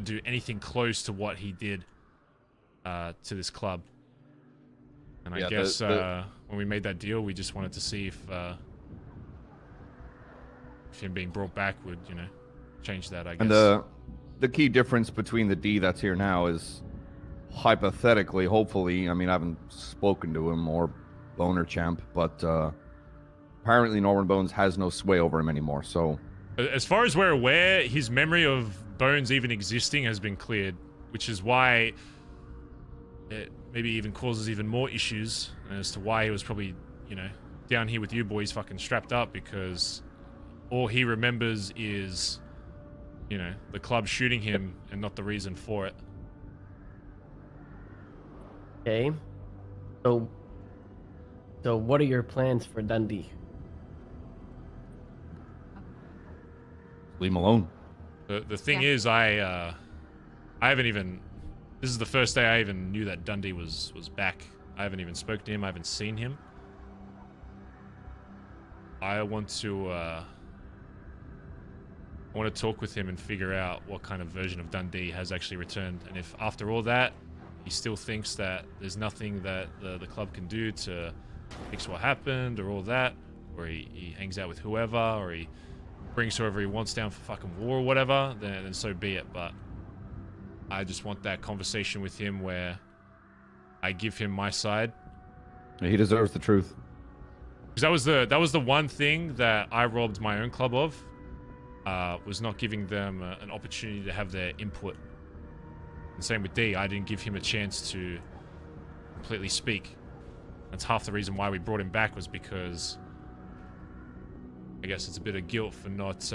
do anything close to what he did to this club. And I guess when we made that deal, we just wanted to see if him being brought back would, change that, I guess. And the key difference between the D that's here now is hypothetically, hopefully, I mean, I haven't spoken to him or Boner Champ, but apparently Norman Bones has no sway over him anymore, so... As far as we're aware, his memory of Bones even existing has been cleared, which is why it maybe even causes even more issues as to why he was probably, down here with you boys fucking strapped up, because all he remembers is, the club shooting him and not the reason for it. Okay. So what are your plans for Dundee? Leave him alone. The thing is, I haven't even... This is the first day I even knew that Dundee was back. I haven't even spoken to him. I haven't seen him. I want to talk with him and figure out what kind of version of Dundee has actually returned. And if after all that, he still thinks that there's nothing that the club can do to fix what happened or all that, or he hangs out with whoever, or he brings whoever he wants down for fucking war or whatever, then so be it. But I just want that conversation with him where I give him my side. He deserves the truth. Because that was the one thing that I robbed my own club of, was not giving them an opportunity to have their input. And same with D, I didn't give him a chance to completely speak. That's half the reason why we brought him back, was because I guess it's a bit of guilt for not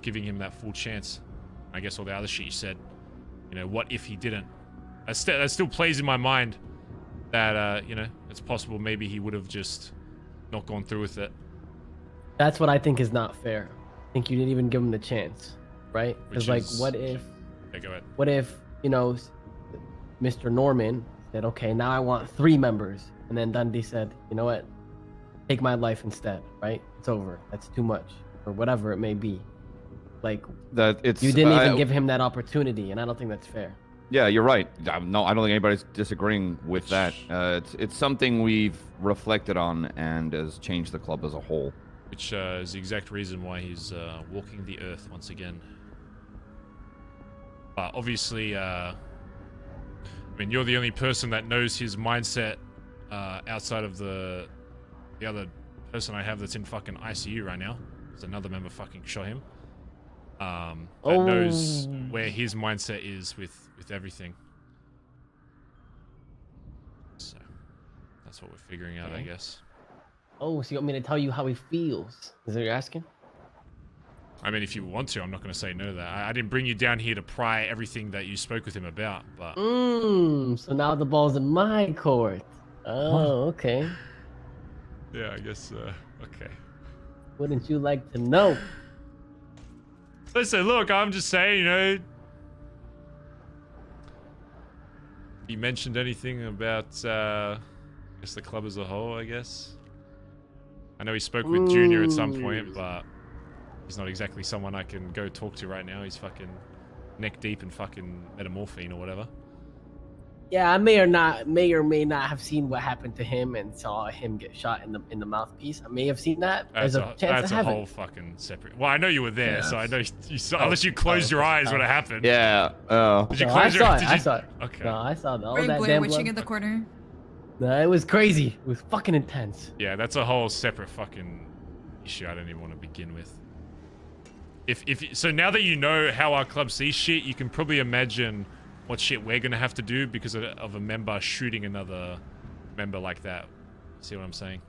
giving him that full chance. I guess all the other shit you said, what if he didn't? That still plays in my mind that, it's possible maybe he would have just not gone through with it. That's what I think is not fair. I think you didn't even give him the chance, right? Because what if... Yeah, go ahead. What if, Mr. Norman said, okay, now I want 3 members. And then Dundee said, you know what? Take my life instead, right? It's over. That's too much. Or whatever it may be. You didn't even give him that opportunity, and I don't think that's fair. Yeah, you're right. No, I don't think anybody's disagreeing with that. It's something we've reflected on and has changed the club as a whole. Which is the exact reason why he's walking the earth once again. But obviously, I mean, you're the only person that knows his mindset outside of the other person I have that's in fucking ICU right now. There's another member fucking shot him. That knows where his mindset is with everything. So that's what we're figuring out, I guess. Oh, so you want me to tell you how he feels? Is that what you're asking? I mean, if you want to, I'm not going to say no to that. I didn't bring you down here to pry everything that you spoke with him about, but... So now the ball's in my court. Oh, okay. Yeah, I guess, okay. Wouldn't you like to know? Listen, look, I'm just saying, you know... You mentioned anything about, I guess, the club as a whole, I guess? I know he spoke with Junior at some point, but... He's not exactly someone I can go talk to right now. He's fucking neck deep in fucking metamorphine or whatever. Yeah, I may or may not have seen what happened to him and saw him get shot in the mouthpiece. I may have seen that. There's a chance that's I a haven't. whole fucking separate. Well, I know you were there, so I know you saw. Unless you closed your eyes when it happened. Yeah. Oh. Did you close your eyes? I saw it. Okay. No, I saw all Ray that Blair damn witching blood. in the corner. No, it was crazy. It was fucking intense. Yeah, that's a whole separate fucking issue. I don't even want to begin with. So now that you know how our club sees shit, you can probably imagine what shit we're gonna have to do because of a member shooting another member like that. See what I'm saying?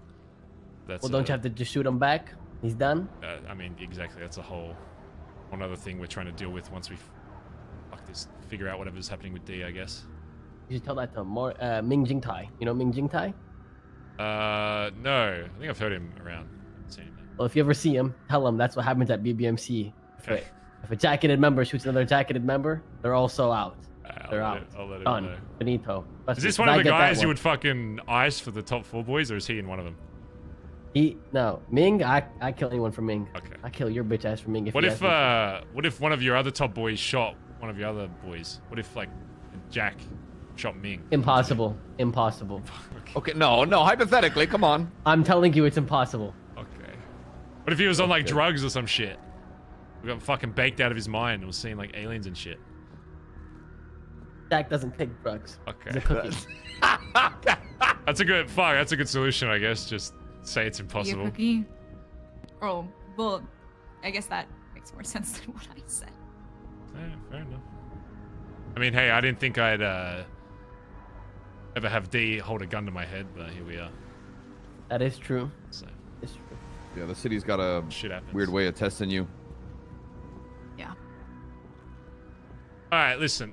That's Well, don't you have to just shoot him back? He's done? I mean, exactly. That's a whole other thing we're trying to deal with once we figure out whatever's happening with D, I guess. You should tell that to Ming Jingtai. You know Ming Jingtai? No. I think I've heard him around. Well, if you ever see him, tell him that's what happens at BBMC. Okay. If a jacketed member shoots another jacketed member, they're also out. They're out. I'll let him Done. know. Finito. Is this one of the guys you would fucking ice for the top 4 boys, or is he in one of them? No, Ming. I kill anyone for Ming. Okay. I kill your bitch ass for Ming. What if one of your other top boys shot one of your other boys? What if like Jack shot Ming? Impossible. Impossible. Okay, no, hypothetically, come on. I'm telling you, it's impossible. Okay. What if he was on like drugs or some shit? We got fucking baked out of his mind and was seeing like aliens and shit. Jack doesn't take drugs. Okay. He's a cookie. That's a good solution, I guess. Just say it's impossible. Be a cookie? Oh, well, I guess that makes more sense than what I said. Yeah, fair enough. I mean, hey, I didn't think I'd ever have D hold a gun to my head, but here we are. That is true. So. It's true. Yeah, the city's got a weird way of testing you. Yeah. All right, listen.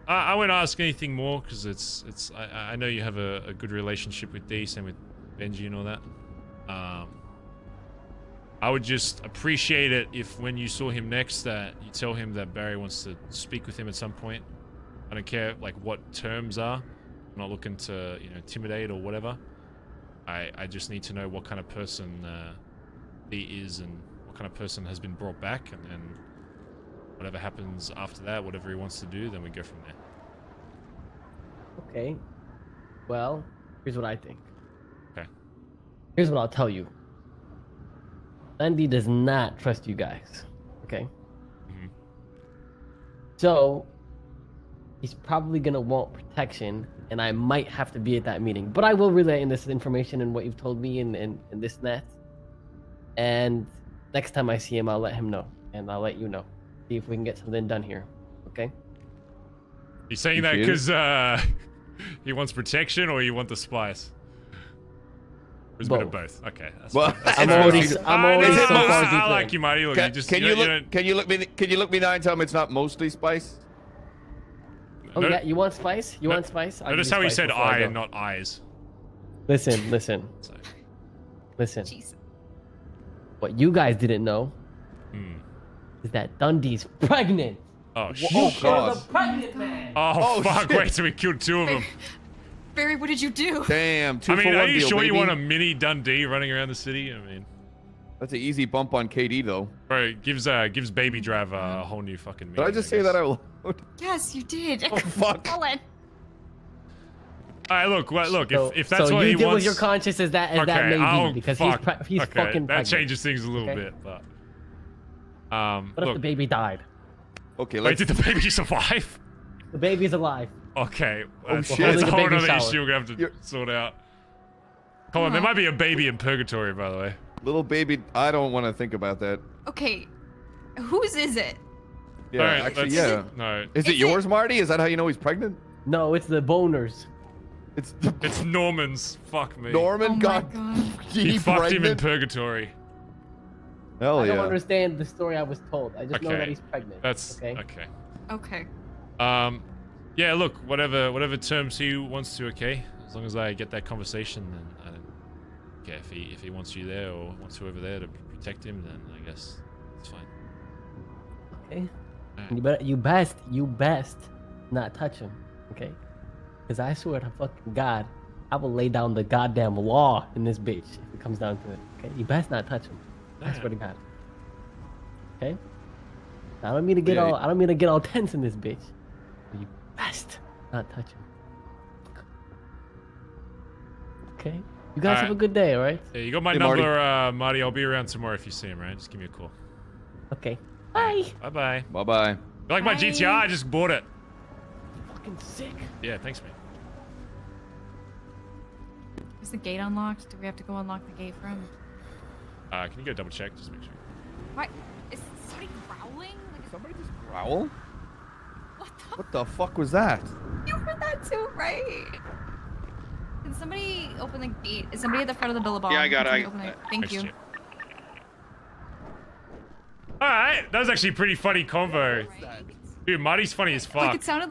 I won't ask anything more because I know you have a good relationship with D, same with Benji and all that. I would just appreciate it if when you saw him next that you tell him that Barry wants to speak with him at some point. I don't care like what terms are. I'm not looking to intimidate or whatever. I just need to know what kind of person he is and what kind of person has been brought back, and then whatever happens after that, whatever he wants to do, then we go from there. Okay. Well, here's what I think. Okay. Here's what I'll tell you. Andi does not trust you guys. Okay. Mm-hmm. So he's probably gonna want protection, and I might have to be at that meeting. But I will relay in this information and what you've told me and this and that. And next time I see him, I'll let him know, and I'll let you know. See if we can get something done here. Okay. You saying that because he wants protection, or you want the spice? Or is a bit of both? Okay. Well, I'm already so far deep I in. like you, Marty. Look, Can you look me now and tell me it's not mostly spice? Oh yeah, you want spice? You want spice? Notice how he said I and not eyes. Listen. Jeez. What you guys didn't know is that Dundee's pregnant. Oh shit! You killed the pregnant man. Oh fuck! Shit. Wait, so we killed 2 of them. Barry, what did you do? Damn, 2 I mean, for 1 are you deal, sure baby. you want a mini Dundee running around the city? I mean, That's an easy bump on KD though. Bro, gives Baby Driver a whole new fucking meaning. Did I just say that out loud? Yes, you did. Oh fuck. Collin. Alright, look, So, if that's so what you he did wants... with your conscience is that may be because he's okay, fucking that pregnant. changes things a little Okay. bit, but... What if the baby died? Okay, wait, did the baby survive? The baby's alive. Okay, Oh, that's shit. a Holding a whole baby other shower. issue we're gonna have to sort out. Colin, there might be a baby in purgatory, by the way. Little baby, I don't want to think about that. Okay, whose is it? Yeah, Alright, actually, let's- yeah. No. Is it yours, Marty? Is that how you know he's pregnant? No, it's the boners. It's Norman's. Fuck me. Norman got He fucked him in pregnant? purgatory. Hell I don't yeah. understand the story I was told. I just know Okay, that he's pregnant. That's okay. okay. Okay. Yeah, look, whatever terms he wants to, okay. As long as I get that conversation, then I don't care if he wants you there or wants whoever there to protect him. Then I guess it's fine. Okay. You best not touch him. Okay. Because I swear to fucking God, I will lay down the goddamn law in this bitch if it comes down to it. Okay. You best not touch him. I swear to God. Okay. I don't mean to get all tense in this bitch. But you best not touch him. Okay. You guys have a good day, all right? Yeah, you got my Hey, number, Marty. I'll be around tomorrow if you see him, right? Just give me a call. Okay. Bye. Bye-bye. Bye-bye. You like my GTR? I just bought it. Fucking sick. Yeah, thanks, man. Is the gate unlocked? Do we have to go unlock the gate for him? Can you go double check? Just make sure. What? Is somebody growling? Like somebody just growl? What What the fuck was that? You heard that too, right? Can somebody open the gate? Is somebody at the front of the Billabong? Yeah, I got Can it. somebody open Thank you. Alright, that was actually a pretty funny convo. Dude, Marty's funny as fuck. Like it sounded.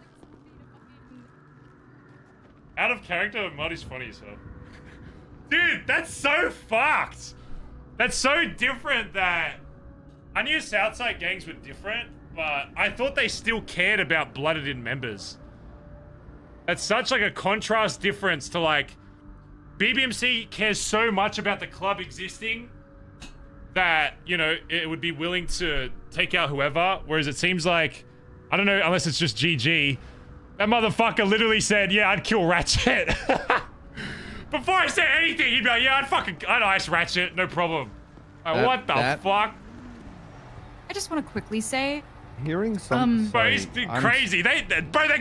Out of character, Marty's funny as hell. Dude, that's so fucked. That's so different that... I knew Southside gangs were different, but I thought they still cared about blooded-in members. That's such like a contrast difference to like... BBMC cares so much about the club existing that, you know, it would be willing to take out whoever, whereas it seems like... I don't know, unless it's just GG. That motherfucker literally said, yeah, I'd kill Ratchet. Before I said anything, he'd be like, yeah, I'd ice Ratchet, no problem. Like, what the fuck? I just want to quickly say. Hearing some. Bro, he's crazy. They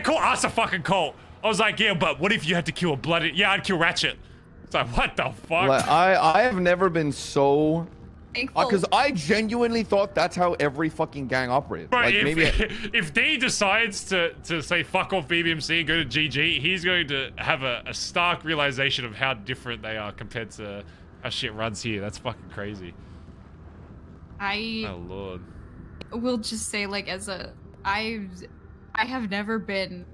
call us a fucking cult. I was like, yeah, but what if you had to kill a bloody... Yeah, I'd kill Ratchet. It's like, what the fuck? Like, I have never been so... Thankful. Because I genuinely thought that's how every fucking gang operated. Bro, Like, if D decides to say fuck off BBMC and go to GG, he's going to have a stark realization of how different they are compared to how shit runs here. That's fucking crazy. Oh lord. Will just say like I have never been,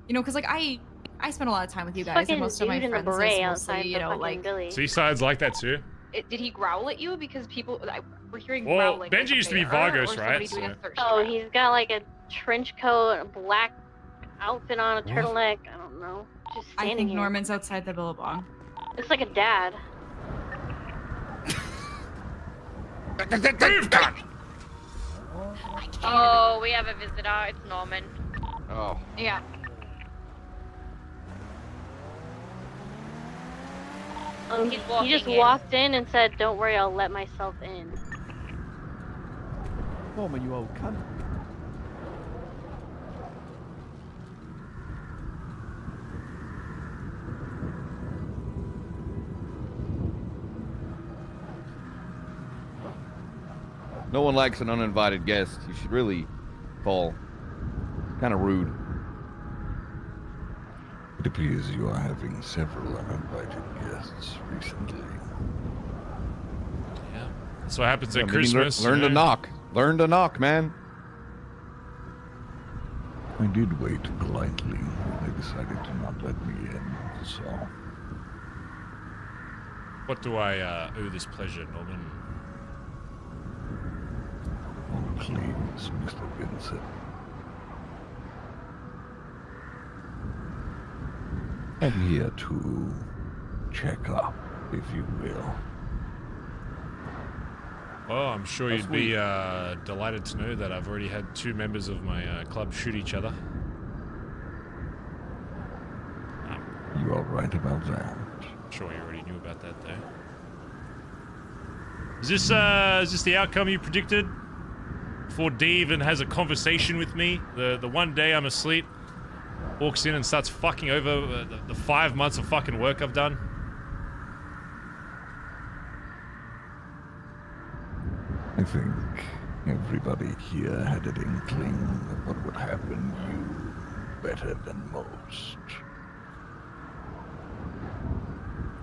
you know, because like I spend a lot of time with you guys, and most of my friends is mostly, you know, like Seaside's like that too. Did he growl at you? Because people were hearing Well, growling. Benji used to be Vargos, right? Oh, he's got like a trench coat, a black outfit on, a turtleneck. I don't know. Just I standing think here. Norman's outside the Billabong. Looks like a dad. Oh, we have a visitor. It's Norman. Oh. Yeah. He walking just in. walked in and said, "Don't worry, I'll let myself in." Norman, you old cunt. No one likes an uninvited guest. You should really call. Kind of rude. It appears you are having several uninvited guests recently. Yeah. That's what happens at maybe Christmas. Learn to you know? knock. Learn to knock, man. I did wait politely. They decided to not let me in, so... What do I owe this pleasure, Norman? Oh, please, Mr. Vincent. I'm here to check up, if you will. Well, I'm sure you'd be delighted to know that I've already had 2 members of my club shoot each other. You are right about that. I'm sure you already knew about that, though. Is this the outcome you predicted? Before D even has a conversation with me, the one day I'm asleep, walks in and starts fucking over the 5 months of fucking work I've done. I think everybody here had an inkling of what would happen you better than most.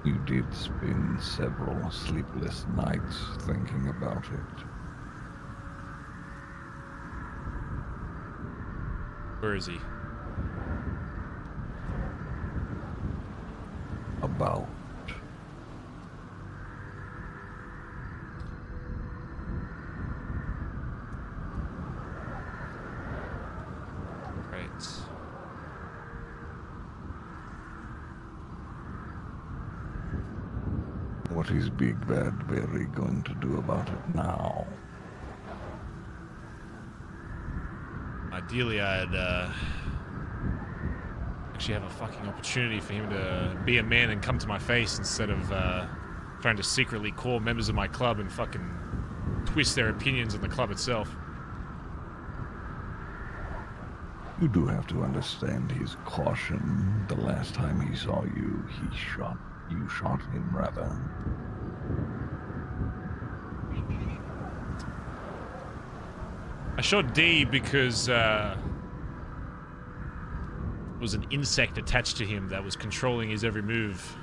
You did spend several sleepless nights thinking about it. Where is he? About. Right. What is Big Bad Barry going to do about it now? Ideally, I'd actually have a fucking opportunity for him to be a man and come to my face instead of trying to secretly call members of my club and fucking twist their opinions on the club itself. You do have to understand his caution. The last time he saw you, you shot him rather. I shot D because there was an insect attached to him that was controlling his every move.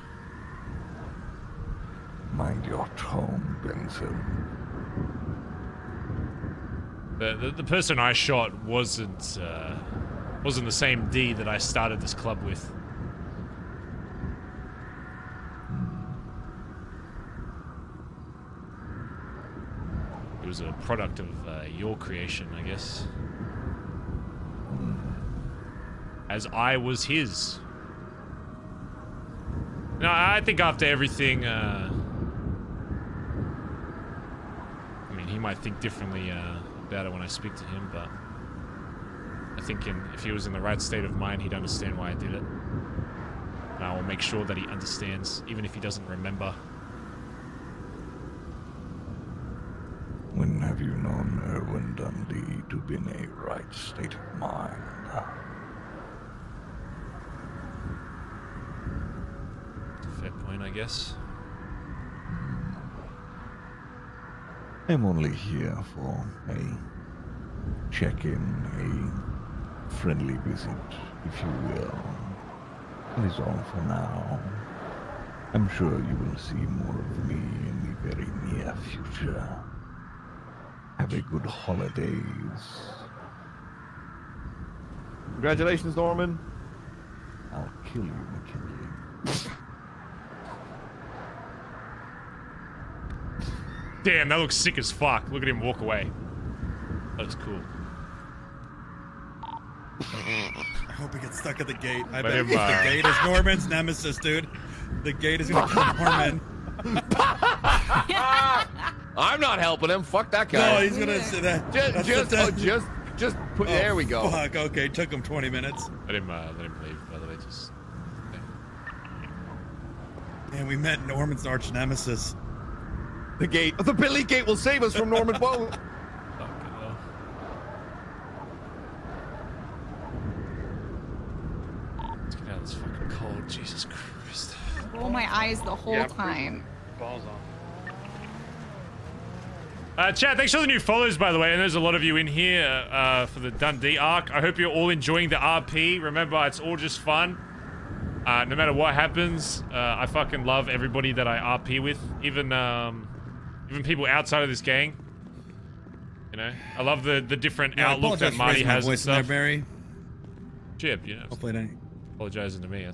Mind your tone, Benson. The person I shot wasn't the same D that I started this club with. It was a product of your creation, I guess. As I was his. No, I think after everything, I mean, he might think differently about it when I speak to him, but I think if he was in the right state of mind, he'd understand why I did it. And I will make sure that he understands, even if he doesn't remember. When have you known Erwin Dundee to be in a right state of mind? Fair point, I guess. I'm only here for a check-in, a friendly visit, if you will. That is all for now. I'm sure you will see more of me in the very near future. Have a good holidays. Congratulations, Norman. I'll kill you, McKinley. Damn, that looks sick as fuck. Look at him walk away. That was cool. I hope he gets stuck at the gate. I bet the gate is Norman's nemesis, dude. The gate is gonna kill Norman. I'm not helping him. Fuck that guy. No, he's gonna say that. Just put. Oh, there we go. Fuck. Okay, took him 20 minutes. Let him leave. By the way, just. Man, we met Norman's arch nemesis. The gate. The Billy Gate will save us from Norman Bow. Let's get out of this fucking cold. Jesus Christ. Roll my eyes the whole time. Balls on. Chat, thanks for the new follows, by the way, and there's a lot of you in here for the Dundee arc. I hope you're all enjoying the RP. Remember, it's all just fun. No matter what happens, I fucking love everybody that I RP with, even people outside of this gang. You know, I love the different outlook that Marty has and stuff. Barry. Chip, you know. Hopefully it ain't apologizing to me.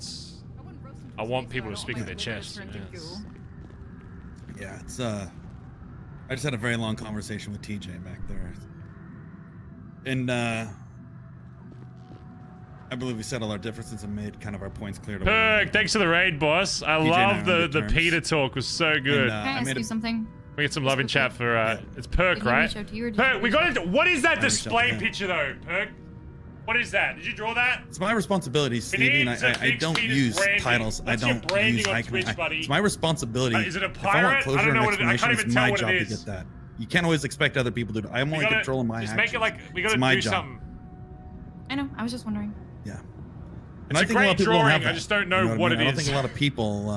I want people to speak with their chest. You know, yeah, it's I just had a very long conversation with TJ back there, and I believe we settled our differences and made kind of our points clear. Perk, thanks for the raid, boss. I love the Peter talk. Was so good. Can I ask you something? We get some love in chat for it's Perk, Did he right? reach out to you or did Perk, you we reach got out? into what is that I reached out to display him. picture though, Perk? What is that? Did you draw that? It's my responsibility, Stevie, and I don't use titles. What's your I don't branding use on icon. Twitch, buddy? It's my responsibility. Is it a If I want pirate? I closure don't know and what it is. I can't explanation, even it's tell my what job it to is. get that. You can't always expect other people to do it. I'm only controlling my Just actions. make it like we gotta It's my do job. something. I know. I was just wondering. Yeah. It's a great drawing. I just don't know what it is. I don't think a lot of people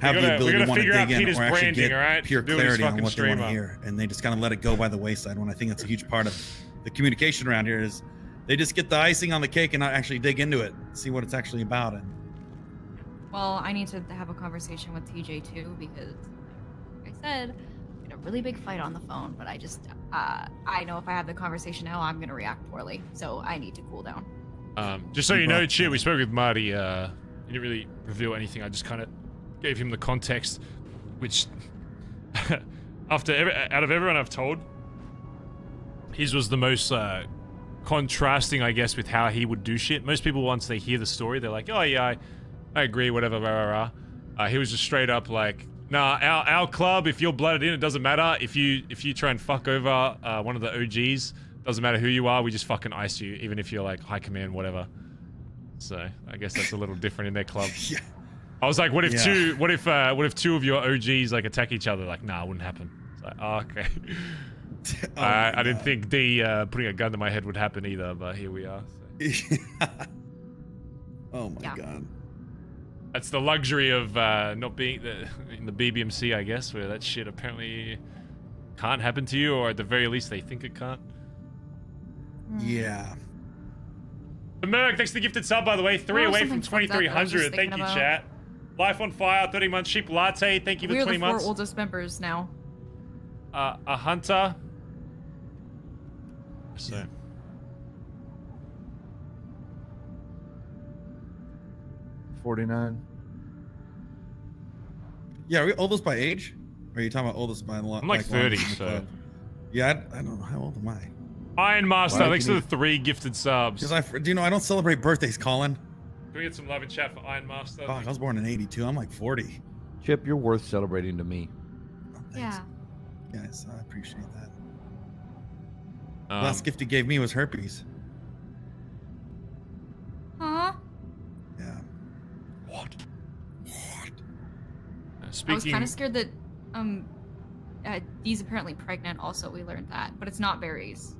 have gotta- the ability we to gotta want to figure out dig in Peter's or actually branding, get alright? pure Do his clarity on fucking what they want to stream hear, and they just kind of let it go by the wayside. When I think that's a huge part of the communication around here is they just get the icing on the cake and not actually dig into it, see what it's actually about. And Well, I need to have a conversation with TJ too because, like I said, we had a really big fight on the phone. But I just, I know if I have the conversation now, I'm gonna react poorly. So I need to cool down. Just so you know, Cheer, we spoke with Marty. He didn't really reveal anything. I just kind of gave him the context, which, out of everyone I've told, his was the most contrasting, I guess, with how he would do shit. Most people, once they hear the story, they're like, "Oh yeah, I agree, whatever." Rah, rah, rah. He was just straight up like, "Nah, our club. If you're blooded in, it doesn't matter. If you try and fuck over one of the OGs, doesn't matter who you are. We just fucking ice you, even if you're like high command, whatever." So I guess that's a little different in their club. Yeah. I was like, what if two of your OGs like attack each other? Like, nah, it wouldn't happen. It's like, oh, okay. I didn't think putting a gun to my head would happen either, but here we are. So. Oh my god. That's the luxury of not being in the BBMC, I guess, where that shit apparently can't happen to you, or at the very least they think it can't. Yeah. Merc, thanks for the gifted sub, by the way. 3 away from something comes up that I was just 2300. Thank you, thinking about. chat. Life on Fire, 30 months. Sheep Latte, thank you for We're 20 the 4 months. oldest members now. A Hunter. So. 49. Yeah, are we oldest by age? Or are you talking about oldest by a lot? I'm like 30, longest in the so. club? Yeah, I don't know. How old am I? Iron Master, Why thanks can for the 3 gifted subs. Because do you know I don't celebrate birthdays, Collin? Can we get some love in chat for Iron Master? Fuck, I was born in '82. I'm like 40. Chip, you're worth celebrating to me. Yeah. Yes, I appreciate that. Last gift he gave me was herpes. Huh? Yeah. What? I was Speaking. kind of scared that Dee's apparently pregnant. Also, we learned that, but it's not berries.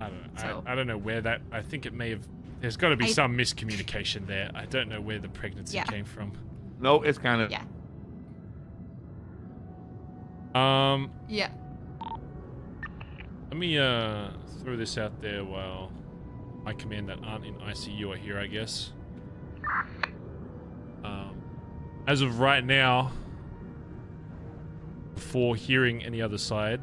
I don't know. So- I don't know where that. I think it may have. There's got to be some miscommunication there. I don't know where the pregnancy came from. No, it's kind of. Yeah. Yeah. Let me throw this out there while my command that aren't in ICU are here, I guess. As of right now, before hearing any other side,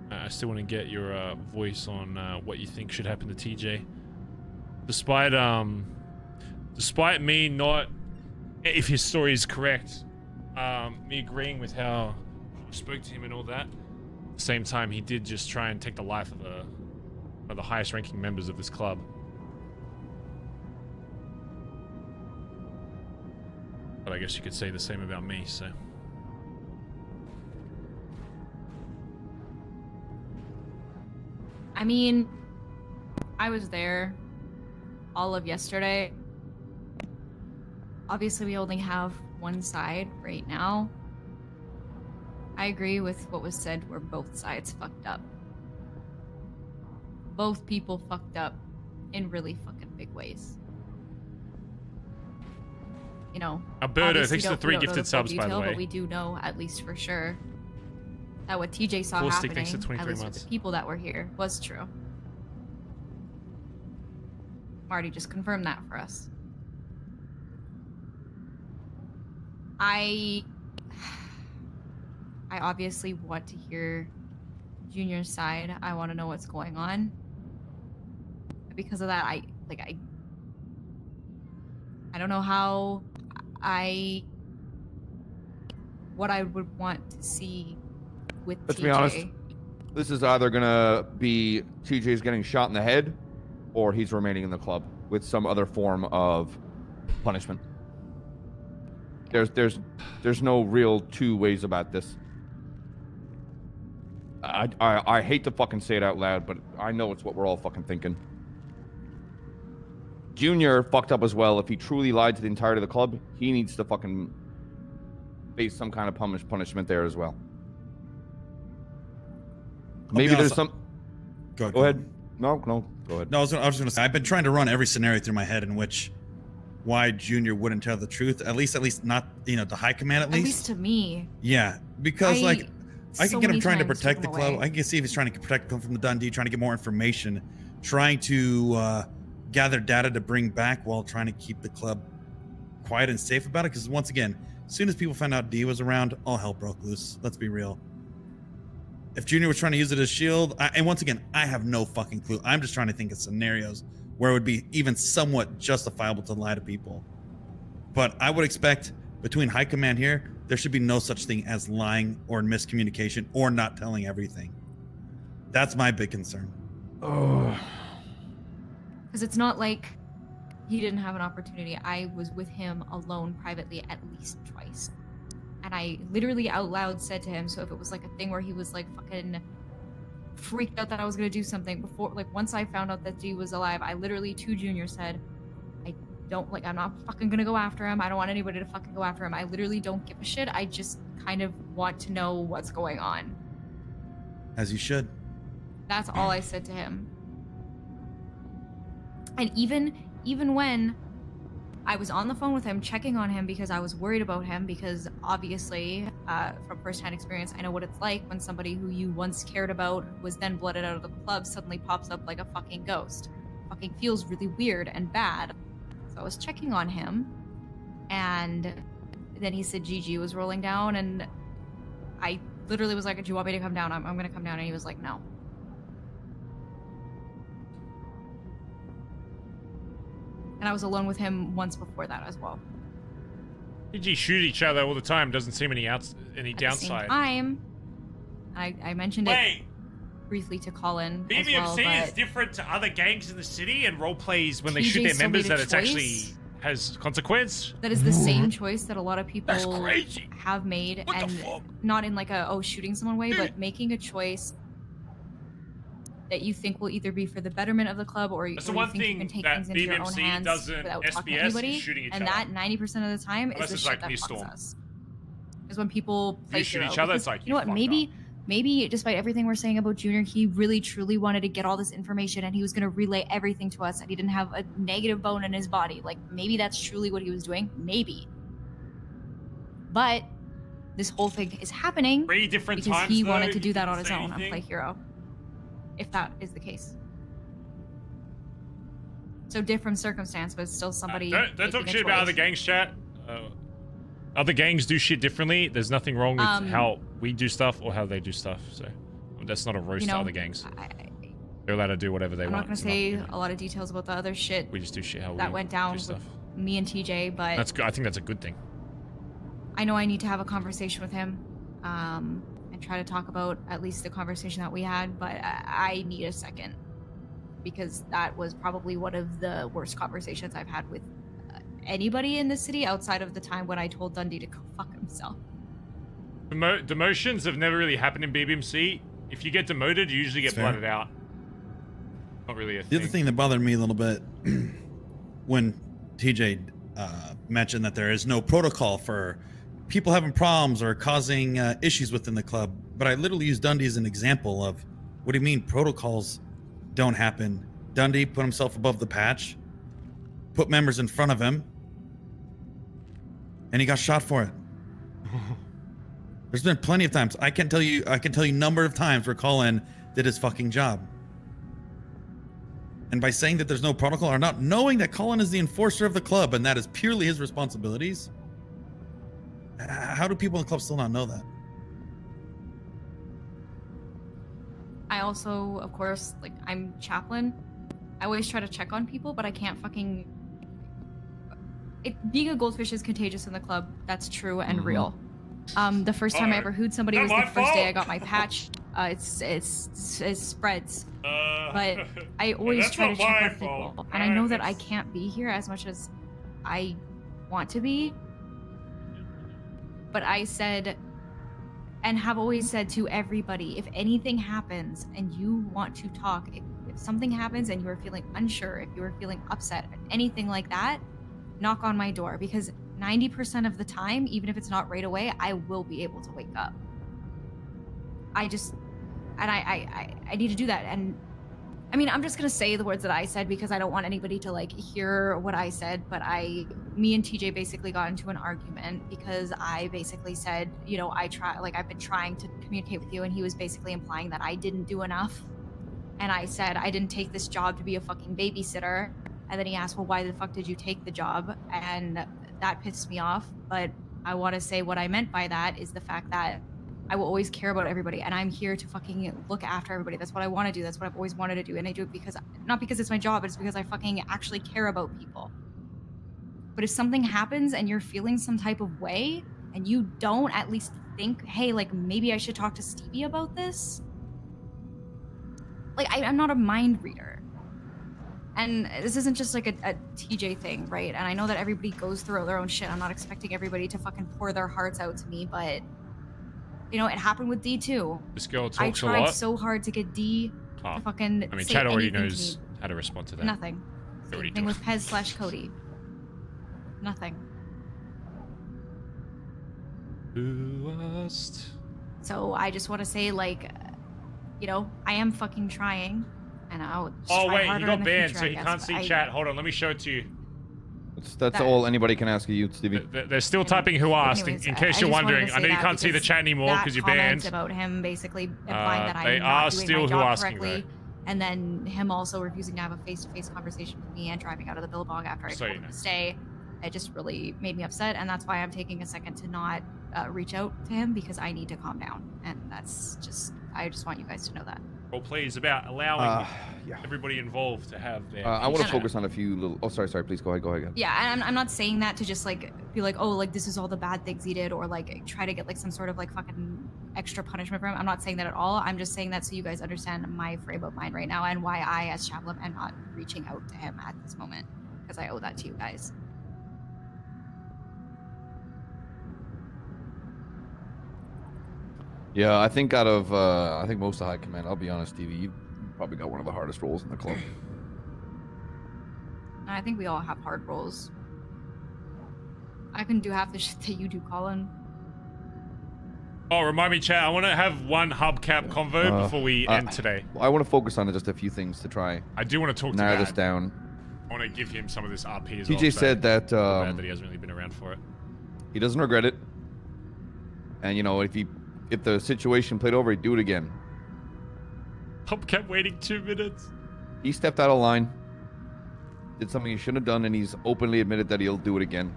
I still want to get your voice on what you think should happen to TJ. Despite me not, if his story is correct, me agreeing with how I spoke to him and all that. At the same time, he did just try and take the life of one of the highest ranking members of this club. But I guess you could say the same about me, so. I mean, I was there all of yesterday. Obviously, we only have one side right now. I agree with what was said where both sides fucked up. Both people fucked up in really fucking big ways. You know, Alberto, obviously thanks for the don't- 3 we don't know gifted the full subs, by the detail, way. But we do know, at least for sure, that what TJ saw Full stick, happening, thanks to at 23 least with months. the people that were here, was true. Marty just confirmed that for us. I obviously want to hear Junior's side. I want to know what's going on. Because of that, I don't know how what I would want to see with Let's TJ. be honest. This is either gonna be TJ's getting shot in the head, or he's remaining in the club with some other form of punishment. There's no real two ways about this. I hate to fucking say it out loud, but I know it's what we're all fucking thinking. Junior fucked up as well. If he truly lied to the entirety of the club, he needs to fucking face some kind of punishment there as well. Maybe there's some. Go ahead. No, go ahead. No, I was just gonna say I've been trying to run every scenario through my head in which why Junior wouldn't tell the truth. At least not the high command. At least to me. Yeah, because I can get him trying to protect the club. Away. I can see if he's trying to protect the club from the Dundee, trying to get more information, trying to gather data to bring back while trying to keep the club quiet and safe about it. Because once again, as soon as people found out D was around, all hell broke loose. Let's be real. If Junior was trying to use it as shield, and once again, I have no fucking clue. I'm just trying to think of scenarios where it would be even somewhat justifiable to lie to people. But I would expect between high command here, there should be no such thing as lying or miscommunication or not telling everything. That's my big concern. Oh. Because it's not like he didn't have an opportunity. I was with him alone privately at least twice. And I literally out loud said to him, so if it was like a thing where he was like fucking freaked out that I was going to do something before, like once I found out that G was alive, I literally to Junior said, I'm not fucking going to go after him. I don't want anybody to fucking go after him. I literally don't give a shit. I just kind of want to know what's going on. As you should. That's all I said to him. And even when I was on the phone with him, checking on him because I was worried about him, because obviously, from firsthand experience, I know what it's like when somebody who you once cared about was then blooded out of the club suddenly pops up like a fucking ghost. Fucking feels really weird and bad. So I was checking on him, and then he said GG was rolling down, and I literally was like, do you want me to come down? I'm gonna come down, and he was like, no. And I was alone with him once before that as well. GG shoot each other all the time. Doesn't seem any downside. At the same time, I mentioned it briefly to Collin. BBMC as well, is different to other gangs in the city and role plays when they shoot their members that it's actually has consequence. That is the same choice that a lot of people have made, and not in like a shooting someone way, but making a choice that you think will either be for the betterment of the club, or you think you can take things into your own hands without talking to anybody. And that 90% of the time is the shit that fucks us. Is when people play shoot each other, it's like, you know what? Maybe despite everything we're saying about Junior, he really truly wanted to get all this information, and he was going to relay everything to us, and he didn't have a negative bone in his body. Like, maybe that's truly what he was doing. Maybe. But this whole thing is happening because he wanted to do that on his own and play hero. If that is the case. So different circumstance, but still somebody. Don't talk shit about other gangs, chat. Other gangs do shit differently. There's nothing wrong with how we do stuff or how they do stuff. So that's not a roast to other gangs. They're allowed to do whatever they want. I'm not going to say a lot of details about the other shit. We just do shit how that went down with me and TJ, but that's good. I think that's a good thing. I know I need to have a conversation with him. And try to talk about at least the conversation that we had, but I need a second, because that was probably one of the worst conversations I've had with anybody in the city outside of the time when I told Dundee to go fuck himself. Demotions have never really happened in BBMC. If you get demoted, you usually get blooded out. Not really a thing. The other thing that bothered me a little bit when TJ mentioned that there is no protocol for people having problems or causing issues within the club, but I literally used Dundee as an example of what do you mean protocols don't happen? Dundee put himself above the patch, put members in front of him, and he got shot for it. There's been plenty of times. I can tell you number of times where Collin did his fucking job. And by saying that there's no protocol, or not knowing that Collin is the enforcer of the club and that is purely his responsibilities, how do people in the club still not know that? I also, of course, like, I'm chaplain. I always try to check on people, but I can't fucking... Being a goldfish is contagious in the club. That's true and real. The first time I ever hooed somebody was the first day I got my patch. It spreads. But I always try to check on people. And I know that I can't be here as much as I want to be. But I said and have always said to everybody, if anything happens and you want to talk, if something happens and you are feeling unsure, if you are feeling upset, anything like that, knock on my door, because 90% of the time, even if it's not right away, I will be able to wake up. I need to do that. And I mean, I'm just gonna say the words that I said because I don't want anybody to like hear what I said, but me and TJ basically got into an argument because I basically said, you know, I've been trying to communicate with you, and he was basically implying that I didn't do enough. And I said, I didn't take this job to be a fucking babysitter. And then he asked, well, why the fuck did you take the job? And that pissed me off. But I want to say what I meant by that is the fact that I will always care about everybody, and I'm here to fucking look after everybody. That's what I want to do. That's what I've always wanted to do. And I do it because, not because it's my job, but it's because I fucking actually care about people. But if something happens and you're feeling some type of way and you don't at least think, hey, like maybe I should talk to Stevie about this. Like, I'm not a mind reader. And this isn't just like a TJ thing, right? And I know that everybody goes through their own shit. I'm not expecting everybody to fucking pour their hearts out to me, but you know, it happened with D too. This girl talks a lot. I tried so hard to get D to fucking I mean, say Chad already anything knows to me. how to respond to that. Nothing. Same thing with Pez/Cody. Nothing. Who asked? So I just want to say, like, you know, I am fucking trying, and I'll just Oh try wait, harder he got in the banned, future, so I he guess, can't but see I- chat. Hold on, let me show it to you. That's all anybody can ask of you, Stevie. They're still typing who asked, Anyways, in I case just you're wanted to wondering. say I know you that can't see the because chat anymore that because you're comment banned. about him basically implying that they I'm are not doing still my who job asking, correctly, and then him also refusing to have a face-to-face conversation with me and driving out of the billabong after I So told you him know. to stay. It just really made me upset, and that's why I'm taking a second to not reach out to him, because I need to calm down, and that's just, I just want you guys to know that. Well, please, about allowing everybody involved to have their. I want to focus on a few little. Oh, sorry. Please go ahead. Yeah, and I'm not saying that to just like be like, oh, like this is all the bad things he did, or like try to get like some sort of like fucking extra punishment for him. I'm not saying that at all. I'm just saying that so you guys understand my frame of mind right now and why I, as Chaplin, am not reaching out to him at this moment, because I owe that to you guys. Yeah, I think out of I think most of High Command, I'll be honest, Stevie, you probably got one of the hardest roles in the club. I think we all have hard roles. I can do half the shit that you do, Collin. Oh, remind me, chat. I want to have one hubcap convo before we end today. I want to focus on just a few things to try. I do want to talk to narrow Dad. this down. I want to give him some of this RP as TJ well. said that bad that he hasn't really been around for it. He doesn't regret it, and you know, if the situation played over, he'd do it again. Hubcap waiting 2 minutes. He stepped out of line, did something he shouldn't have done, and he's openly admitted that he'll do it again.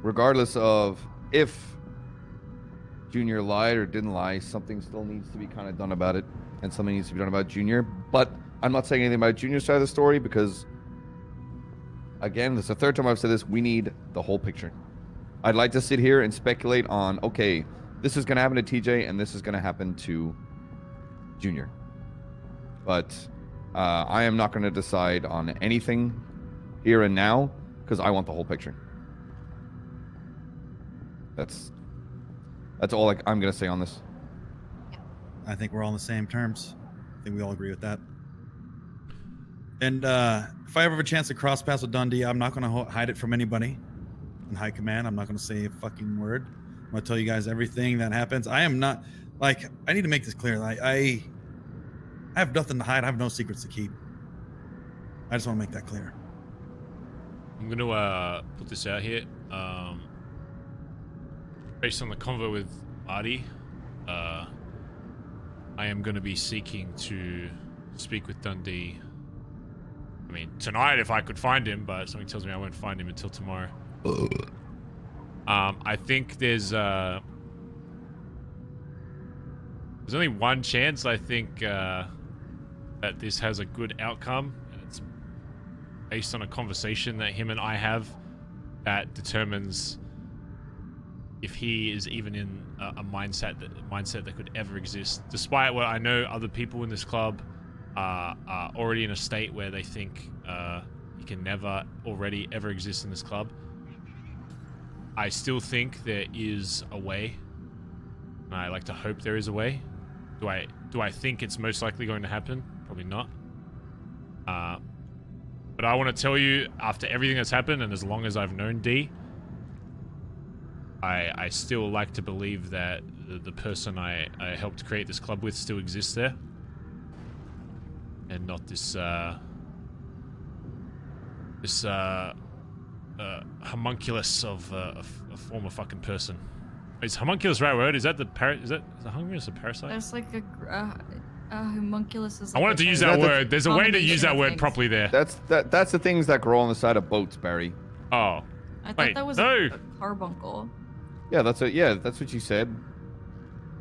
Regardless of if Junior lied or didn't lie, something still needs to be kind of done about it, and something needs to be done about Junior. But I'm not saying anything about Junior's side of the story because, again, this is the third time I've said this, we need the whole picture. I'd like to sit here and speculate on, okay, this is going to happen to TJ and this is going to happen to Junior. But I am not going to decide on anything here and now because I want the whole picture. That's all I'm going to say on this. I think we're all on the same terms. I think we all agree with that. And if I ever have a chance to cross paths with Dundee, I'm not going to hide it from anybody in High Command. I'm not going to say a fucking word. I'm going to tell you guys everything that happens. I am not, like, I need to make this clear. Like, I have nothing to hide. I have no secrets to keep. I just want to make that clear. I'm going to put this out here. Based on the convo with Andi, I am going to be seeking to speak with Dundee. I mean, tonight if I could find him, but something tells me I won't find him until tomorrow. I think there's only one chance, I think, that this has a good outcome. And it's based on a conversation that him and I have that determines if he is even in a mindset that could ever exist. Despite what I know, other people in this club are already in a state where they think he can never already ever exist in this club. I still think there is a way. And I like to hope there is a way. Do I think it's most likely going to happen? Probably not. But I want to tell you, after everything that's happened, and as long as I've known D, I still like to believe that the person I helped create this club with still exists there. And not this homunculus of a former fucking person. Is homunculus the right word? Is that the is the homunculus a parasite? There's like a homunculus. Is I like wanted to use that word. There's a way to use that word properly there. That's the things that grow on the side of boats, Barry. Oh. I thought that was a carbuncle. Yeah, that's what you said.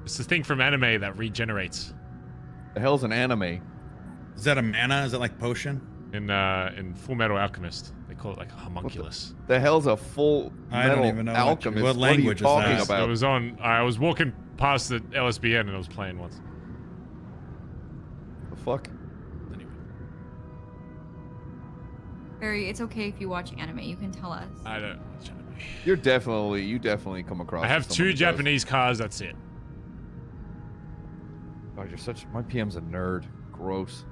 It's the thing from anime that regenerates. The hell's an anime? Is that a mana? Is it like potion? In Full Metal Alchemist, they call it like a homunculus. The hell's a Full Metal Alchemist? What language what are you is talking that? about? It was on. I was walking past the LSBN and I was playing once. The fuck? Barry, it's okay if you watch anime. You can tell us. I don't watch anime. You definitely come across. I have 2 Japanese cars. That's it. Oh, you're such. My PM's a nerd. Gross.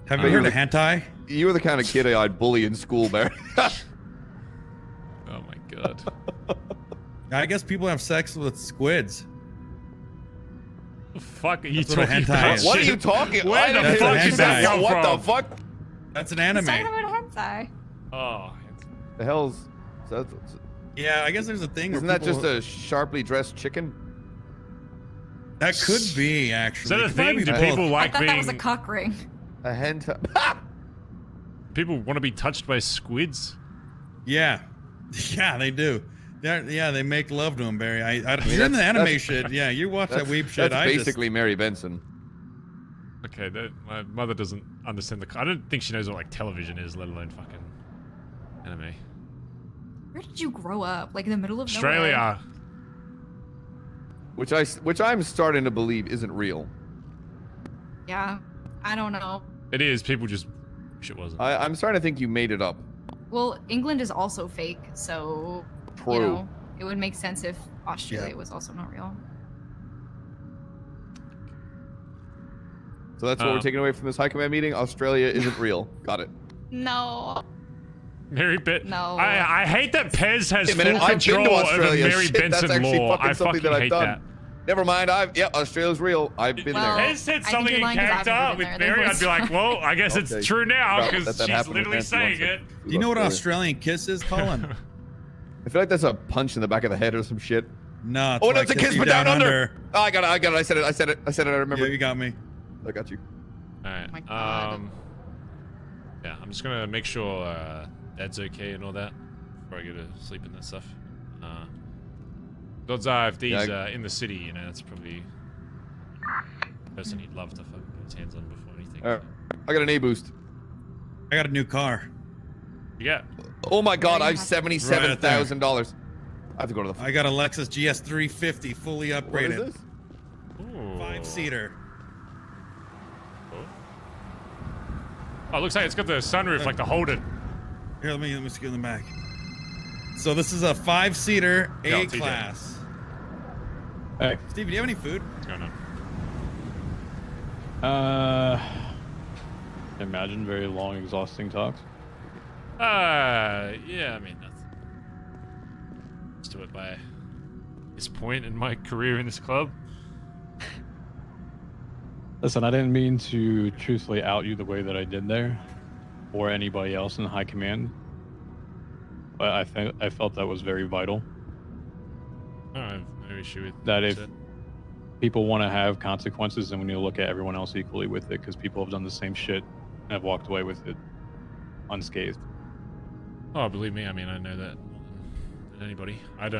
Have you heard of hentai? You were the kind of kid I'd bully in school, Barry. Oh my god. I guess people have sex with squids. The fuck are you That's what talking a hentai about? is. What are you talking? Where the fuck is that come What from? the fuck? That's an anime. He's talking about hentai. Oh. The hell's? Yeah, I guess there's a thing. Isn't where that just a sharply dressed chicken? That could be actually. Is that a It might thing? be Do both. people I like thought being? that was a cock ring. A hentai. People want to be touched by squids? Yeah, yeah, they do. Yeah, they make love to him, Barry. mean, you're in the anime that's- shit. Yeah, you watch that weeb shit. That's basically Mary Benson. Okay, my mother doesn't understand I don't think she knows what like television is, let alone fucking anime. Where did you grow up? Like in the middle of Australia. nowhere? Which I'm starting to believe isn't real. Yeah, I don't know. It is. People just wish it wasn't. I'm starting to think you made it up. Well, England is also fake, so True. you know, it would make sense if Australia was also not real. So that's what we're taking away from this high command meeting. Australia isn't real. Got it. No. Mary Benson. No. I hate that Pez has Wait a minute, full I've been to control over Australia. Mary Shit, Benson that's actually law. fucking I something fucking that I've hate done. that. Never mind. Australia's real. I've been Well, there. Pez said I think something you're in lying 'cause I haven't character been with there. Mary. There I'd be like, well, I guess Okay. it's true now Let because that she's happen with literally Nancy saying Wilson. it. Do you know what Australia. Australian kiss is, Collin? I feel like that's a punch in the back of the head or some shit. No. It's Oh, no, like it's a kiss kissing but you down under. Oh, I got it. I said it. I remember. Yeah, you got me. I got you. All right. my God. Yeah, I'm just gonna make sure Dad's okay and all that before I go to sleep and that stuff. Odds are, if Dee's in the city, you know, that's probably the person he'd love to fucking get his hands on before anything. I got an A boost. I got a new car. Yeah. Oh my God! I have $77,000. I have to go to the. I got a Lexus GS 350 fully upgraded. What is this? Ooh. 5-seater. Oh, it looks like it's got the sunroof like the Holden. Here, let me scoot in the back. So this is a 5-seater Yo, A TJ. class. Hey. Stevie, do you have any food? What's going on? Imagine very long, exhausting talks. Yeah, I mean, nothing. Just do it by this point in my career in this club. Listen, I didn't mean to truthfully out you the way that I did there, or anybody else in high command. But I felt that was very vital. I have no issue with That if it. people want to have consequences, then we need to look at everyone else equally with it, because people have done the same shit and have walked away with it unscathed. Oh, believe me, I mean, I know that more than anybody. I've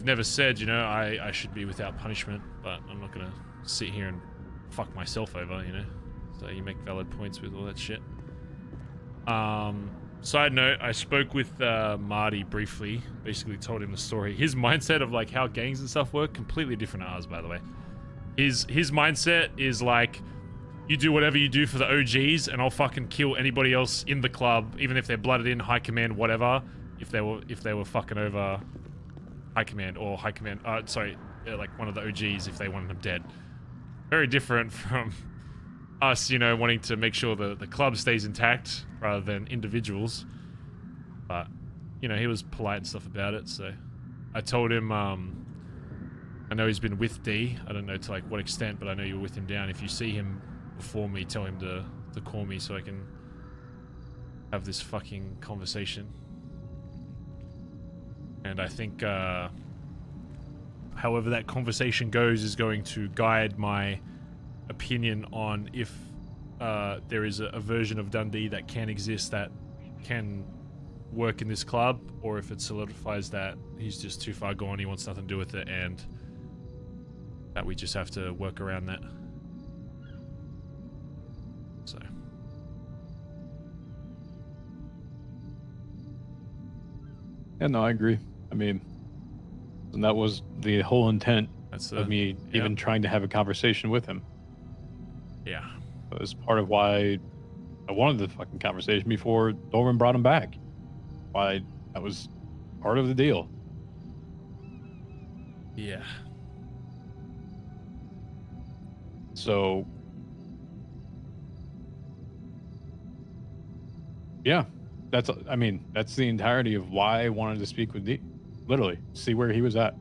never said, you know, I should be without punishment, but I'm not gonna sit here and fuck myself over, you know? So you make valid points with all that shit. Side note, I spoke with Marty briefly, basically told him the story. His mindset of like how gangs and stuff work, completely different to ours, by the way. His mindset is like, you do whatever you do for the OGs, and I'll fucking kill anybody else in the club, even if they're blooded in, high command, whatever. If they were fucking over high command or high command, sorry, like one of the OGs if they wanted them dead. Very different from us, you know, wanting to make sure the club stays intact rather than individuals. But, you know, he was polite and stuff about it, so I told him, I know he's been with D. I don't know to like what extent, but I know you were with him down. If you see him before me, tell him to call me so I can have this fucking conversation. And I think, however that conversation goes is going to guide my opinion on if there is a version of Dundee that can exist that can work in this club, or if it solidifies that he's just too far gone, he wants nothing to do with it, and that we just have to work around that. So. Yeah, no, I agree. I mean, and that was the whole intent of me even trying to have a conversation with him. Yeah. It was part of why I wanted the fucking conversation before Doran brought him back. Why that was part of the deal. Yeah. So, yeah, that's the entirety of why I wanted to speak with D. Literally, see where he was at.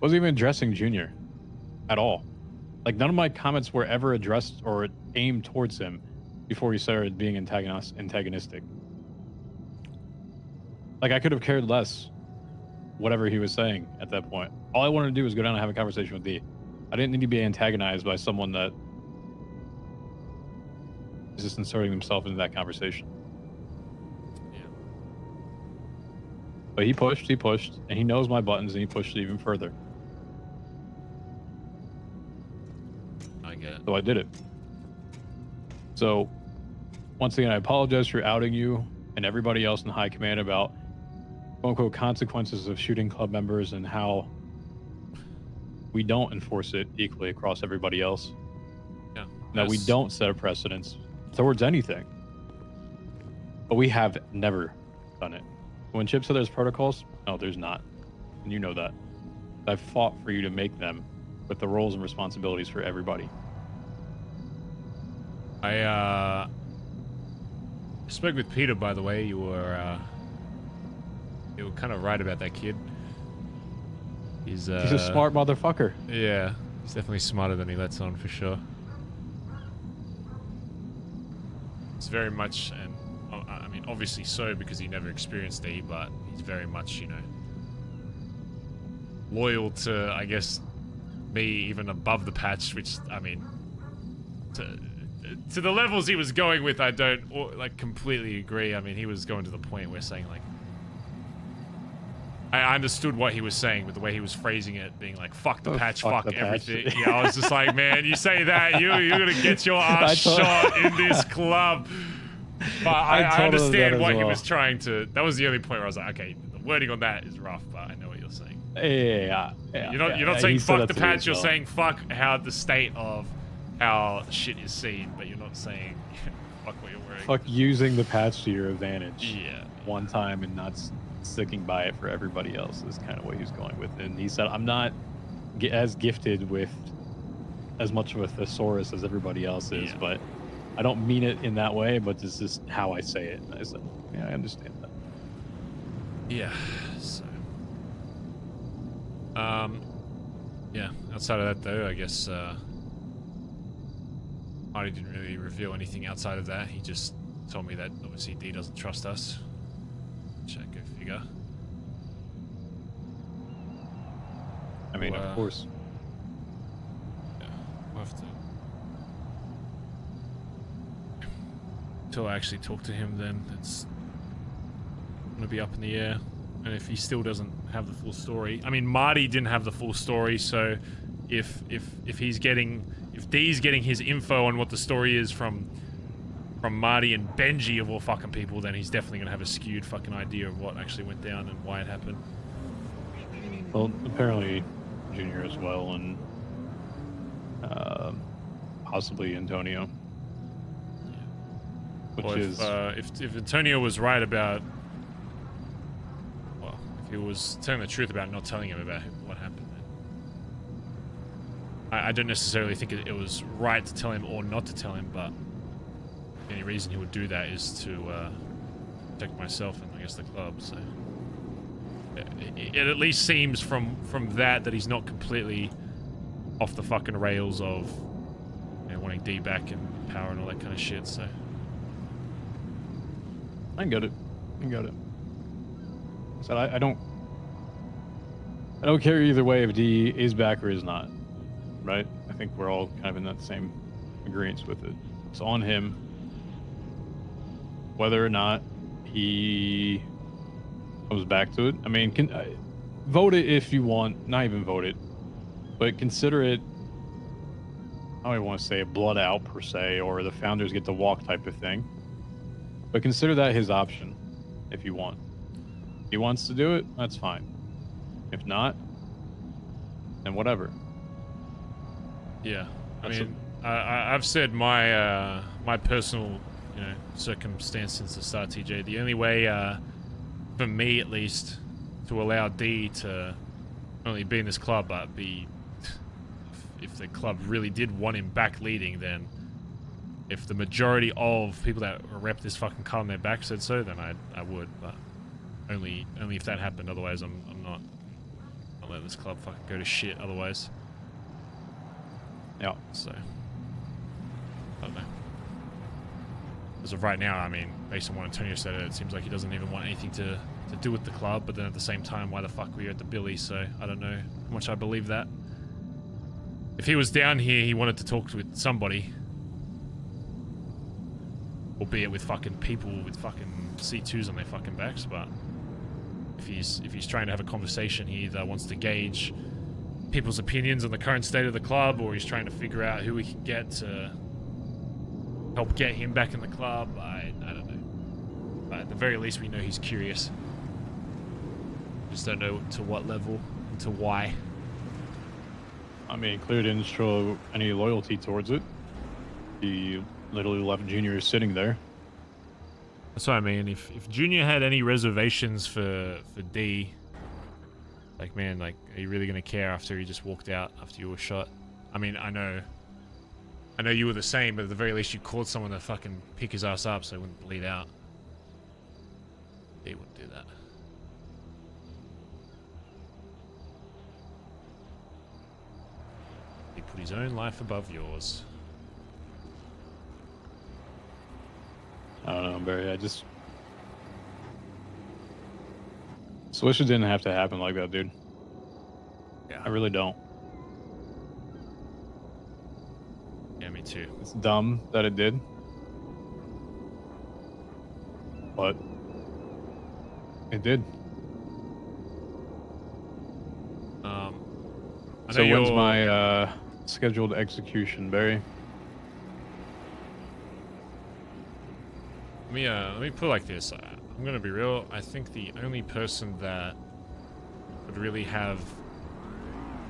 Wasn't even addressing Junior at all. Like, none of my comments were ever addressed or aimed towards him before he started being antagonistic. Like, I could have cared less whatever he was saying at that point. All I wanted to do was go down and have a conversation with D. I didn't need to be antagonized by someone that is just inserting himself into that conversation. Yeah. But he pushed, and he knows my buttons, and he pushed it even further. I get it. So I did it. So, once again, I apologize for outing you and everybody else in high command about quote-unquote consequences of shooting club members and how we don't enforce it equally across everybody else. Yeah. That we don't set a precedence towards anything. But we have never done it. When Chip said there's protocols, no, there's not. And you know that. I've fought for you to make them with the roles and responsibilities for everybody. I spoke with Peter, by the way. You were kind of right about that kid. He's a smart motherfucker. Yeah, he's definitely smarter than he lets on, for sure. It's very much, and I mean, obviously so, because he never experienced E, but he's very much, you know, loyal to, I guess, me, even above the patch, which, I mean, to the levels he was going with, I don't, like, completely agree. I mean, he was going to the point where saying, like, I understood what he was saying with the way he was phrasing it, being like, fuck the patch, fuck everything. Yeah, I was just like, man, you say that, you're going to get your ass shot in this club. But I understand what he was trying to... That was the only point where I was like, okay, the wording on that is rough, but I know what you're saying. Yeah. You're not saying fuck the patch, you're saying fuck how the state of how shit is seen, but you're not saying fuck what you're wearing. Fuck using the patch to your advantage. Yeah. One time and not sticking by it for everybody else is kind of what he's going with. And he said, I'm not as gifted with as much of a thesaurus as everybody else is, but I don't mean it in that way, but this is how I say it. And I said, yeah, I understand that. Yeah, so... yeah, outside of that though, I guess, Andi didn't really reveal anything outside of that. He just told me that obviously D doesn't trust us. Check, go figure. I mean, of course. Yeah, we'll have to... Until I actually talk to him, then it's gonna be up in the air. And if he still doesn't have the full story, I mean, Marty didn't have the full story, so if D's getting his info on what the story is from Marty and Benji of all fucking people, then he's definitely gonna have a skewed fucking idea of what actually went down and why it happened. Well, apparently Junior as well, and possibly Antonio. Which Well, is if Antonio was right about, well, if he was telling the truth about not telling him about what happened, then I don't necessarily think it was right to tell him or not to tell him, but the only reason he would do that is to protect myself and I guess the club. So it at least seems from that he's not completely off the fucking rails of, you know, wanting D back and power and all that kind of shit. So. I got it. So I don't care either way if D is back or is not, right? I think we're all kind of in that same agreement with it. It's on him whether or not he comes back to it. I mean, vote it if you want. Not even vote it, but consider it. I don't want to say a blood out per se, or the founders get to walk type of thing. But consider that his option, if you want. If he wants to do it, that's fine. If not, then whatever. Yeah, I mean, I've said my my personal, you know, circumstance since the start, TJ. The only way, for me at least, to allow D to not only be in this club but be, if the club really did want him back leading, then. If the majority of people that rep this fucking car on their back said so, then I would, but only if that happened. Otherwise, I'm not letting this club fucking go to shit. Otherwise, yeah. So I don't know. As of right now, I mean, based on what Antonio said, it seems like he doesn't even want anything to do with the club. But then at the same time, why the fuck were you at the Billy? So I don't know how much I believe that. If he was down here, he wanted to talk with somebody. Albeit with fucking people with fucking C2s on their fucking backs, but if he's trying to have a conversation, he either wants to gauge people's opinions on the current state of the club, or he's trying to figure out who we can get to help get him back in the club. I don't know. But at the very least, we know he's curious. Just don't know to what level and to why. I mean, clearly didn't show any loyalty towards it. He literally left Junior sitting there. That's what I mean. If Junior had any reservations for D, like, man, like, are you really gonna care after he just walked out after you were shot? I mean, I know you were the same, but at the very least you called someone to fucking pick his ass up so he wouldn't bleed out. D wouldn't do that. He put his own life above yours. I don't know, Barry. I just wish it didn't have to happen like that, dude. Yeah. I really don't. Yeah, me too. It's dumb that it did. But it did. So when's my scheduled execution, Barry? Let me put it like this. I'm gonna be real. I think the only person that would really have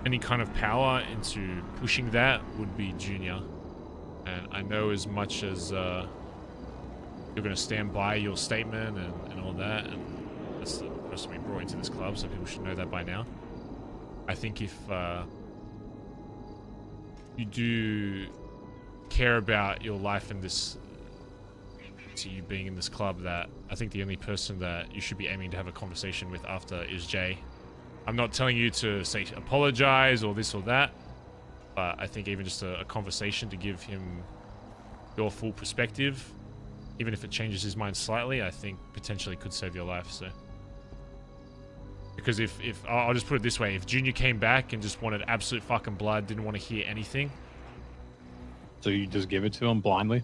any kind of power into pushing that would be Junior. And I know as much as you're gonna stand by your statement and all that, and that's the person we brought into this club, so people should know that by now. I think if you do care about your life in this, to you being in this club, that I think the only person that you should be aiming to have a conversation with after is Jay. I'm not telling you to say apologize or this or that, but I think even just a conversation to give him your full perspective, even if it changes his mind slightly, I think potentially could save your life. So, because if I'll just put it this way, if Junior came back and just wanted absolute fucking blood, didn't want to hear anything, so you just give it to him blindly?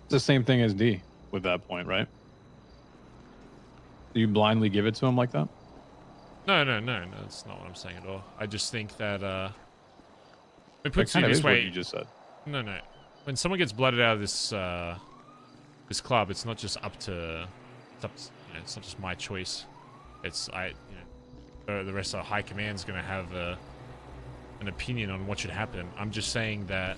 It's the same thing as D with that point, right? Do you blindly give it to him like that? No, that's not what I'm saying at all. I just think that let me put it kind of this is way. What you just said. No. When someone gets blooded out of this this club, it's not just up to, it's not just my choice. It's the rest of high command's gonna have an opinion on what should happen. I'm just saying that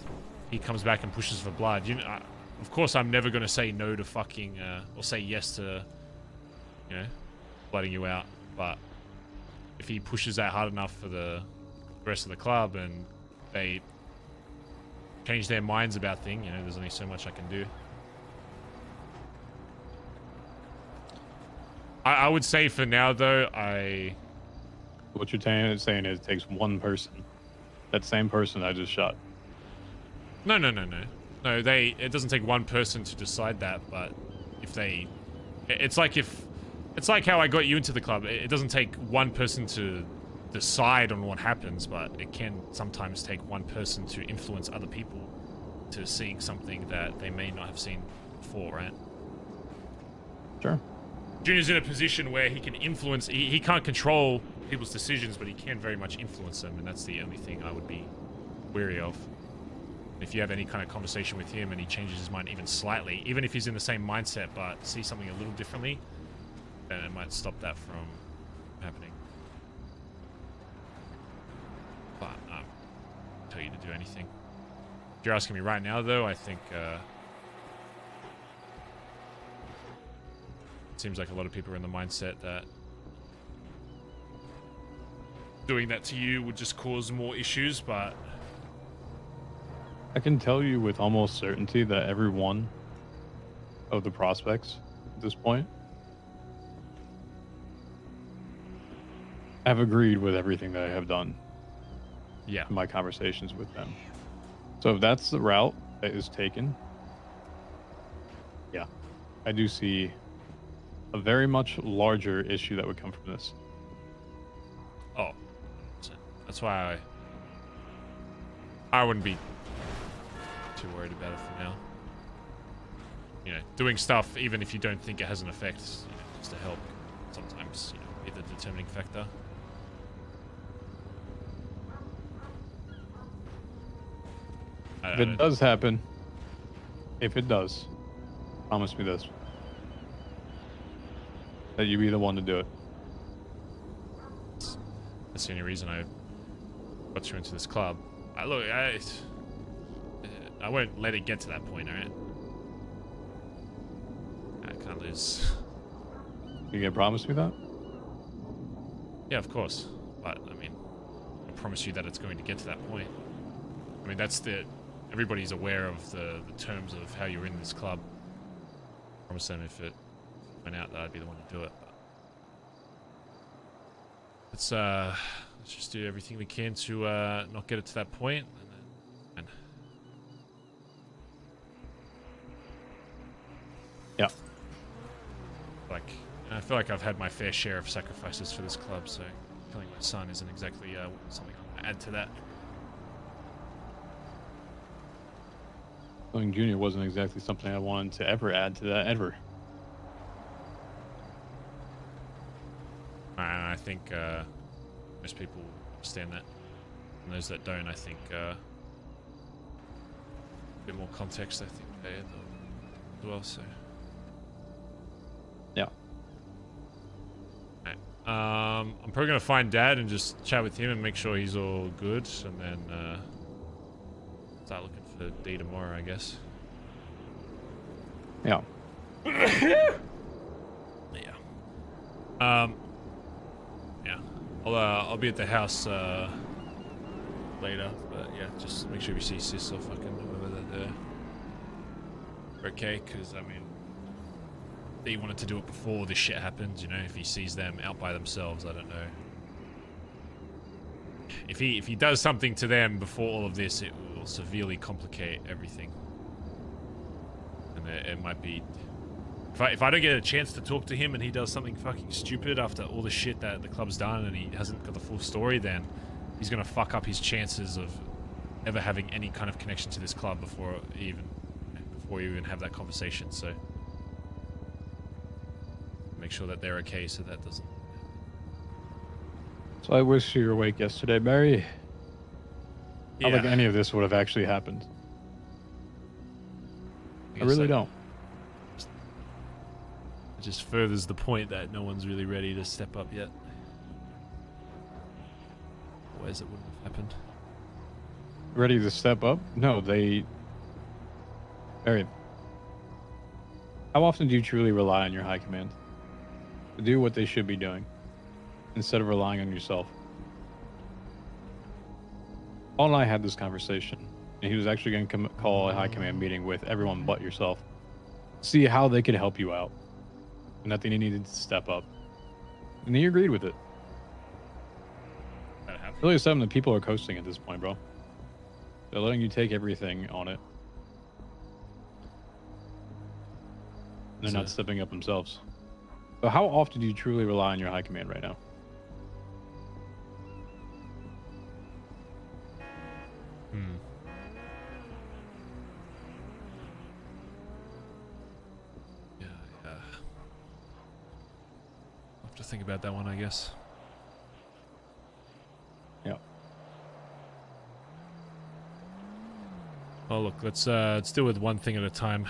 he comes back and pushes for blood. You know, of course, I'm never gonna say no to fucking or say yes to, you know, blooding you out. But if he pushes that hard enough for the rest of the club and they change their minds about things, you know, there's only so much I can do. I would say for now, though, What you're saying is it takes one person. That same person I just shot. No. No, it doesn't take one person to decide that, but if they... It's like how I got you into the club. It doesn't take one person to decide on what happens, but it can sometimes take one person to influence other people to seeing something that they may not have seen before, right? Sure. Junior's in a position where he can influence... He can't control people's decisions, but he can very much influence them, and that's the only thing I would be wary of. If you have any kind of conversation with him and he changes his mind even slightly, even if he's in the same mindset but sees something a little differently, then it might stop that from happening. But I don't tell you to do anything. If you're asking me right now, though, I think it seems like a lot of people are in the mindset that doing that to you would just cause more issues, but I can tell you with almost certainty that every one of the prospects at this point have agreed with everything that I have done. Yeah. In my conversations with them. So if that's the route that is taken, yeah, I do see a very much larger issue that would come from this. Oh, that's why I wouldn't be too worried about it for now. You know, doing stuff even if you don't think it has an effect, you know, just to help, sometimes, you know, be the determining factor. If it does happen, if it does, promise me this, that you be the one to do it. That's the only reason I got you into this club. I won't let it get to that point, alright? I can't lose. You gonna promise me that? Yeah, of course. But, I mean, I promise you that it's going to get to that point. I mean, that's the... Everybody's aware of the terms of how you're in this club. I promise them if it went out that I'd be the one to do it. But let's just do everything we can to not get it to that point. And yeah. I feel like I've had my fair share of sacrifices for this club, so killing my son isn't exactly something I'm going to add to that. Killing Junior wasn't exactly something I wanted to ever add to that, ever. I think most people understand that. And those that don't, I think a bit more context, I think they add as well, so. Yeah. Right. I'm probably going to find Dad and just chat with him and make sure he's all good, and then start looking for D tomorrow, I guess. Yeah. Yeah. Yeah. I'll be at the house later, but yeah, just make sure we see Sis or fucking whoever they're okay, because I mean, he wanted to do it before this shit happens, you know. If he sees them out by themselves, I don't know. If he does something to them before all of this, it will severely complicate everything. And it might be... If I don't get a chance to talk to him and he does something fucking stupid after all the shit that the club's done and he hasn't got the full story, then he's gonna fuck up his chances of ever having any kind of connection to this club before you even have that conversation. So make sure that they're okay so that doesn't... So I wish you were awake yesterday, Barry. Yeah. I don't think any of this would have actually happened. I really don't. It just furthers the point that no one's really ready to step up yet. Otherwise it wouldn't have happened. ready to step up? No, they... Barry, how often do you truly rely on your high command to do what they should be doing instead of relying on yourself? Paul and I had this conversation, and he was actually going to call a high command meeting with everyone but yourself, see how they could help you out, and that they needed to step up. And he agreed with it. Really, some of the people are coasting at this point, bro. They're letting you take everything on it. And they're not stepping up themselves. So how often do you truly rely on your high command right now? Yeah. I'll have to think about that one, I guess. Yeah. Oh, look, let's deal with one thing at a time.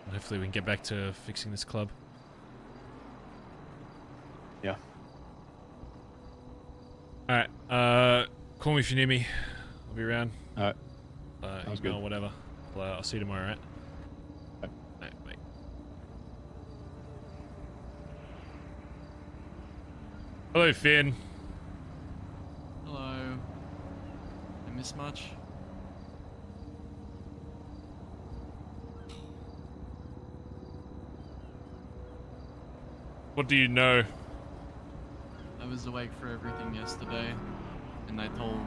And hopefully we can get back to fixing this club. Yeah. Alright, call me if you need me. I'll be around. Alright. Sounds email, good. whatever. I'll see you tomorrow, right? Alright, bye. Hello, Finn. Hello. I miss much? What do you know? I was awake for everything yesterday, and I told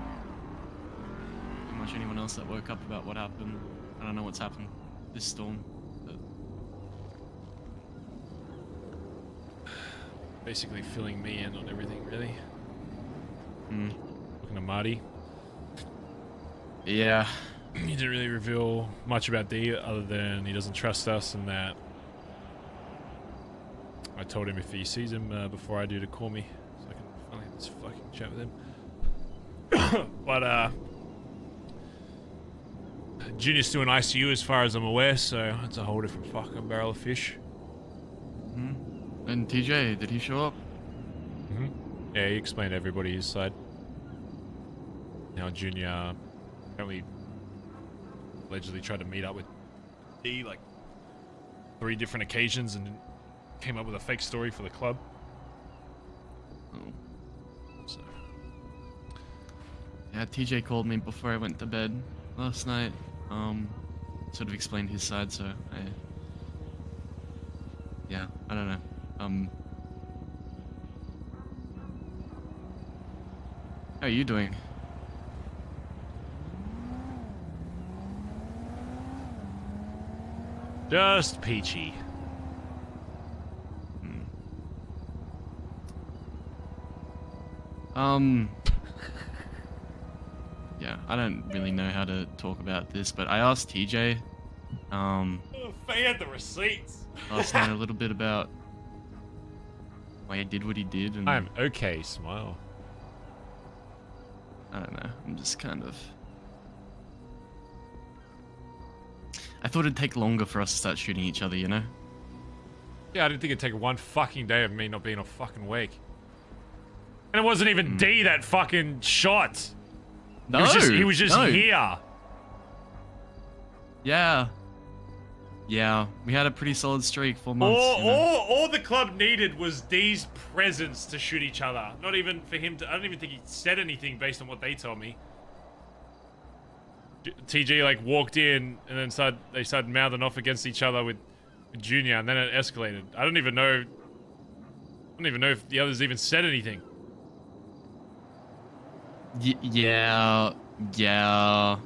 pretty much anyone else that woke up about what happened. I don't know what's happened this storm, but... Basically filling me in on everything, really. Looking at Marty. Yeah. He didn't really reveal much about D other than he doesn't trust us and that I told him if he sees him before I do to call me so I can finally have this fucking chat with him. But Junior's still in ICU as far as I'm aware, so it's a whole different fucking barrel of fish. And TJ, did he show up? Yeah, he explained to everybody his side. Now Junior apparently allegedly tried to meet up with D like 3 different occasions and came up with a fake story for the club. So. Yeah, TJ called me before I went to bed last night. Sort of explained his side, so yeah, I don't know. How are you doing? Just peachy. Yeah, I don't really know how to talk about this, but I asked TJ, Faye had the receipts. last night a little bit about why he did what he did, and I'm okay, smile. I don't know, I'm just kind of... I thought it'd take longer for us to start shooting each other, you know? Yeah, I didn't think it'd take 1 fucking day of me not being a fucking wake. And it wasn't even D that fucking shot. No, he was just here. Yeah. Yeah, we had a pretty solid streak for months. All the club needed was D's presence to shoot each other. Not even for him to... I don't even think he said anything based on what they told me. TG like walked in and then they started mouthing off against each other with Junior, and then it escalated. I don't even know if the others even said anything. Yeah. Yeah,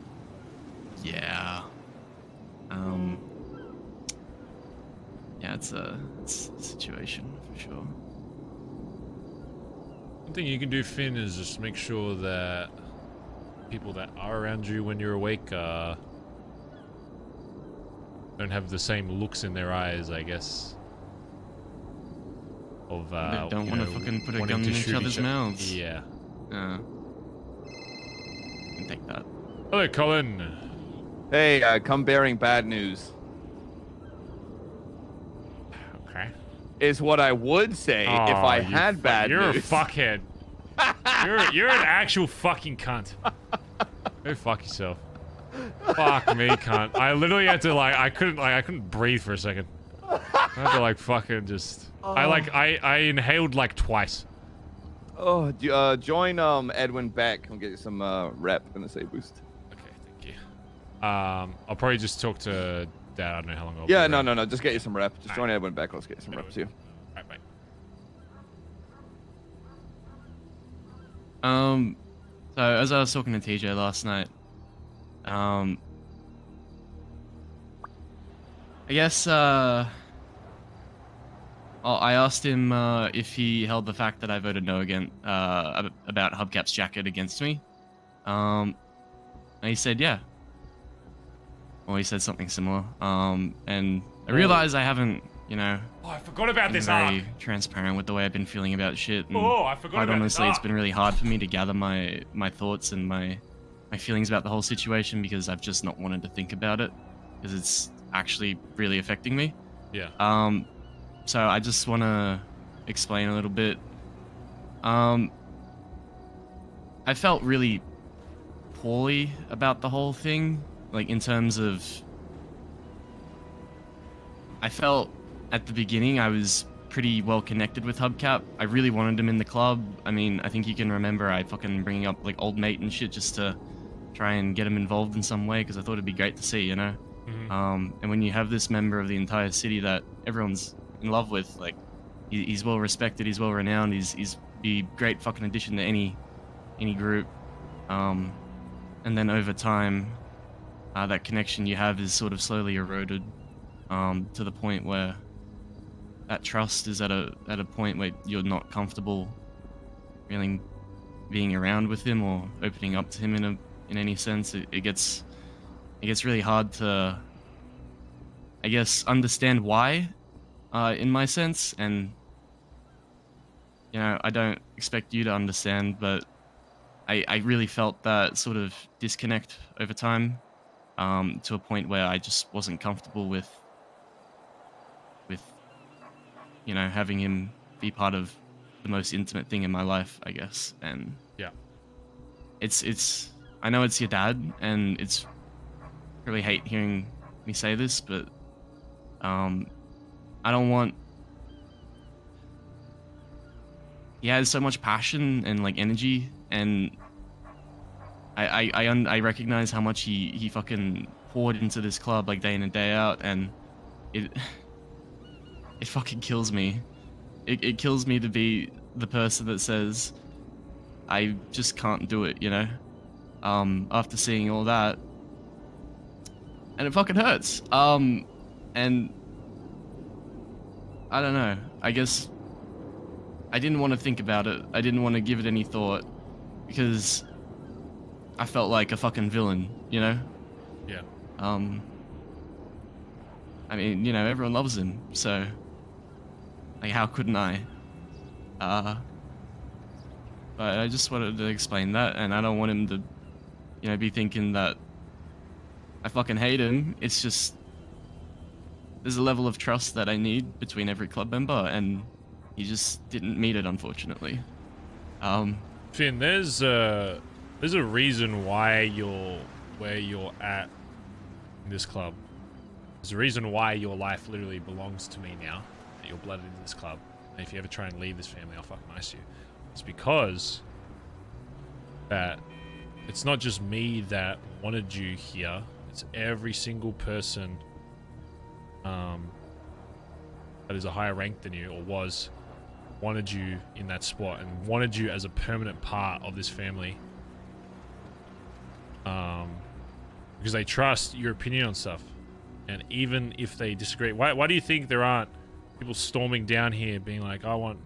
it's a situation for sure. One thing you can do, Finn, is just make sure that people that are around you when you're awake don't have the same looks in their eyes, I guess. Of they don't want to fucking put a gun in each other's mouths. Yeah. Can take that. Hello, Collin. Hey, come bearing bad news. Okay. Is what I would say if I had bad news. You're a fuckhead. You're an actual fucking cunt. Go fuck yourself. Fuck me, cunt. I literally had to I couldn't breathe for a second. I had to fucking just. I inhaled twice. Oh, join Edwin back and get you some rep in the save boost. Okay, thank you. I'll probably just talk to Dad. I don't know how long I'll. Yeah, no. Just get you some rep. Just join Edwin back. Let's get you some rep too. Alright, bye. So as I was talking to TJ last night, I guess I asked him if he held the fact that I voted no again about Hubcap's jacket against me. And he said yeah. Well, he said something similar. And I realized I haven't, Oh, I forgot about this very transparent with the way I've been feeling about shit. And I forgot quite about honestly, this it's been really hard for me to gather my thoughts and my feelings about the whole situation because I've just not wanted to think about it because it's actually really affecting me. Yeah. So I just want to explain a little bit. I felt really poorly about the whole thing, in terms of I felt at the beginning I was pretty well connected with Hubcap. I really wanted him in the club. I mean, I think you can remember I fucking bringing up old mate and shit just to try and get him involved in some way because I thought it'd be great to see, Mm-hmm. And when you have this member of the entire city that everyone's in love with, he's well respected, he's well renowned, he's be great fucking addition to any group. And then over time, that connection you have is sort of slowly eroded to the point where that trust is at a point where you're not comfortable really being around with him or opening up to him in any sense. It gets really hard to, I guess, understand why, in my sense, and I don't expect you to understand, but I really felt that sort of disconnect over time, to a point where I just wasn't comfortable with having him be part of the most intimate thing in my life, I guess. And yeah, it's I know it's your dad, and it's really hate hearing me say this, but I don't want. He has so much passion and energy, and I recognize how much he fucking poured into this club day in and day out, and it fucking kills me. It kills me to be the person that says I just can't do it, after seeing all that, and it fucking hurts. And I don't know, I guess I didn't want to think about it. I didn't want to give it any thought because I felt like a fucking villain, Yeah. I mean, everyone loves him, so how couldn't I? But I just wanted to explain that, and I don't want him to, be thinking that I fucking hate him. It's just there's a level of trust that I need between every club member, and he just didn't meet it, unfortunately. Finn, there's a reason why you're where you're at in this club. There's a reason why your life literally belongs to me now, that you're blooded in this club. And if you ever try and leave this family, I'll fucking ice you. It's because that it's not just me that wanted you here. It's every single person that is a higher rank than you, or wanted you in that spot and wanted you as a permanent part of this family. Because they trust your opinion on stuff. And even if they disagree, why do you think there aren't people storming down here being like, I want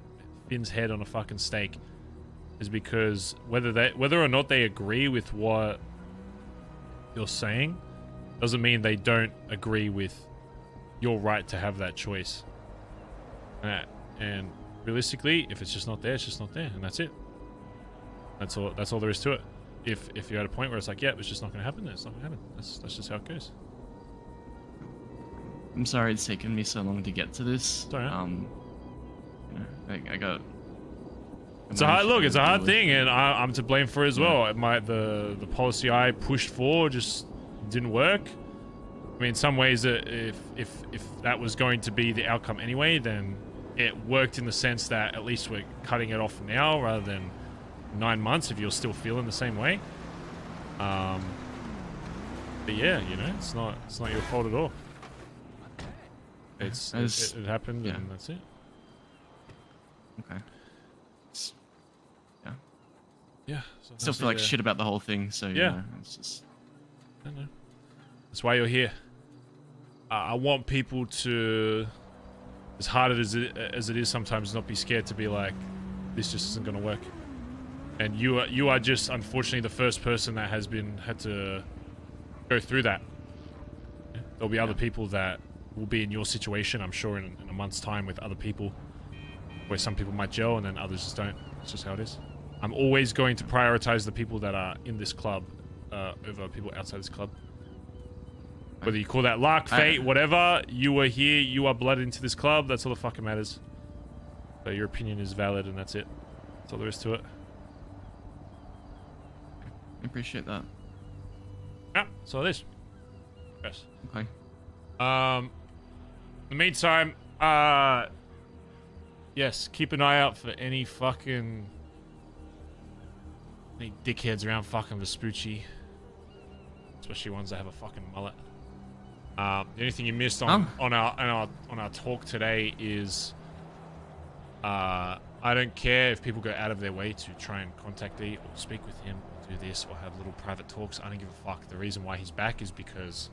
Finn's head on a fucking stake? Is because whether or not they agree with what you're saying doesn't mean they don't agree with your right to have that choice. And realistically, if it's just not there, it's just not there, and that's it. That's all there is to it. If you're at a point where it's like, yeah, it's just not going to happen, then it's not going to happen. That's just how it goes. I'm sorry it's taken me so long to get to this. Sorry. I got It's a hard look. It's a hard thing, and I'm to blame for it as well. The policy I pushed for just didn't work. I mean, in some ways, if that was going to be the outcome anyway, then it worked in the sense that at least we're cutting it off now rather than 9 months if you're still feeling the same way. But yeah, you know, it's not your fault at all. It happened, and that's it. Okay. Yeah. Still feel like shit about the whole thing, so yeah. You know, it's just... I know. That's why you're here. I want people to, as hard as it is sometimes, not be scared to be like, this just isn't going to work. And you are just, unfortunately, the first person that has had to go through that. There'll be other people that will be in your situation, I'm sure, in a month's time with other people, where some people might gel and then others just don't. It's just how it is. I'm always going to prioritize the people that are in this club over people outside this club. Whether you call that luck, fate, whatever, you were here, you are blooded into this club, that's all that fucking matters. So your opinion is valid, and that's it. That's all there is to it. I appreciate that. Yeah, that's all it is. Yes. Okay. In the meantime, yes, keep an eye out for any dickheads around fucking Vespucci. Especially ones that have a fucking mullet. The only thing you missed on our talk today is I don't care if people go out of their way to try and contact E or speak with him or do this or have little private talks. I don't give a fuck. The reason why he's back is because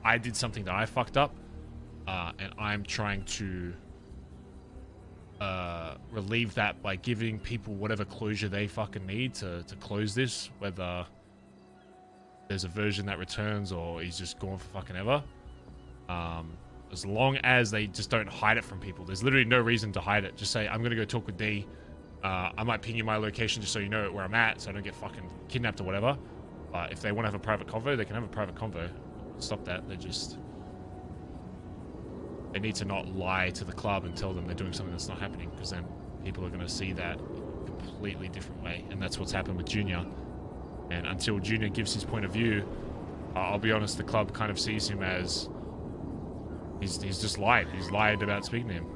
I did something that I fucked up, and I'm trying to relieve that by giving people whatever closure they fucking need to close this, whether there's a version that returns or he's just gone for fucking ever. As long as they just don't hide it from people. There's literally no reason to hide it. Just say, I'm gonna go talk with D. I might ping you my location just so you know where I'm at, so I don't get fucking kidnapped or whatever. But if they want to have a private convo, they can have a private convo. Stop that. They need to not lie to the club and tell them they're doing something that's not happening, because then people are going to see that a completely different way. And that's what's happened with Junior. And until Junior gives his point of view, I'll be honest, the club kind of sees him as he's just lied. He's lied about speaking to him.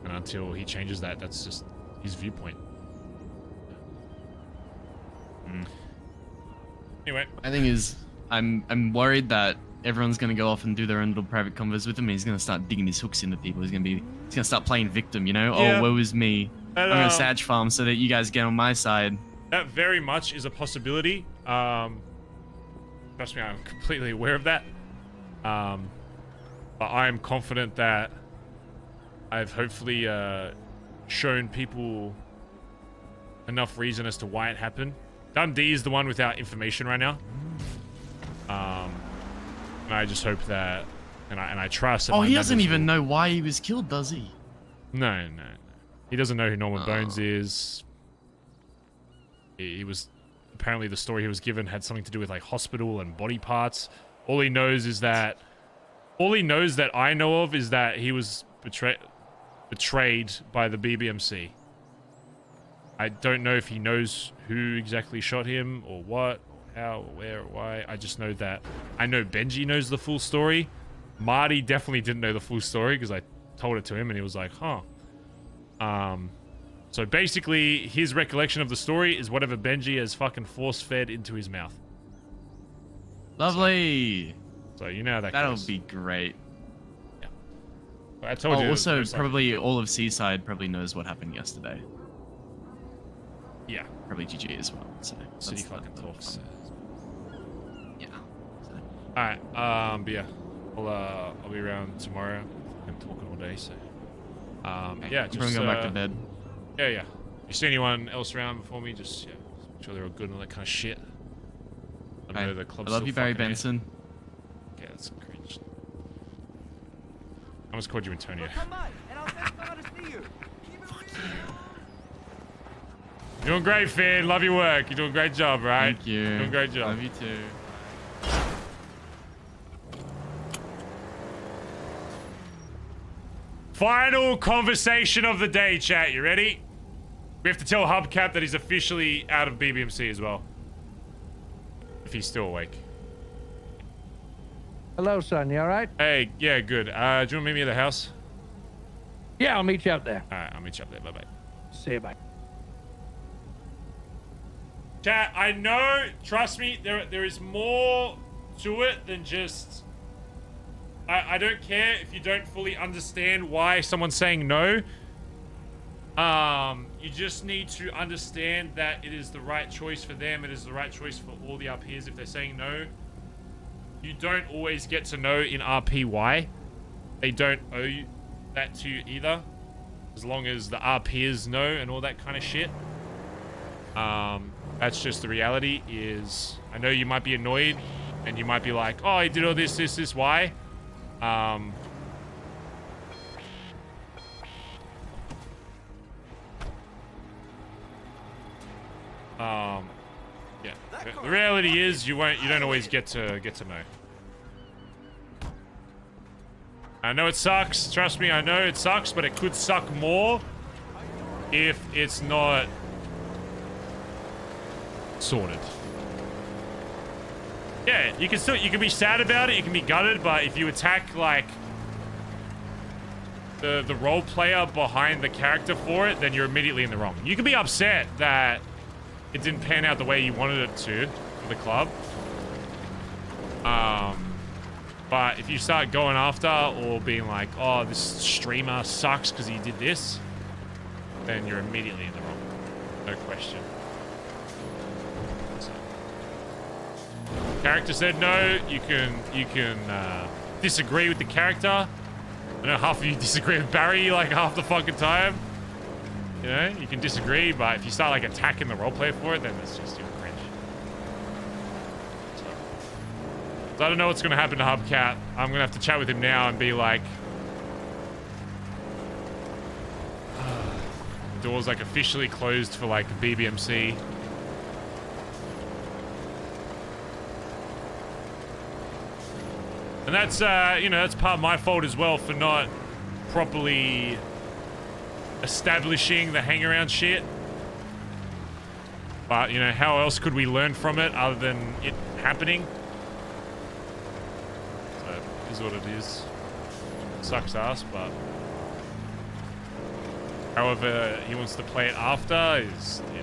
And until he changes that, that's just his viewpoint. Anyway, my thing is, I'm worried that everyone's gonna go off and do their own little private convos with him. And he's gonna start digging his hooks into people. He's gonna start playing victim. You know, yeah. Oh, woe is me. I'm gonna Sag farm so that you guys get on my side. That very much is a possibility. Trust me, I'm completely aware of that. But I am confident that I've hopefully shown people enough reason as to why it happened. Dundee is the one without information right now. And I just hope that, and I trust that. Oh, he doesn't even know why he was killed, does he? No. He doesn't know who Norman Bones is. He was, apparently the story he was given had something to do with like hospital and body parts. All he knows that I know of is that he was betrayed by the BBMC. I don't know if he knows who exactly shot him or what, or how, or where, or why. I just know that I know Benji knows the full story. Marty definitely didn't know the full story because I told it to him and he was like, huh. So basically, his recollection of the story is whatever Benji has fucking force-fed into his mouth. Lovely. So you know how that That'll goes. be great. Yeah. But I told you. Also, probably all of Seaside probably knows what happened yesterday. Yeah. Probably GG as well. So City fucking talks. Yeah. So. Alright, but yeah. I'll be around tomorrow. I'm talking all day, so. Yeah, just I'm gonna go back to bed. Yeah. If you see anyone else around before me, just make sure they're all good and all that kind of shit. I know the club's I love still you, Barry fucking Benson. Okay, that's cringe. I almost called you Antonio. You're doing great, Finn. Love your work. You're doing a great job, right? Thank you. You're doing a great job. Love you too. Final conversation of the day, chat. You ready? We have to tell Hubcap that he's officially out of BBMC as well. If he's still awake. Hello, son. You all right? Hey, yeah, good. Do you want to meet me at the house? Yeah, I'll meet you out there. All right, I'll meet you up there. Bye-bye. See you, bye. Chat, I know, trust me, there is more to it than just... I don't care if you don't fully understand why someone's saying no. You just need to understand that it is the right choice for them. It is the right choice for all the RPs if they're saying no. You don't always get to know in RP why. They don't owe you that to you either. As long as the RPs know and all that kind of shit. That's just the reality is... I know you might be annoyed and you might be like, oh, he did all this, why? Yeah. The reality is you don't always get to know. I know it sucks. Trust me, I know it sucks, but it could suck more if it's not sorted. Yeah, you can be sad about it, you can be gutted, but if you attack like the role player behind the character for it, then you're immediately in the wrong. You can be upset that it didn't pan out the way you wanted it to for the club. But if you start going after or being like, oh, this streamer sucks because he did this, then you're immediately in the wrong. No question. So, character said no, you can disagree with the character. I know half of you disagree with Barry like half the fucking time. You know, you can disagree, but if you start like attacking the roleplay for it, then it's just your cringe. So I don't know what's gonna happen to Hubcap. I'm gonna have to chat with him now and be like, doors like officially closed for like BBMC. And that's you know, that's part of my fault as well for not properly establishing the hang around shit. But you know, how else could we learn from it other than it happening? So it is what it is. Sucks ass, but however he wants to play it after is, yeah.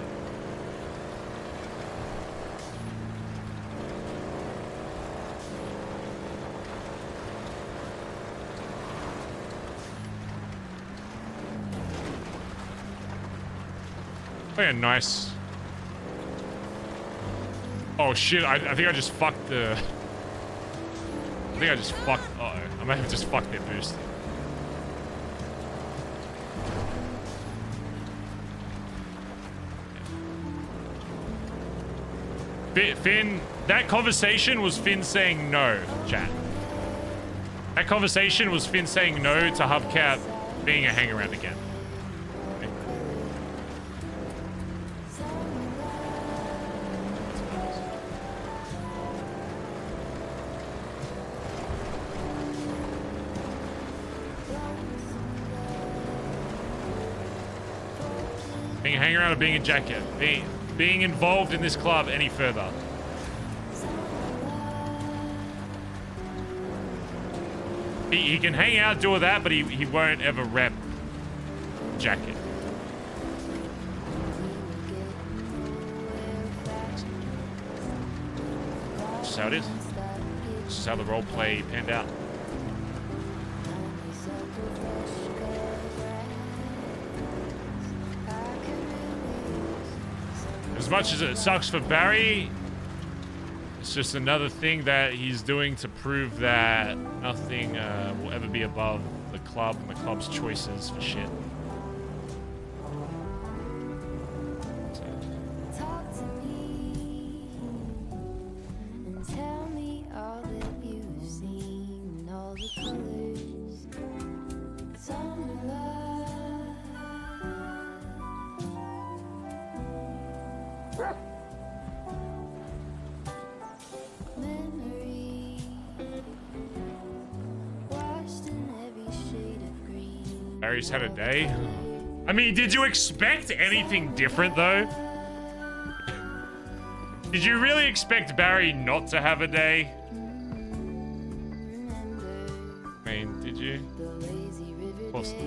A nice. Oh shit! I think I just fucked the. I think I just fucked. Uh oh! I might have just fucked their boost. Finn, that conversation was Finn saying no, chat. That conversation was Finn saying no to Hubcap being a hangaround again. Being a hangaround or being a jacket? Being involved in this club any further. He can hang out, do all that, but he won't ever rep jacket. This is how it is. This is how the role play panned out. As much as it sucks for Barry, it's just another thing that he's doing to prove that nothing will ever be above the club and the club's choices for shit. Barry's had a day. I mean, did you expect anything different, though? Did you really expect Barry not to have a day? I mean, did you? Of course not.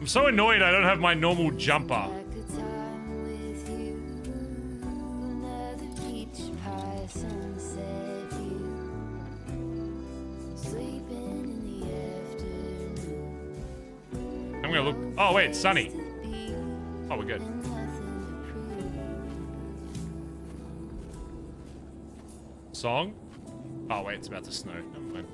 I'm so annoyed I don't have my normal jumper. I'm gonna look. Oh wait, it's sunny. Oh, we're good. Song? Oh wait, it's about to snow. Never mind.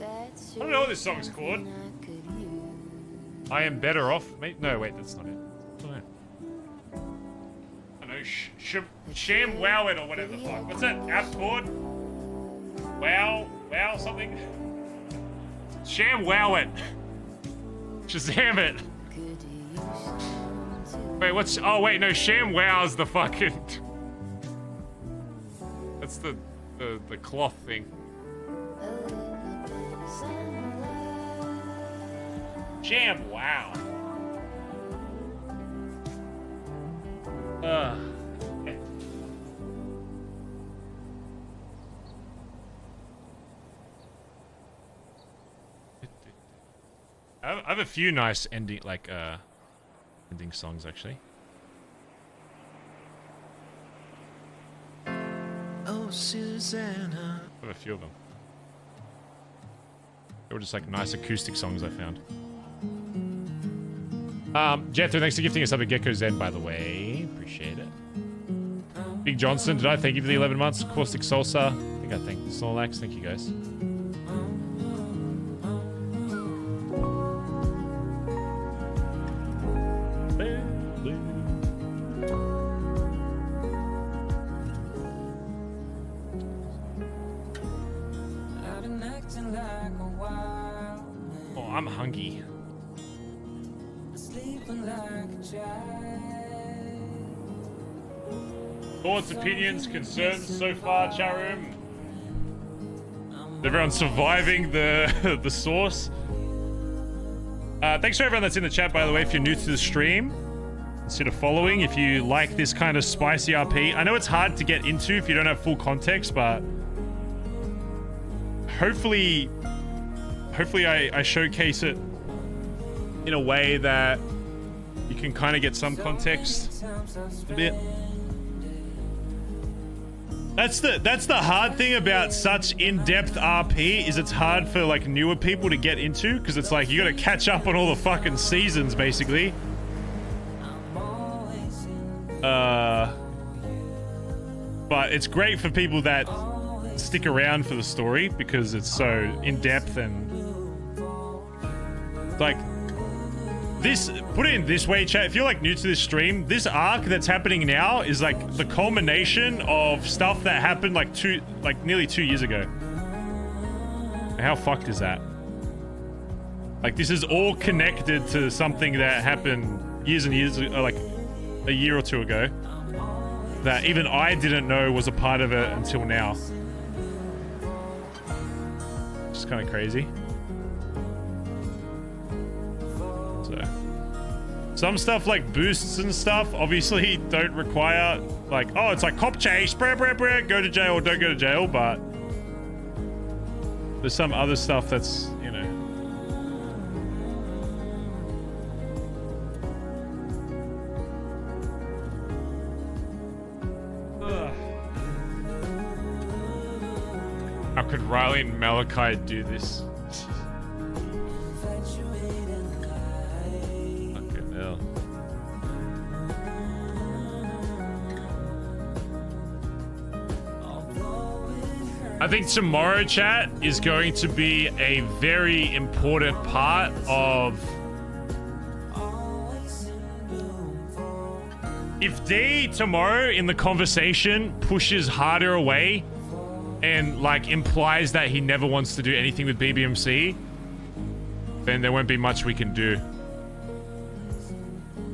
I don't know what this song's called. I am better off. Mate. No, wait, that's not it. I know. Sham Wow It or whatever the fuck. What's that app called? Wow something. Sham Wow It. Shazam it. Wait, what's... Oh, wait, no, Sham Wow's the fucking... That's the cloth thing. Sham Wow. I have a few nice ending, like, ending songs, actually. Oh, Susanna. I have a few of them. They were just, like, nice acoustic songs I found. Jethro, thanks for gifting us up a Gecko Zen, by the way. Appreciate it. Big Johnson, did I thank you for the 11 months? Caustic Salsa. I think I thanked Snorlax. Thank you, guys. Oh, I'm hungry. Thoughts, opinions, concerns so far, chat room? Everyone surviving the source? Thanks for everyone that's in the chat, by the way. If you're new to the stream, consider following. If you like this kind of spicy RP, I know it's hard to get into if you don't have full context, but hopefully I showcase it in a way that you can kind of get some context a bit. That's the hard thing about such in-depth RP, is it's hard for like newer people to get into, because it's like you got to catch up on all the fucking seasons basically. But it's great for people that stick around for the story because it's so in-depth and like this. Put it in this way, chat. If you're like new to this stream, this arc that's happening now is like the culmination of stuff that happened like nearly 2 years ago. How fucked is that? Like this is all connected to something that happened years and years, like a year or two ago, that even I didn't know was a part of it until now. It's kind of crazy. So some stuff like boosts and stuff obviously don't require like, oh, it's like cop chase, go to jail or don't go to jail, but there's some other stuff that's, you know. How could Riley and Malachi do this? Fucking hell. I think tomorrow, chat, is going to be a very important part of... If D tomorrow in the conversation pushes harder away and like implies that he never wants to do anything with BBMC, then there won't be much we can do.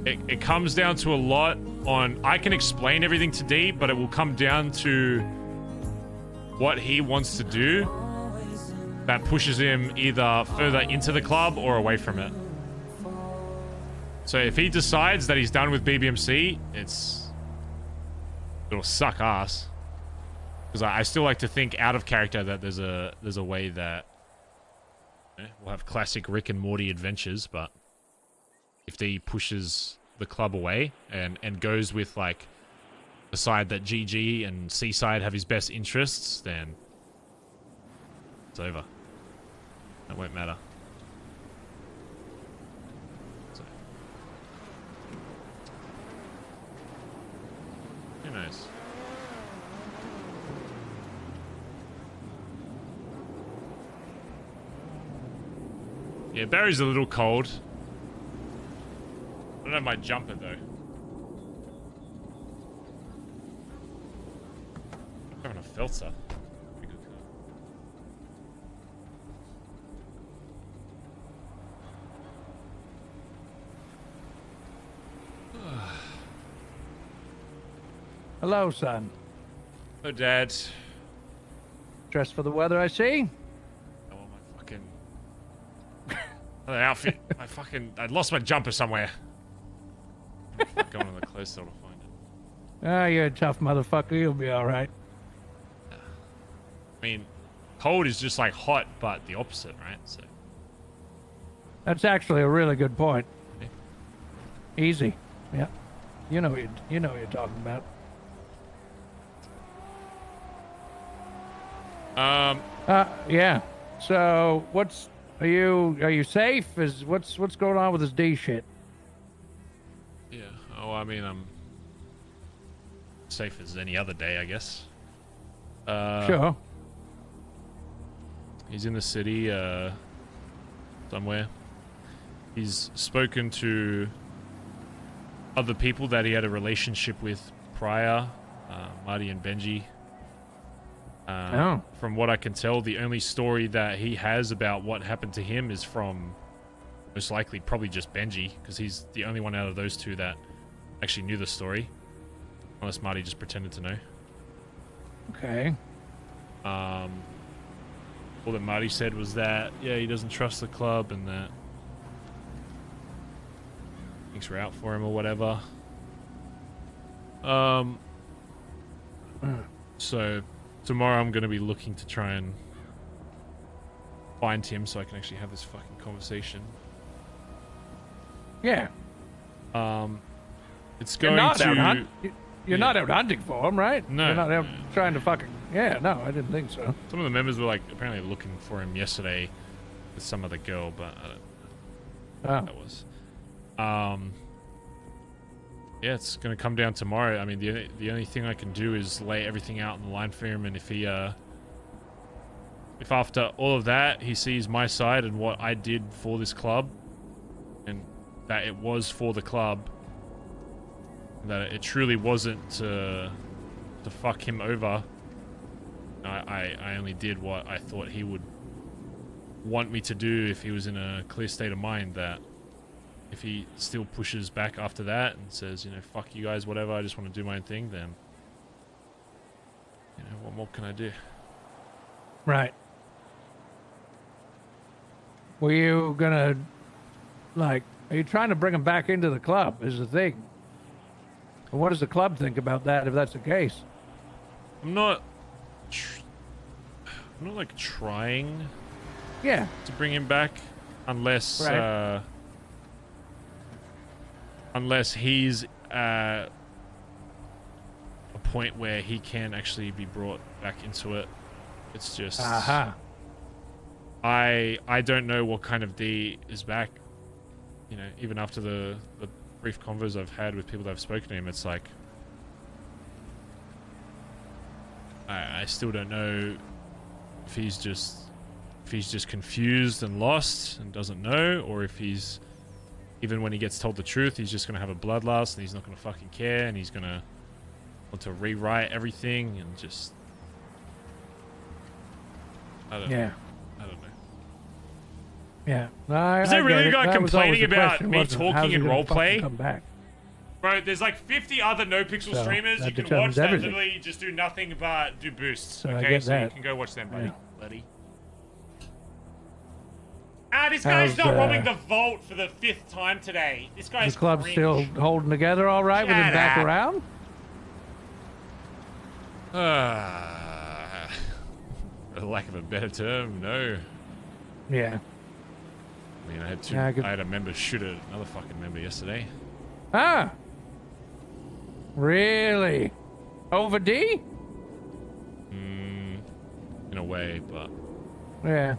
It comes down to a lot on... I can explain everything to D, but it will come down to what he wants to do that pushes him either further into the club or away from it. So if he decides that he's done with BBMC, it'll suck ass. Because I still like to think out of character that there's a way that we'll have classic Rick and Morty adventures, but if he pushes the club away and goes with like the side that GG and Seaside have his best interests, then it's over. That won't matter. So, who knows? Yeah, Barry's a little cold. I don't have my jumper though. I'm having a filter. Pretty good car. Hello, son. Hello, Dad. Dressed for the weather, I see. Oh, my fucking... the outfit. I lost my jumper somewhere. I'm going to the clothes store to find it. Ah, you're a tough motherfucker. You'll be all right. I mean, cold is just like hot, but the opposite, right? So That's actually a really good point. Yeah. Easy. Yeah. You know what you're talking about. Yeah. So are you safe? What's going on with this D shit? yeah. Oh, I mean, I'm safe as any other day, I guess. Sure. He's in the city, somewhere. He's spoken to other people that he had a relationship with prior, Marty and Benji. From what I can tell, the only story that he has about what happened to him is from, most likely, probably just Benji, because he's the only one out of those two that actually knew the story. Unless Marty just pretended to know. Okay. All that Marty said was that, yeah, he doesn't trust the club and that things were out for him or whatever. So tomorrow I'm going to be looking to try and find him so I can actually have this fucking conversation. Yeah. It's going to... You're not out hunting for him, right? No. You're not out trying to fucking... Yeah, no, I didn't think so. Some of the members were like apparently looking for him yesterday with some other girl, but I don't know who that was. Yeah, it's gonna come down tomorrow. I mean, the only thing I can do is lay everything out on the line for him, and if he if after all of that he sees my side and what I did for this club, and that it was for the club, that it truly wasn't to fuck him over. I only did what I thought he would want me to do if he was in a clear state of mind. That if he still pushes back after that and says, you know, fuck you guys, whatever, I just want to do my own thing, then, you know, what more can I do? Right. Were you gonna, like, are you trying to bring him back into the club is the thing? Well, what does the club think about that if that's the case? I'm not like trying to bring him back unless unless he's at a point where he can actually be brought back into it. It's just I don't know what kind of D is back, you know, even after the brief convos I've had with people that have spoken to him. It's like I still don't know if he's just confused and lost and doesn't know, or if he's, even when he gets told the truth, he's just gonna have a bloodlust and he's not gonna fucking care and he's gonna want to rewrite everything and just I don't know. Yeah. Is there really a guy complaining about me talking in roleplay? Bro, there's like 50 other NoPixel streamers you can watch that literally just do nothing but do boosts. So okay, so you can go watch them, buddy. Ah, this guy's not robbing the vault for the 5th time today. This guy's the club's still holding together all right with him back around? For the lack of a better term, no. Yeah. I mean, I had a member shoot another fucking member yesterday. Ah. Really? Over D? In a way, but... Yeah.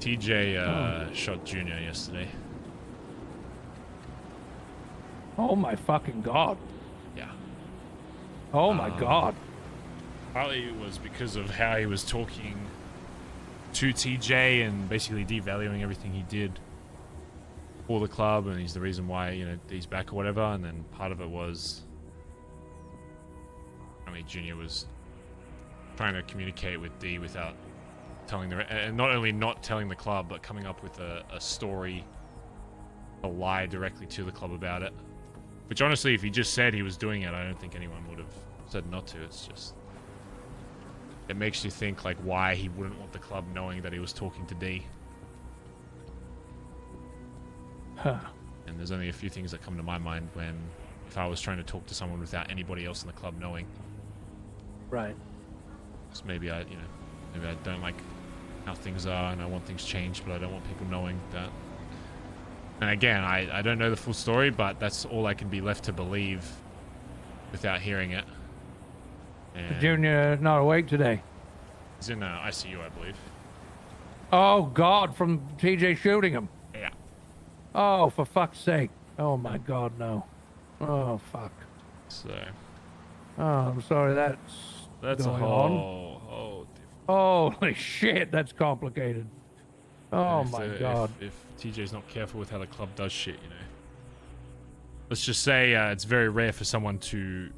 TJ shot Junior yesterday. Oh my fucking god. Yeah. Oh my god. Partly it was because of how he was talking to TJ and basically devaluing everything he did for the club, and he's the reason why, you know, he's back or whatever. And then part of it was, I mean, Junior was trying to communicate with D without telling and not only not telling the club, but coming up with a story, a lie directly to the club about it. Which honestly, if he just said he was doing it, I don't think anyone would have said not to. It's just, it makes you think like why he wouldn't want the club knowing that he was talking to D. Huh. And there's only a few things that come to my mind if I was trying to talk to someone without anybody else in the club knowing. Right. So maybe I don't like how things are and I want things changed, but I don't want people knowing that. And again, I don't know the full story, but that's all I can be left to believe without hearing it. And Junior not awake today. He's in ICU, I believe. Oh god, from TJ shooting him. Yeah. Oh, for fuck's sake. Oh my god, no. Oh fuck. So. Oh, I'm sorry that's a going whole Holy shit, that's complicated. Oh my god. If TJ's not careful with how the club does shit, you know. Let's just say it's very rare for someone to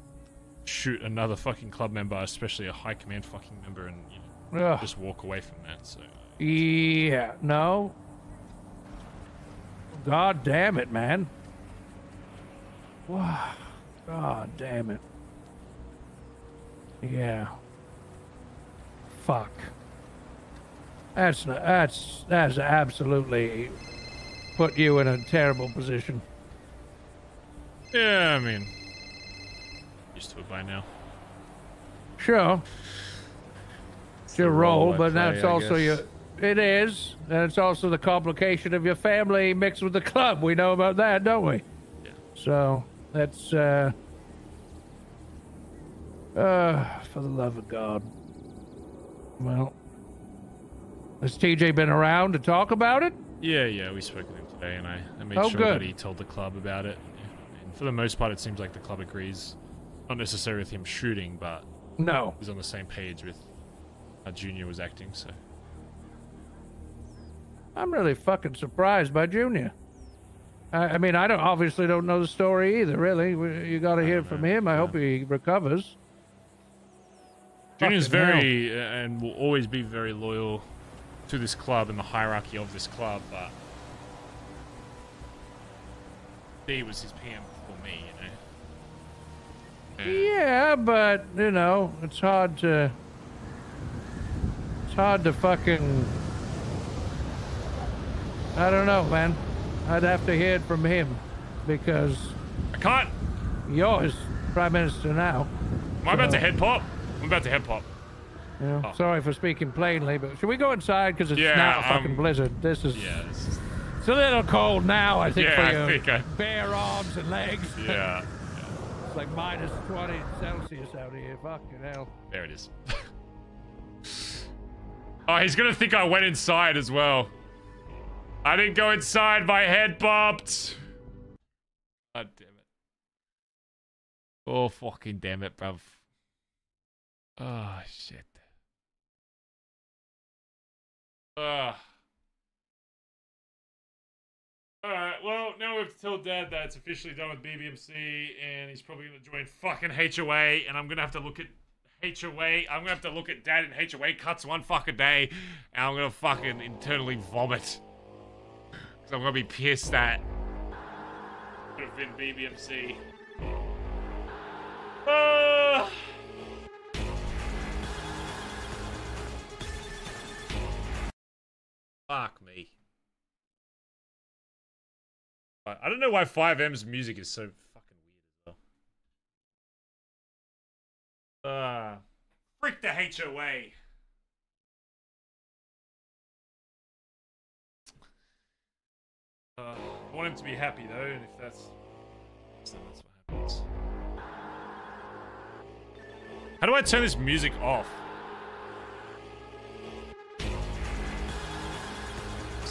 shoot another fucking club member, especially a high command fucking member, and you know, just walk away from that. So. Yeah, no. God damn it, man. Wow. God damn it. Yeah. Fuck. That's absolutely put you in a terrible position. Yeah, I mean, used to it by now. Sure. It's your role, but that's also your... It is, and it's also the complication of your family mixed with the club. We know about that, don't we? Yeah. So, that's, for the love of God. Well, has TJ been around to talk about it? Yeah, we spoke with him today, and I made sure that he told the club about it. And for the most part, it seems like the club agrees. Not necessarily with him shooting, but no, he's on the same page with how Junior was acting, so. I'm really fucking surprised by Junior. I mean, I obviously don't know the story either, really. You got to hear from him. I hope he recovers. Junior's very, and will always be very loyal to this club and the hierarchy of this club, but D was his PM for me, you know. Yeah, but, you know, it's hard to fucking... I don't know, man. I'd have to hear it from him, because... I can't! You're his Prime Minister now. Am I about to head pop? I'm about to head pop. Yeah, Sorry for speaking plainly, but should we go inside? Because it's now a fucking blizzard. This is... Yeah, it's a little cold now, I think, for your I bare arms and legs. Yeah. It's like minus 20 Celsius out here. Fucking hell. There it is. Oh, he's gonna think I went inside as well. I didn't go inside. My head popped. God damn it. Oh, fucking damn it, bruv. Oh, shit. Alright, well, now we have to tell Dad that it's officially done with BBMC, and he's probably going to join fucking HOA, and I'm going to have to look at HOA. I'm going to have to look at Dad in HOA cuts one fucking day, and I'm going to fucking internally vomit. Because I'm going to be pissed that it could have been BBMC. Fuck me. I don't know why 5M's music is so fucking weird as well. Frick the HOA. I want him to be happy though, and if that's what happens. How do I turn this music off?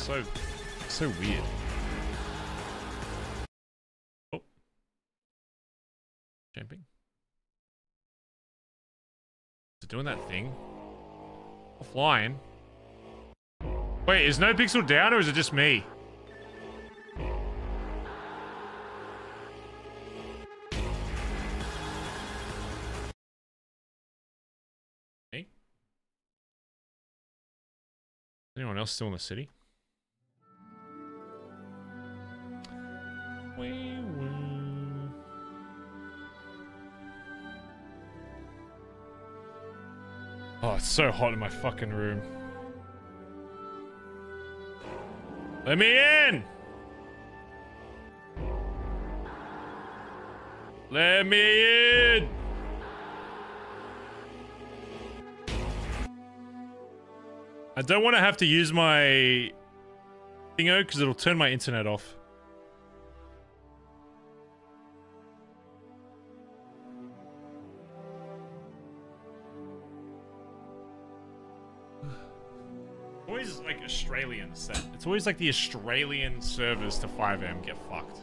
So weird. Oh. Jumping. Is it doing that thing? Offline? Wait, is NoPixel down or is it just me? Hey? Anyone else still in the city? Oh, it's so hot in my fucking room. Let me in! Let me in! I don't want to have to use my thingo because it'll turn my internet off. Always like Australian set. It's always like the Australian servers to 5M get fucked.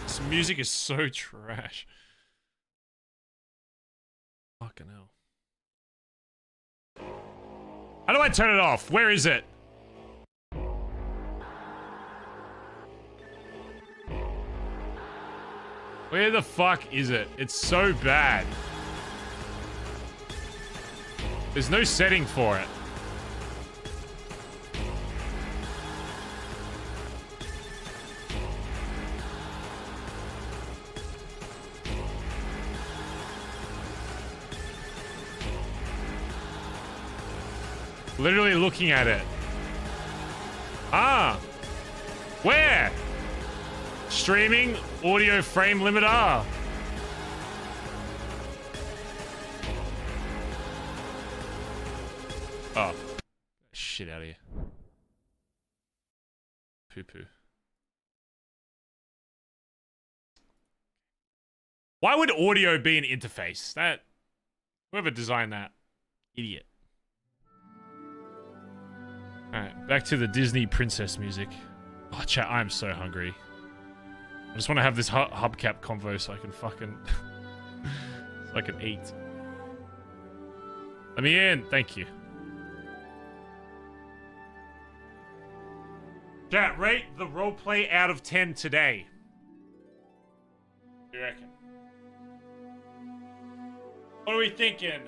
This music is so trash. Fucking hell. How do I turn it off? Where is it? Where the fuck is it? It's so bad. There's no setting for it. Literally looking at it. Ah! Where? Streaming audio frame limiter. Oh. Shit out of here. Poo-poo. Why would audio be an interface? That... Whoever designed that. Idiot. Alright, back to the Disney princess music. Oh, chat, I'm so hungry. I just want to have this hubcap convo so I can fucking... so I can eat. Let me in. Thank you. Chat, rate the roleplay out of 10 today. What do you reckon? What are we thinking?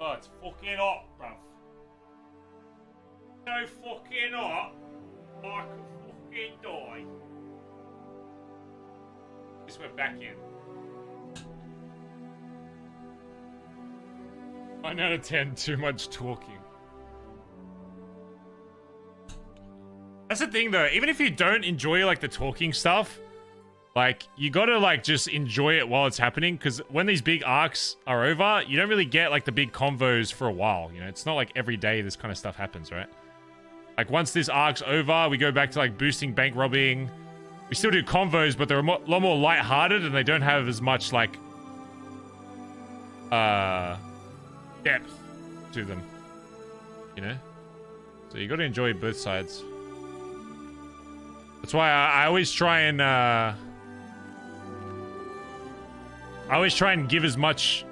Oh, it's fucking hot, bruv. So fucking hot, I could fucking die. Just went back in. 9 out of 10, too much talking. That's the thing though, even if you don't enjoy like the talking stuff, like you gotta like just enjoy it while it's happening, because when these big arcs are over, you don't really get like the big convos for a while, you know? It's not like every day this kind of stuff happens, right? Like once this arc's over, we go back to like boosting, bank robbing. We still do convos, but they're a lot more lighthearted and they don't have as much like depth to them, you know? So you gotta enjoy both sides. That's why I always try and give as much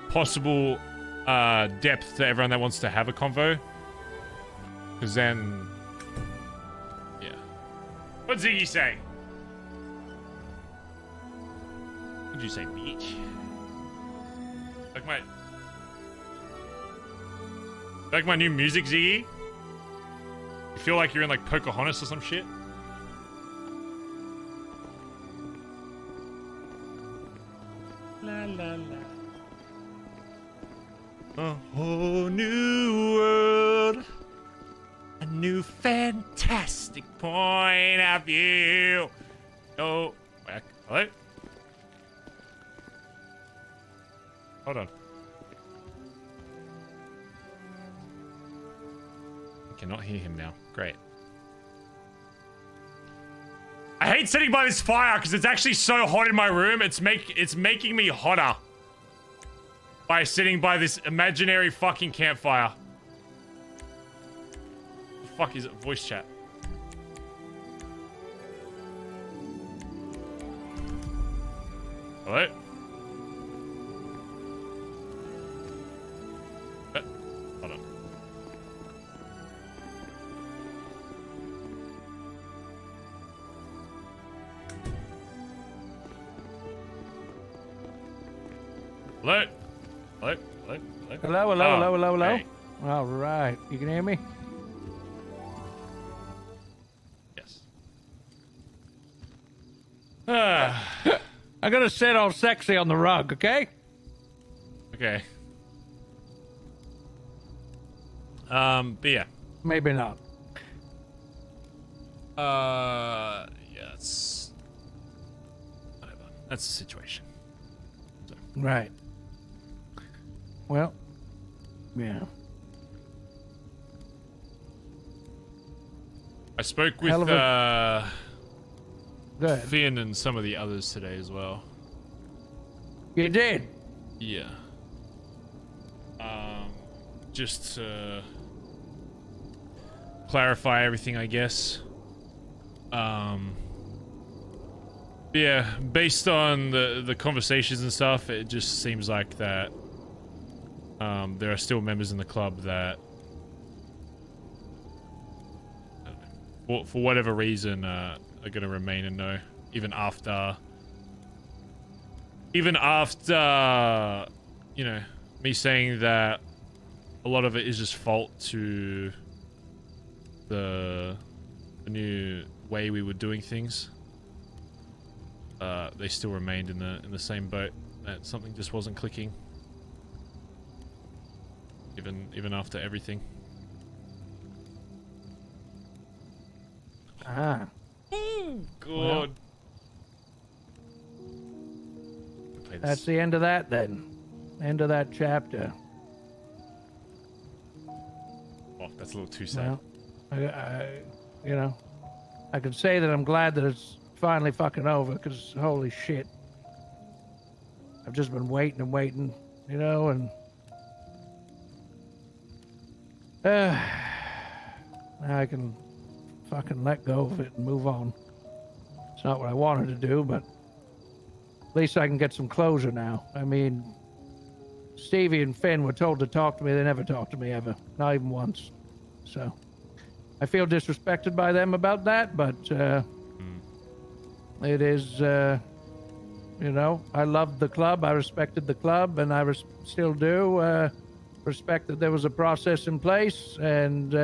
possible depth to everyone that wants to have a convo. Because then... Yeah. What'd Ziggy say? What'd you say, bitch? Like my new music, Ziggy? You feel like you're in like Pocahontas or some shit? La la la. A whole new world. A new fantastic point of view. Oh, wait, hello? Hold on. I cannot hear him now. Great. I hate sitting by this fire because it's actually so hot in my room. It's making me hotter by sitting by this imaginary fucking campfire. The fuck is it? Voice chat. Hello? Hold on. Hello? Hello? Hello? Hello, hello, hello, hello, hello. Hey. All right. You can hear me? Yes. I'm gonna sit all sexy on the rug, okay? Okay. But yeah. Maybe not. Yeah, it's... whatever. That's the situation. So. Right. Well, yeah. I spoke with, Finn and some of the others today as well. You did? Yeah. Just to clarify everything, I guess. Yeah, based on the conversations and stuff, it just seems like that there are still members in the club that, for whatever reason, are going to remain in no, even after, you know, me saying that a lot of it is just fault to the new way we were doing things. They still remained in the same boat. That something just wasn't clicking, even after everything. Ah. God. Well, that's the end of that then. End of that chapter. Oh, that's a little too sad. Well, you know, I can say that I'm glad that it's finally fucking over, because holy shit. I've just been waiting and waiting, you know, and now I can fucking let go of it and move on. It's not what I wanted to do, but at least I can get some closure now. I mean, Stevie and Finn were told to talk to me. They never talked to me ever, not even once. So I feel disrespected by them about that, but it is, you know, I loved the club. I respected the club, and I still do respect that there was a process in place, and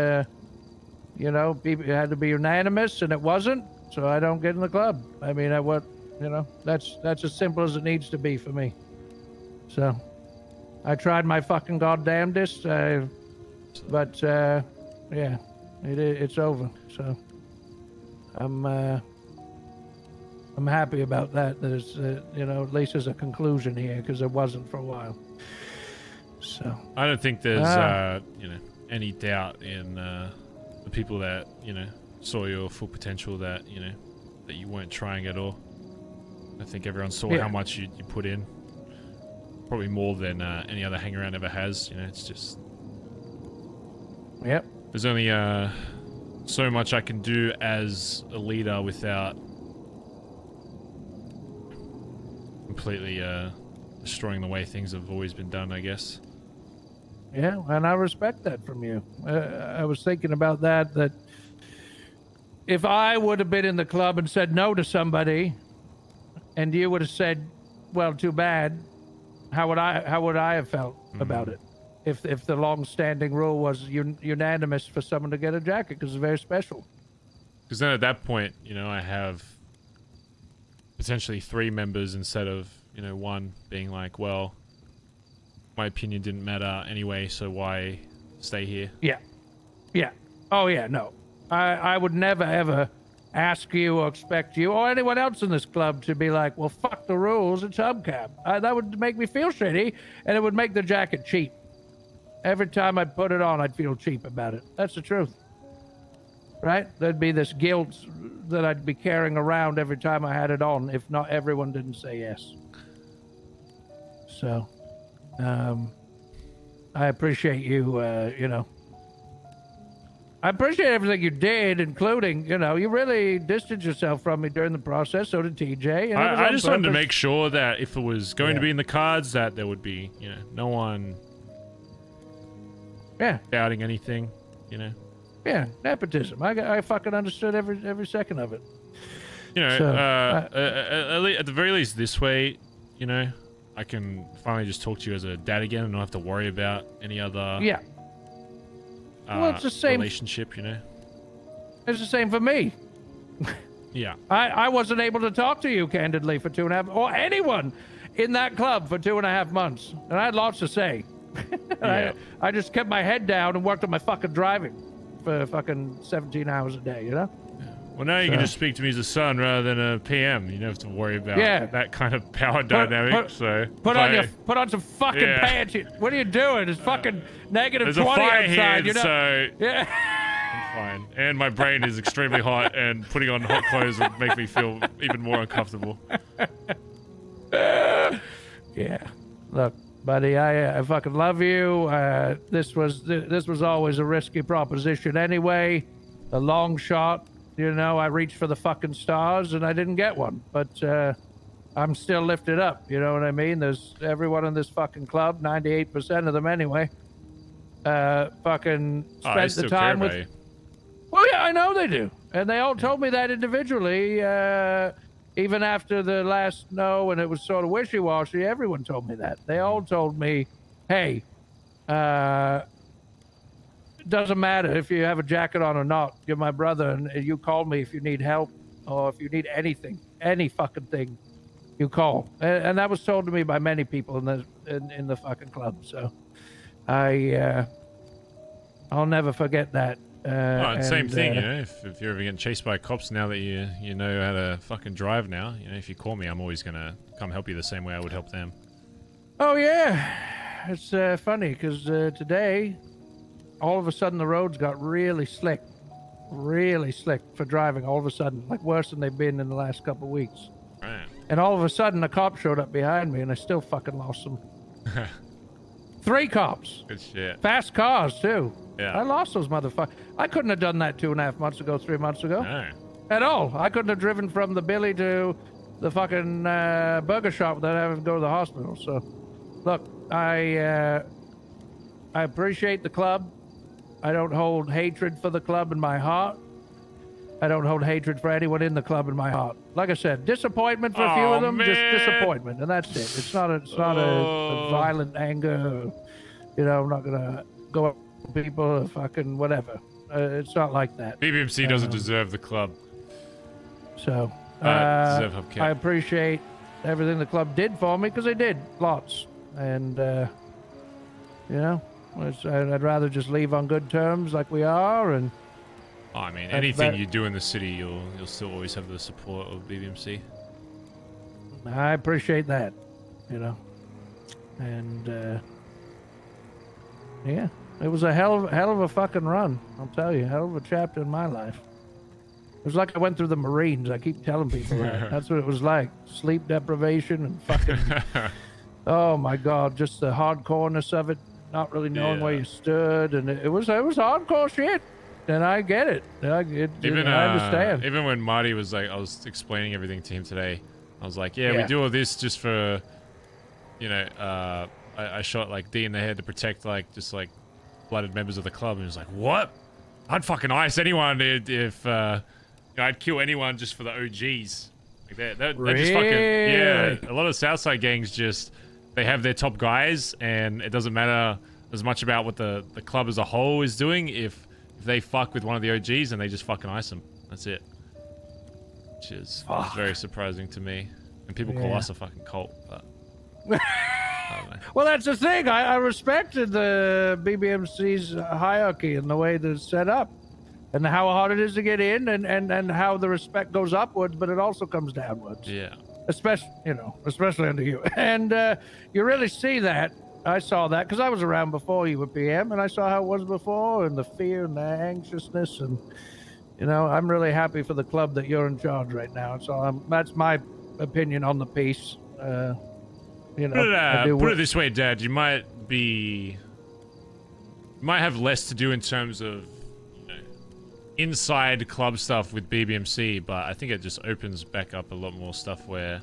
you know, people had to be unanimous, and it wasn't. So I don't get in the club. I mean, you know, that's as simple as it needs to be for me. So I tried my fucking goddamnedest, but yeah, it's over. So I'm happy about that. There's, you know, at least there's a conclusion here, because there wasn't for a while. So I don't think there's, you know, any doubt in the people that, you know, saw your full potential, that, you know, that you weren't trying at all. I think everyone saw how much you put in. Probably more than any other hangaround ever has. You know, it's just... Yep. There's only so much I can do as a leader without completely destroying the way things have always been done, I guess. Yeah, and I respect that from you. I was thinking about that if I would have been in the club and said no to somebody, and you would have said well, too bad. How would I have felt about it if the long-standing rule was unanimous for someone to get a jacket because it's very special? Because then at that point, I have potentially 3 members instead of, 1 being like, well, my opinion didn't matter anyway, so why stay here? Yeah. Yeah. Oh, yeah, no. I would never, ever ask you or expect you or anyone else in this club to be like, well, fuck the rules, it's Hubcap. That would make me feel shitty, and it would make the jacket cheap. Every time I'd put it on, I'd feel cheap about it. That's the truth. Right? There'd be this guilt that I'd be carrying around every time I had it on if not everyone didn't say yes. So, I appreciate you, I appreciate everything you did, including, you really distanced yourself from me during the process. So did TJ. And I just wanted to make sure that if it was going to be in the cards, that there would be, no one doubting anything, Yeah, nepotism. I fucking understood every second of it. At the very least this way, I can finally just talk to you as a dad again and not have to worry about any other well, it's the same relationship, It's the same for me. Yeah. I wasn't able to talk to you candidly for 2.5, or anyone in that club for 2.5 months. And I had lots to say. Yeah. I just kept my head down and worked on my fucking driving for fucking 17 hours a day, Well, now you can just speak to me as a son rather than a PM. You don't have to worry about that kind of power dynamic. Put on some fucking pants. What are you doing? It's fucking negative There's 20 a fire outside. here, so yeah. I'm fine. And my brain is extremely hot, and putting on hot clothes would make me feel even more uncomfortable. Yeah. Look, buddy, I fucking love you. This was always a risky proposition anyway. A long shot. I reached for the fucking stars and I didn't get one, but I'm still lifted up. You know what I mean? There's everyone in this fucking club, 98% of them anyway, fucking spent the time with. You. Well, yeah, I know they do, and they all told me that individually. Even after the last no, and it was sort of wishy-washy, everyone told me that. They all told me, "Hey, it doesn't matter if you have a jacket on or not. You're my brother, and you call me if you need help or if you need anything, any fucking thing, you call." And that was told to me by many people in the fucking club. So I'll never forget that. Same thing, if you're ever getting chased by cops now that you know how to fucking drive now, if you call me, I'm always gonna come help you the same way I would help them. Oh yeah, it's funny because today, all of a sudden the roads got really slick for driving. All of a sudden, like worse than they've been in the last couple of weeks. Right. And all of a sudden, a cop showed up behind me, and I still fucking lost them. 3 cops. Good shit. Fast cars too. Yeah. I lost those motherfuckers. I couldn't have done that 2.5 months ago, 3 months ago. No. At all. I couldn't have driven from the Billy to the fucking burger shop without having to go to the hospital. So, look, I appreciate the club. I don't hold hatred for the club in my heart. I don't hold hatred for anyone in the club in my heart. Like I said, disappointment for a few of them, just disappointment, and that's it. It's not a violent anger. I'm not gonna go up to people or fucking whatever. It's not like that. BBMC doesn't deserve the club. So deserve Hubcap. I appreciate everything the club did for me because they did lots, and I'd rather just leave on good terms like we are. And I mean, anything you do in the city, you'll still always have the support of BBMC. I appreciate that, and yeah, it was a hell of a fucking run. I'll tell you, hell of a chapter in my life. It was like I went through the Marines. I keep telling people that. That's what it was like. Sleep deprivation and fucking. Oh my God, just the hardcoreness of it. Not really knowing where you stood, and it was hardcore shit. And I get it. I understand. Even when Marty was like, I was explaining everything to him today. I was like, we do all this just for, I shot like D in the head to protect just blooded members of the club. And he was like, what? I'd fucking ice anyone if I'd kill anyone just for the OGs. Like they're just fucking, yeah. A lot of Southside gangs just, they have their top guys, and it doesn't matter as much about what the club as a whole is doing. If they fuck with one of the OGs, and they just fucking ice them. That's it. Which is very surprising to me. And people call us a fucking cult, but I don't know. Well, that's the thing. I respected the BBMC's hierarchy and the way that it's set up, and how hard it is to get in, and how the respect goes upwards, but it also comes downwards. Yeah. Especially under you. And you really see that. I saw that because I was around before you were PM, and I saw how it was before, and the fear and the anxiousness, and I'm really happy for the club that you're in charge right now. So that's my opinion on the piece. Put it this way, Dad. You might have less to do in terms of inside club stuff with BBMC, but I think it just opens back up a lot more stuff where,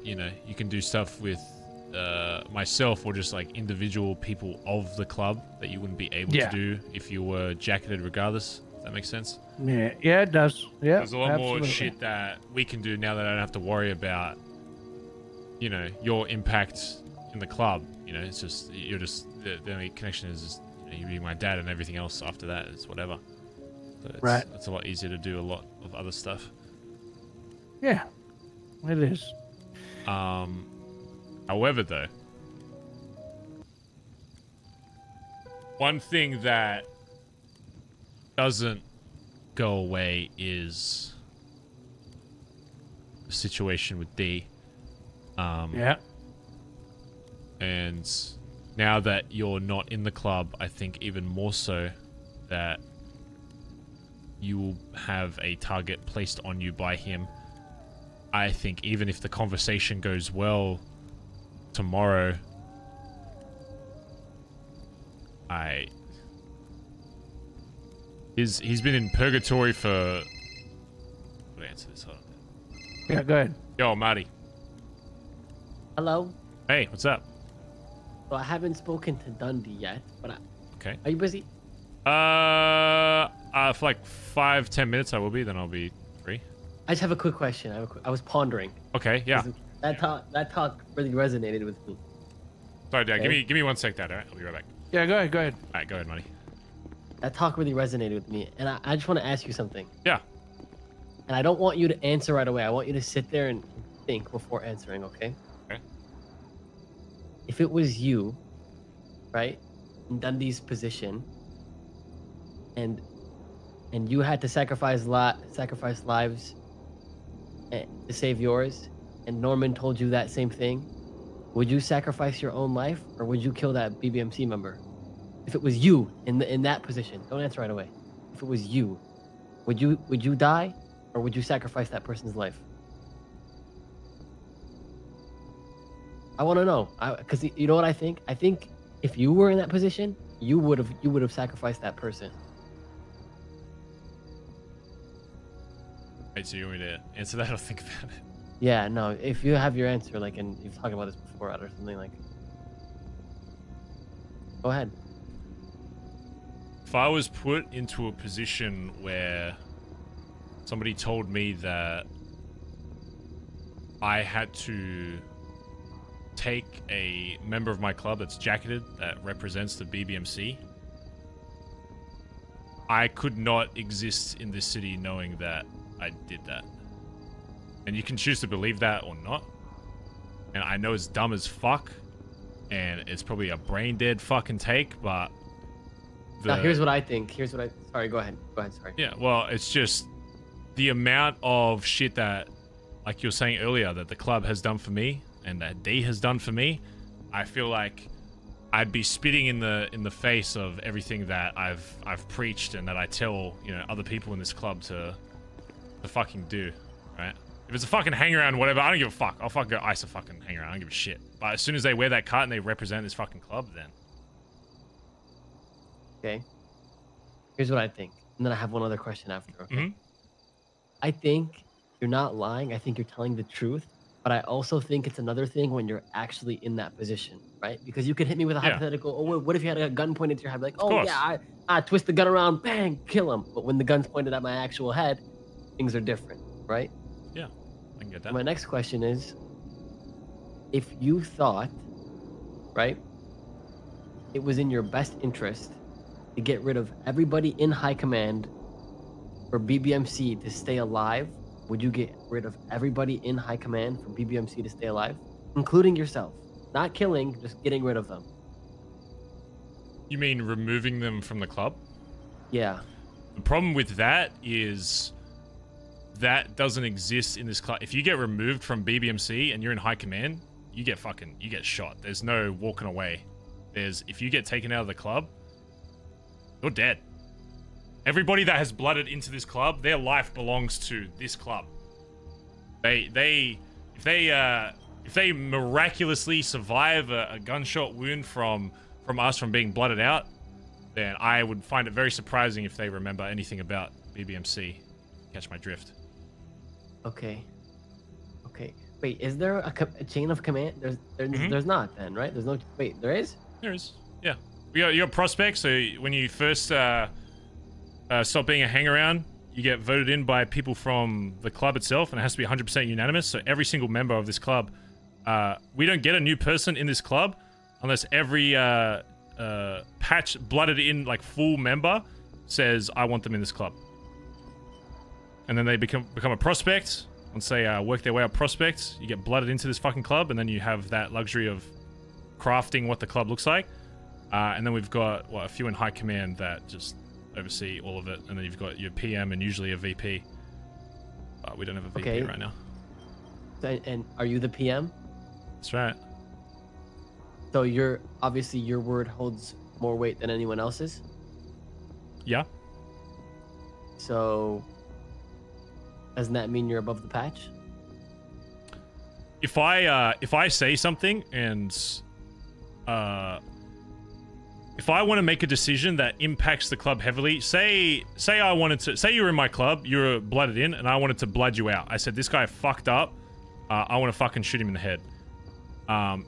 you can do stuff with myself or just like individual people of the club that you wouldn't be able to do if you were jacketed regardless. Does that make sense? Yeah, it does. Yeah, there's a lot more shit that we can do now that I don't have to worry about, your impact in the club. It's just, the only connection is just, you being my dad, and everything else after that is whatever. So it's a lot easier to do a lot of other stuff. Yeah, it is. However, though, one thing that doesn't go away is the situation with D. Yeah. And now that you're not in the club, I think even more so that you will have a target placed on you by him. I think even if the conversation goes well tomorrow, he's been in purgatory for... Let me answer this. Hold on. Yeah, go ahead. Yo, Marty. Hello. Hey, what's up? So I haven't spoken to Dundee yet, but okay. Are you busy? For like 5-10 minutes I will be, then I'll be free. I just have a quick question. I was pondering. Okay, yeah. That talk really resonated with me. Sorry, Dad. Okay. Give me 1 sec, Dad. All right, I'll be right back. Yeah, go ahead. All right, go ahead, Marty. That talk really resonated with me, and I just want to ask you something. Yeah. And I don't want you to answer right away. I want you to sit there and think before answering, okay? Okay. If it was you, right, in Dundee's position, and you had to sacrifice lives to save yours, and Norman told you that same thing, would you sacrifice your own life, or would you kill that BBMC member? If it was you in that position, don't answer right away. If it was you, would you die, or would you sacrifice that person's life? I want to know, because you know what I think? I think if you were in that position, you would have sacrificed that person. Wait, so you want me to answer that or think about it? Yeah, no. If you have your answer, like, and you've talked about this before, or something like. Go ahead. If I was put into a position where somebody told me that I had to take a member of my club that's jacketed, that represents the BBMC, I could not exist in this city knowing that I did that. And you can choose to believe that or not. And I know it's dumb as fuck, and it's probably a brain dead fucking take, but here's what I think. Sorry, go ahead. Sorry. Yeah, well, it's just the amount of shit that, like you were saying earlier, that the club has done for me and that D has done for me. I feel like I'd be spitting in the face of everything that I've preached and that I tell, other people in this club to fucking do, right? If it's a fucking hang around, whatever, I don't give a fuck. I'll fucking go ice a fucking hang around. I don't give a shit. But as soon as they wear that cut and they represent this fucking club, then. Okay. Here's what I think. And then I have one other question after, okay? Mm-hmm. I think you're not lying. I think you're telling the truth. But I also think it's another thing when you're actually in that position, right? Because you could hit me with a hypothetical, oh, what if you had a gun pointed to your head? Like, oh, yeah, I twist the gun around, bang, kill him. But when the gun's pointed at my actual head, things are different, right? Yeah, I can get that. My next question is, if you thought, right, it was in your best interest to get rid of everybody in high command for BBMC to stay alive, would you get rid of everybody in high command for BBMC to stay alive, including yourself? Not killing, just getting rid of them. You mean removing them from the club? Yeah. The problem with that is that doesn't exist in this club. If you get removed from BBMC and you're in high command, you get shot. There's no walking away. If you get taken out of the club, you're dead. Everybody that has blooded into this club, their life belongs to this club. If they miraculously survive a gunshot wound from us from being blooded out, then I would find it very surprising if they remember anything about BBMC. Catch my drift. Okay. Wait, is there a chain of command? There's not then, right? There's no. Wait, there is. There is. Yeah. You got prospects. So when you first stop being a hang-around, you get voted in by people from the club itself, and it has to be 100% unanimous. So every single member of this club, we don't get a new person in this club unless every patch blooded in like full member says I want them in this club, and then they become a prospect. Once they work their way up prospects, you get blooded into this fucking club, and then you have that luxury of crafting what the club looks like. And then we've got a few in high command that just oversee all of it, and then you've got your PM and usually a VP. But we don't have a VP right now. And are you the PM? That's right. So you're obviously your word holds more weight than anyone else's. Yeah. So doesn't that mean you're above the patch? If I say something and if I want to make a decision that impacts the club heavily, say you're in my club, you're blooded in, and I wanted to blood you out. I said, this guy fucked up. I want to fucking shoot him in the head.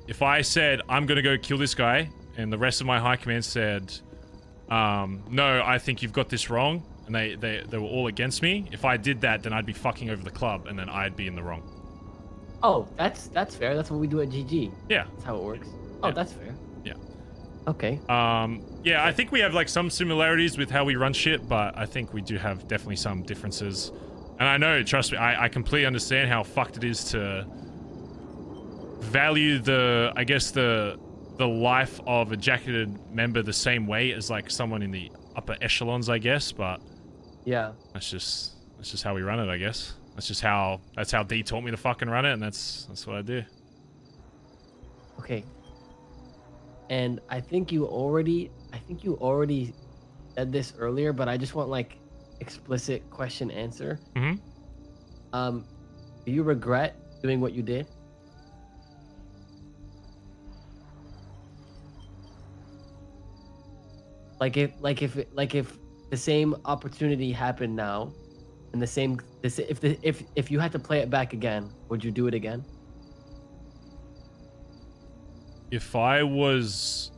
If I said, I'm going to go kill this guy, and the rest of my high command said, no, I think you've got this wrong, and they were all against me, if I did that, then I'd be fucking over the club, and then I'd be in the wrong. Oh, that's fair. That's what we do at GG. Yeah. That's how it works. Oh, that's fair. Yeah. Okay. Yeah, I think we have like some similarities with how we run shit, but I think we do have definitely some differences. And I know, trust me, I completely understand how fucked it is to value the life of a jacketed member the same way as like someone in the upper echelons, I guess, but yeah, that's just how we run it, I guess. That's how D taught me to fucking run it, and that's what I do. Okay. And I think you already said this earlier, but I just want like explicit question answer. Mm-hmm. Do you regret doing what you did? Like if the same opportunity happened now, and if you had to play it back again, would you do it again? If I was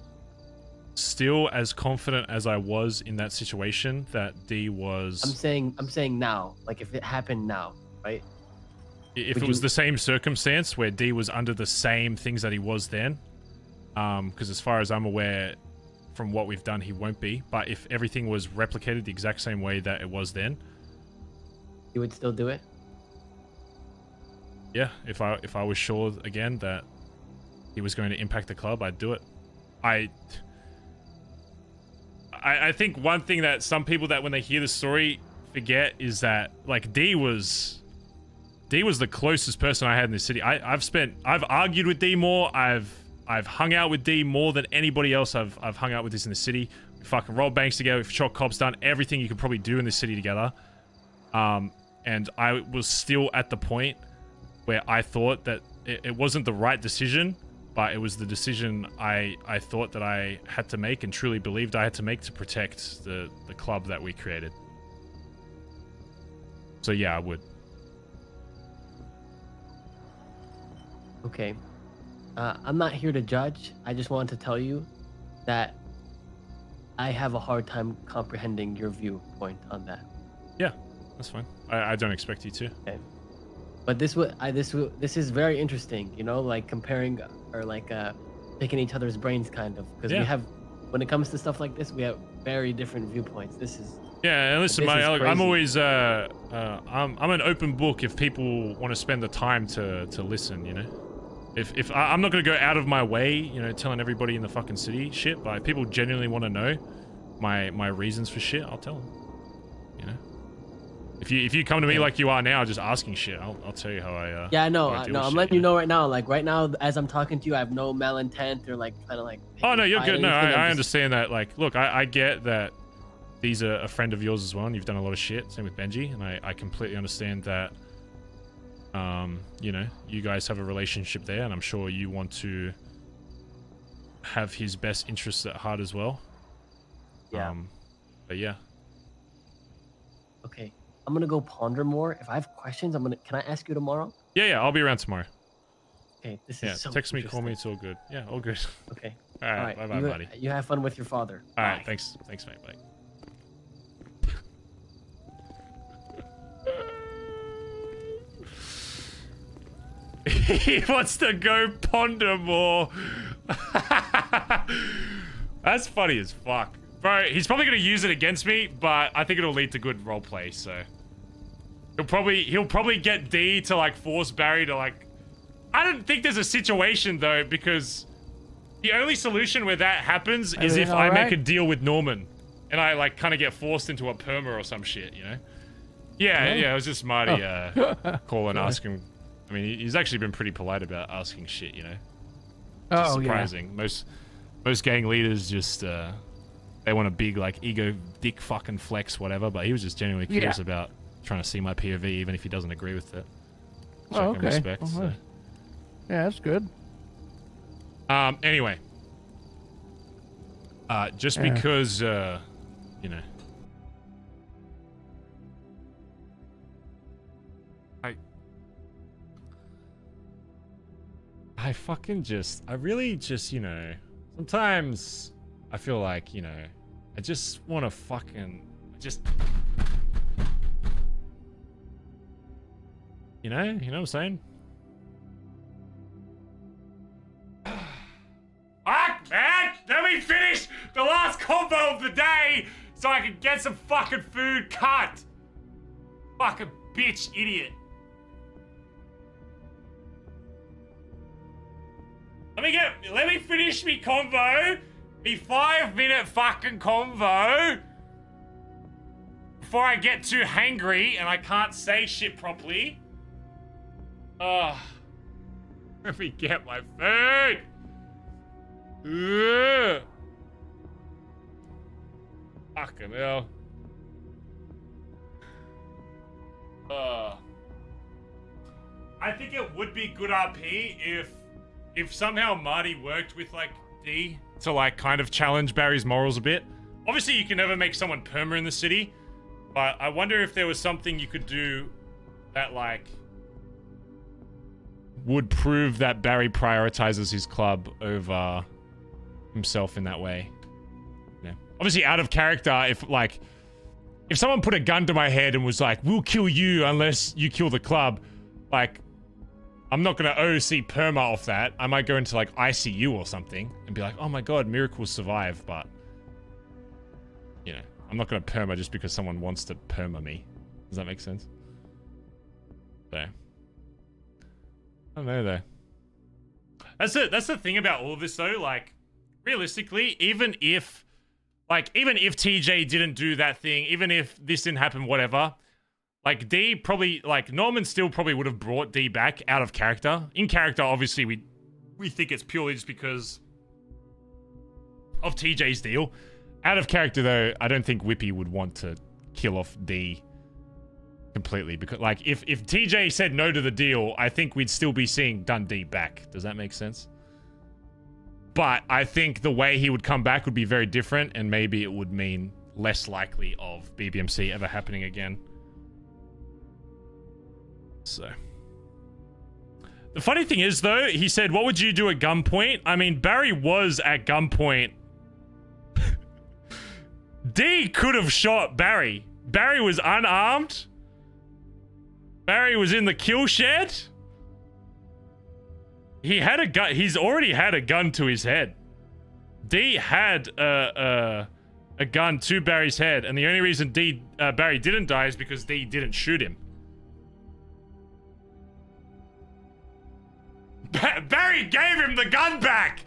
still as confident as I was in that situation that D was... I'm saying now, like if it happened now, right? If it was the same circumstance where D was under the same things that he was then, because as far as I'm aware, from what we've done, he won't be. But if everything was replicated the exact same way that it was then... You would still do it? Yeah, if I was sure again that he was going to impact the club, I'd do it. I think one thing that some people that when they hear the story forget is that like D was the closest person I had in this city. I've argued with D more. I've hung out with D more than anybody else I've hung out with this in the city. We fucking rolled banks together, we've shot cops, done everything you could probably do in this city together. And I was still at the point where I thought that it wasn't the right decision, but it was the decision I thought that I had to make and truly believed I had to make to protect the club that we created. So yeah, I would. Okay. I'm not here to judge. I just wanted to tell you that I have a hard time comprehending your viewpoint on that. Yeah, that's fine. I don't expect you to. Okay. But this is very interesting, you know, like comparing or like picking each other's brains, kind of, because we have, when it comes to stuff like this, we have very different viewpoints. This is and listen, I'm always I'm an open book if people want to spend the time to listen, you know. If I'm not gonna go out of my way, you know, telling everybody in the fucking city shit, but if people genuinely want to know my reasons for shit, I'll tell them, you know. If you come to me like you are now, just asking shit, I'll tell you how I. Yeah, I know. I'm letting you know right now. Like right now, as I'm talking to you, I have no malintent or like kind of like. Oh no, you're good. No, I understand that. Like, look, I get that. These are a friend of yours as well, and you've done a lot of shit. Same with Benji, and I completely understand that. You know, you guys have a relationship there, and I'm sure you want to have his best interests at heart as well. Yeah. But yeah. Okay, I'm gonna go ponder more. If I have questions, can I ask you tomorrow? Yeah, I'll be around tomorrow. Okay, this is so text me, call me, it's all good. Yeah, all good. Okay. All right, bye-bye, buddy. You have fun with your father. All right, thanks, mate. Bye. He wants to go ponder more. That's funny as fuck. Bro, he's probably going to use it against me, but I think it'll lead to good roleplay, so... He'll probably get D to, like, force Barry to, like... I don't think there's a situation, though, because... The only solution where that happens is if I make a deal with Norman. And I, like, kind of get forced into a perma or some shit, you know? Yeah, it was just Marty, Collin asking... I mean, he's actually been pretty polite about asking shit, you know? It's surprising. Yeah. Most gang leaders just, they want a big, like, ego, dick fucking flex, whatever, but he was just genuinely curious about trying to see my POV, even if he doesn't agree with it. Which I can respect, so. Yeah, that's good. Anyway. Just because, you know. I really just, you know, sometimes I feel like, you know, I just want to fucking, you know what I'm saying? Fuck, man! Let me finish the last combo of the day so I can get some fucking food cut. Fucking bitch, idiot. Let me finish me convo, me 5-minute fucking convo, before I get too hangry and I can't say shit properly. Let me get my food. Ugh. Fucking hell. I think it would be good RP if somehow Marty worked with, like, D to, like, kind of challenge Barry's morals a bit. Obviously, you can never make someone perma in the city, but I wonder if there was something you could do that, like, would prove that Barry prioritizes his club over himself in that way. Yeah. Obviously, out of character, if someone put a gun to my head and was like, we'll kill you unless you kill the club, like... I'm not going to OC perma off that. I might go into, like, ICU or something and be like, oh my god, miracles survive, but... You know, I'm not going to perma just because someone wants to perma me. Does that make sense? So... I don't know, though. That's the thing about all of this, though. Like, realistically, even if TJ didn't do that thing, even if this didn't happen, whatever... Like, D probably, like, Norman still probably would have brought D back out of character. In character, obviously, we think it's purely just because of TJ's deal. Out of character, though, I don't think Whippy would want to kill off D completely. Because, like, if TJ said no to the deal, I think we'd still be seeing Dundee back. Does that make sense? But I think the way he would come back would be very different, and maybe it would mean less likely of BBMC ever happening again. So, the funny thing is, though, he said, what would you do at gunpoint? I mean, Barry was at gunpoint. D could have shot Barry. Barry was unarmed. Barry was in the kill shed. He had a gun. He's already had a gun to his head. D had a gun to Barry's head, and the only reason Barry didn't die is because D didn't shoot him. Barry gave him the gun back.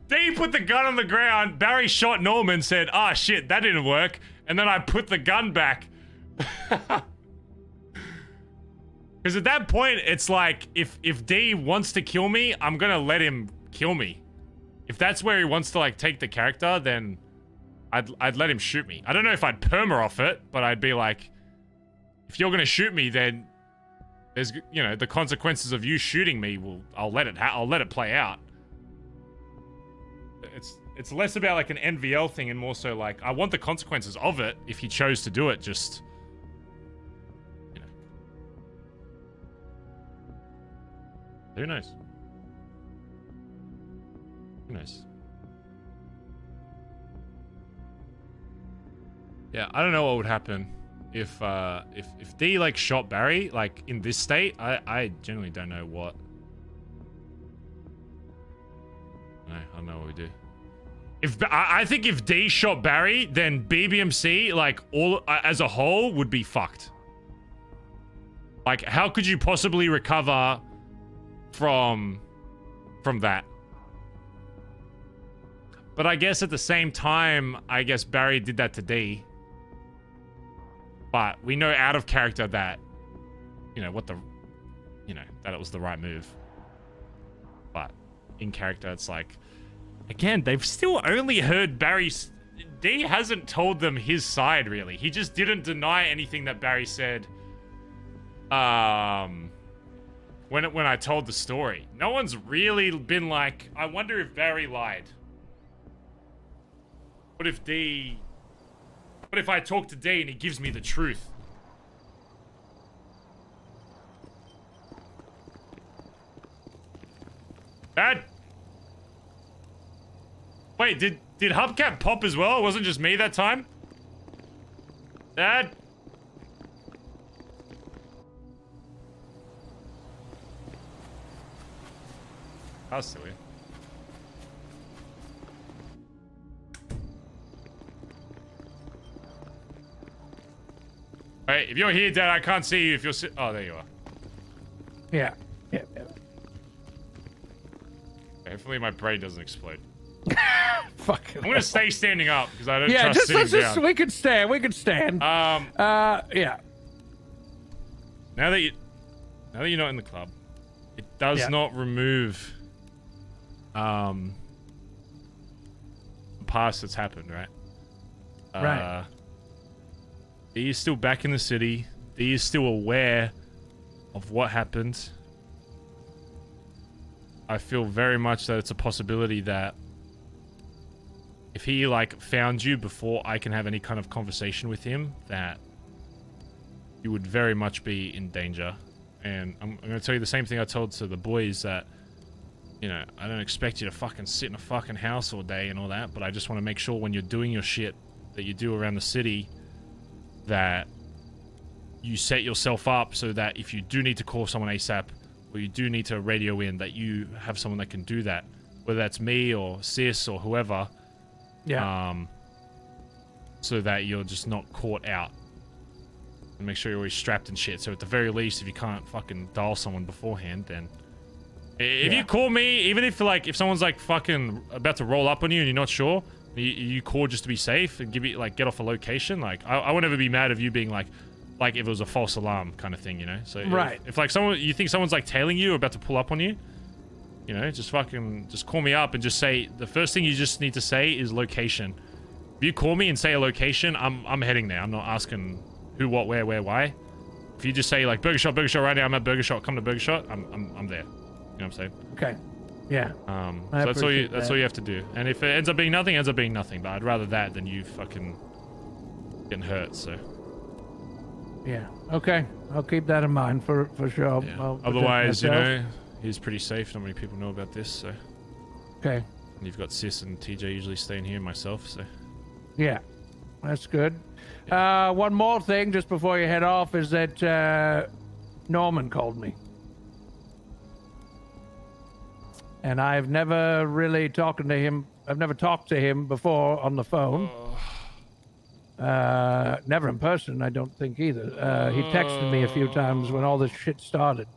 D put the gun on the ground. Barry shot Norman, said, "Ah, shit, that didn't work," and then I put the gun back. Because at that point, it's like, if D wants to kill me, I'm gonna let him kill me. If that's where he wants to, like, take the character, then I'd let him shoot me. I don't know if I'd perma off it, but I'd be like, if you're gonna shoot me, then there's, you know, the consequences of you shooting me I'll let it play out. It's less about like an NVL thing and more so like, I want the consequences of it. If he chose to do it, just, you know. Who knows? Who knows? Yeah, I don't know what would happen if D like shot Barry like in this state. I genuinely don't know what. No, I don't know what we do. I think if D shot Barry, then BBMC like all as a whole would be fucked. Like, how could you possibly recover from that? But I guess at the same time, I guess Barry did that to D. But we know out of character that, you know, that it was the right move. But in character, it's like, again, they've still only heard Barry's... D hasn't told them his side, really. He just didn't deny anything that Barry said when I told the story. No one's really been like, I wonder if Barry lied. What if I talk to D and he gives me the truth? Dad? Wait, did Hubcap pop as well? It wasn't just me that time? Dad? That's silly. Alright, if you're here, Dad, I can't see you if you're oh, there you are. Yeah. Hopefully my brain doesn't explode. Fuck. I'm gonna stay standing up because I don't yeah, trust sitting down. we could stand. We could stand. Yeah. Now that you're not in the club, it does not remove the past that's happened, right? Right. D is still back in the city. D is still aware of what happened. I feel very much that it's a possibility that if he, like, found you before I can have any kind of conversation with him, that you would very much be in danger. And I'm going to tell you the same thing I told to the boys, that, you know, I don't expect you to fucking sit in a fucking house all day and all that, but I just want to make sure when you're doing your shit that you do around the city, that you set yourself up so that if you do need to call someone ASAP, or you do need to radio in, that you have someone that can do that. Whether that's me or Sis or whoever. Yeah. So that you're just not caught out. And make sure you're always strapped and shit. So at the very least, if you can't fucking dial someone beforehand, then... If you call me, even if, like, if someone's, like, fucking about to roll up on you and you're not sure, you call just to be safe and give you, like, get off a location, like, I would never be mad of you being, like if it was a false alarm kind of thing, you know? So right. If like you think someone's like tailing you or about to pull up on you, you know, just call me up and just say, the first thing you just need to say is location. If you call me and say a location, I'm heading there. I'm not asking who, what, where, why. If you just say like Burger Shot right now, I'm at Burger Shot, come to Burger Shot, I'm there. You know what I'm saying? Okay. Yeah. So that's all you have to do. And if it ends up being nothing, it ends up being nothing. But I'd rather that than you fucking getting hurt, so. Yeah. Okay. I'll keep that in mind for sure. Yeah. Otherwise, you know, he's pretty safe. Not many people know about this, so. Okay. And you've got Sis and TJ usually staying here, myself, so. Yeah. That's good. One more thing just before you head off is that Norman called me. And I've never really talked to him. I've never talked to him before on the phone. Never in person, I don't think either. He texted me a few times when all this shit started.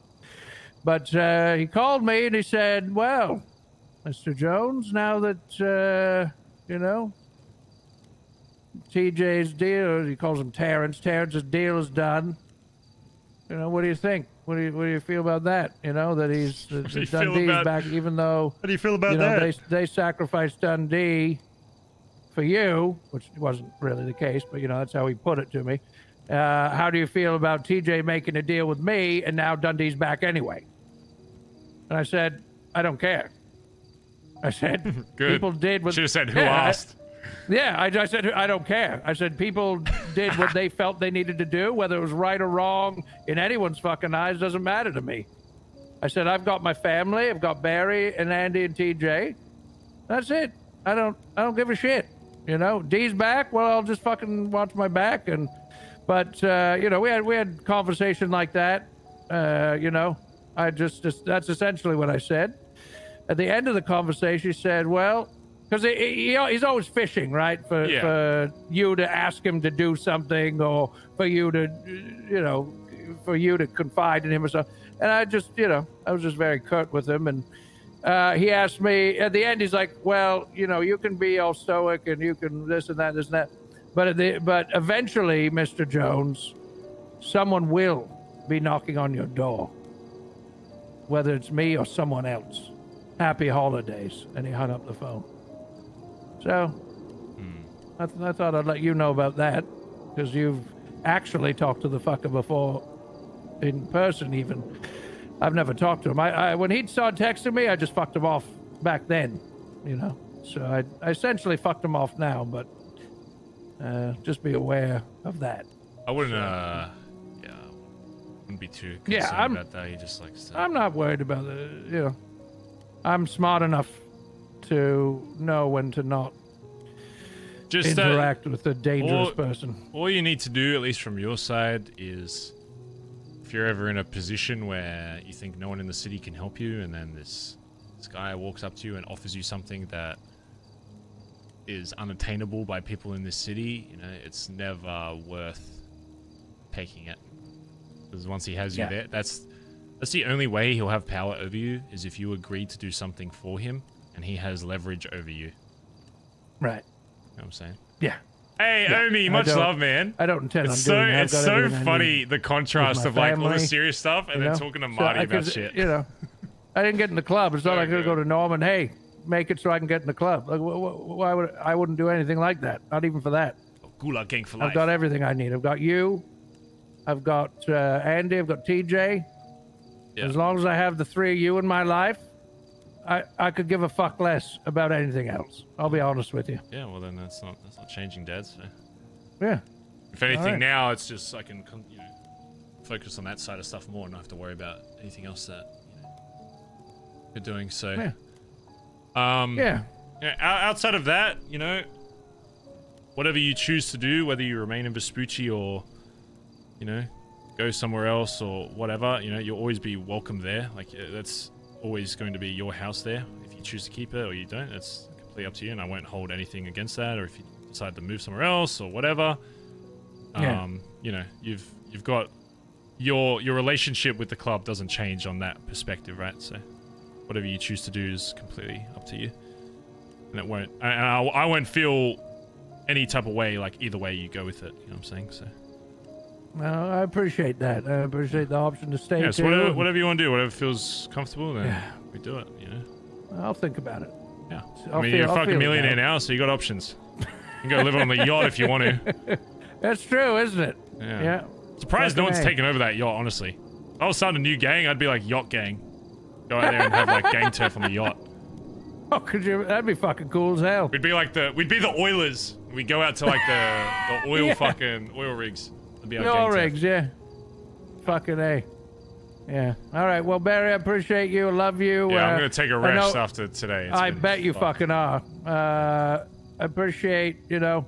But he called me and he said, well, Mr. Jones, now that, you know, TJ's deal, he calls him Terrence's deal is done. You know, what do you think? What do you feel about that? You know, that he's Dundee's back, even though. How do you feel about that? They sacrificed Dundee for you, which wasn't really the case, but you know that's how he put it to me. How do you feel about TJ making a deal with me and now Dundee's back anyway? And I said, I don't care. I said, people did what. Should have said who asked. I said, I don't care. I said, people did what they felt they needed to do, whether it was right or wrong in anyone's fucking eyes, doesn't matter to me. I said, I've got my family. I've got Barry and Andi and TJ. That's it. I don't give a shit. You know, D's back. Well, I'll just fucking watch my back. But you know, we had conversation like that. You know, that's essentially what I said. At the end of the conversation, he said, well, because he's always fishing, right? For you to ask him to do something, or for you to, you know, for you to confide in him or something. And I just, you know, I was just very curt with him. And he asked me at the end, he's like, well, you know, you can be all stoic and you can this and that. But eventually, Mr. Jones, someone will be knocking on your door, whether it's me or someone else. Happy holidays. And he hung up the phone. So, I thought I'd let you know about that, because you've actually talked to the fucker before, in person even. I've never talked to him. When he'd started texting me, I just fucked him off back then, you know. So I essentially fucked him off now, but just be aware of that. I wouldn't, wouldn't be too concerned about that. He just likes to... I'm not worried about it, you know. I'm smart enough to know when to not just interact with a dangerous person. All you need to do, at least from your side, is if you're ever in a position where you think no one in the city can help you, and then this guy walks up to you and offers you something that is unattainable by people in this city, you know, it's never worth taking it. Because once he has you there, that's the only way he'll have power over you, is if you agree to do something for him and he has leverage over you. Right. You know what I'm saying? Yeah. Hey, Omi, much love, man. I don't intend on doing that. It's so funny, the contrast of like all the serious stuff and then talking to Marty about shit. You know, I didn't get in the club. It's not like I could go to Norman, hey, make it so I can get in the club. Like, why would I wouldn't do anything like that. Not even for that. Gulag gang for life. I've got everything I need. I've got you. I've got Andi. I've got TJ. Yeah. As long as I have the three of you in my life, I could give a fuck less about anything else. I'll be honest with you. Yeah, well then that's not changing, Dad. So. Yeah. If anything, now it's just I can focus on that side of stuff more and not have to worry about anything else that you're doing. So. Yeah. Outside of that, you know, whatever you choose to do, whether you remain in Vespucci or, you know, go somewhere else or whatever, you know, you'll always be welcome there. Like, that's always going to be your house there. If you choose to keep it or you don't, it's completely up to you, and I won't hold anything against that. Or if you decide to move somewhere else or whatever, you know, you've got your relationship with the club doesn't change on that perspective, right? So whatever you choose to do is completely up to you, and it won't. And I won't feel any type of way like either way you go with it. You know what I'm saying? So. Well, I appreciate that. I appreciate the option to stay. Yes, whatever you want to do, whatever feels comfortable, then we do it. You know. I'll think about it. Yeah. I mean, you're a fucking millionaire now, so you got options. You can go live on the yacht if you want to. That's true, isn't it? Yeah. Surprised no one's taken over that yacht. Honestly, if I was starting a new gang, I'd be like yacht gang. Go out there and have like gang turf on the yacht. Oh, could you? That'd be fucking cool as hell. We'd be the Oilers. We'd go out to like the oil fucking oil rigs. Oil rigs, yeah. Fucking A. Yeah. All right. Well, Barry, I appreciate you. I love you. Yeah, I'm gonna take a rest after today. I bet you fucking are. I appreciate, you know,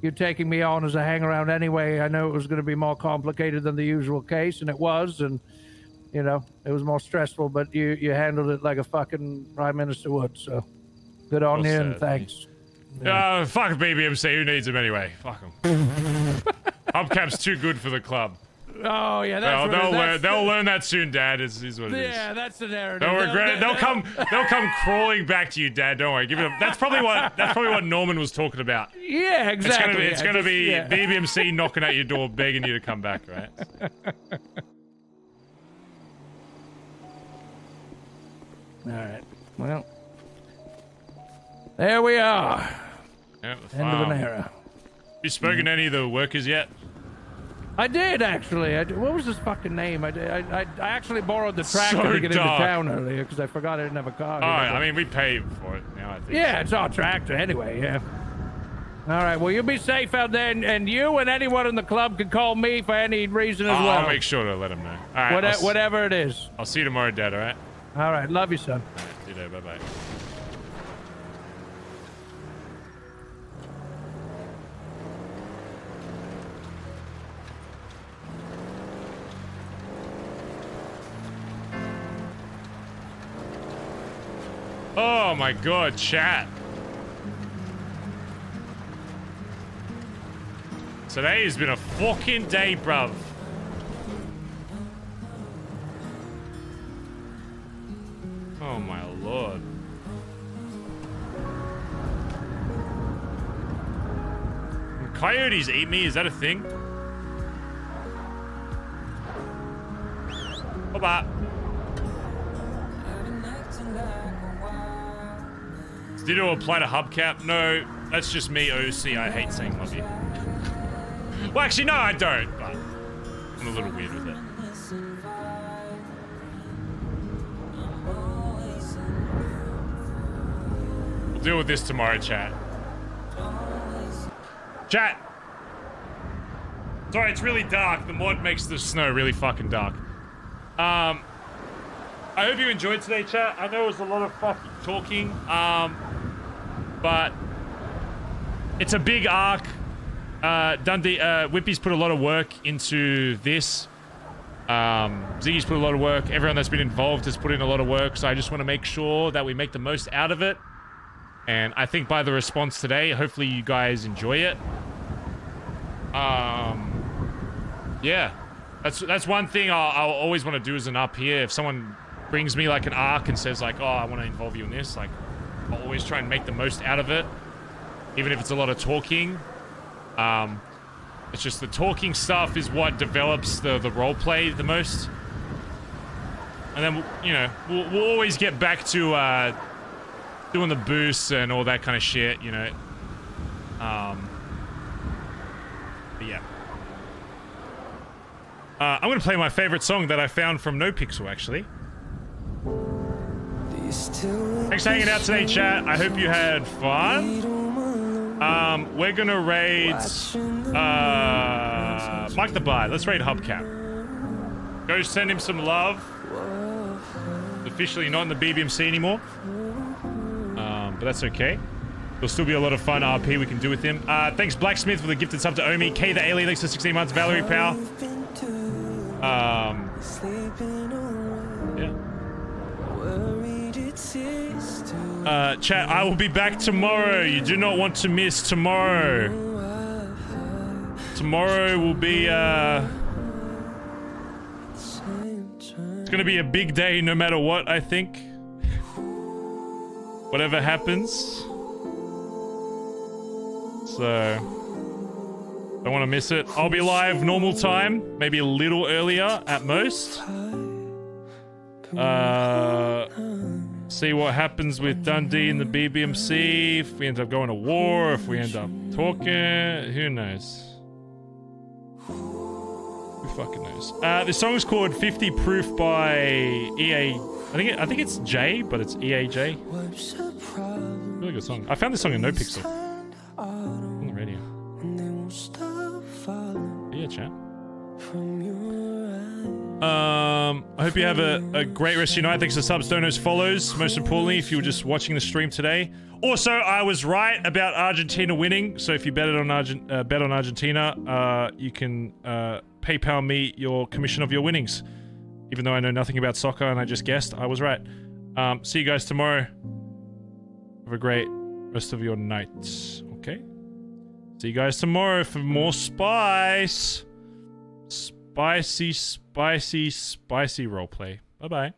you taking me on as a hang around anyway. I know it was going to be more complicated than the usual case, and it was, and you know, it was more stressful, but you handled it like a fucking Prime Minister would, so good on you, and thanks. Fuck BBMC, who needs him anyway? Fuck him. Hubcap's too good for the club. Oh yeah, that's they'll learn that soon, Dad. Is what it is. Yeah, that's the narrative. They'll regret it. They'll come crawling back to you, Dad. Don't worry. Give it. That's probably what Norman was talking about. Yeah, exactly. It's gonna be BBMC knocking at your door, begging you to come back, right? All right. Well, there we are. Yeah, End of an era. You spoken to any of the workers yet? I did actually. What was his fucking name? I actually borrowed the tractor So to get dark. into town earlier because I forgot I didn't have a car. Oh, I mean, we pay for it now, I think. Yeah, it's our tractor anyway, yeah. All right, well, you be safe out there, and you and anyone in the club can call me for any reason as well. I'll make sure to let him know. All right, whatever it is. I'll see you tomorrow, Dad, all right? All right, love you, son. All right, see you later, bye-bye. Oh my god, chat. Today has been a fucking day, bruv. Oh my lord. Coyotes eat me? Is that a thing? Bye-bye. Did it apply to Hubcap? No, that's just me, OC. I hate saying love you. Well, actually, no, I don't, but I'm a little weird with it. We'll deal with this tomorrow, chat. Chat! Sorry, it's really dark. The mod makes the snow really fucking dark. I hope you enjoyed today, chat. I know it was a lot of fucking talking, but it's a big arc. Dundee, Whippy's put a lot of work into this. Ziggy's put a lot of work. Everyone that's been involved has put in a lot of work, so I just want to make sure that we make the most out of it. And I think by the response today, hopefully you guys enjoy it. Yeah. That's one thing I'll always want to do as an up here. If someone brings me like an arc and says like, oh, I want to involve you in this, like, I'll always try and make the most out of it, even if it's a lot of talking. It's just the talking stuff is what develops the roleplay the most. And then, you know, we'll always get back to doing the boosts and all that kind of shit, you know. But yeah. I'm gonna play my favorite song that I found from NoPixel, actually. Thanks for hanging out today, chat. I hope you had fun. We're gonna raid Mike the Bard. Let's raid Hubcap. Go send him some love. Officially not in the BBMC anymore. But that's okay. There'll still be a lot of fun RP we can do with him. Thanks Blacksmith for the gifted sub to Omi. K the Ellie, thanks for 16 months. Valerie Powell. Yeah. Chat, I will be back tomorrow. You do not want to miss tomorrow. Tomorrow will be, it's gonna be a big day no matter what, I think. Whatever happens. So, don't want to miss it. I'll be live normal time, maybe a little earlier at most. See what happens with Dundee and the BBMC. If we end up going to war, if we end up talking, who knows? Who fucking knows? This song is called 50 Proof by EA. I think it's J, but it's EAJ. Really good song. I found this song in NoPixel on the radio. Yeah, chat. I hope you have a great rest of your night. Thanks for subs, donos, follows. Most importantly, if you were just watching the stream today. Also, I was right about Argentina winning. So if you bet on Argentina, you can PayPal me your commission of your winnings. Even though I know nothing about soccer and I just guessed, I was right. See you guys tomorrow. Have a great rest of your night. Okay? See you guys tomorrow for more spice. Spicy roleplay. Bye-bye.